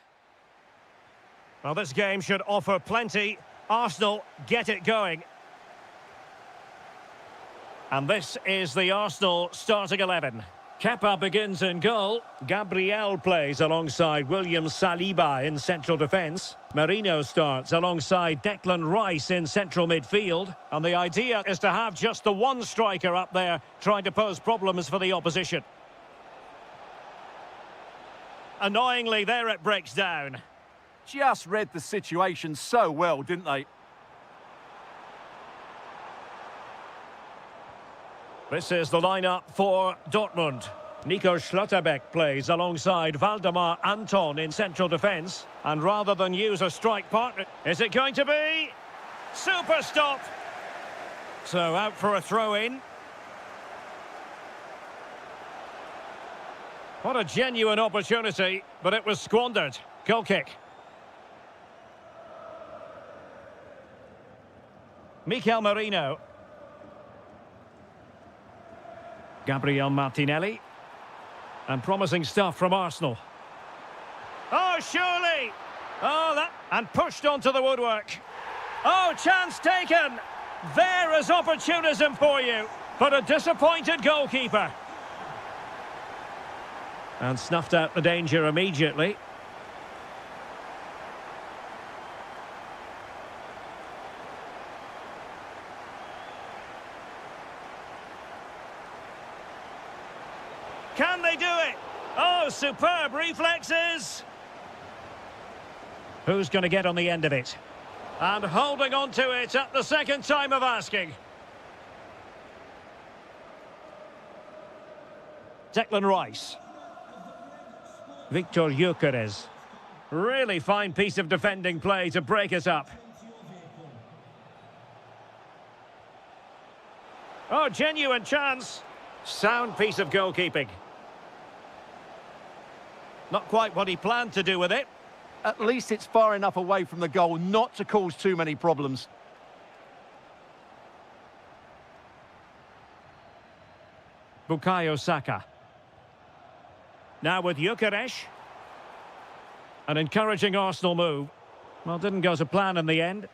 Well, this game should offer plenty. Arsenal get it going. And this is the Arsenal starting 11. Kepa begins in goal. Gabriel plays alongside William Saliba in central defence. Merino starts alongside Declan Rice in central midfield. And the idea is to have just the one striker up there trying to pose problems for the opposition. Annoyingly, there it breaks down. Just read the situation so well, didn't they? This is the lineup for Dortmund. Nico Schlotterbeck plays alongside Valdemar Anton in central defence. And rather than use a strike partner, is it going to be? Super stop! So out for a throw-in. What a genuine opportunity, but it was squandered. Goal kick. Mikel Merino. Gabriel Martinelli. And promising stuff from Arsenal. Oh, surely! Oh, that... And pushed onto the woodwork. Oh, chance taken! There is opportunism for you, but a disappointed goalkeeper. And snuffed out the danger immediately. Can they do it? Oh, superb reflexes. Who's going to get on the end of it? And holding on to it at the second time of asking. Declan Rice. Victor Gyökeres. Really fine piece of defending play to break us up. Oh, genuine chance. Sound piece of goalkeeping. Not quite what he planned to do with it. At least it's far enough away from the goal not to cause too many problems. Bukayo Saka. Now with Gyökeres. An encouraging Arsenal move. Well, didn't go to plan in the end.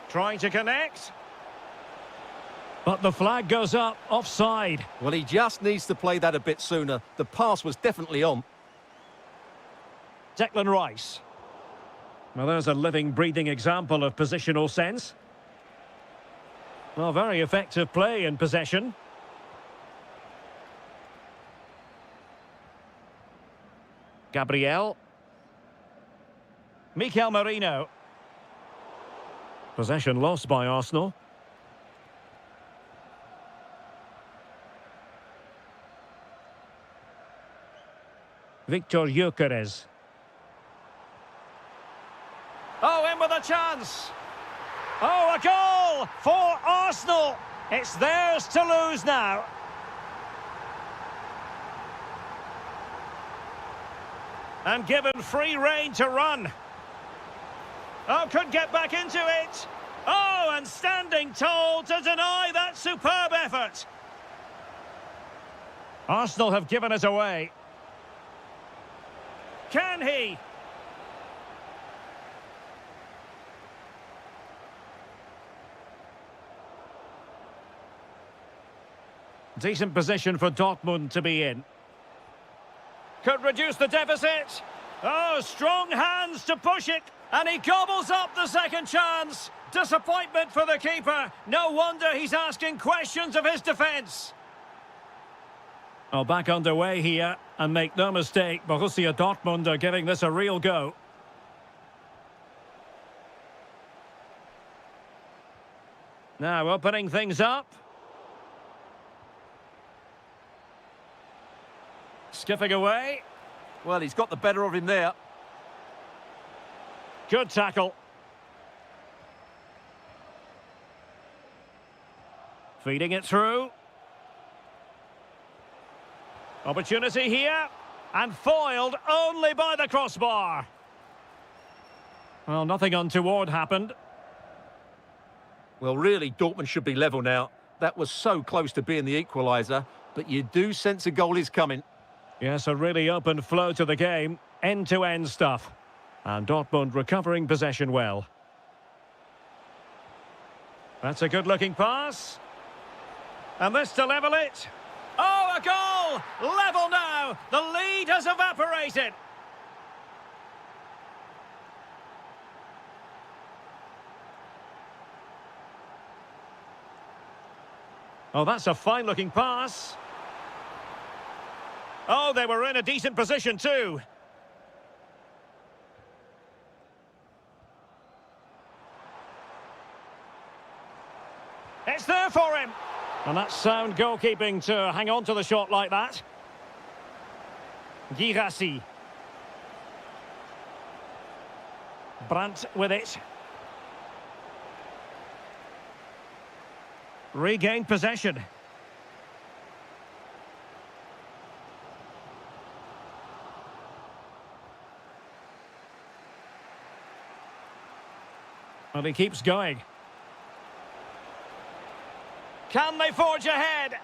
Trying to connect. But the flag goes up, offside. Well, he just needs to play that a bit sooner. The pass was definitely on. Declan Rice. Well, there's a living, breathing example of positional sense. Well, very effective play in possession. Gabriel. Mikel Merino. Possession lost by Arsenal. Victor Gyökeres. Oh, in with a chance. Oh, a goal for Arsenal. It's theirs to lose now. And given free rein to run. Oh, could get back into it. Oh, and standing tall to deny that superb effort. Arsenal have given it away. Can he? Decent position for Dortmund to be in. Could reduce the deficit. Oh, strong hands to push it. And he gobbles up the second chance. Disappointment for the keeper. No wonder he's asking questions of his defence. Oh, back underway here. And make no mistake, Borussia Dortmund are giving this a real go. Now opening things up. Skipping away. Well, he's got the better of him there. Good tackle. Feeding it through. Opportunity here. And foiled only by the crossbar. Well, nothing untoward happened. Well, really, Dortmund should be level now. That was so close to being the equaliser, but you do sense a goal is coming. Yes, a really open flow to the game. End-to-end stuff. And Dortmund recovering possession well. That's a good-looking pass. And this to level it. Oh, a goal! Level now! The lead has evaporated. Oh, that's a fine-looking pass. Oh, they were in a decent position too. It's there for him. And that's sound goalkeeping to hang on to the shot like that. Girassi. Brandt with it. Regained possession. And he keeps going. Can they forge ahead?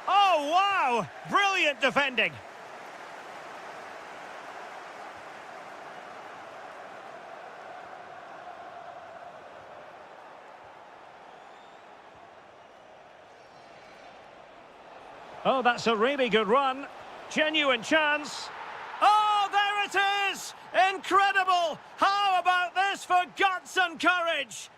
Oh, wow! Brilliant defending. Oh, that's a really good run. Genuine chance. Oh, there it is! Incredible! How about this for guts and courage?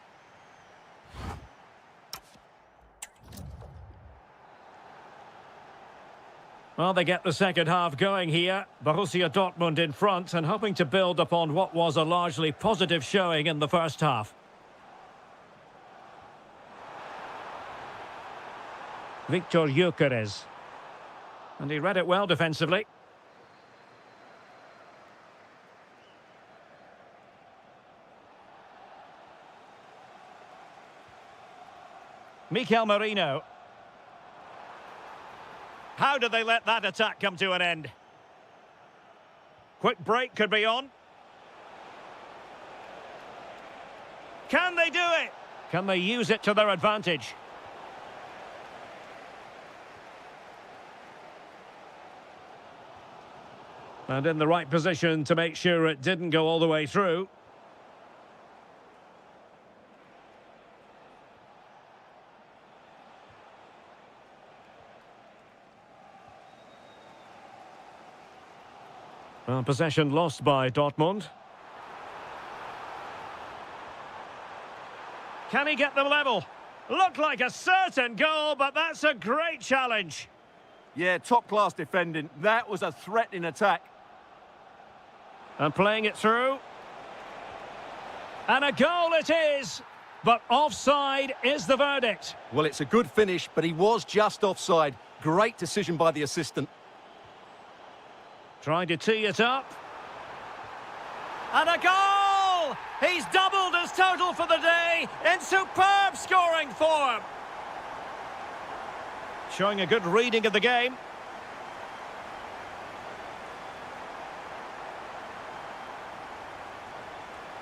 Well, they get the second half going here. Borussia Dortmund in front and hoping to build upon what was a largely positive showing in the first half. Victor Gyökeres. And he read it well defensively. Mikel Merino. How did they let that attack come to an end? Quick break could be on. Can they do it? Can they use it to their advantage? And in the right position to make sure it didn't go all the way through. Well, possession lost by Dortmund. Can he get them level? Looked like a certain goal, but that's a great challenge. Yeah, top-class defending. That was a threatening attack. And playing it through. And a goal it is, but offside is the verdict. Well, it's a good finish, but he was just offside. Great decision by the assistant. Trying to tee it up. And a goal! He's doubled his total for the day in superb scoring form. Showing a good reading of the game.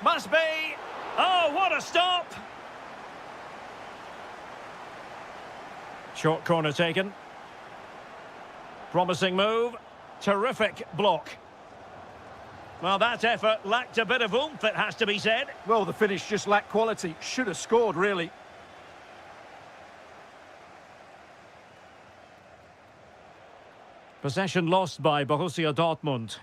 Must be. Oh, what a stop. Short corner taken. Promising move. Terrific block. Well, that effort lacked a bit of oomph, it has to be said. Well, the finish just lacked quality. Should have scored, really. Possession lost by Borussia Dortmund.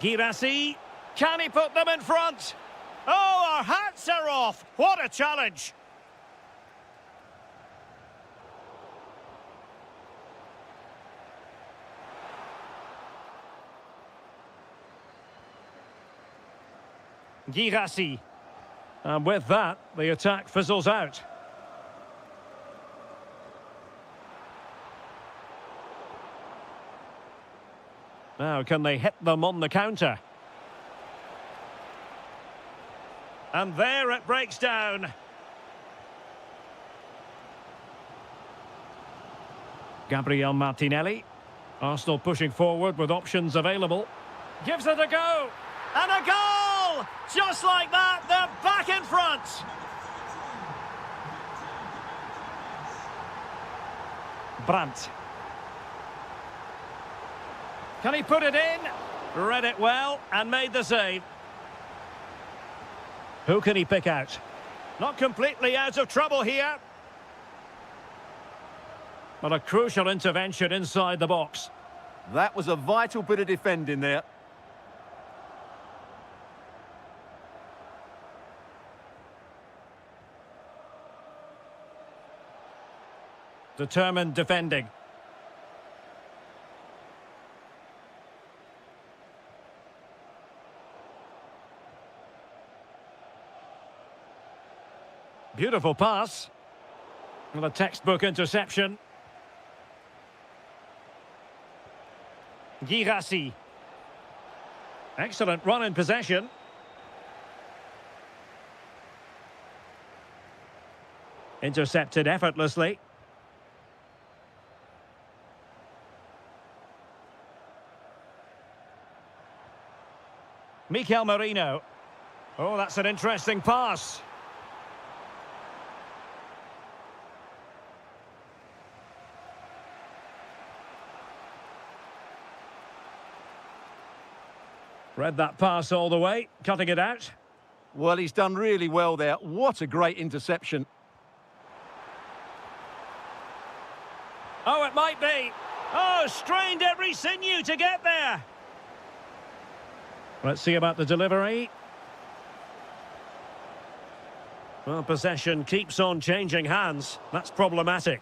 Girassi. Can he put them in front? Oh, our hats are off. What a challenge. Girassi. And with that, the attack fizzles out. Now, can they hit them on the counter? And there it breaks down. Gabriel Martinelli. Arsenal pushing forward with options available. Gives it a go. And a goal! Just like that, they're back in front. Brandt. Can he put it in? Read it well and made the save. Who can he pick out? Not completely out of trouble here. But a crucial intervention inside the box. That was a vital bit of defending there. Determined defending. Beautiful pass. Well, a textbook interception. Girassi. Excellent run in possession. Intercepted effortlessly. Mikel Merino. Oh, that's an interesting pass. Read that pass all the way, cutting it out. Well, he's done really well there. What a great interception. Oh, it might be. Oh, strained every sinew to get there. Let's see about the delivery. Well, possession keeps on changing hands. That's problematic.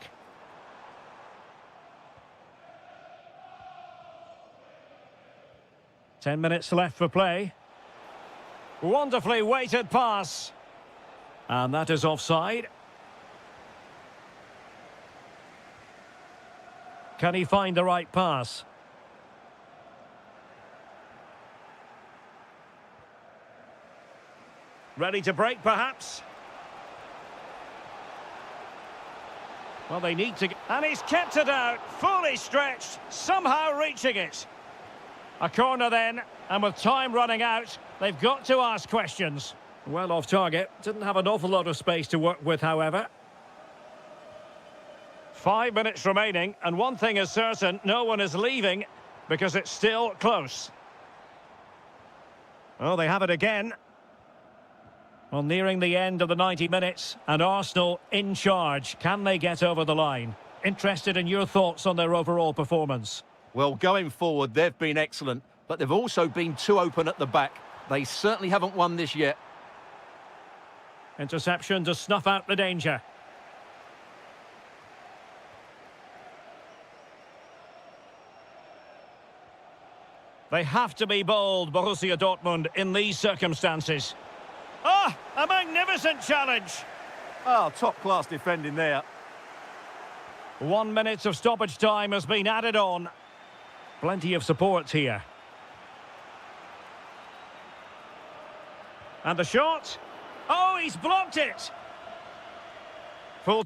Ten minutes left for play. Wonderfully weighted pass. And that is offside. Can he find the right pass? Ready to break, perhaps? Well, they need to... And he's kept it out, fully stretched, somehow reaching it. A corner then, and with time running out, they've got to ask questions. Well off target, didn't have an awful lot of space to work with, however. 5 minutes remaining, and one thing is certain, no one is leaving, because it's still close. Oh, they have it again. Well, nearing the end of the 90 minutes, and Arsenal in charge. Can they get over the line? Interested in your thoughts on their overall performance? Well, going forward, they've been excellent, but they've also been too open at the back. They certainly haven't won this yet. Interception to snuff out the danger. They have to be bold, Borussia Dortmund, in these circumstances. Ah, a magnificent challenge. Oh, top-class defending there. 1 minute of stoppage time has been added on. Plenty of support here. And the shot. Oh, he's blocked it. Full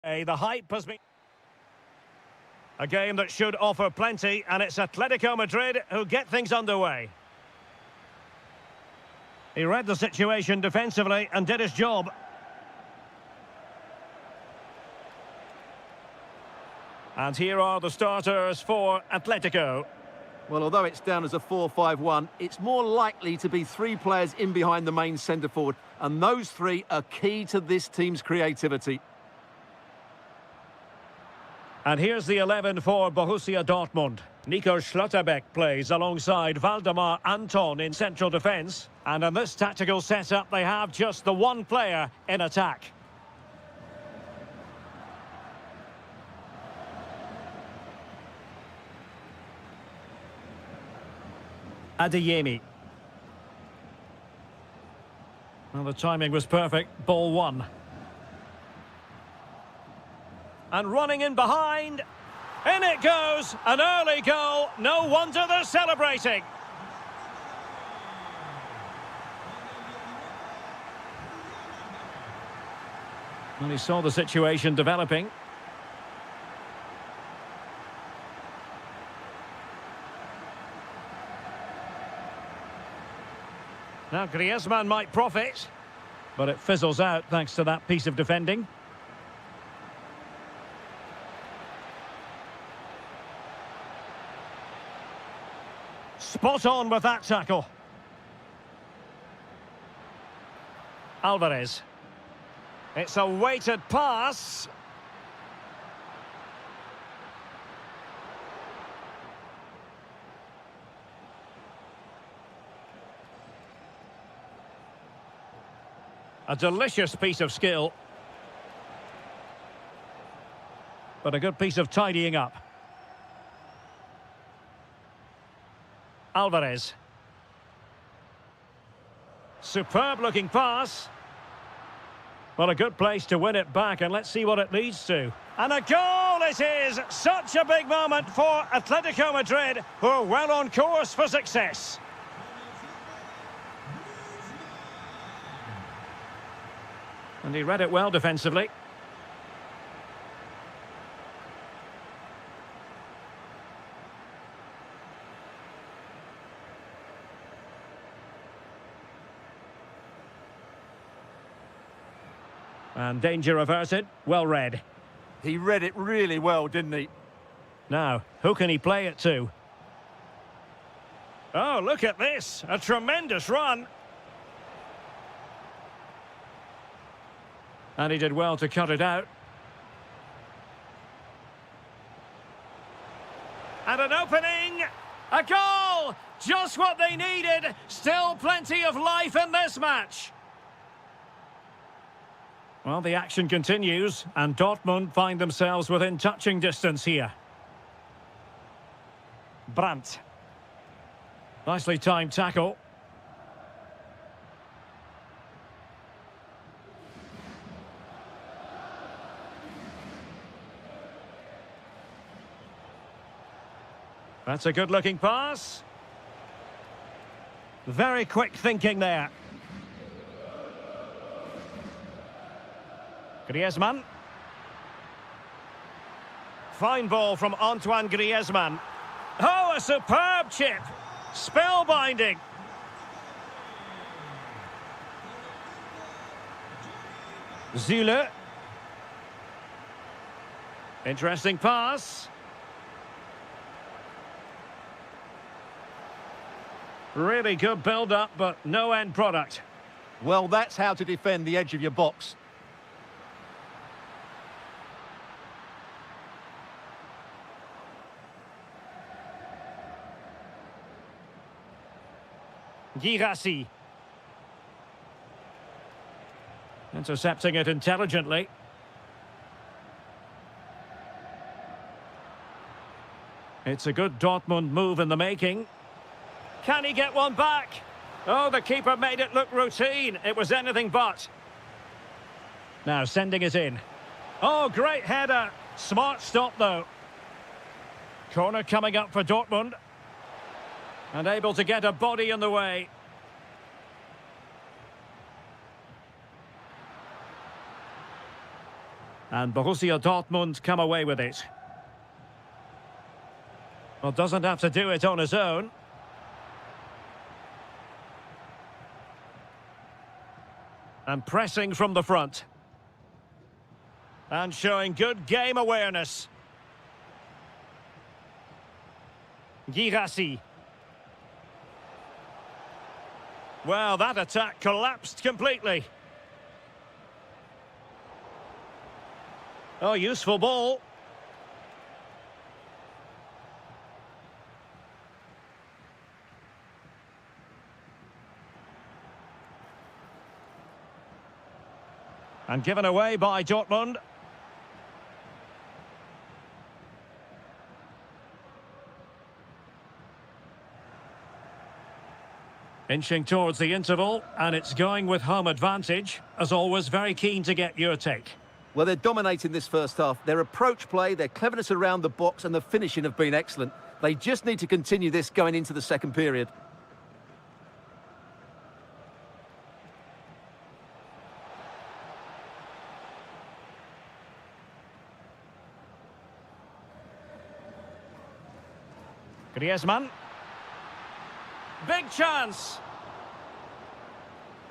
The hype has been... A game that should offer plenty, and it's Atletico Madrid who get things underway. He read the situation defensively and did his job. And here are the starters for Atletico. Well, although it's down as a 4-5-1, it's more likely to be three players in behind the main centre-forward, and those three are key to this team's creativity. And here's the 11 for Borussia Dortmund. Nico Schlotterbeck plays alongside Valdemar Anton in central defence. And in this tactical setup, they have just the one player in attack. Adeyemi. Well, the timing was perfect. Ball one. And running in behind. In it goes. An early goal. No wonder they're celebrating. Well, he saw the situation developing. Now Griezmann might profit, but it fizzles out thanks to that piece of defending. Spot on with that tackle. Alvarez. It's a weighted pass. A delicious piece of skill. But a good piece of tidying up. Alvarez. Superb looking pass. Well, a good place to win it back, and let's see what it leads to. And a goal it is! Such a big moment for Atletico Madrid, who are well on course for success. And he read it well defensively. And danger averted. Well read. He read it really well, didn't he? Now, who can he play it to? Oh, look at this. A tremendous run. And he did well to cut it out. And an opening. A goal. Just what they needed. Still plenty of life in this match. Well, the action continues, and Dortmund find themselves within touching distance here. Brandt. Nicely timed tackle. That's a good-looking pass. Very quick thinking there. Griezmann. Fine ball from Antoine Griezmann. Oh, a superb chip. Spellbinding. Zule. Interesting pass. Really good build-up, but no end product. Well, that's how to defend the edge of your box. Girassi. Intercepting it intelligently. It's a good Dortmund move in the making. Can he get one back? Oh, the keeper made it look routine. It was anything but. Now sending it in. Oh, great header. Smart stop, though. Corner coming up for Dortmund. And able to get a body in the way. And Borussia Dortmund come away with it. Well, doesn't have to do it on his own. And pressing from the front. And showing good game awareness. Girassi. Well, that attack collapsed completely. Oh, useful ball. And given away by Dortmund. Inching towards the interval, and it's going with home advantage. As always, very keen to get your take. Well, they're dominating this first half. Their approach play, their cleverness around the box and the finishing have been excellent. They just need to continue this going into the second period. Griezmann. Big chance.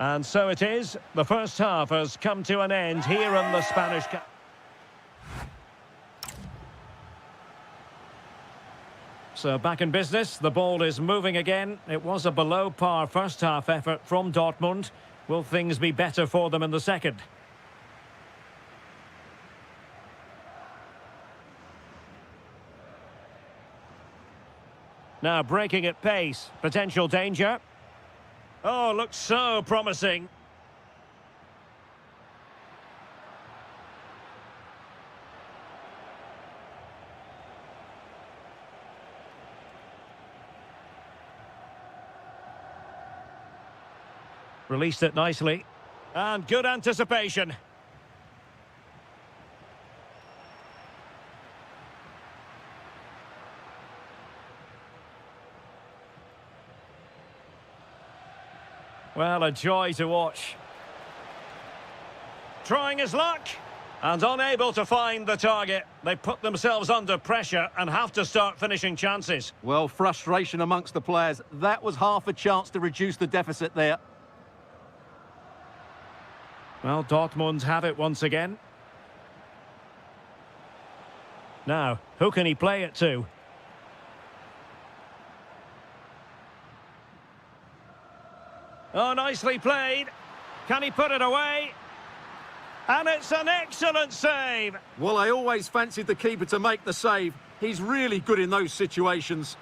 And so it is. The first half has come to an end here in the Spanish Cup. So back in business, the ball is moving again. It was a below-par first-half effort from Dortmund. Will things be better for them in the second? Now breaking at pace, potential danger. Oh, looks so promising. Released it nicely. And good anticipation. Well, a joy to watch. Trying his luck. And unable to find the target. They put themselves under pressure and have to start finishing chances. Well, frustration amongst the players. That was half a chance to reduce the deficit there. Well, Dortmund have it once again. Now, who can he play it to? Oh, nicely played. Can he put it away? And it's an excellent save. Well, I always fancied the keeper to make the save. He's really good in those situations.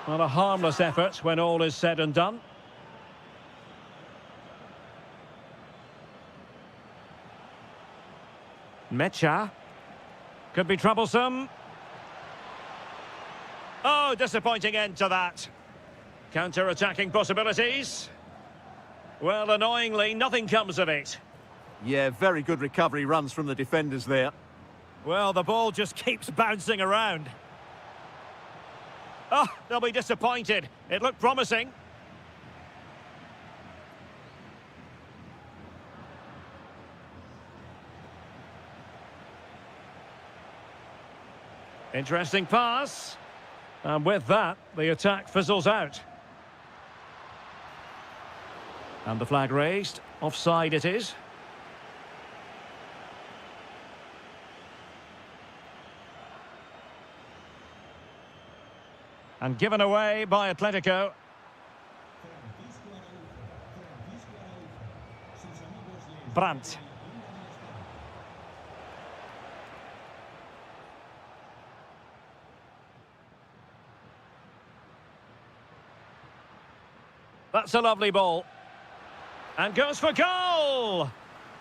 Well, a harmless effort when all is said and done. Mecha. Could be troublesome. Oh, disappointing end to that. Counter-attacking possibilities. Well, annoyingly, nothing comes of it. Yeah, very good recovery runs from the defenders there. Well, the ball just keeps bouncing around. Oh, they'll be disappointed. It looked promising. Interesting pass. And with that, the attack fizzles out. And the flag raised. Offside it is. And given away by Atletico. Brandt. That's a lovely ball. And goes for goal!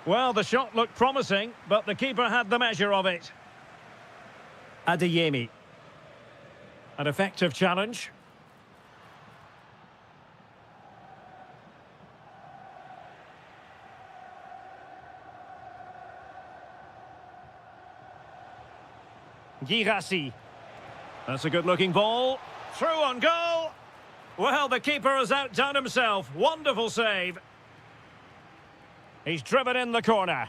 Well, the shot looked promising, but the keeper had the measure of it. Adeyemi. An effective challenge. Girassi. That's a good-looking ball. Through on goal. Well, the keeper has outdone himself. Wonderful save. He's driven in the corner.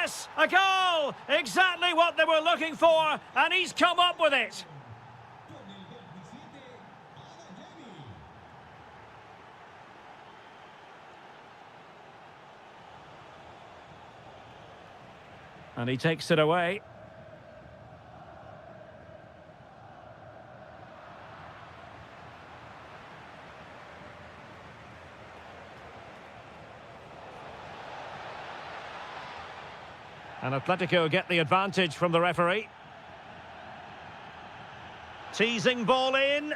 Yes, a goal! Exactly what they were looking for, and he's come up with it. And he takes it away. And Atletico get the advantage from the referee. Teasing ball in.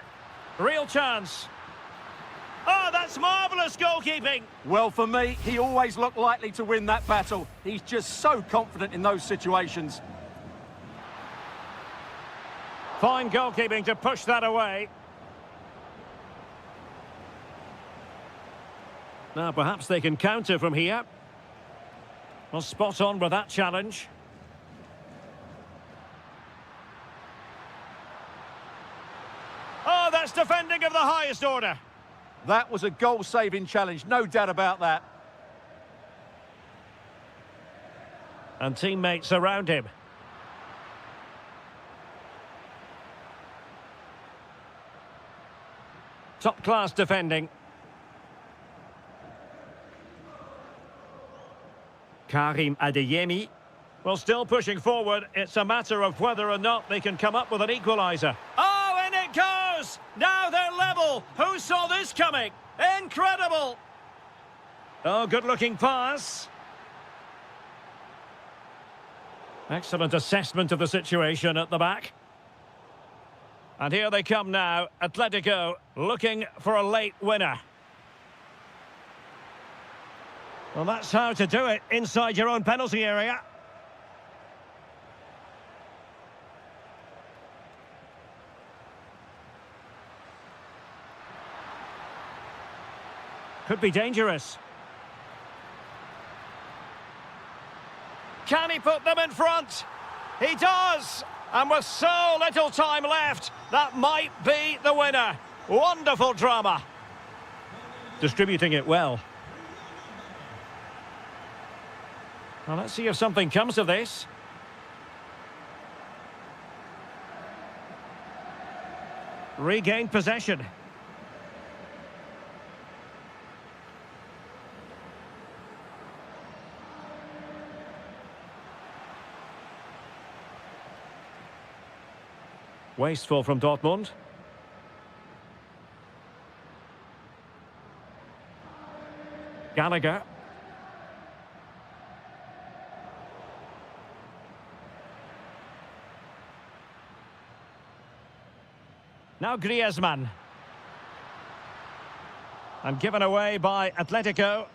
Real chance. Oh, that's marvellous goalkeeping. Well, for me, he always looked likely to win that battle. He's just so confident in those situations. Fine goalkeeping to push that away. Now, perhaps they can counter from here. Well, spot on with that challenge. Oh, that's defending of the highest order. That was a goal-saving challenge, no doubt about that. And teammates around him. Top-class defending. Karim Adeyemi. Well, still pushing forward. It's a matter of whether or not they can come up with an equaliser. Oh, and it goes! Now they're level. Who saw this coming? Incredible! Oh, good-looking pass. Excellent assessment of the situation at the back. And here they come now. Atletico looking for a late winner. Well, that's how to do it inside your own penalty area. Could be dangerous. Can he put them in front? He does! And with so little time left, that might be the winner. Wonderful drama. Distributing it well. Well, let's see if something comes of this. Regained possession. Wasteful from Dortmund. Gallagher. Now Griezmann. And given away by Atletico.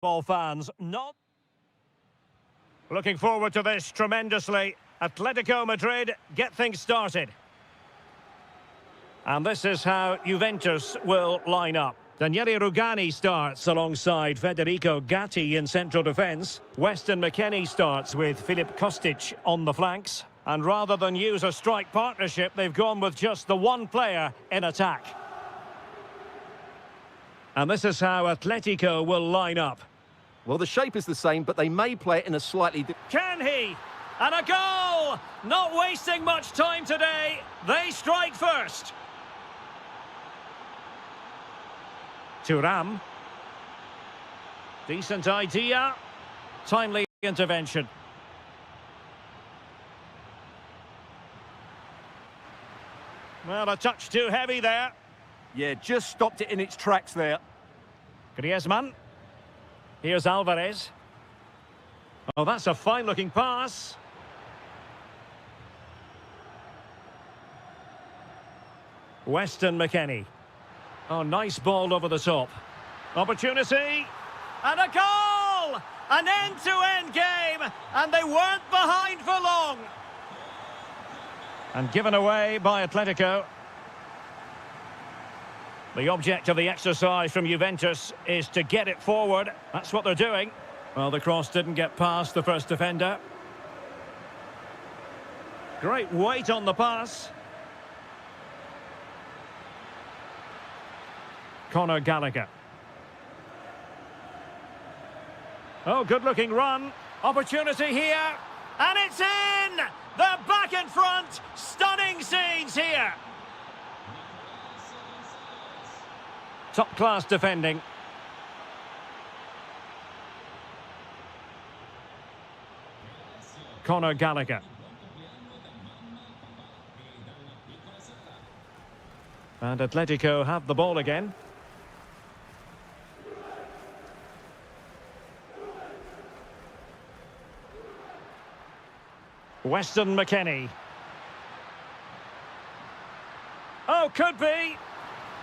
Ball fans, not looking forward to this tremendously. Atletico Madrid get things started. And this is how Juventus will line up. Daniele Rugani starts alongside Federico Gatti in central defence. Weston McKennie starts with Filip Kostic on the flanks. And rather than use a strike partnership, they've gone with just the one player in attack. And this is how Atletico will line up. Well, the shape is the same, but they may play it in a slightly... Can he? And a goal! Not wasting much time today. They strike first. Thuram. Decent idea. Timely intervention. Well, a touch too heavy there. Yeah, just stopped it in its tracks there. Griezmann. Here's Alvarez. Oh, that's a fine-looking pass. Weston McKennie. Oh, nice ball over the top. Opportunity. And a goal! An end-to-end game. And they weren't behind for long. And given away by Atletico. The object of the exercise from Juventus is to get it forward. That's what they're doing. Well, the cross didn't get past the first defender. Great weight on the pass. Conor Gallagher. Oh, good-looking run. Opportunity here. And it's in! They're back in front. Stunning scenes here. Top-class defending. Conor Gallagher. And Atletico have the ball again. Weston McKennie. Oh, could be.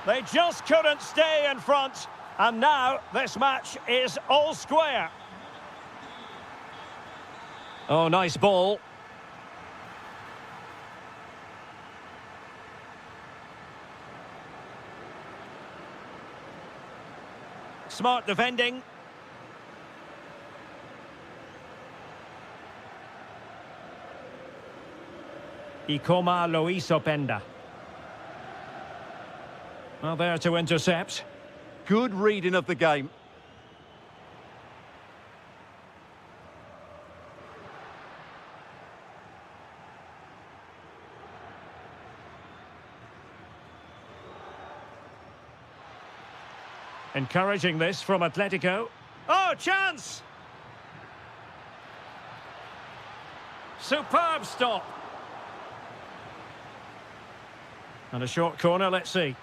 They just couldn't stay in front. And now this match is all square. Oh, nice ball. Smart defending. Ikoma Loisopenda. Well, there to intercept. Good reading of the game. Encouraging this from Atletico. Oh, chance! Superb stop. And a short corner, let's see.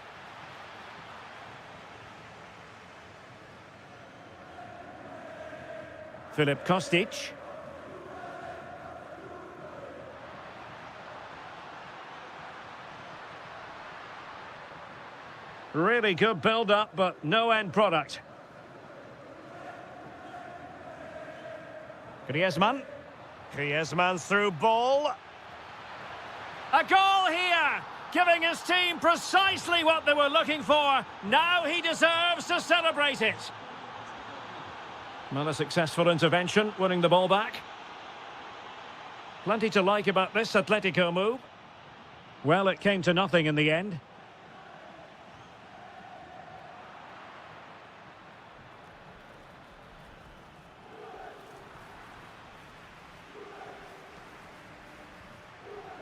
Filip Kostic. Really good build-up, but no end product. Griezmann. Griezmann's through ball. A goal here! Giving his team precisely what they were looking for. Now he deserves to celebrate it. Well, a successful intervention, winning the ball back. Plenty to like about this Atletico move. Well, it came to nothing in the end.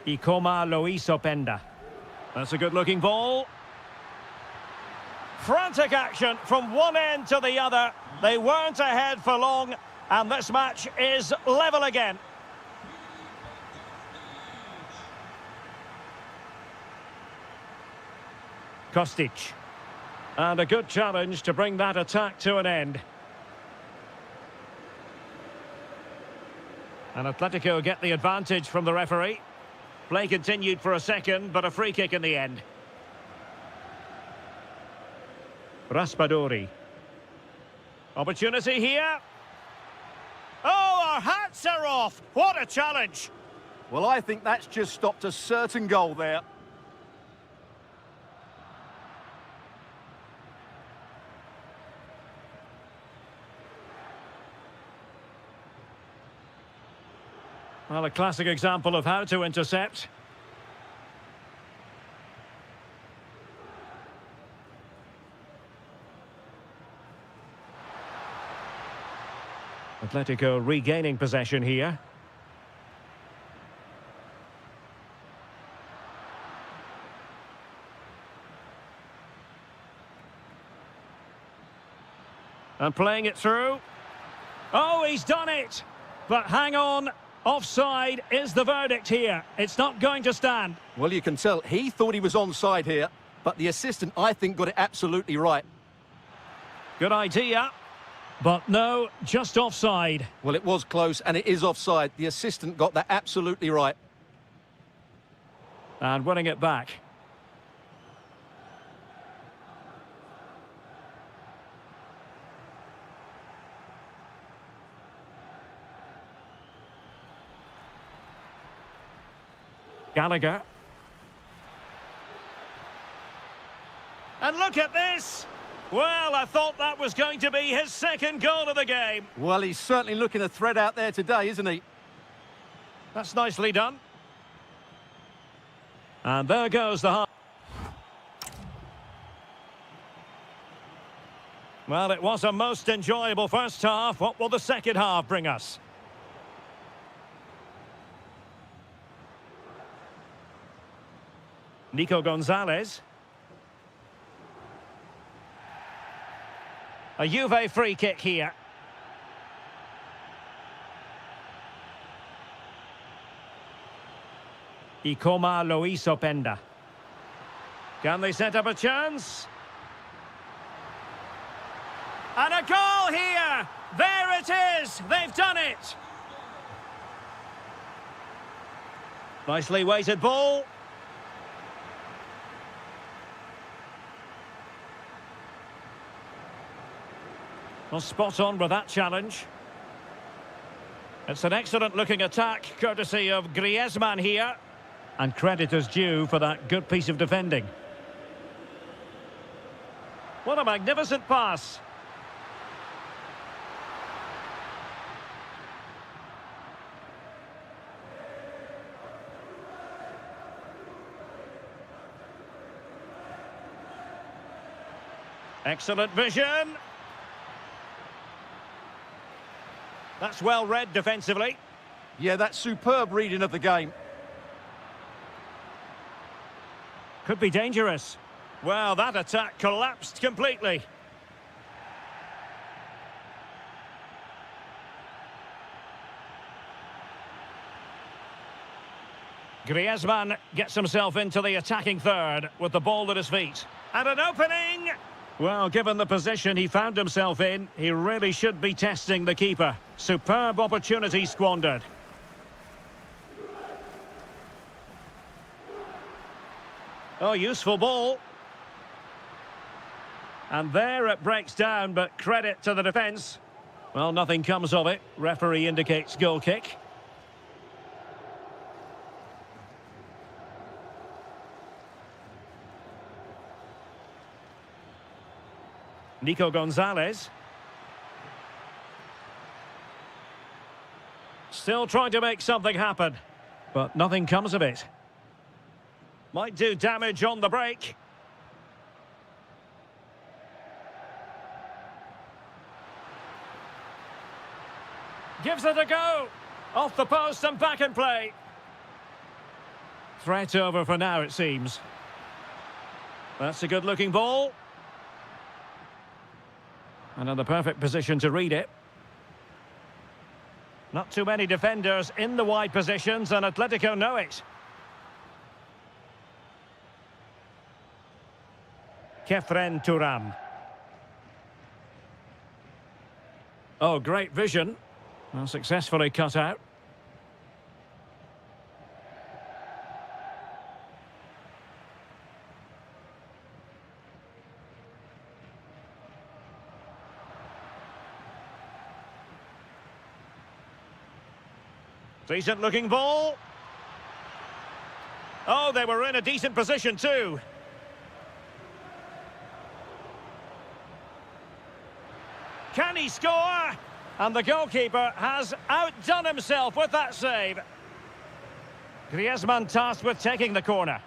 Ikoma Loisopenda. That's a good-looking ball. Frantic action from one end to the other. They weren't ahead for long, and this match is level again. Kostic. And a good challenge to bring that attack to an end. And Atletico get the advantage from the referee. Play continued for a second, but a free kick in the end. Raspadori. Opportunity here. Oh, our hats are off. What a challenge. Well, I think that's just stopped a certain goal there. Well, a classic example of how to intercept. Atletico regaining possession here. And playing it through. Oh, he's done it! But hang on, offside is the verdict here. It's not going to stand. Well, you can tell he thought he was onside here, but the assistant, I think, got it absolutely right. Good idea. But no, just offside. Well, it was close, and it is offside. The assistant got that absolutely right. And winning it back. Gallagher. And look at this! Well, I thought that was going to be his second goal of the game. Well, he's certainly looking a threat out there today, isn't he? That's nicely done. And there goes the half. Well, it was a most enjoyable first half. What will the second half bring us? Nico Gonzalez. A Juve free kick here. Ikoma Luis Openda. Can they set up a chance? And a goal here! There it is! They've done it! Nicely weighted ball. Well, spot on with that challenge. It's an excellent looking attack, courtesy of Griezmann here. And credit is due for that good piece of defending. What a magnificent pass. Excellent vision. That's well read defensively. Yeah, that's superb reading of the game. Could be dangerous. Well, that attack collapsed completely. Griezmann gets himself into the attacking third with the ball at his feet. And an opening! Well, given the position he found himself in, he really should be testing the keeper. Superb opportunity squandered. Oh, useful ball. And there it breaks down, but credit to the defence. Well, nothing comes of it. Referee indicates goal kick. Nico Gonzalez. Still trying to make something happen, but nothing comes of it. Might do damage on the break. Gives it a go. Off the post and back in play. Threat over for now, it seems. That's a good-looking ball. And in the perfect position to read it. Not too many defenders in the wide positions, and Atletico know it. Kefren Turam. Oh, great vision. Well, successfully cut out. Decent looking ball. Oh, they were in a decent position too. Can he score? And the goalkeeper has outdone himself with that save. Griezmann tasked with taking the corner.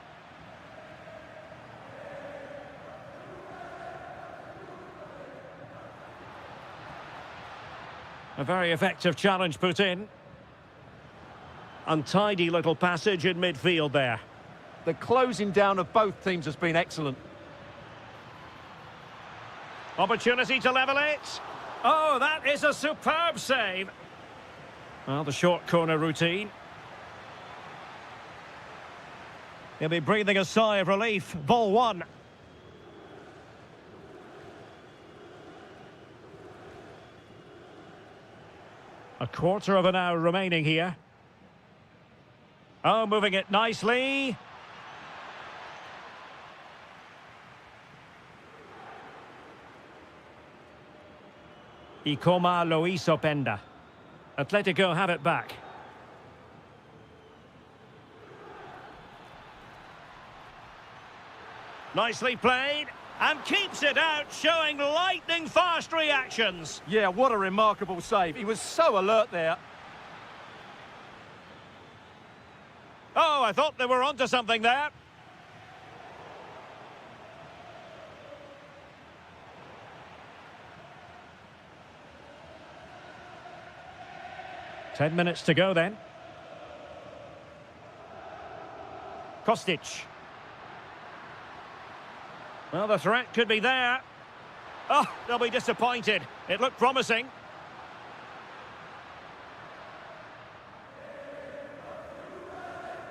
A very effective challenge put in. Untidy little passage in midfield there. The closing down of both teams has been excellent. Opportunity to level it. Oh, that is a superb save. Well, the short corner routine. He'll be breathing a sigh of relief. Ball one. A quarter of an hour remaining here. Oh, moving it nicely. Ikoma Loiso Penda. Atletico have it back. Nicely played. And keeps it out, showing lightning-fast reactions. Yeah, what a remarkable save. He was so alert there. Oh, I thought they were onto something there. Ten minutes to go then. Kostic. Well, the threat could be there. Oh, they'll be disappointed. It looked promising.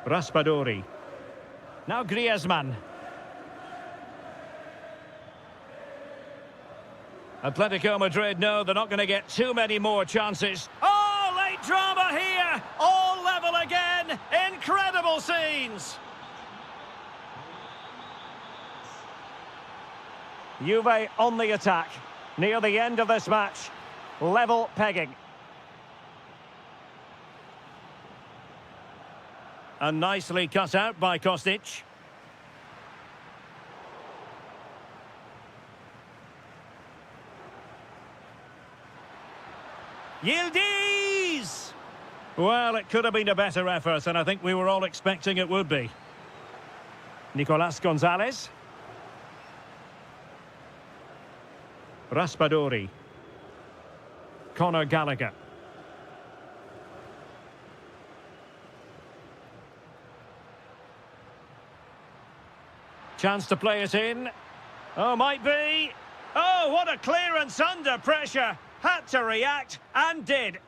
Raspadori. Now Griezmann. Atletico Madrid know they're not going to get too many more chances. Oh, late drama here. All level again. Incredible scenes. Juve on the attack. Near the end of this match. Level pegging. And nicely cut out by Kostic. Yildiz! Well, it could have been a better effort, and I think we were all expecting it would be. Nicolas Gonzalez. Raspadori. Conor Gallagher. Chance to play it in. Oh, might be. Oh, what a clearance under pressure. Had to react, and did.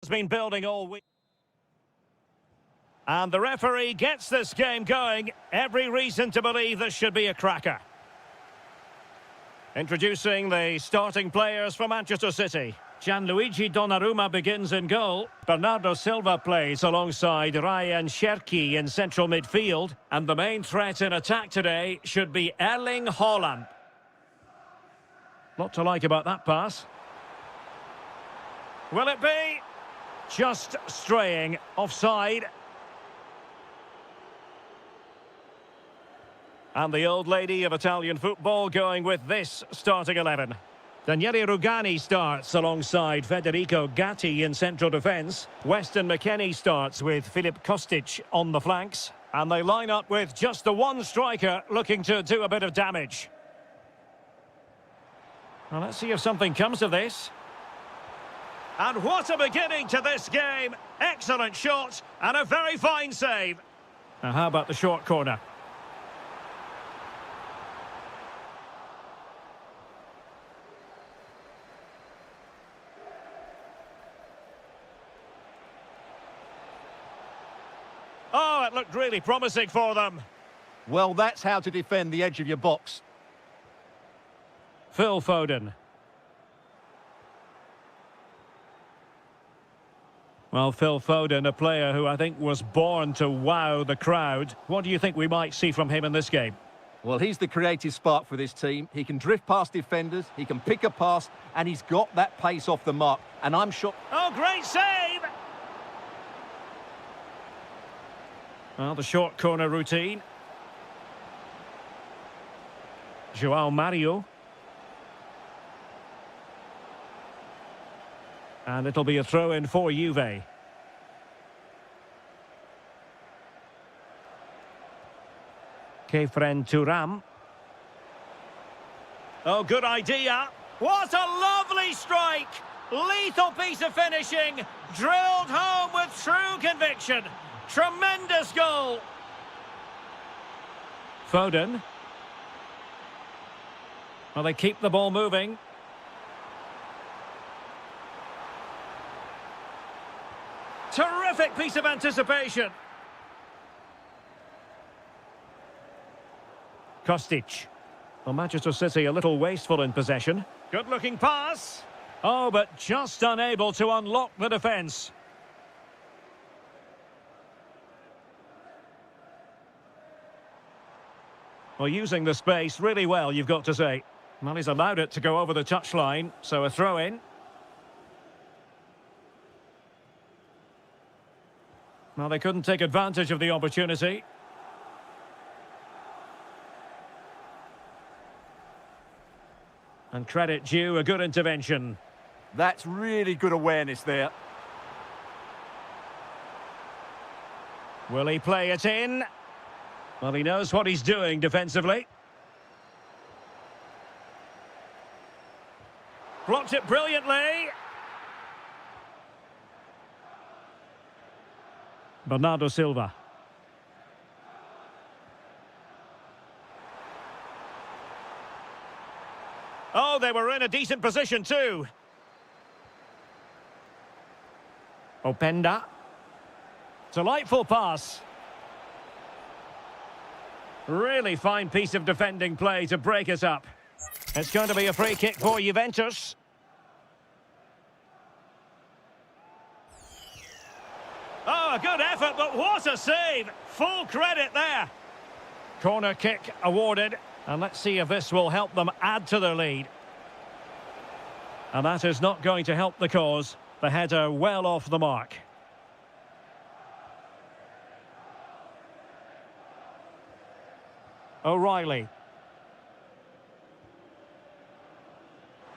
It's been building all week. And the referee gets this game going. Every reason to believe this should be a cracker. Introducing the starting players for Manchester City. Gianluigi Donnarumma begins in goal. Bernardo Silva plays alongside Ryan Cherki in central midfield. And the main threat in attack today should be Erling Haaland. Lot to like about that pass. Will it be? Just straying offside. And the old lady of Italian football going with this starting 11. Daniele Rugani starts alongside Federico Gatti in central defence. Weston McKennie starts with Filip Kostic on the flanks. And they line up with just the one striker looking to do a bit of damage. Well, let's see if something comes of this. And what a beginning to this game. Excellent shot and a very fine save. Now how about the short corner? Oh, it looked really promising for them. Well, that's how to defend the edge of your box. Phil Foden. Well, Phil Foden, a player who I think was born to wow the crowd. What do you think we might see from him in this game? Well, he's the creative spark for this team. He can drift past defenders, he can pick a pass, and he's got that pace off the mark. And I'm sure... Oh, great save! Well, the short corner routine. João Mario. And it'll be a throw-in for Juve. Kefren Turam. Oh, good idea. What a lovely strike! Lethal piece of finishing. Drilled home with true conviction. Tremendous goal. Foden. Well, they keep the ball moving. Terrific piece of anticipation. Kostic. Well, Manchester City a little wasteful in possession. Good-looking pass. Oh, but just unable to unlock the defence. Well, using the space really well, you've got to say. Well, he's allowed it to go over the touchline, so a throw-in. Well, they couldn't take advantage of the opportunity. And credit due, a good intervention. That's really good awareness there. Will he play it in? Well, he knows what he's doing defensively. Blocked it brilliantly. Bernardo Silva. Oh, they were in a decent position too. Openda. Delightful pass. Really fine piece of defending play to break it up. It's going to be a free kick for Juventus. Oh, a good effort, but what a save! Full credit there. Corner kick awarded. And let's see if this will help them add to their lead. And that is not going to help the cause. The header well off the mark. O'Reilly.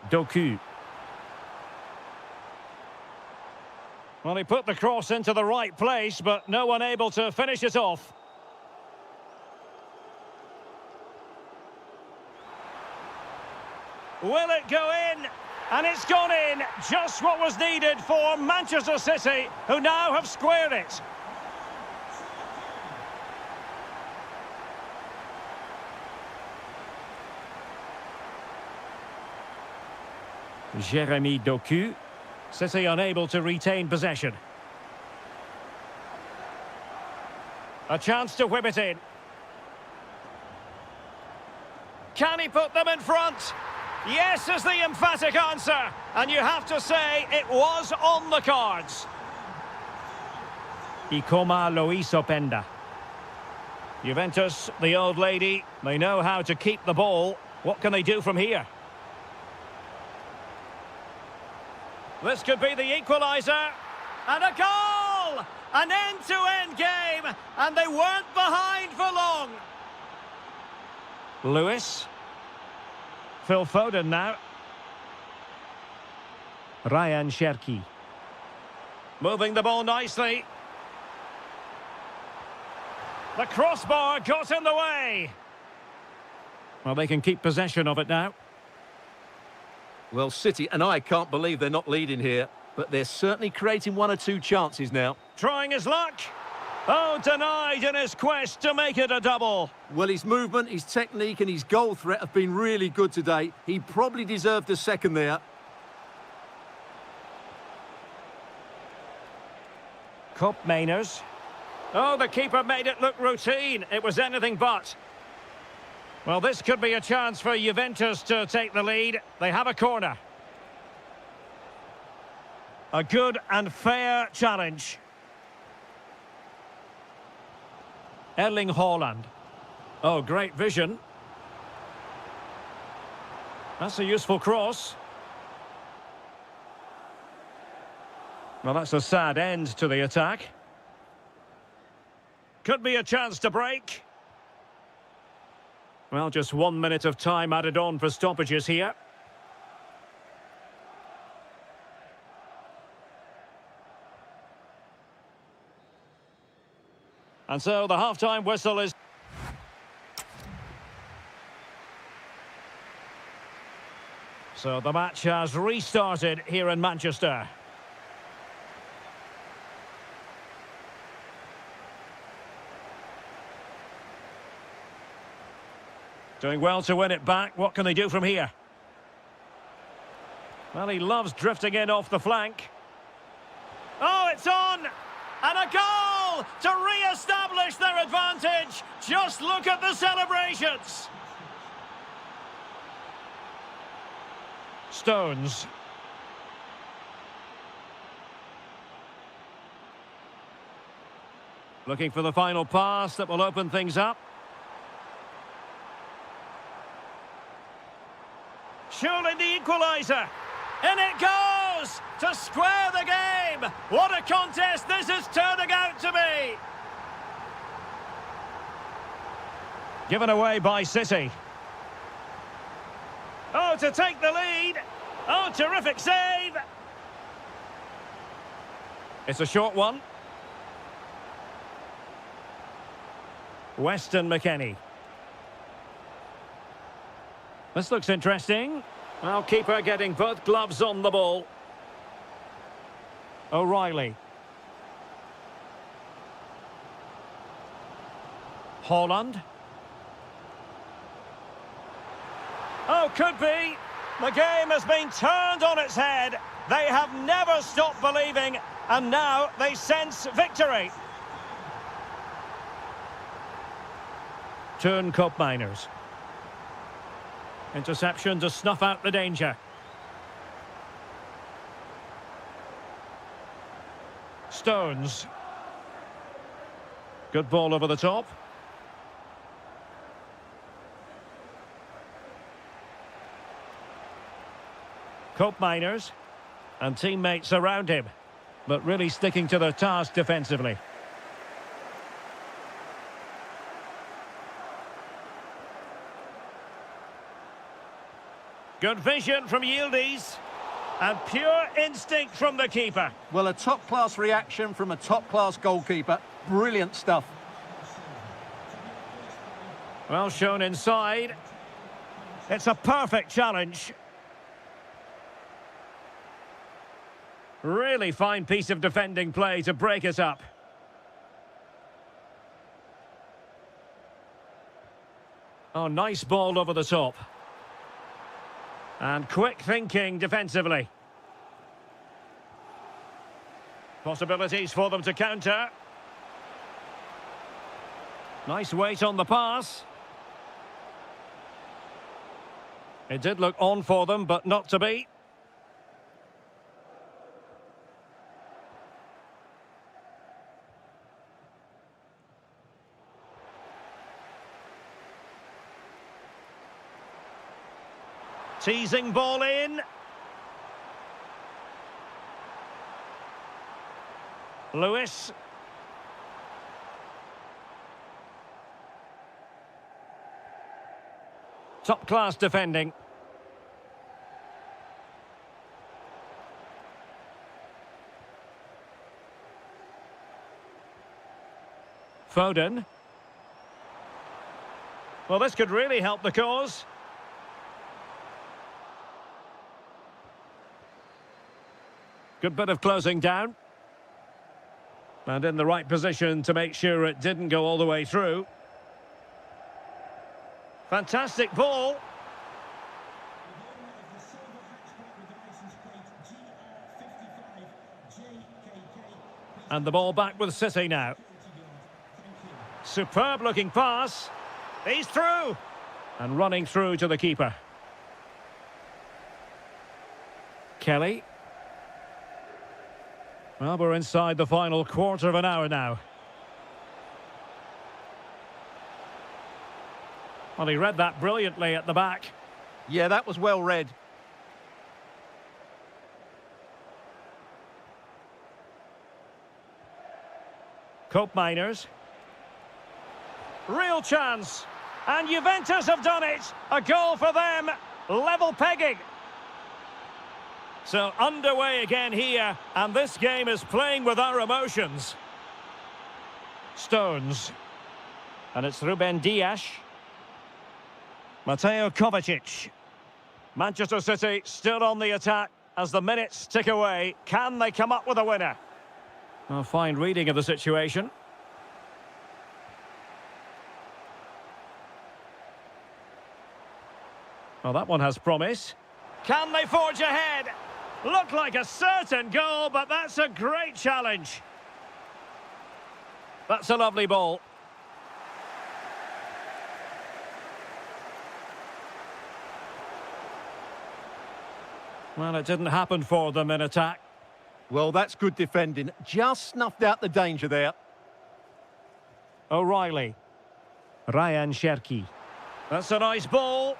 Doku. Well, he put the cross into the right place, but no one able to finish it off. Will it go in? And it's gone in. Just what was needed for Manchester City, who now have squared it. Jeremy Doku. City unable to retain possession. A chance to whip it in. Can he put them in front? Yes is the emphatic answer. And you have to say it was on the cards. Ikoma Luis Openda. Juventus, the old lady, they know how to keep the ball. What can they do from here? This could be the equaliser. And a goal! An end-to-end game, and they weren't behind for long. Lewis. Phil Foden now. Ryan Cherki. Moving the ball nicely. The crossbar got in the way. Well, they can keep possession of it now. Well, City and I can't believe they're not leading here, but they're certainly creating one or two chances now. Trying his luck. Oh, denied in his quest to make it a double. Well, his movement, his technique and his goal threat have been really good today. He probably deserved a second there. Cup Mainers. Oh, the keeper made it look routine. It was anything but. Well, this could be a chance for Juventus to take the lead. They have a corner. A good and fair challenge. Erling Haaland. Oh, great vision. That's a useful cross. Well, that's a sad end to the attack. Could be a chance to break. Well, just 1 minute of time added on for stoppages here. And so the half-time whistle is... So the match has restarted here in Manchester. Doing well to win it back. What can they do from here? Well, he loves drifting in off the flank. Oh, it's on! And a goal to re-establish their advantage. Just look at the celebrations. Stones. Looking for the final pass that will open things up. Surely the equaliser. In it goes to square the game. What a contest this is turning out to be. Given away by City. Oh, to take the lead. Oh, terrific save. It's a short one. Weston McKennie. This looks interesting. Well, keeper getting both gloves on the ball. O'Reilly. Haaland. Oh, could be. The game has been turned on its head. They have never stopped believing, and now they sense victory. Turn Cup Miners. Interception to snuff out the danger. Stones. Good ball over the top. Cup Miners. And teammates around him. But really sticking to their task defensively. Good vision from Yildiz. And pure instinct from the keeper. Well, a top-class reaction from a top-class goalkeeper. Brilliant stuff. Well shown inside. It's a perfect challenge. Really fine piece of defending play to break it up. Oh, nice ball over the top. And quick thinking defensively. Possibilities for them to counter. Nice weight on the pass. It did look on for them, but not to be. Teasing ball in. Lewis. Top-class defending. Foden. Well, this could really help the cause. Good bit of closing down. And in the right position to make sure it didn't go all the way through. Fantastic ball. And the ball back with City now. Superb looking pass. He's through. And running through to the keeper. Kelly. Well, we're inside the final quarter of an hour now. Well, he read that brilliantly at the back. Yeah, that was well read. Cope Miners. Real chance. And Juventus have done it. A goal for them. Level pegging. So underway again here. And this game is playing with our emotions. Stones. And it's Ruben Dias. Mateo Kovacic. Manchester City still on the attack as the minutes tick away. Can they come up with a winner? A fine reading of the situation. Well, that one has promise. Can they forge ahead? Looked like a certain goal, but that's a great challenge. That's a lovely ball. Well, it didn't happen for them in attack. Well, that's good defending. Just snuffed out the danger there. O'Reilly. Ryan Cherki. That's a nice ball.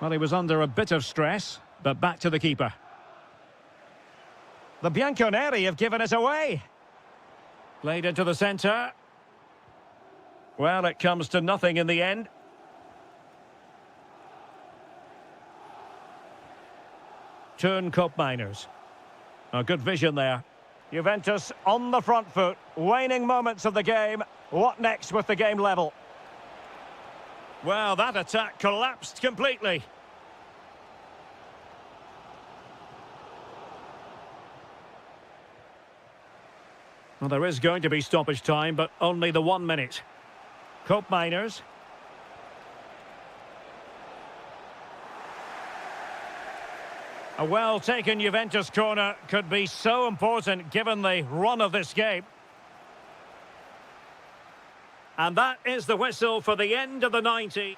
Well, he was under a bit of stress, but back to the keeper. The Bianconeri have given it away. Played into the centre. Well, it comes to nothing in the end. Turn Cope Miners. A good vision there. Juventus on the front foot. Waning moments of the game. What next with the game level? Well, that attack collapsed completely. Well, there is going to be stoppage time, but only the 1 minute. Cope Miners. A well-taken Juventus corner could be so important given the run of this game. And that is the whistle for the end of the 90.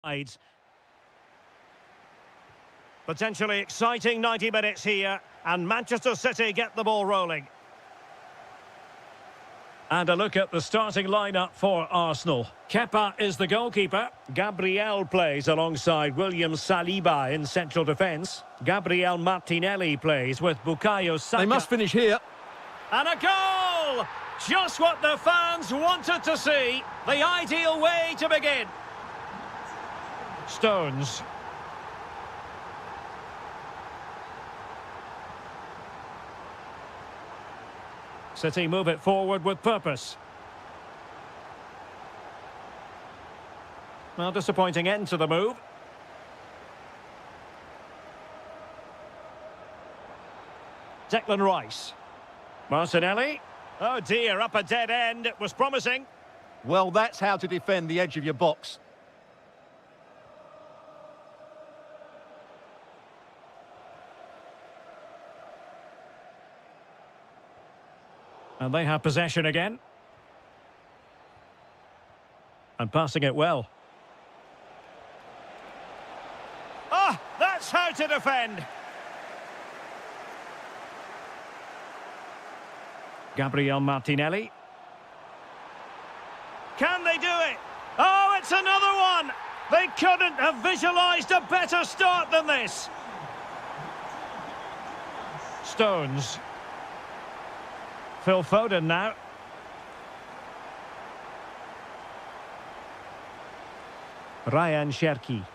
sides. Potentially exciting 90 minutes here, and Manchester City get the ball rolling. And a look at the starting lineup for Arsenal. Kepa is the goalkeeper. Gabriel plays alongside William Saliba in central defence. Gabriel Martinelli plays with Bukayo Saka. They must finish here. And a goal! Just what the fans wanted to see. The ideal way to begin. Stones. City move it forward with purpose. Well, disappointing end to the move. Declan Rice. Martinelli. Oh dear, up a dead end. It was promising. Well, that's how to defend the edge of your box. And they have possession again. And passing it well. Ah, that's how to defend. Gabriel Martinelli. Can they do it? Oh, it's another one! They couldn't have visualised a better start than this. Stones. Phil Foden now. Ryan Cherki.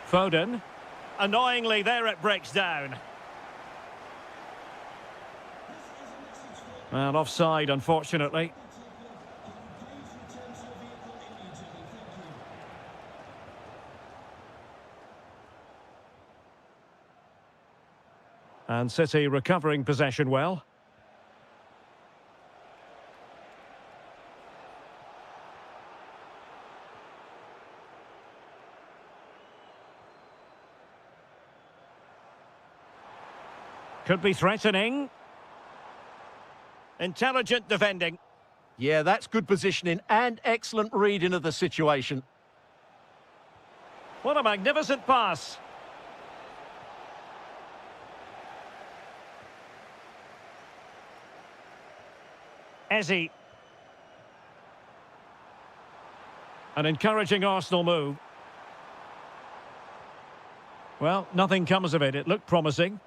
Foden. Annoyingly, there it breaks down. Well, offside, unfortunately. And City recovering possession well. Could be threatening. Intelligent defending. Yeah, that's good positioning and excellent reading of the situation. What a magnificent pass. Eze. An encouraging Arsenal move. Well, nothing comes of it. It looked promising.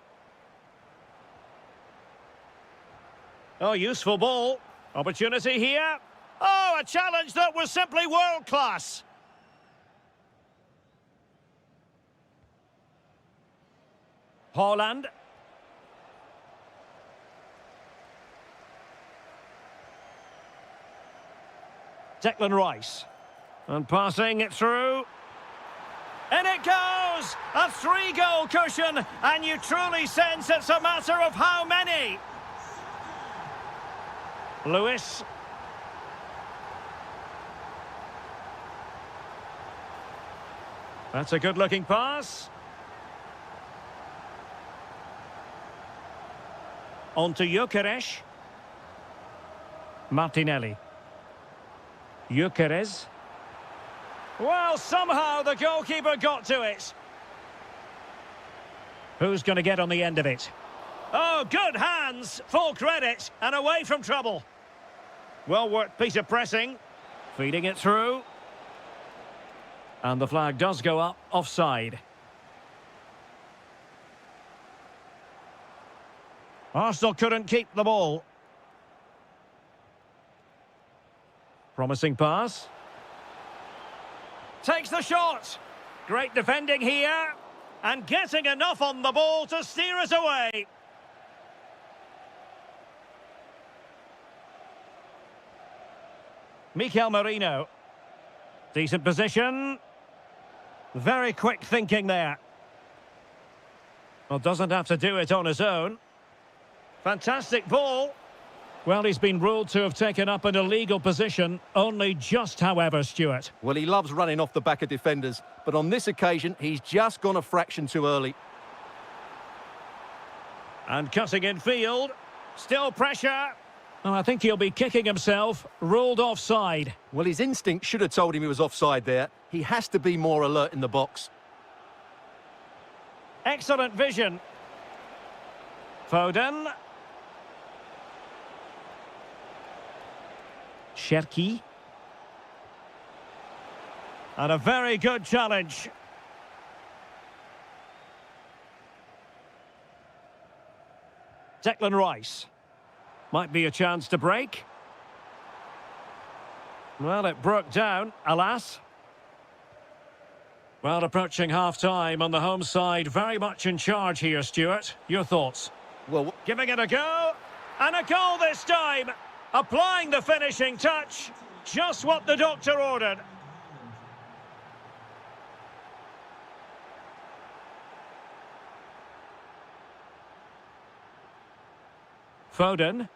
Oh, useful ball. Opportunity here. Oh, a challenge that was simply world-class. Haaland. Declan Rice. And passing it through. And it goes! A 3-goal cushion, and you truly sense it's a matter of how many. Lewis. That's a good-looking pass. On to Gyökeres. Martinelli. Gyökeres. Well, somehow the goalkeeper got to it. Who's going to get on the end of it? Oh, good hands, full credit, and away from trouble. Well-worked piece of pressing. Feeding it through. And the flag does go up, offside. Arsenal couldn't keep the ball. Promising pass. Takes the shot. Great defending here. And getting enough on the ball to steer us away. Mikel Merino. Decent position. Very quick thinking there. Well, doesn't have to do it on his own. Fantastic ball. Well, he's been ruled to have taken up an illegal position. Only just, however, Stuart. Well, he loves running off the back of defenders, but on this occasion, he's just gone a fraction too early. And cutting in field. Still pressure. Oh, I think he'll be kicking himself. Ruled offside. Well, his instinct should have told him he was offside there. He has to be more alert in the box. Excellent vision. Foden. Cherki. And a very good challenge. Declan Rice. Might be a chance to break. Well, it broke down, alas. Well, approaching half-time on the home side, very much in charge here, Stuart. Your thoughts? Well, Giving it a go, and a goal this time. Applying the finishing touch, just what the doctor ordered. Foden.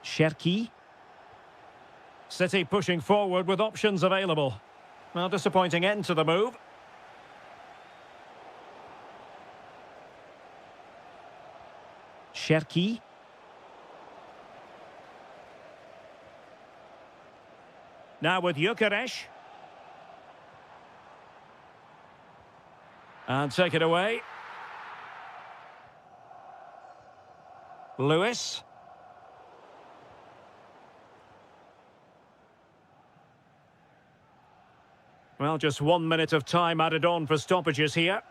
Cherki. City pushing forward with options available. Well, disappointing end to the move. Cherki. Now with Gyökeres. And take it away. Lewis. Well, just 1 minute of time added on for stoppages here.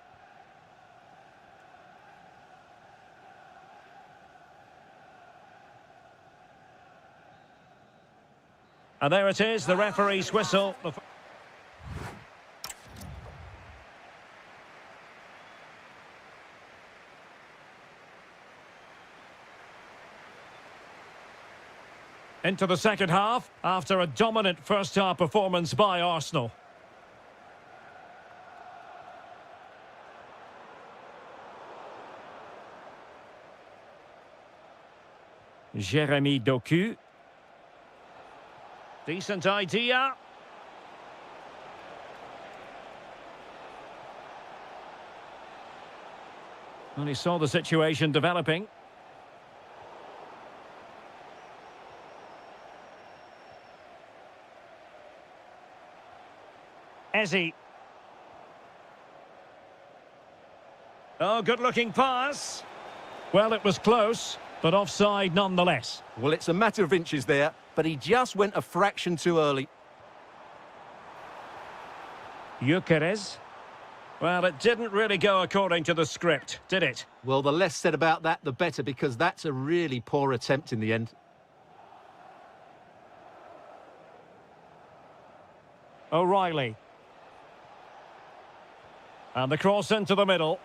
And there it is, the referee's whistle. Into the second half, after a dominant first-half performance by Arsenal. Jeremy Doku. Decent idea. And he saw the situation developing. Eze. Oh, good-looking pass. Well, it was close, but offside nonetheless. Well, it's a matter of inches there, but he just went a fraction too early. Gyökeres. Well, it didn't really go according to the script, did it? Well, the less said about that, the better, because that's a really poor attempt in the end. O'Reilly. And the cross into the middle.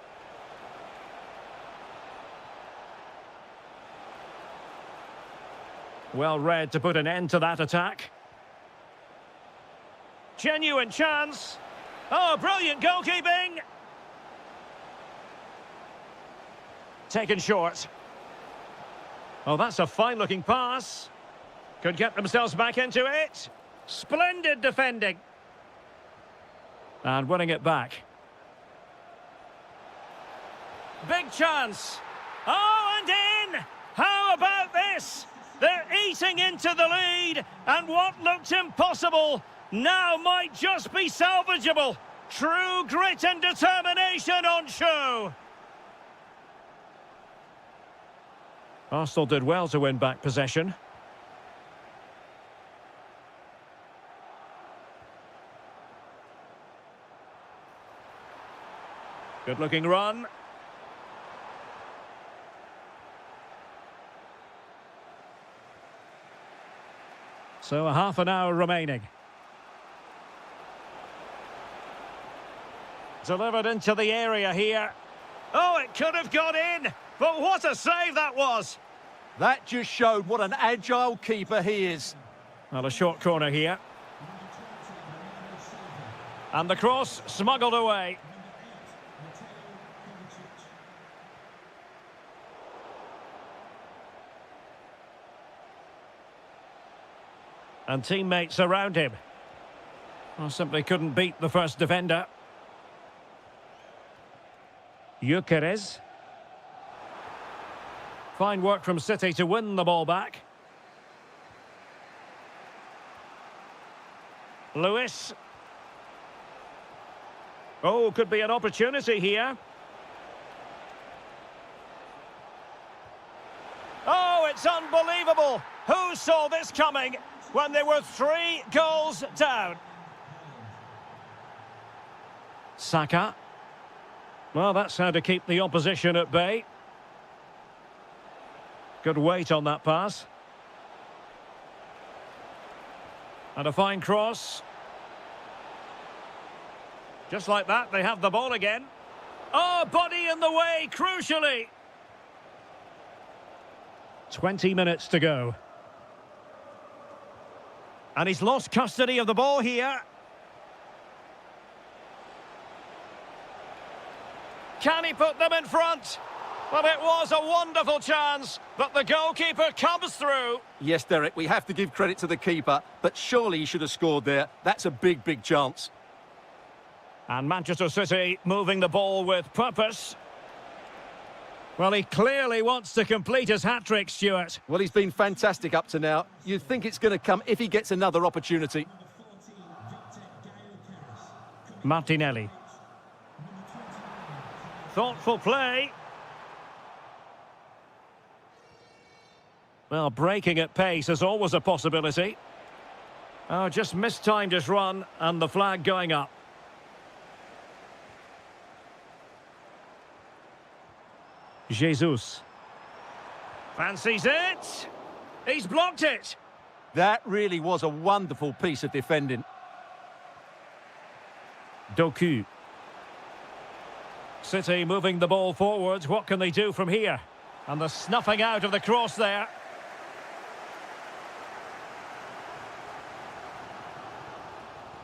Well read to put an end to that attack. Genuine chance. Oh, brilliant goalkeeping. Taken short. Oh, that's a fine-looking pass. Could get themselves back into it. Splendid defending. And winning it back. Big chance. Oh, and in! How about this? They're eating into the lead, and what looked impossible now might just be salvageable. True grit and determination on show. Arsenal did well to win back possession. Good-looking run. So a half an hour remaining. Delivered into the area here. Oh, it could have got in, but what a save that was. That just showed what an agile keeper he is. Well, a short corner here. And the cross smuggled away. And teammates around him. Well, simply couldn't beat the first defender. Gyökeres. Fine work from City to win the ball back. Lewis. Oh, could be an opportunity here. Oh, it's unbelievable. Who saw this coming when they were 3 goals down? Saka. Well, that's how to keep the opposition at bay. Good weight on that pass. And a fine cross. Just like that, they have the ball again. Oh, body in the way, crucially. 20 minutes to go. And he's lost custody of the ball here. Can he put them in front? Well, it was a wonderful chance, but the goalkeeper comes through. Yes, Derek, we have to give credit to the keeper, but surely he should have scored there. That's a big, big chance. And Manchester City moving the ball with purpose. Well, he clearly wants to complete his hat-trick, Stuart. Well, he's been fantastic up to now. You'd think it's going to come if he gets another opportunity. Martinelli. Thoughtful play. Well, breaking at pace is always a possibility. Oh, just mistimed his run and the flag going up. Jesus. Fancies it. He's blocked it. That really was a wonderful piece of defending. Doku. City moving the ball forwards. What can they do from here? And the snuffing out of the cross there.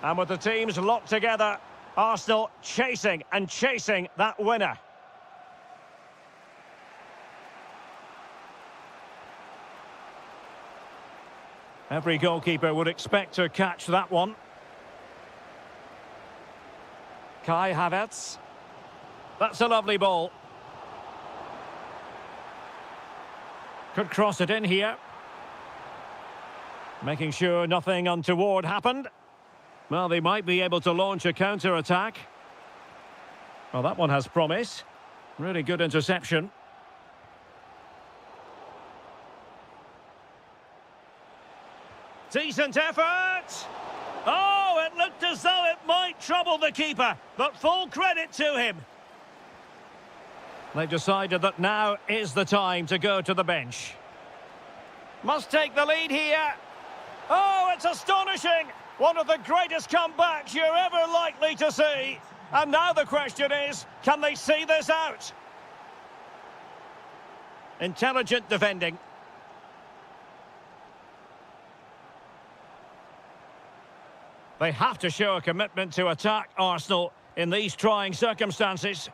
And with the teams locked together, Arsenal chasing and chasing that winner. Every goalkeeper would expect to catch that one. Kai Havertz. That's a lovely ball. Could cross it in here. Making sure nothing untoward happened. Well, they might be able to launch a counter-attack. Well, that one has promise. Really good interception. Decent effort! Oh, it looked as though it might trouble the keeper, but full credit to him. They've decided that now is the time to go to the bench. Must take the lead here. Oh, it's astonishing! One of the greatest comebacks you're ever likely to see. And now the question is, can they see this out? Intelligent defending. They have to show a commitment to attack Arsenal in these trying circumstances,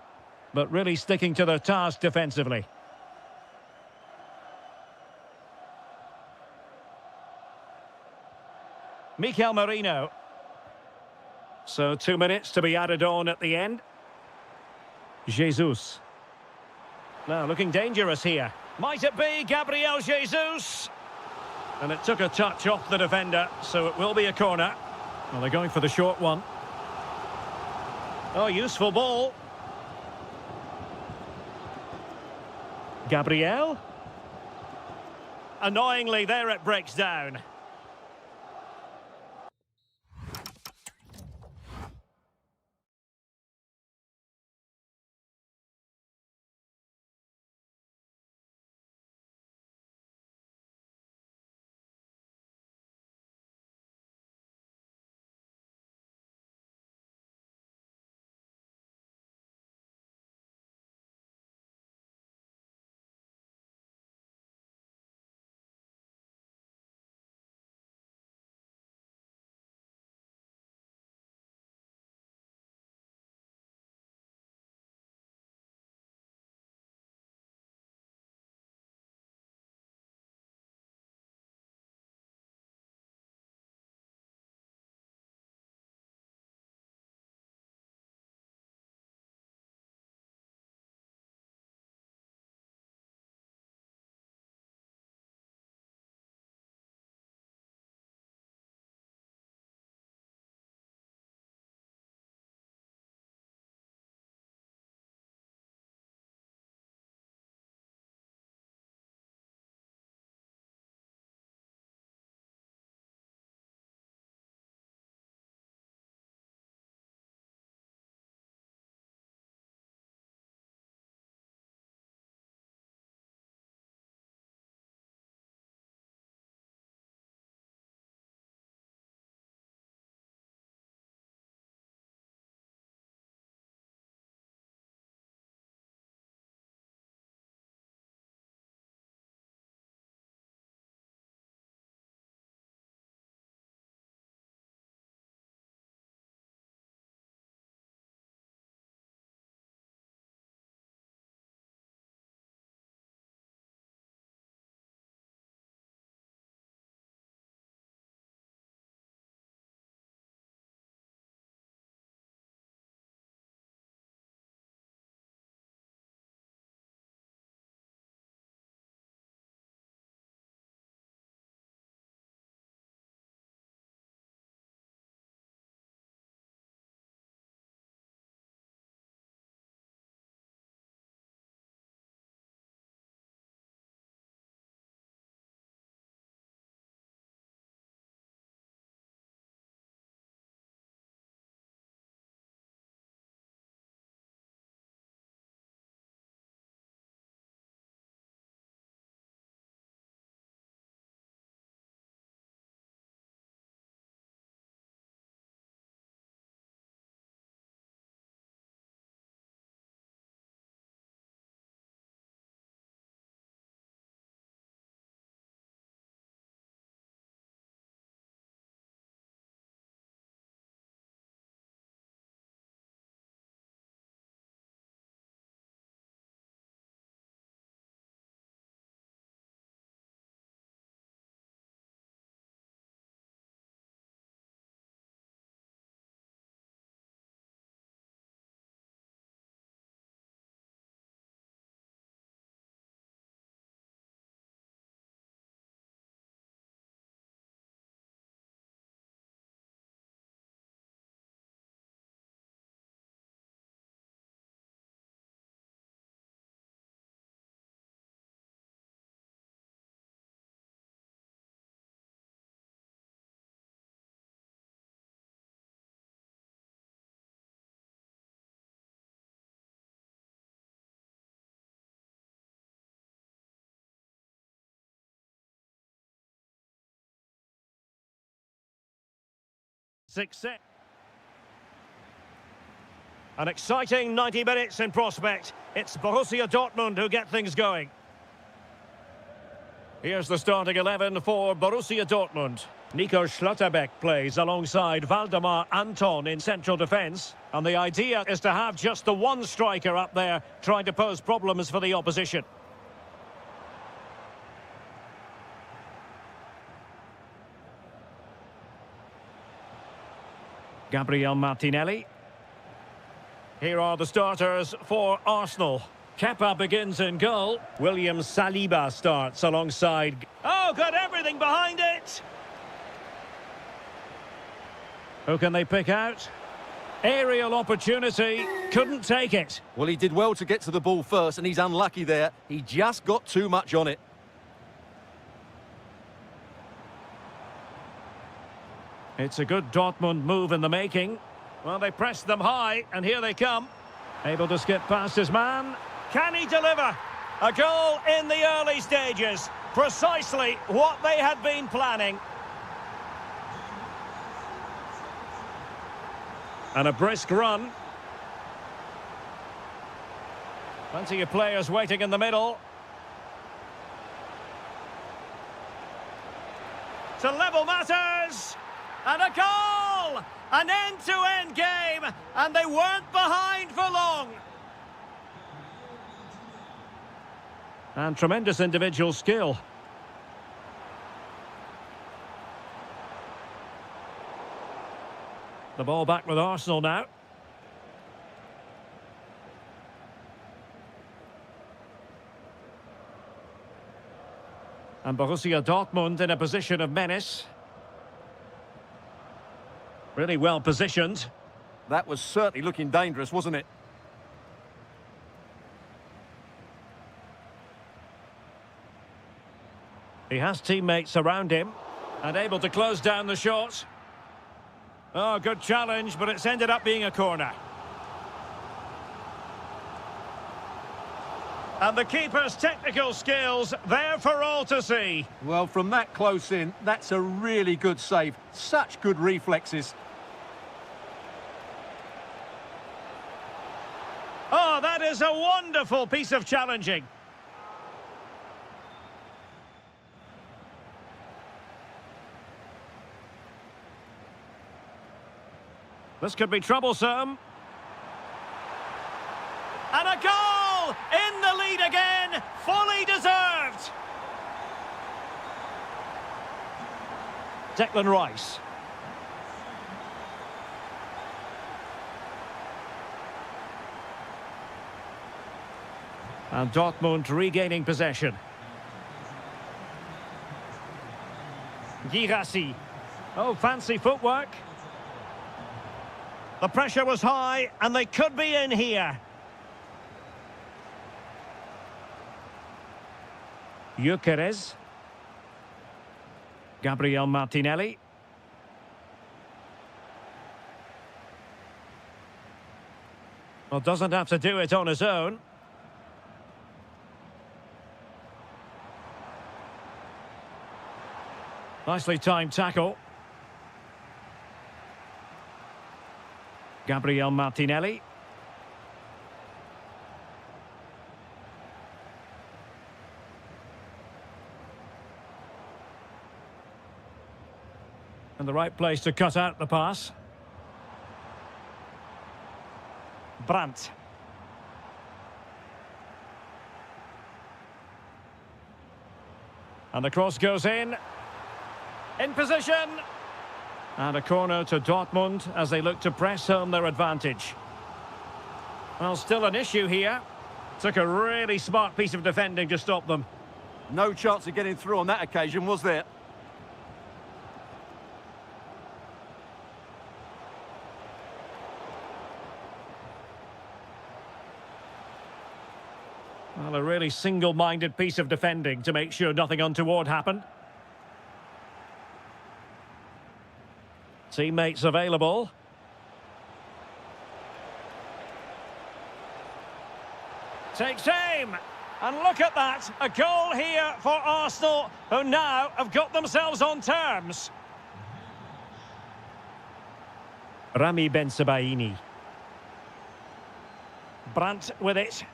but really sticking to their task defensively. Mikel Merino. So 2 minutes to be added on at the end. Jesus. Now looking dangerous here. Might it be Gabriel Jesus? And it took a touch off the defender, so it will be a corner. Well, they're going for the short one. Oh, useful ball. Gabriel. Annoyingly, there it breaks down. Success. An exciting 90 minutes in prospect. It's Borussia Dortmund who get things going. Here's the starting 11 for Borussia Dortmund. Nico Schlotterbeck plays alongside Valdemar Anton in central defence. And the idea is to have just the one striker up there trying to pose problems for the opposition. Gabriel Martinelli. Here are the starters for Arsenal. Kepa begins in goal. William Saliba starts alongside... Oh, got everything behind it! Who can they pick out? Aerial opportunity, couldn't take it. Well, he did well to get to the ball first, and he's unlucky there. He just got too much on it. It's a good Dortmund move in the making. Well, they pressed them high, and here they come. Able to skip past his man. Can he deliver? A goal in the early stages. Precisely what they had been planning. And a brisk run. Plenty of players waiting in the middle. To level matters. And a goal! An end-to-end game, and they weren't behind for long. And tremendous individual skill. The ball back with Arsenal now. And Borussia Dortmund in a position of menace. Really well positioned. That was certainly looking dangerous, wasn't it? He has teammates around him and able to close down the shot. Oh, good challenge, but it's ended up being a corner. And the keeper's technical skills there for all to see. Well, from that close in, that's a really good save. Such good reflexes. Oh, that is a wonderful piece of challenging. This could be troublesome. And a goal! In the lead again! Fully deserved! Declan Rice. And Dortmund regaining possession. Girassi. Oh, fancy footwork. The pressure was high, and they could be in here. Gyökeres. Gabriel Martinelli. Well, doesn't have to do it on his own. Nicely timed tackle. Gabriel Martinelli. And the right place to cut out the pass. Brandt. And the cross goes in. In position. And a corner to Dortmund as they look to press home their advantage. Well, still an issue here. Took a really smart piece of defending to stop them. No chance of getting through on that occasion, was there? Well, a really single-minded piece of defending to make sure nothing untoward happened. Teammates available. Takes aim. And look at that. A goal here for Arsenal, who now have got themselves on terms. Rami Bensebaini. Brandt with it.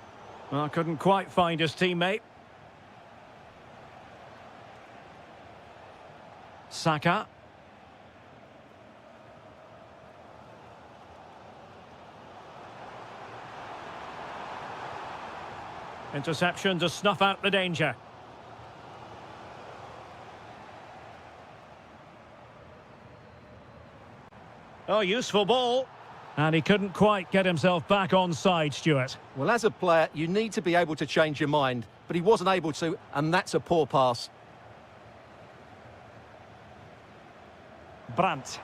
Well, couldn't quite find his teammate. Saka. Interception to snuff out the danger. Oh, useful ball. And he couldn't quite get himself back on side, Stuart. Well, as a player, you need to be able to change your mind, but he wasn't able to, and that's a poor pass. Brandt.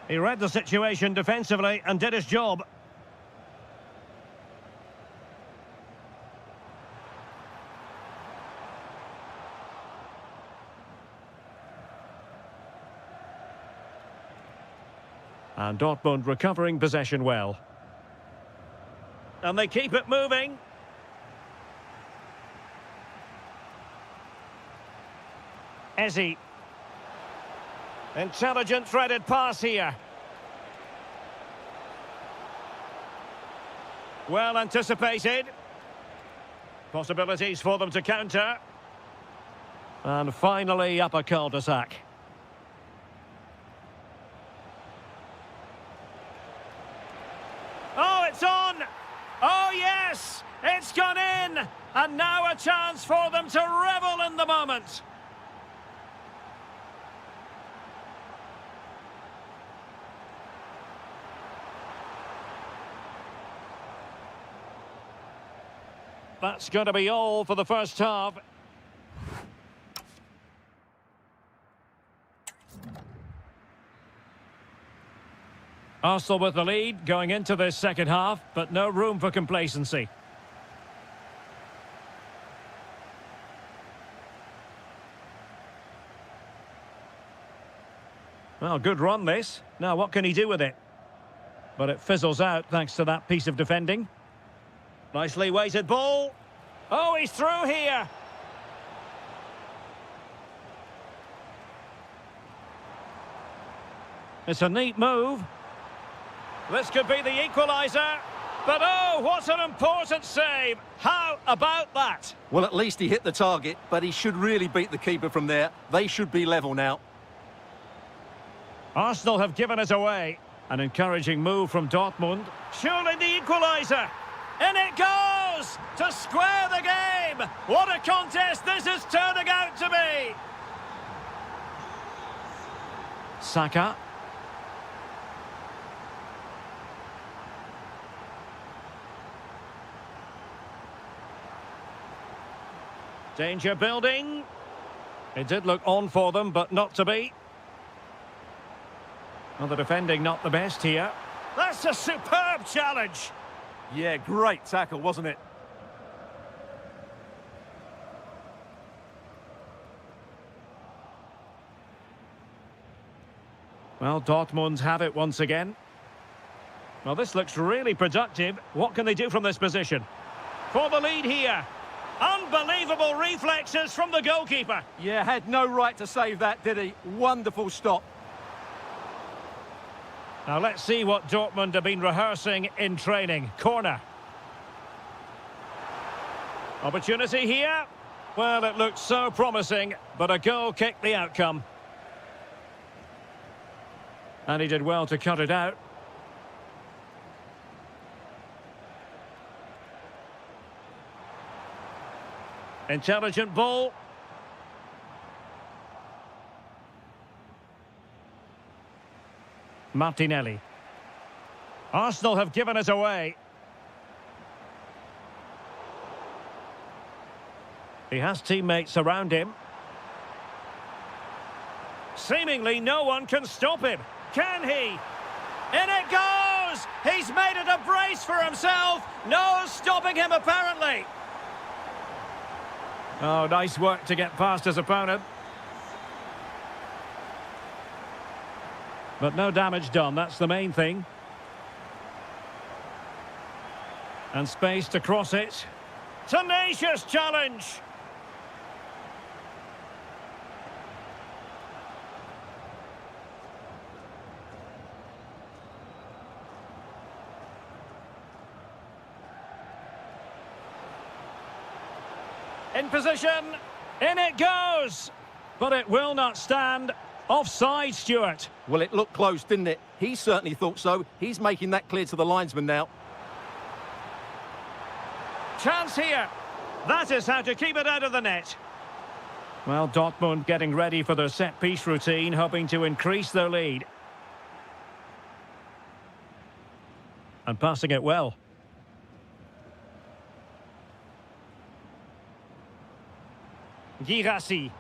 He read the situation defensively and did his job. And Dortmund recovering possession well. And they keep it moving. Ezzy. Intelligent threaded pass here. Well anticipated. Possibilities for them to counter. And finally up a cul-de-sac. Oh, it's on! Oh, yes! It's gone in! And now a chance for them to revel in the moment. That's going to be all for the first half. Arsenal with the lead going into this second half, but no room for complacency. Well, good run this. Now what can he do with it? But it fizzles out thanks to that piece of defending. Nicely weighted ball. Oh, he's through here. It's a neat move. This could be the equaliser. But oh, what an important save. How about that? Well, at least he hit the target, but he should really beat the keeper from there. They should be level now. Arsenal have given us away. An encouraging move from Dortmund. Surely the equaliser. In it goes! To square the game! What a contest this is turning out to be! Saka. Danger building. It did look on for them, but not to be. Well, the defending not the best here. That's a superb challenge. Yeah, great tackle, wasn't it? Well, Dortmund have it once again. Well, this looks really productive. What can they do from this position? For the lead here. Unbelievable reflexes from the goalkeeper. Yeah, had no right to save that, did he? Wonderful stop. Now let's see what Dortmund have been rehearsing in training. Corner. Opportunity here. Well, it looked so promising, but a goal kicked the outcome. And he did well to cut it out. Intelligent ball. Martinelli. Arsenal have given us away. He has teammates around him. Seemingly no one can stop him. Can he? In it goes! He's made it a brace for himself. No stopping him apparently. Oh, nice work to get past his opponent. But no damage done, that's the main thing. And space to cross it. Tenacious challenge! In position. In it goes. But it will not stand. Offside, Stuart. Well, it looked close, didn't it? He certainly thought so. He's making that clear to the linesman now. Chance here. That is how to keep it out of the net. Well, Dortmund getting ready for their set-piece routine, hoping to increase their lead. And passing it well. Girassi.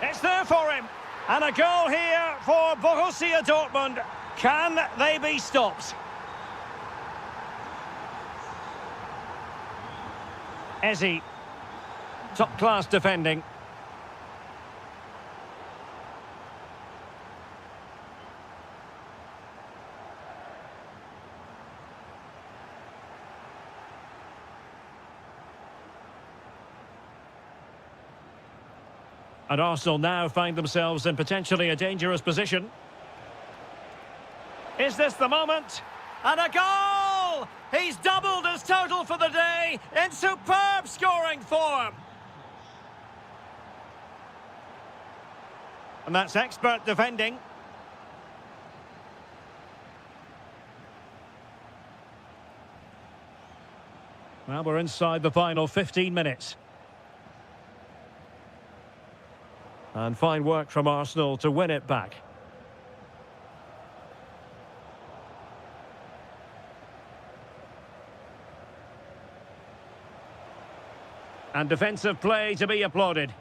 It's there for him. And a goal here for Borussia Dortmund. Can they be stopped? Ezzy. Top-class defending. And Arsenal now find themselves in potentially a dangerous position. Is this the moment? And a goal! He's doubled his total for the day in superb scoring form. And that's expert defending. Well, we're inside the final 15 minutes. And fine work from Arsenal to win it back. And defensive play to be applauded.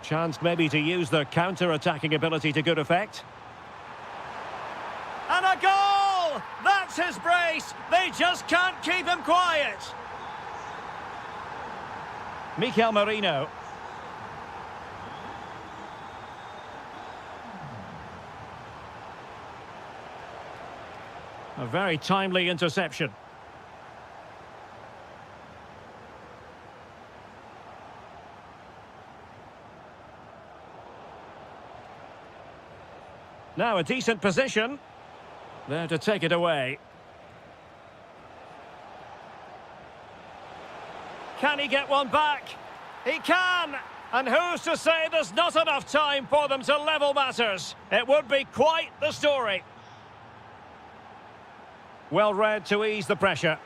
Chance maybe to use their counter-attacking ability to good effect. And a goal! That's his brace! They just can't keep him quiet. Mikel Merino. A very timely interception. Now a decent position. There to take it away. Can he get one back? He can! And who's to say there's not enough time for them to level matters? It would be quite the story. Well read to ease the pressure.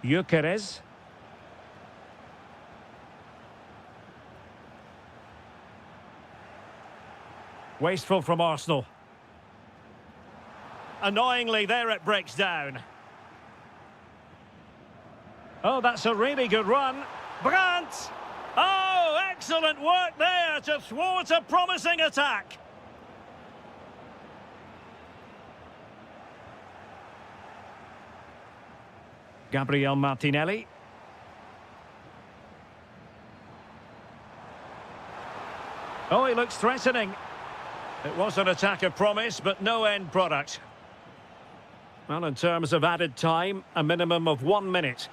Gyökeres. Wasteful from Arsenal. Annoyingly, there it breaks down. Oh, that's a really good run. Brandt! Oh, excellent work there to thwart a promising attack. Gabriel Martinelli. Oh, he looks threatening. It was an attack of promise, but no end product. Well, in terms of added time, a minimum of 1 minute.